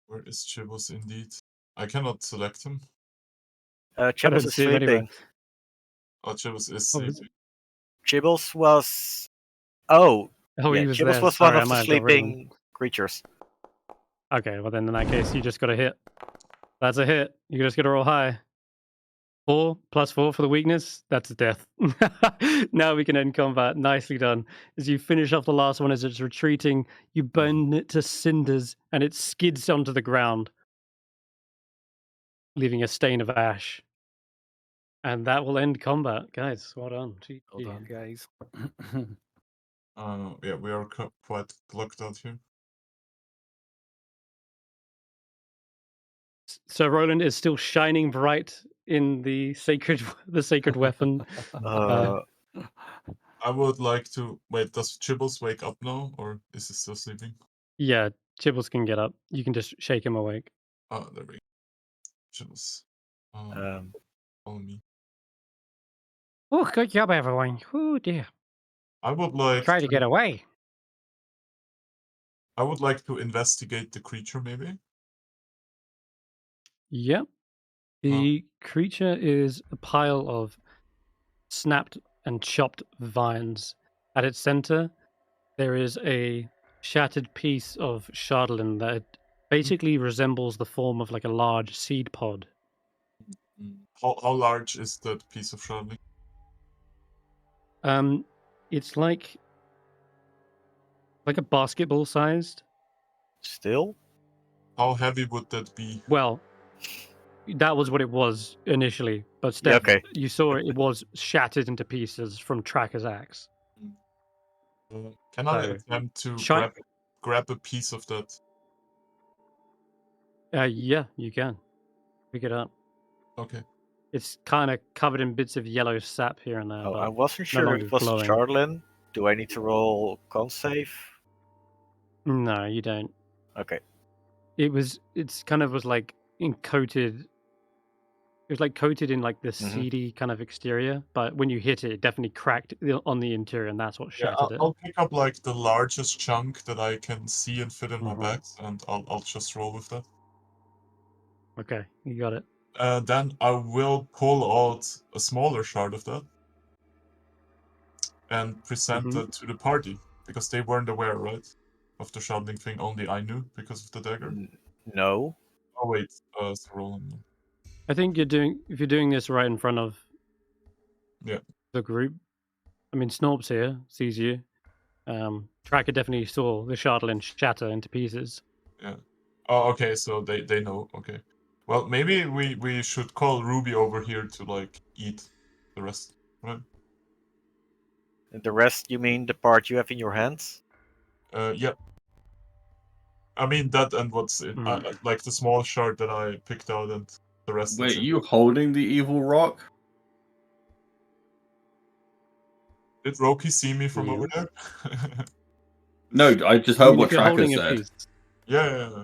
Where is Chibbles indeed? I cannot select him. Chibbles is see him anywhere. sleeping. Oh, Chibbles is Oh, is sleeping. Chibbles was. Oh, Oh, yeah, he was Chibbles there. was Sorry, one I of the might have got rid of him. sleeping creatures. Okay, well then in that case, you just got to hit. That's a hit. You just got to roll high. 4 + 4 for the weakness. That's a death. Now we can end combat. Nicely done. As you finish off the last one, as it's retreating, you burn it to cinders, and it skids onto the ground, leaving a stain of ash. And that will end combat, guys. Well done. Hold on, guys. Yeah, we are quite blocked out here. So Roland is still shining bright in the sacred weapon. I would like to wait. Does Chibbles wake up now, or is he still sleeping? Yeah, Chibbles can get up. You can just shake him awake. Oh, there we go. Chibbles. Follow me. Oh, good job, everyone. Oh dear. I would like Try to get away. I would like to investigate the creature, maybe. Yep. The creature is a pile of snapped and chopped vines. At its center, there is a shattered piece of Shardlin that basically resembles the form of like a large seed pod. How large is that piece of sharding? It's like a basketball sized. Still? How heavy would that be? Well, that was what it was initially, but Stef, Yeah, okay. you saw it was shattered into pieces from Tracker's axe. Can I So, attempt to shi- grab a piece of that? Yeah, you can. Pick it up. Okay. It's kind of covered in bits of yellow sap here and there. Oh, but I wasn't sure longer it was glowing. Shardlin. Do I need to roll con save? No, you don't. Okay. It's kind of was like coated. It was like coated in like this seedy kind of exterior, but when you hit it, it definitely cracked on the interior, and that's what Yeah, shattered I'll pick up like the largest chunk that I can see and fit in my Mhm. bags, and I'll just roll with that. it. Okay, you got it. Then I will pull out a smaller shard of that and present Mhm. it to the party, because they weren't aware, right, of the sharding thing. Only I knew because of the dagger. No. Oh wait, it's Roland. I think if you're doing this right in front of the group. I mean, Snorp's here, sees you. Tracker definitely saw the Shardlin shatter into pieces. Yeah. Oh, okay. So they know. Okay. Well, maybe we should call Ruby over here to like eat the rest, right? The rest, you mean the part you have in your hands? Yeah. I mean that and what's in like the small shard that I picked out and the rest. Wait, that's in. you holding the evil rock? Did Roki see me from over there? No, I just I heard mean, what if you're Tracker holding a said. piece. Yeah.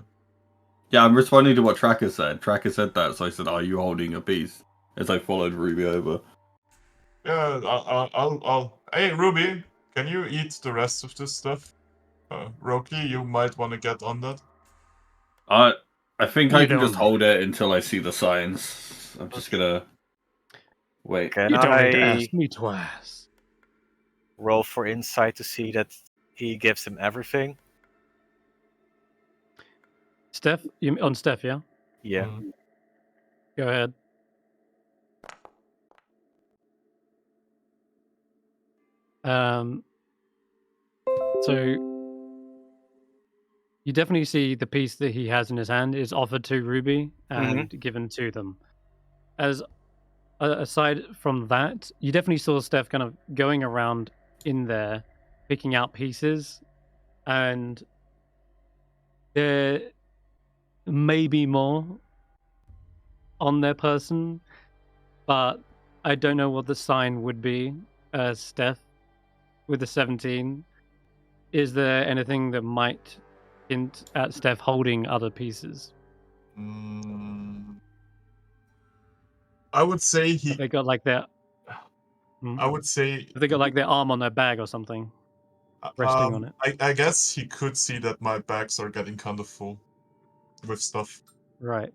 Yeah, I'm responding to what Tracker said. Tracker said that, so I said, "Are you holding a piece?" As I followed Ruby over. Yeah. I'll. Hey, Ruby, can you eat the rest of this stuff? Roki, you might want to get on that. I think I You can just don't- hold it until I see the signs. I'm just gonna wait. Can You don't need to I ask me twice. roll for insight to see that he gives him everything? Stef, on Stef, yeah? Yeah. Go ahead. So you definitely see the piece that he has in his hand is offered to Ruby and given to them. As aside from that, you definitely saw Steph kind of going around in there, picking out pieces, and there may be more on their person, but I don't know what the sign would be. Steph, with the 17, is there anything that might hint at Steph holding other pieces? I would say he. They got like their. I would say They got like their arm on their bag or something, resting on it. I guess he could see that my bags are getting kind of full with stuff. Right.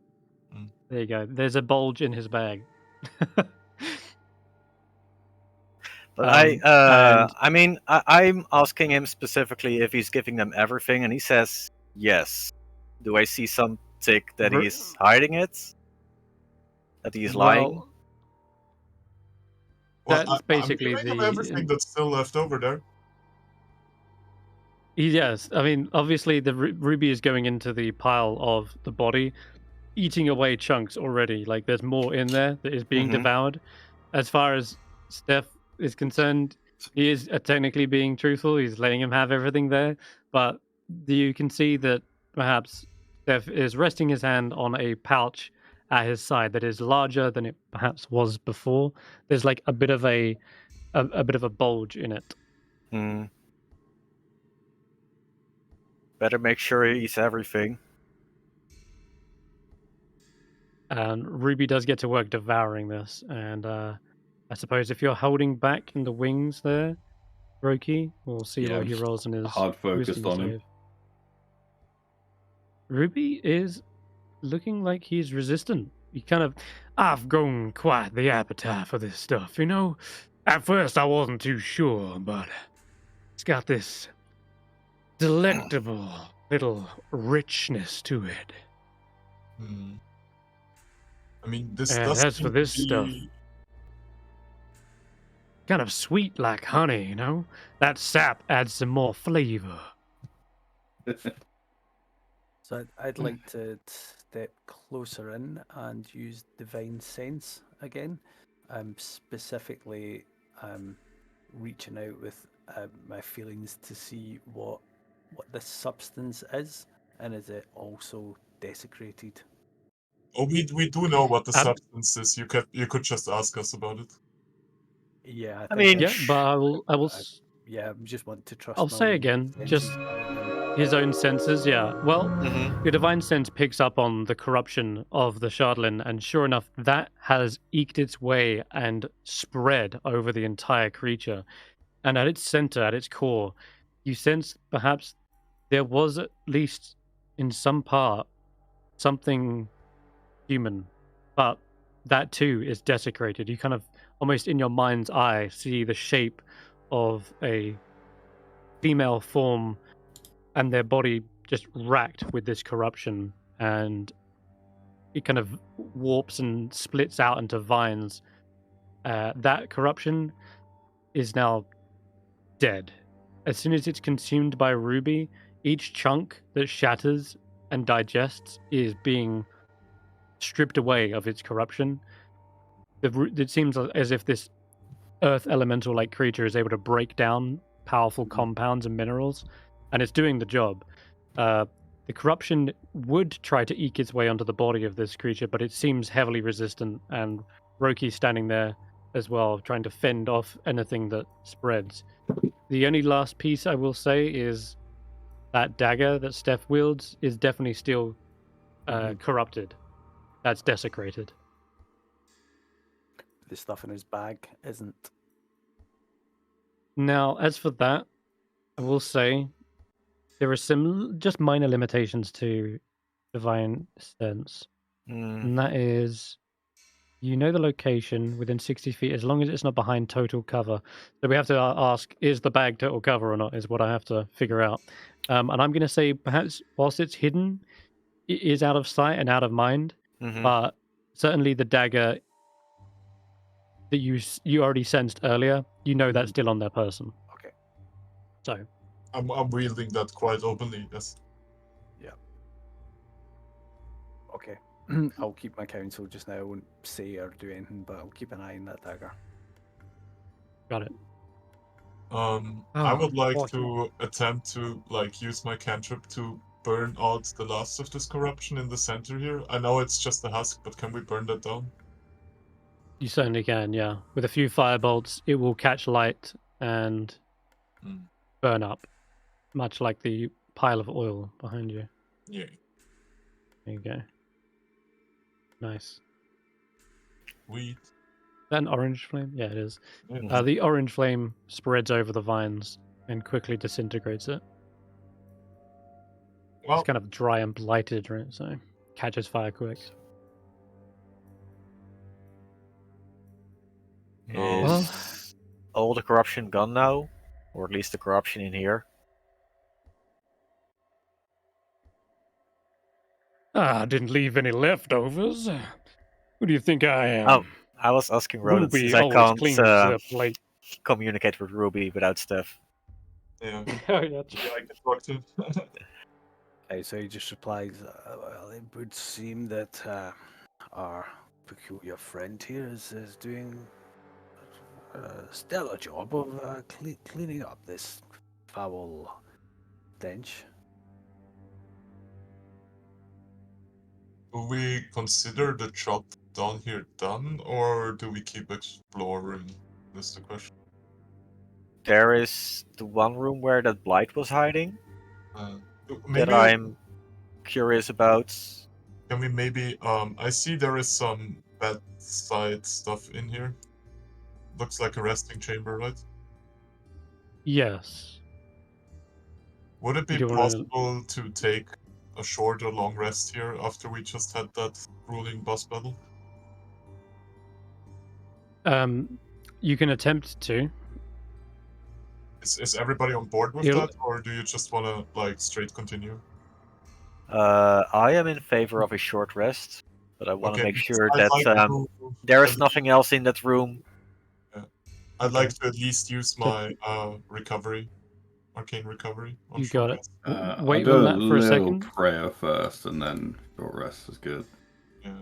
There you go. There's a bulge in his bag. But and I mean, I'm asking him specifically if he's giving them everything, and he says yes. Do I see some tick that he's hiding it? That he's lying? That's I'm basically giving him everything that's still left over there. Yes, I mean, obviously the Ruby is going into the pile of the body, eating away chunks already. Like there's more in there that is being devoured. As far as Steph is concerned, He is technically being truthful. He's letting him have everything there, but you can see that perhaps Stef is resting his hand on a pouch at his side that is larger than it perhaps was before. There's like a bit of a bit of a bulge in it. Hmm. Better make sure he eats everything. And Ruby does get to work devouring this, and I suppose if you're holding back in the wings there, Roki, we'll see Yeah, what I'm he just rolls in his hard focused wisdom on him. save. Ruby is looking like he's resistant. I've grown quite the appetite for this stuff, you know? At first I wasn't too sure, but it's got this delectable little richness to it. Hmm. I mean, this And does as for seem this to stuff, be... kind of sweet like honey, you know? That sap adds some more flavor. So I'd like to step closer in and use divine sense again. Specifically, reaching out with my feelings to see what this substance is, and is it also desecrated? Oh, we do know what the Um, substance is. You could just ask us about it. Yeah, I I think mean, Yeah, but yeah, I just want to trust I'll my say own again, senses just rather than- his own senses, yeah. Well, mhm. your divine sense picks up on the corruption of the Shardlin, and sure enough, that has eked its way and spread over the entire creature. And at its center, at its core, you sense perhaps there was at least in some part something human, but that too is desecrated. You kind of almost in your mind's eye see the shape of a female form and their body just racked with this corruption, and it kind of warps and splits out into vines. That corruption is now dead. As soon as it's consumed by Ruby, each chunk that shatters and digests is being stripped away of its corruption. It seems as if this earth elemental like creature is able to break down powerful compounds and minerals, and it's doing the job. The corruption would try to eke its way onto the body of this creature, but it seems heavily resistant, and Roki's standing there as well, trying to fend off anything that spreads. The only last piece I will say is that dagger that Stef wields is definitely still corrupted. That's desecrated. the stuff in his bag isn't. Now, as for that, I will say there are some just minor limitations to divine sense, Mm. and that is you know the location within 60 feet as long as it's not behind total cover. So we have to ask, is the bag total cover or not, is what I have to figure out. And I'm going to say perhaps whilst it's hidden, it is out of sight and out of mind, Mhm. but certainly the dagger that you already sensed earlier, you know that's still on their person. Okay. So I'm wielding that quite openly. Yes. Okay. I'll keep my counsel just now. I won't say or do anything, but I'll keep an eye on that dagger. got it. I Oh, would like lucky. to attempt to use my cantrip to burn out the last of this corruption in the center here. I know it's just a husk, but can we burn that down? You certainly can, yeah. With a few firebolts, it will catch light and burn up, much like the pile of oil behind you. Yeah. There you go. Nice. Sweet. Is that an orange flame? Yeah, it is. Yeah. The orange flame spreads over the vines and quickly disintegrates it. Well, It's kind of dry and blighted, right? So catches fire quick. Is all the corruption gone now? Or at least the corruption in here? I didn't leave any leftovers. Who do you think I am? Oh, I was asking Roland Ruby since I always can't cleans the plate. communicate with Ruby without Stef. yeah. Oh, yeah. Yeah, I can talk to him. So he just replies, well, it would seem that our peculiar friend here is doing stellar job of cleaning up this foul stench. Do we consider the job down here done, or do we keep exploring? That's the question. There is the one room where that blight was hiding that Maybe I'm curious about. can we maybe I see there is some bedside stuff in here. Looks like a resting chamber, right? Yes. Would it be You don't wanna- possible to take a short or long rest here after we just had that grueling boss battle? You can attempt to. Is everybody on board with You'll- that, or do you just want to like straight continue? I am in favor of a short rest, but I want to Okay, make because sure I'd that like to- there is nothing else in that room. I'd Okay. like to at least use my recovery, arcane recovery. On You short got it. rest. Wait I'll on do that for a little second. prayer first, and then short rest is good. Yeah.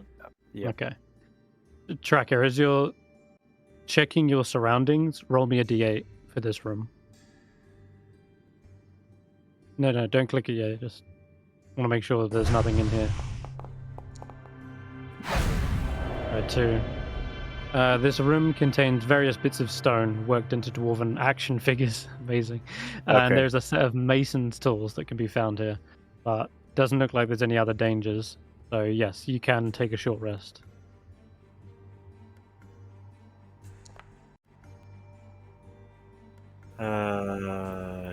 Yep. Okay. Tracker, as you're checking your surroundings, roll me a d8 for this room. No, don't click it yet. Just want to make sure that there's nothing in here. Right, 2. This room contains various bits of stone worked into dwarven action figures. Amazing. Okay. And there's a set of mason's tools that can be found here. But doesn't look like there's any other dangers. So yes, you can take a short rest.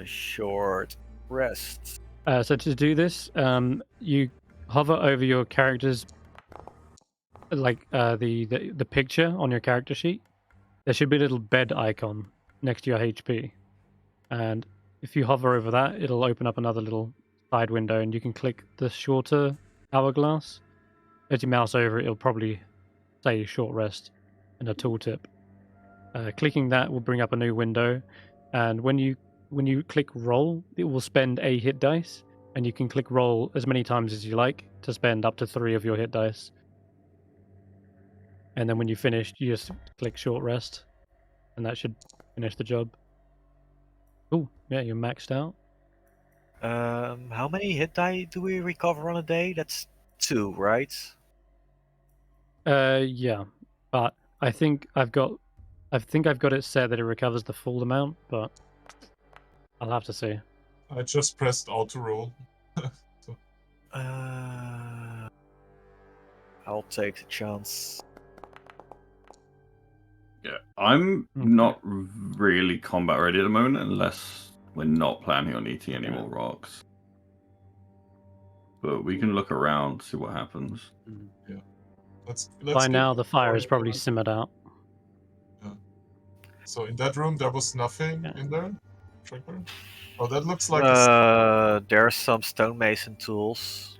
Short rest. So to do this, you hover over your character's, like the picture on your character sheet. There should be a little bed icon next to your HP, and if you hover over that, it'll open up another little side window, and you can click the shorter hourglass. As you mouse over it, it'll probably say short rest and a tooltip. Clicking that will bring up a new window, and when you click roll, it will spend a hit dice, and you can click roll as many times as you like to spend up to 3 of your hit dice. And then when you finish, you just click short rest, and that should finish the job. Oh, yeah, you're maxed out. How many hit die do we recover on a day? That's 2, right? Yeah, but I think I've got it set that it recovers the full amount, but I'll have to see. I just pressed auto roll. I'll take the chance. Yeah, I'm Okay. not really combat ready at the moment unless we're not planning on eating any more rocks. But we can look around, see what happens. Let's By get now, the fire is going. probably simmered out. So in that room there was nothing Yeah. in there. Tracker? Oh, that looks like a... There's some stonemason tools.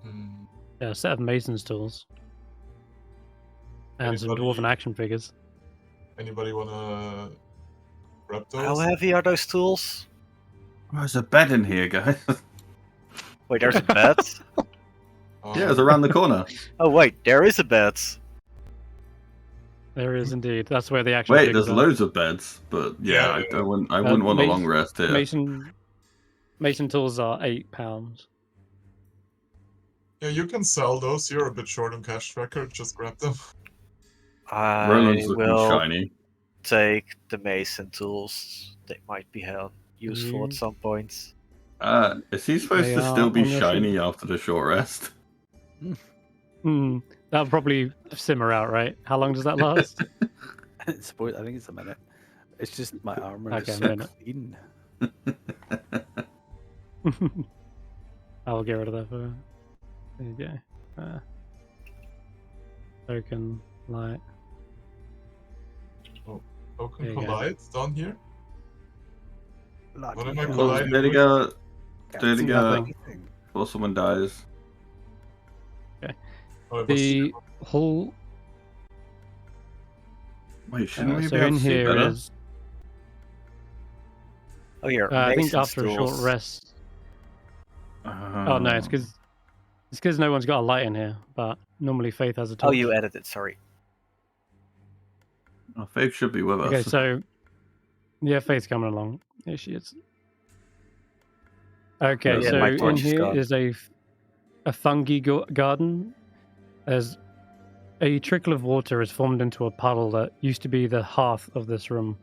Hmm. Yeah, a set of mason's tools. And some Anybody- dwarven action figures. Anybody wanna grab those? How heavy are those tools? Oh, there's a bed in here, guys. Wait, there's a bed? Yeah, it's around the corner. Oh wait, there is a bed. There is indeed. That's where the action Wait, figures there's are. loads of beds, but yeah, Yeah. I wouldn't want a Mace- long rest here. Mason tools are £8. Yeah, you can sell those. You're a bit short on cash, Tracker. Just grab them. I Roland's looking will shiny. take the mason tools. They might be useful at Mhm. some point. Is he supposed They to still are be on your shiny after the short rest? That'll probably simmer out, right? How long does that last? I think it's a minute. It's just my armor Okay, is a so minute. clean. I'll get rid of that for. There you go. Token light. Token There you go. collide down here. Lucky What am I hell. colliding There you with? go. Can't There you see go. anything. Before someone dies. Oh, it was The whole. Wait, shouldn't we So be able in to see here better? is. Oh, here. I think mason's after a short tools. rest. Oh no, it's because no one's got a light in here. But normally Faith has a torch. Oh, you edited. Sorry. Oh, Faith should be with us. Okay, so yeah, Faith's coming along. Here she is. Okay, Yeah, so my in torch is here gone. is a fungi garden. There's a trickle of water is formed into a puddle that used to be the hearth of this room.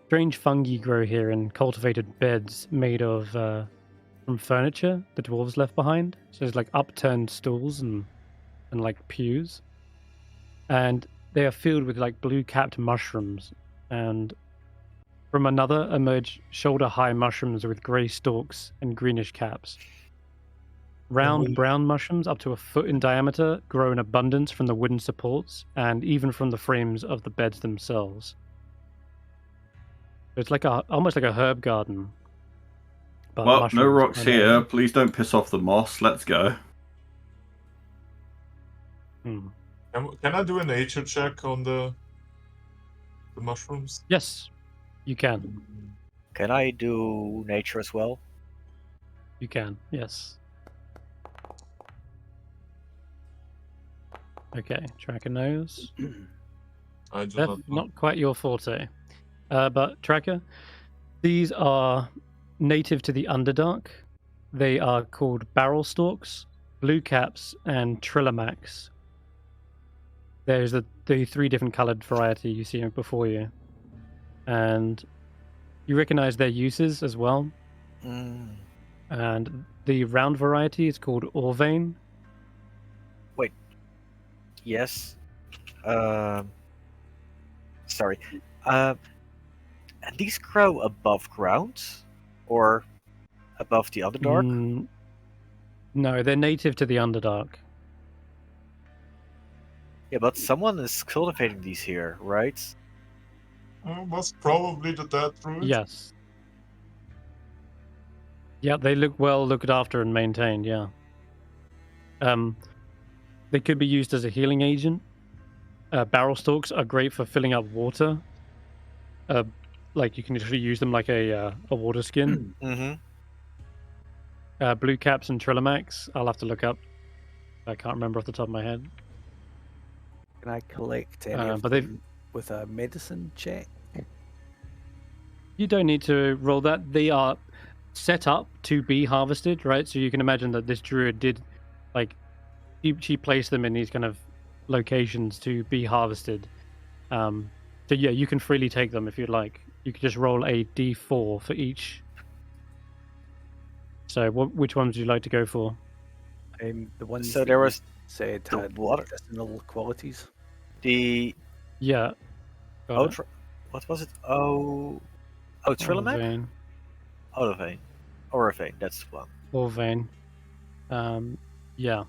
Strange fungi grow here in cultivated beds made of from furniture the dwarves left behind. So there's like upturned stools and like pews, and they are filled with like blue-capped mushrooms. And from another emerge shoulder-high mushrooms with grey stalks and greenish caps. Round brown mushrooms up to a foot in diameter grow in abundance from the wooden supports and even from the frames of the beds themselves. It's like almost like a herb garden. But Well, no mushrooms rocks here. primarily. Please don't piss off the moss. Let's go. Can I do a nature check on the mushrooms? Yes, you can. Can I do nature as well? You can. Yes. Okay, Tracker knows. I do Stef, not know. not quite your forte. But Tracker, these are native to the Underdark. They are called barrel stalks, blue caps, and trillimax. There's the three different coloured variety you see before you. And you recognize their uses as well. Mm. And the round variety is called Orvane. Yes. Sorry. And these grow above ground, or above the Underdark? No, they're native to the Underdark. Yeah, but someone is cultivating these here, right? Was probably the dead druid. Yes. Yeah, they look well looked after and maintained, yeah. They could be used as a healing agent. Barrel stalks are great for filling up water. Like you can actually use them like a water skin. Mm-hmm. Blue caps and trillimax, I'll have to look up. I can't remember off the top of my head. Can I collect any of but they've- them with a medicine check? You don't need to roll that. They are set up to be harvested, right? So you can imagine that this druid did, like, she placed them in these kind of locations to be harvested. So yeah, you can freely take them if you'd like. You could just roll a d4 for each. So which ones would you like to go for? The ones So that there you was said the had water. medicinal qualities. The Yeah. Got it. what was it? Trillimac? Orvane. Orvane, that's the one. Orvane. Yeah.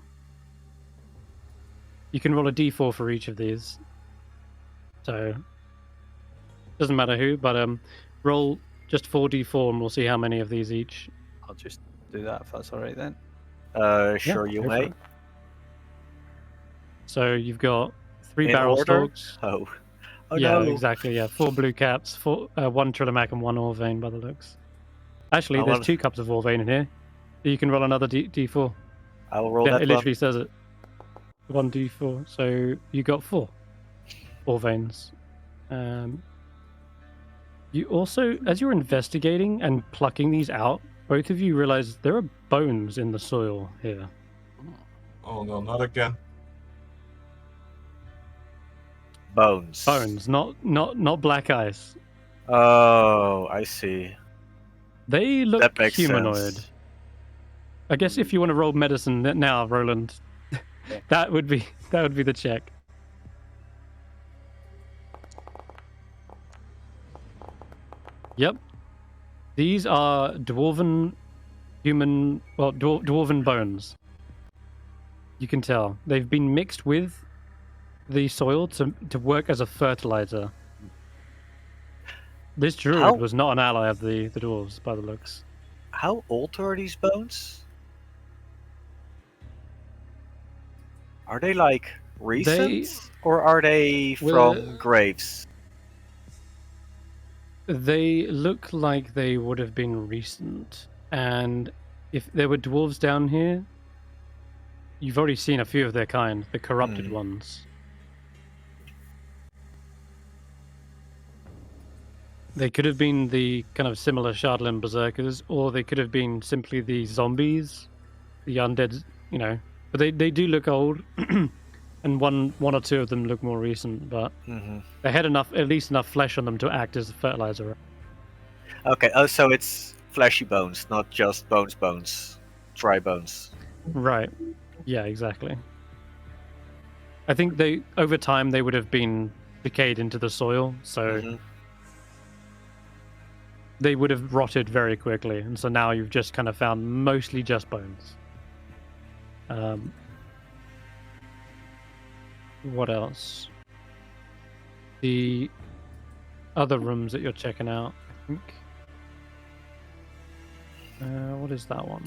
You can roll a d4 for each of these. So doesn't matter who, but roll just 4d4 and we'll see how many of these each. I'll just do that if that's all right then. Sure, Yeah, you go for may. it. So you've got 3 In barrel order? stalks. Oh Yeah, no. exactly. Yeah, 4 blue caps, 1 Trillimac and 1 Orvane by the looks. Actually, I there's will- 2 cups of Orvane in here. You can roll another d4. I will roll Yeah, that it one. literally says it. 1d4. So you got 4 Orvanes. You also, as you're investigating and plucking these out, both of you realize there are bones in the soil here. Oh no, not again. Bones. Bones, not black ice. Oh, I see. They look That makes humanoid. sense. I guess if you want to roll medicine now, Roland, that would be the check. Yep. These are dwarven bones. You can tell. They've been mixed with the soil to work as a fertilizer. This druid How- was not an ally of the dwarves, by the looks. How old are these bones? Are they like recent, or are they Well, from graves? They look like they would have been recent, and if there were dwarves down here, you've already seen a few of their kind, the corrupted ones. They could have been the kind of similar Shardlin berserkers, or they could have been simply the zombies, the undead, you know. But they do look old, and one or two of them look more recent. But they had at least enough flesh on them to act as fertilizer. Okay. Oh, so it's fleshy bones, not just bones, dry bones. Right. Yeah, exactly. I think over time they would have been decayed into the soil, so they would have rotted very quickly, and so now you've just kind of found mostly just bones. What else? The other rooms that you're checking out, I think. What is that one?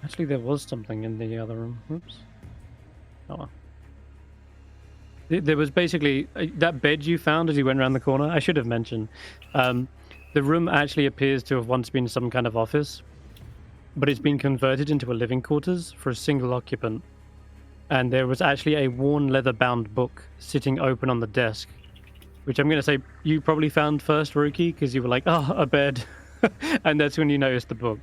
Actually, there was something in the other room. Oops. Oh well. There was basically that bed you found as you went around the corner. I should have mentioned. The room actually appears to have once been some kind of office, but it's been converted into a living quarters for a single occupant. And there was actually a worn leather-bound book sitting open on the desk, which I'm going to say you probably found first, Roki, because you were like, "Oh, a bed," and that's when you noticed the book.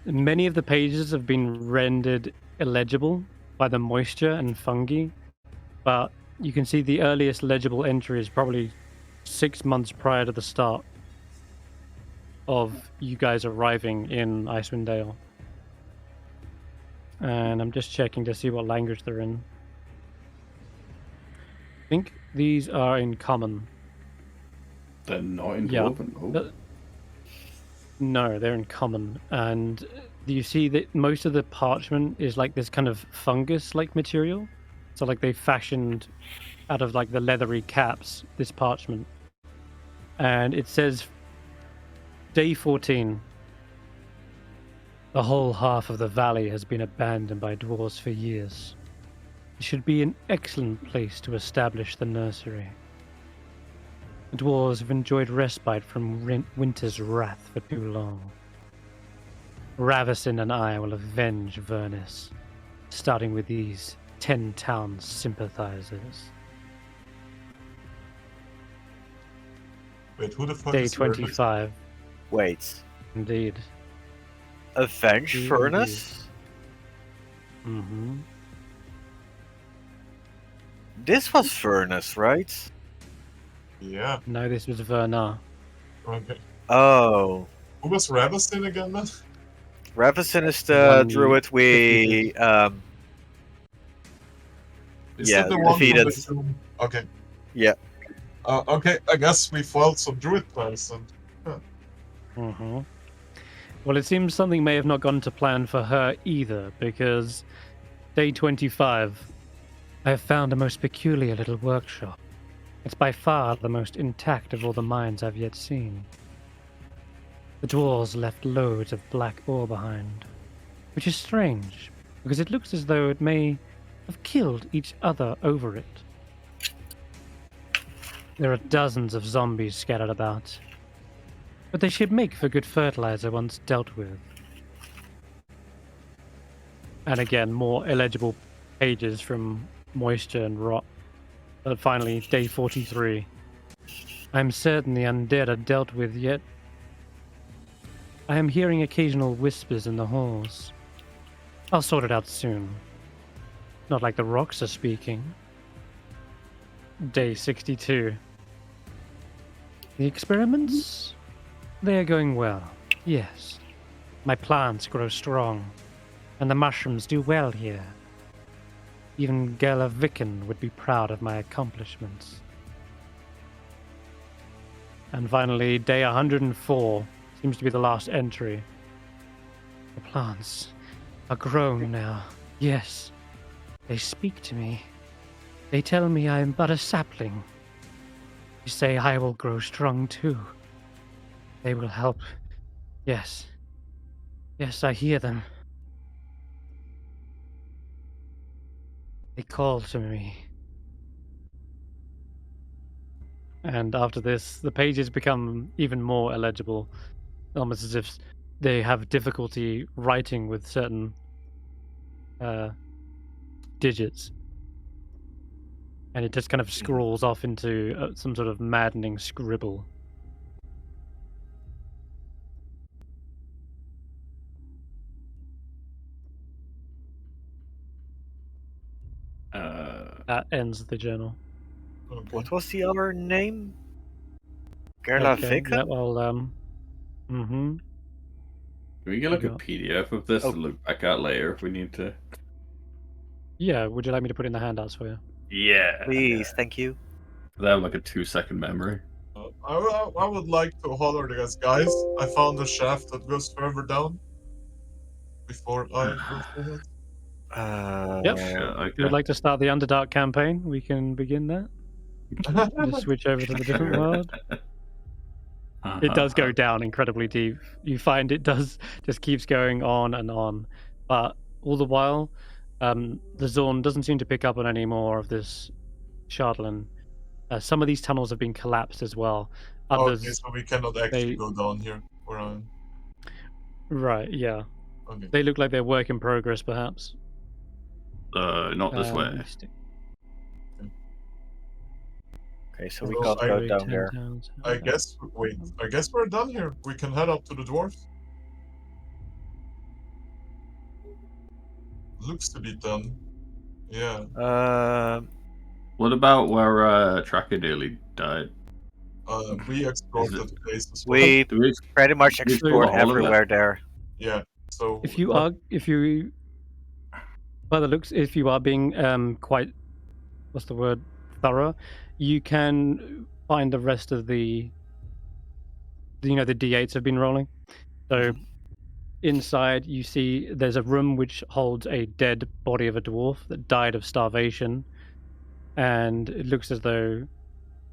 Many of the pages have been rendered illegible by the moisture and fungi, but you can see the earliest legible entry is probably 6 months prior to the start of you guys arriving in Icewindale. And I'm just checking to see what language they're in. I think these are in common. They're not in Dwarven. Oh. No, they're in common. And you see that most of the parchment is like this kind of fungus-like material. So like they fashioned out of like the leathery caps this parchment. And it says day 14. The whole half of the valley has been abandoned by dwarves for years. It should be an excellent place to establish the nursery. The dwarves have enjoyed respite from winter's wrath for too long. Ravison and I will avenge Vernus, starting with these 10 town sympathizers. Wait, who the fuck Day is 25. Wait. Indeed. Avenge Indeed. Furnace? Mm-hmm. This was Furnace, right? Yeah. No, this was Verna. Okay. Oh. Who was Ravison again, then? Ravison is the One druid we Is Yeah, that the one defeated. from the- Okay. Yeah. Okay, I guess we foiled some druid plans then. Mm-hmm. Well, it seems something may have not gone to plan for her either, because day 25, I have found a most peculiar little workshop. It's by far the most intact of all the mines I've yet seen. The dwarves left loads of black ore behind, which is strange, because it looks as though it may have killed each other over it. There are dozens of zombies scattered about, but they should make for good fertilizer once dealt with. And again, more illegible pages from moisture and rot. But finally, day 43. I'm certain the undead are dealt with yet. I am hearing occasional whispers in the halls. I'll sort it out soon. Not like the rocks are speaking. Day 62. The experiments? They are going well, yes. My plants grow strong, and the mushrooms do well here. Even Gela Vicken would be proud of my accomplishments. And finally, day 104 seems to be the last entry. The plants are grown now, yes. They speak to me. They tell me I am but a sapling. They say I will grow strong too. They will help. Yes. Yes, I hear them. They call to me. And after this, the pages become even more illegible, almost as if they have difficulty writing with certain digits. And it just kind of scrawls off into some sort of maddening scribble. That ends the journal. Okay. What was the other name? Gerla Okay, Vika? yeah, well, Can we get like a got- PDF of this Oh. to look back at later if we need to? yeah, would you like me to put it in the handouts for you? Yeah. Please, thank you. They have like a 2-second memory. I would like to holler to guys. I found a shaft that goes further down. Before I go forward. Yep. Yeah, If you would like to start the Underdark campaign, we can begin that. Just switch over to the different world. It does go down incredibly deep. You find it does just keeps going on and on. But all the while, the Zorn doesn't seem to pick up on any more of this Shardlin. Some of these tunnels have been collapsed as well. Others, Okay, so we cannot actually go down here. Where I'm... right, yeah. Okay. They look like they're work in progress, perhaps. Not this way. Okay, so we Well, can't go down there. I guess. Wait. I guess we're done here. We can head up to the dwarves. Looks to be done. Yeah. What about where Tracker nearly died? We explored Is that place as well. We Do we pretty much we explored explore all of it? everywhere there. Yeah. So If you are by the looks, if you are being quite, what's the word, thorough, you can find the rest of the the D8s have been rolling. So inside you see there's a room which holds a dead body of a dwarf that died of starvation, and it looks as though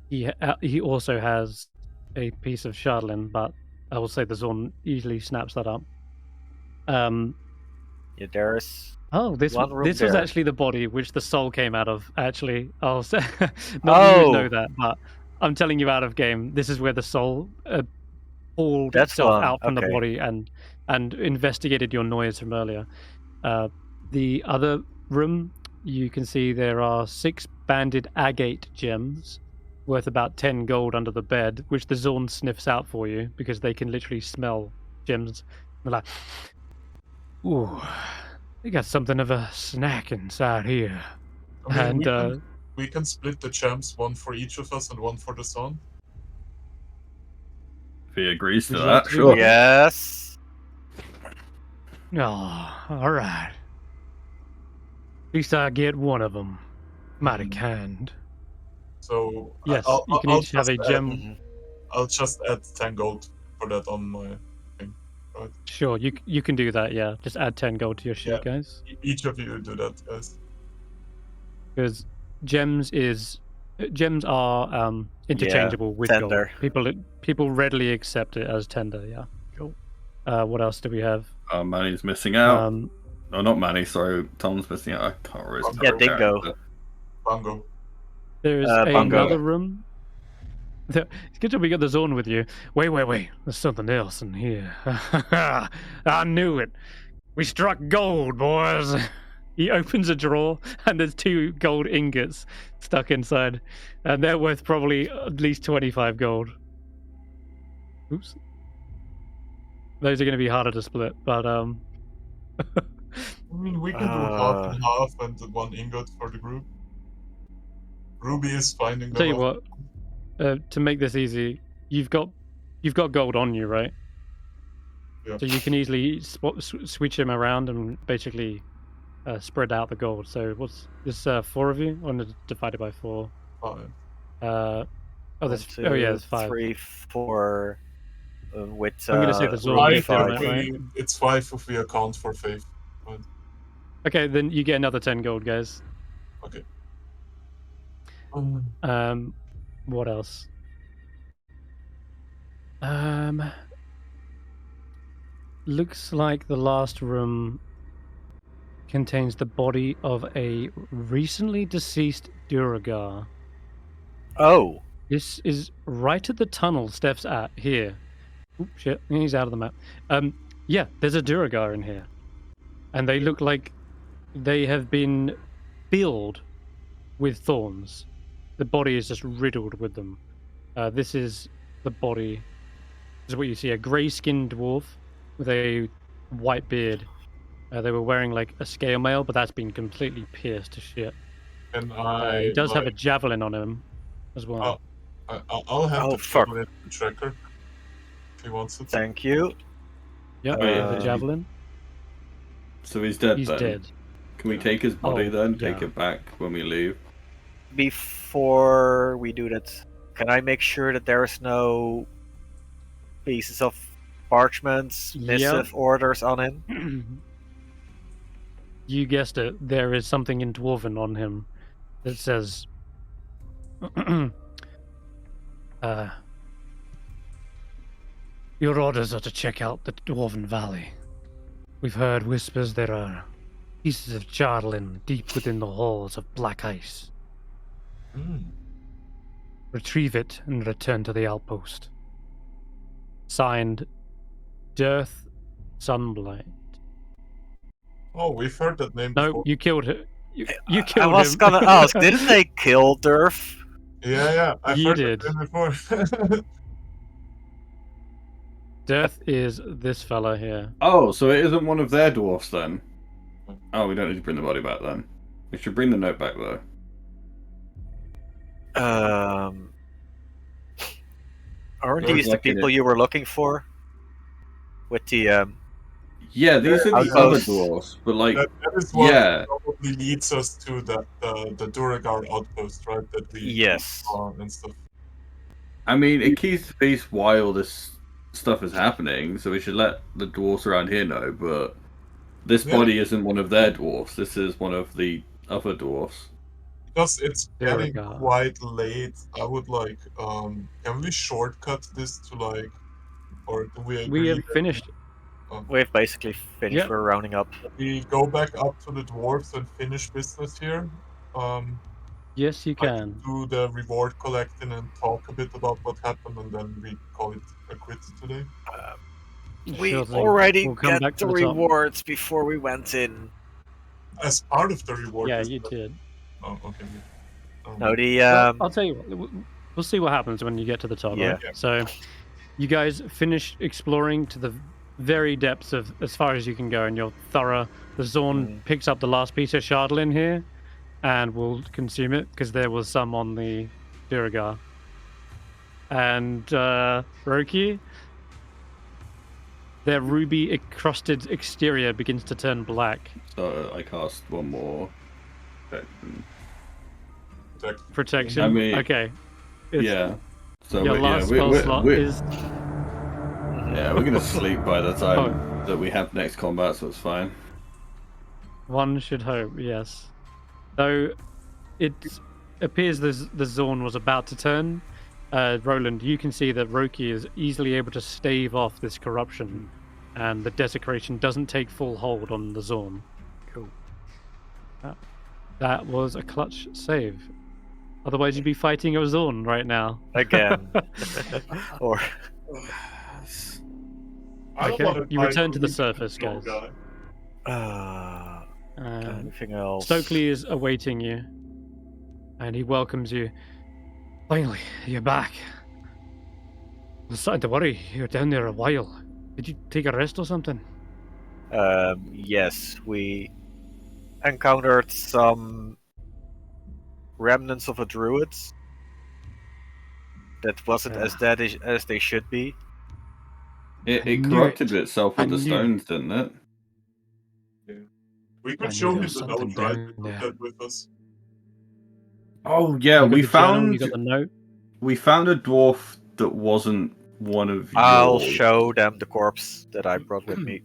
he also has a piece of Shardlin, but I will say the Zorn easily snaps that up. Yeah, there's Oh, this one room was there. actually the body which the soul came out of. Actually, I'll say, not you would know that, but I'm telling you out of game. This is where the soul pulled That's itself one, out from the okay. body and investigated your noise from earlier. The other room, you can see there are 6 banded agate gems worth about 10 gold under the bed, which the Zorn sniffs out for you because they can literally smell gems. They're like, ooh, they got something of a snack inside here. I mean, And we can split the gems, one for each of us and one for the sun. If he agrees to Would you like that, to do sure. Yes. oh, all right. At least I get one of them. Mighty kind. So Yes, I'll, you can I'll each have a just gem. Mhm. I'll just add 10 gold for that on my thing. Right? Sure, you can do that. Yeah, just add 10 gold to your sheet, Yeah. guys. Each of you do that, guys. Because gems are interchangeable with tender. gold. People readily accept it as tender. Yeah. Cool. What else do we have? Manny's missing out. Um, No, not Manny, sorry. Tom's missing out. I can't remember his Yeah, title Dingo. character. Bango. There's Bungo. another room. It's good job we got the Zorn with you. Wait. There's something else in here. I knew it. We struck gold, boys. He opens a drawer, and there's 2 gold ingots stuck inside, and they're worth probably at least 25 gold. Oops. Those are going to be harder to split, but I mean, we can do half and half and 1 ingot for the group. Ruby is finding tell them you out. what. To make this easy, you've got gold on you, right? Yeah. So you can easily switch them around and basically spread out the gold. So what's this? 4 of you, or divided by 4? 5. There's 5. 3, 4. With I'm gonna say the Zorn Right, with them, if right? it's 5 if we account for faith. Right. Okay, then you get another 10 gold, guys. Okay. What else? Looks like the last room contains the body of a recently deceased Duragar. Oh. This is right at the tunnel Stef's at here. Oop, shit, he's out of the map. Yeah, there's a Duragar in here. And they look like they have been filled with thorns. The body is just riddled with them. This is the body. This is what you see: a grey-skinned dwarf with a white beard. They were wearing like a scale mail, but that's been completely pierced to shit. And He does have a javelin on him as well. I'll have Oh, the fuck. javelin tracker if he wants it. Thank you. Yep, yeah. the javelin. So he's dead He's then. dead. Can we take his body Oh, then? yeah. Take it back when we leave? Before we do that, can I make sure that there is no pieces of parchments, missive orders on him? You guessed it. There is something in Dwarven on him that says, your orders are to check out the Dwarven Valley. We've heard whispers there are pieces of Jarlin deep within the halls of black ice. Retrieve it and return to the outpost. Signed, Dearth Sunblight. Oh, we've heard that name No, before. you killed it. You I killed was him. gonna ask, didn't they kill Durf? Yeah, I've You heard did. that name before. Death is this fella here. Oh, so it isn't one of their dwarfs then? Oh, we don't need to bring the body back then. We should bring the note back though. Aren't There was these the like an- people you were looking for? With the Yeah, these are the other Outpost. dwarfs, but like, that is what yeah, probably leads us to the Duragar outpost, right? That we Yes. saw and stuff. I mean, it keeps the peace while this stuff is happening, so we should let the dwarfs around here know, but this Yeah. body isn't one of their dwarfs, this is one of the other dwarfs. Because it's There we getting go. quite late, I would like, can we shortcut this to like, or do we agree We have that finished. we've basically finished. Yep. We're rounding up. we go back up to the dwarves and finish business here? Yes, you Like can. do the reward collecting and talk a bit about what happened, and then we call it a quit today. We Sure thing. already We'll come back got to the the top. rewards before we went in. As part of the reward. Yeah, isn't you it? did. Oh, okay. No, the Well, I'll tell you what. We'll see what happens when you get to the top. Yeah. Right? So, you guys finish exploring to the very depths of as far as you can go, and you're thorough. The Zorn picks up the last piece of Shardlin here, and will consume it because there was some on the Duragar. And Roki, their ruby encrusted exterior begins to turn black. So I cast one more. Protection. I mean, okay. It's- yeah. So Your we're, last yeah, spell we're, slot we're, is yeah, we're gonna sleep by the time that we have next combat, so it's fine. one should hope, yes. Though it appears the Zorn was about to turn. Roland, you can see that Roki is easily able to stave off this corruption, and the desecration doesn't take full hold on the Zorn. Cool. That was a clutch save. Otherwise, you'd be fighting a Zorn right now. again. Or I don't Okay, wanna you fight return to the Ruby surface, Control guys. guy. anything else? Stokely is awaiting you, and he welcomes you. Finally, you're back. I was starting to worry. You were down there a while. Did you take a rest or something? Yes, we encountered some remnants of a druid that wasn't as dead as they should be. It knew corrupted it. itself I with the knew stones, didn't it? We I could knew show there him was the something note, right? down We took there. that with us. Oh yeah, You got we the journal, you found got the note. we found a dwarf that wasn't one of I'll yours. show them the corpse that I brought with me.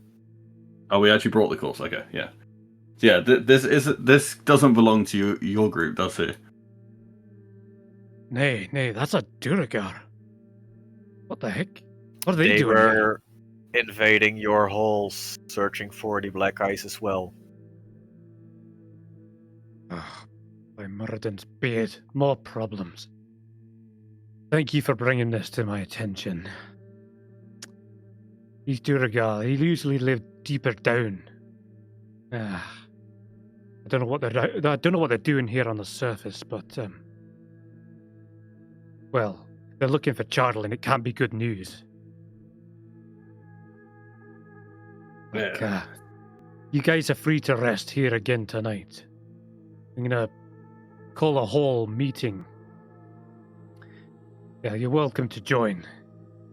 Oh, we actually brought the corpse. Okay, yeah, yeah. This doesn't belong to your group, does it? Nay, that's a Duragar. What the heck? What are they They doing here? were invading your halls, searching for the black ice as well. By Muradin's beard, more problems. Thank you for bringing this to my attention. These Duragar, they usually live deeper down. I don't know what they're doing here on the surface, but well, if they're looking for Chardal, and it can't be good news. Look, Yeah. you guys are free to rest here again tonight. I'm gonna call a hall meeting. Yeah, you're welcome to join,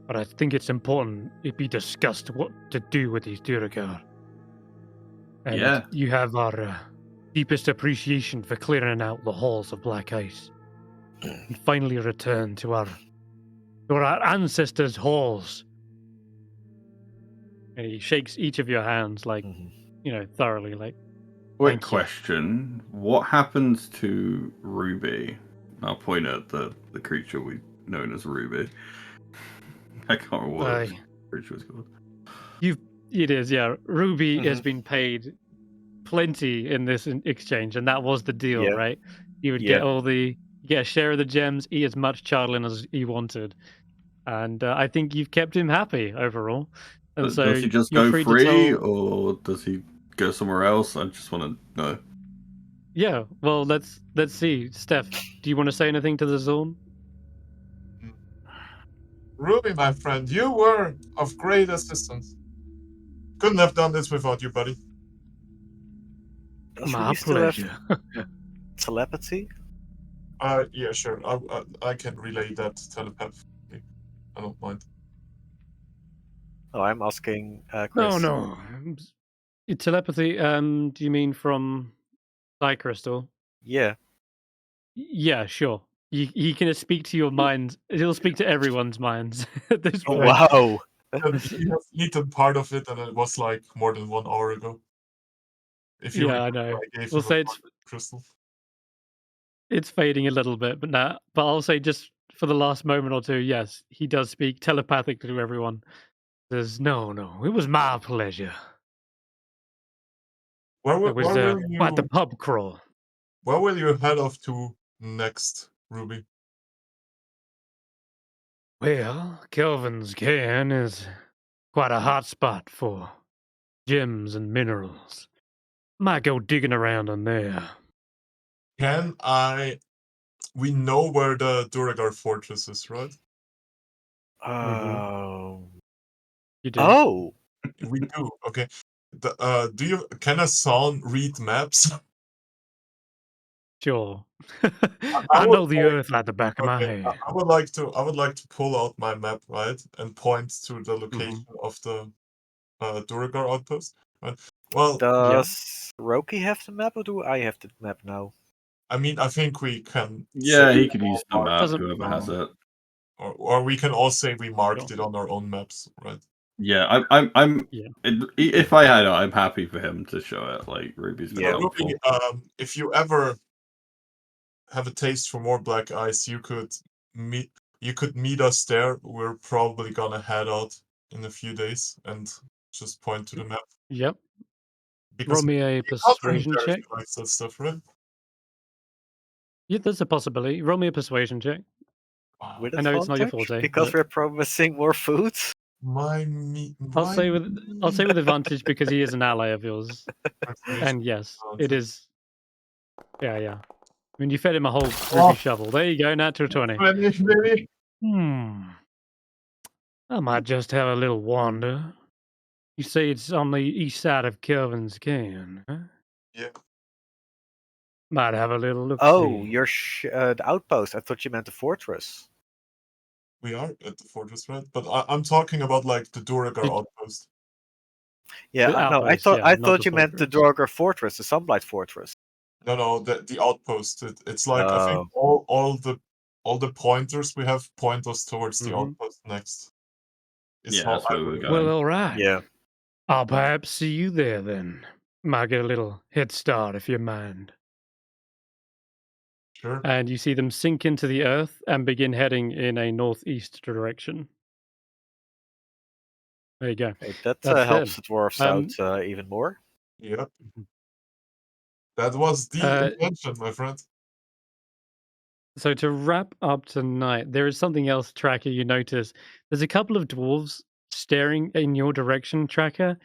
but I think it's important it be discussed what to do with these Duragar. And Yeah. you have our deepest appreciation for clearing out the halls of Black Ice and finally return to our ancestors' halls. And he shakes each of your hands, like, thoroughly, like. Quick Thank you. question. What happens to Ruby? I'll point at the creature we've known as Ruby. I can't remember what the creature was called. It is, yeah. Ruby has been paid plenty in this exchange, and that was the deal, Yeah. right? You would Yeah. get a share of the gems, eat as much Chardlin as he wanted. And I think you've kept him happy overall. And so Does he just you're go free free, to tell... or does he go somewhere else? I just want to know. Yeah, well, let's see. Stef, do you want to say anything to the Zorn? Ruby, my friend, you were of great assistance. Couldn't have done this without you, buddy. Does My Ruby still have pleasure. telepathy? Yeah, sure. I can relay that telepathically. I don't mind. Oh, I'm asking Chris. No. Telepathy, do you mean from Crystal? Yeah. Yeah, sure. He can speak to your minds. He'll speak to everyone's minds at this Oh, point. wow. He has eaten part of it, and it was like more than 1 hour ago. If you Yeah, I remember, know. I gave We'll him say a crystal. it's fading a little bit, but I'll say just for the last moment or two, yes, he does speak telepathically to everyone. Says, no, it was my pleasure. Where It was will quite the you pub crawl. where will you head off to next, Ruby? Well, Kelvin's Cairn is quite a hot spot for gems and minerals. Might go digging around in there. We know where the Duragar fortress is, right? You do. Oh. We do. Okay. Can a Son read maps? Sure. I I would know the earth like the back of my Okay, hand. I would like to pull out my map, right, and point to the location of the Duragar outpost. Right. Well, Does Roki have the map, or do I have the map now? I mean, I think we can. Yeah, say he could use the mark- map, Doesn't- whoever has it. or we can all say we marked Sure. it on our own maps, right? Yeah, I'm. Yeah. If I had it, I'm happy for him to show it. Like Ruby's been Yeah. helpful. Ruby, if you ever have a taste for more Black Ice, you could meet us there. We're probably gonna head out in a few days and just point to the map. Yep. Because Roll me a you persuasion there if check. you like that stuff, right? Yeah, there's a possibility. Roll me a persuasion check. With I know it's not your advantage? forte, Because but- we're promising more food? I'll say with advantage because he is an ally of yours. And yes, it is. Yeah. I mean, you fed him a whole ruby shovel. There you go, natural 20. Maybe. I might just have a little wander. You say it's on the east side of Kelvin's Cairn, huh? Yeah. Might have a little look. Oh, you're the outpost. I thought you meant the fortress. We are at the fortress, right? But I'm talking about like the Duragar outpost. Yeah, The I outpost, thought yeah, not thought the you meant the fortress. Draugr fortress, the Sunblight fortress. No, the outpost. It's like I think all the pointers we have point us towards the outpost next. Yeah, that's where we're going. Well, all right. Yeah. I'll perhaps see you there then. Might get a little head start if you mind. Sure. And you see them sink into the earth and begin heading in a northeast direction. There you go. Okay, that That's helps them. the dwarves out even more. Yep. That was the intention, my friend. So to wrap up tonight, there is something else, Tracker, you notice. There's a couple of dwarves staring in your direction, Tracker,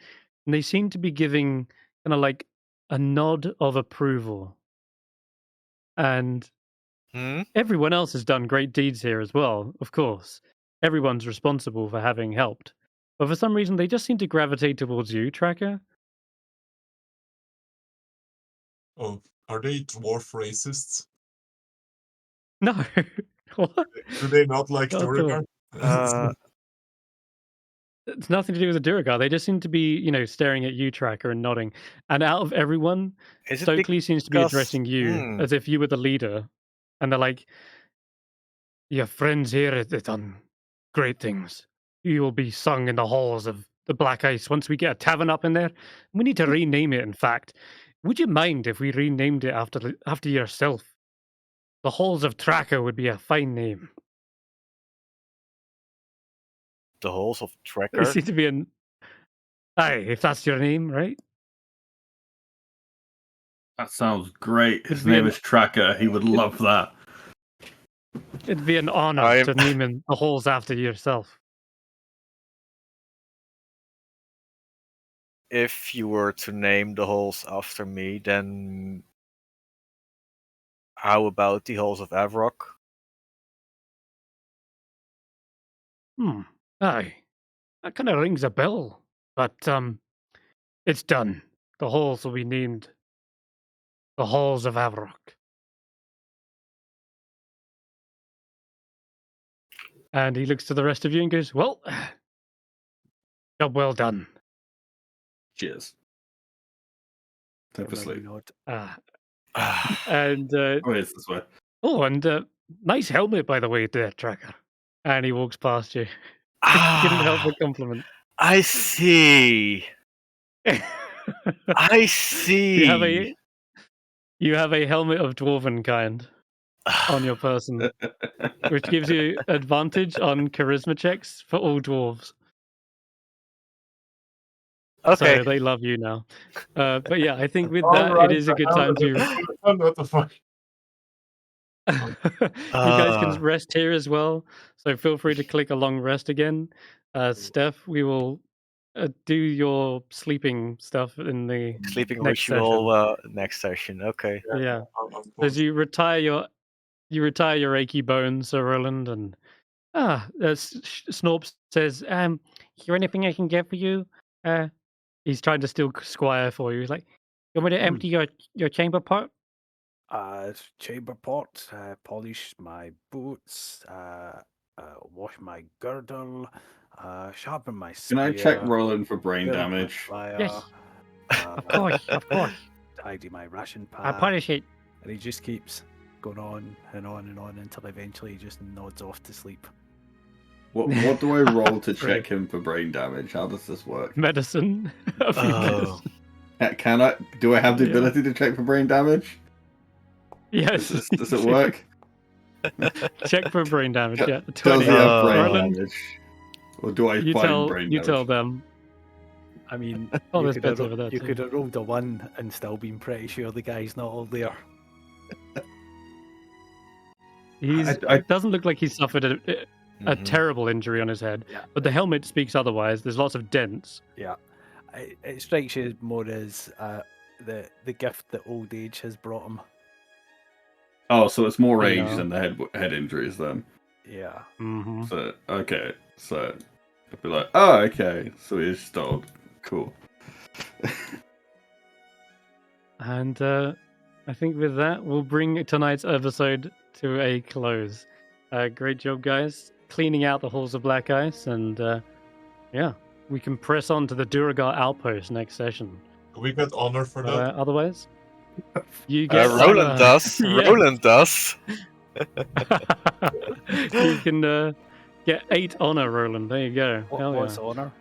and they seem to be giving kind of like a nod of approval. And Hmm? everyone else has done great deeds here as well, of course. Everyone's responsible for having helped. But for some reason, they just seem to gravitate towards you, Tracker. Oh, are they dwarf racists? No. What? Do they not like Not at all. Duergar? It's nothing to do with the Duragar. They just seem to be, staring at you, Tracker, and nodding. And out of everyone, Is it Stokely seems to be because- addressing you as if you were the leader. And they're like, your friends here have done great things. You will be sung in the halls of the Black Ice once we get a tavern up in there. We need to rename it, in fact. Would you mind if we renamed it after yourself? The Halls of Tracker would be a fine name. the halls of They Tracker? seem to be an... Aye, if that's your name, right? That sounds great. It'd His be name an- is Tracker. He would love that. It'd be an honor I'm- to name in the halls after yourself. If you were to name the halls after me, then how about the halls of Avrok? Aye. That kind of rings a bell. But, it's done. The halls will be named the Halls of Avrok. And he looks to the rest of you and goes, well, job well done. Cheers. Time for Remember sleep. nod. And, Oh, it's this way. oh, and nice helmet, by the way, there, Tracker. And he walks past you. Couldn't help but compliment. I see. I see. You have a helmet of dwarven kind on your person, which gives you advantage on charisma checks for all dwarves. Okay. So they love you now. But yeah, I think with All that, right, it is a good time to. What the fuck? You guys can rest here as well. So feel free to click a long rest again. Steph, we will do your sleeping stuff in the Sleeping next ritual next session. Okay. Yeah. Of course. As you retire your achy bones, Sir Roland, and Snorp says, "Hear anything I can get for you?" He's trying to steal Squire for you. He's like, "You want me to empty your chamber pot?" Chamber pot, polish my boots, wash my girdle, sharpen my Can I spear. check Roland for brain build my damage? fire, Yes. Of course. tidy my ration I pack. polish it. And he just keeps going on and on and on until eventually he just nods off to sleep. What do I roll to Great. check him for brain damage? How does this work? Medicine. Oh. Can I? Do I have the Yeah. ability to check for brain damage? Yes. Does it work? Check for brain damage. Yeah. Does 20. he have brain Roland, damage? Or do I you find tell brain you damage? tell them. I mean, Oh, you there's could beds have, over there you too. could have rolled a 1 and still been pretty sure the guy's not all there. I- Doesn't look like he suffered a Mhm. terrible injury on his head, Yeah. but the helmet speaks otherwise. There's lots of dents. It strikes you more as the gift that old age has brought him. Oh, so it's more age Yeah. than the head injuries then. Yeah. Mm-hmm. So okay, so I'd be like, oh, okay, so he's just old. Cool. And I think with that, we'll bring tonight's episode to a close. Great job, guys, cleaning out the halls of Black Ice, and yeah, we can press on to the Duragar outpost next session. Do we get honor for that? Otherwise, you get Roland honor. does. Yeah. Roland does. You can get 8 honor, Roland. There you go. Hell yeah. What's honor?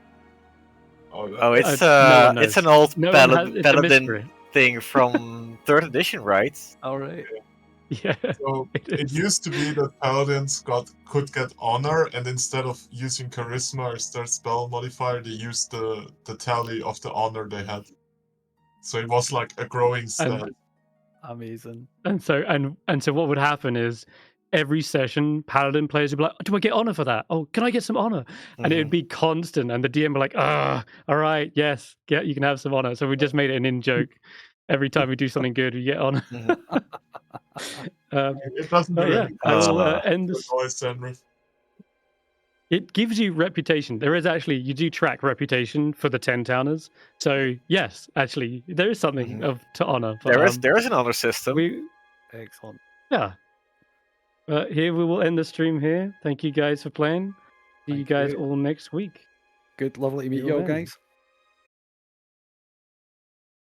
Oh, it's no one it's knows. an old No one has, it's a paladin mystery. thing from 3rd edition, right? All right. Yeah. So It it is. used to be that paladins could get honor, and instead of using charisma as their spell modifier, they used the tally of the honor they had. So it was like a growing stat. Amazing. And so what would happen is every session paladin players would be like, do I get honor for that? Oh, can I get some honor? And it would be constant, and the DM would be like, all right, yes, you can have some honor. So we just made it an in joke. Every time we do something good, we get honor. It doesn't do yeah, anything. I will Uh, end this. Senrith. It gives you reputation. There is actually, you do track reputation for the 10 towners. So yes, actually, there is something to honor. But, there is an honor system. Excellent. Yeah. Here we will end the stream here. Thank you guys for playing. See you Thank guys you. all next week. Good, lovely to meet Till you all, then. guys.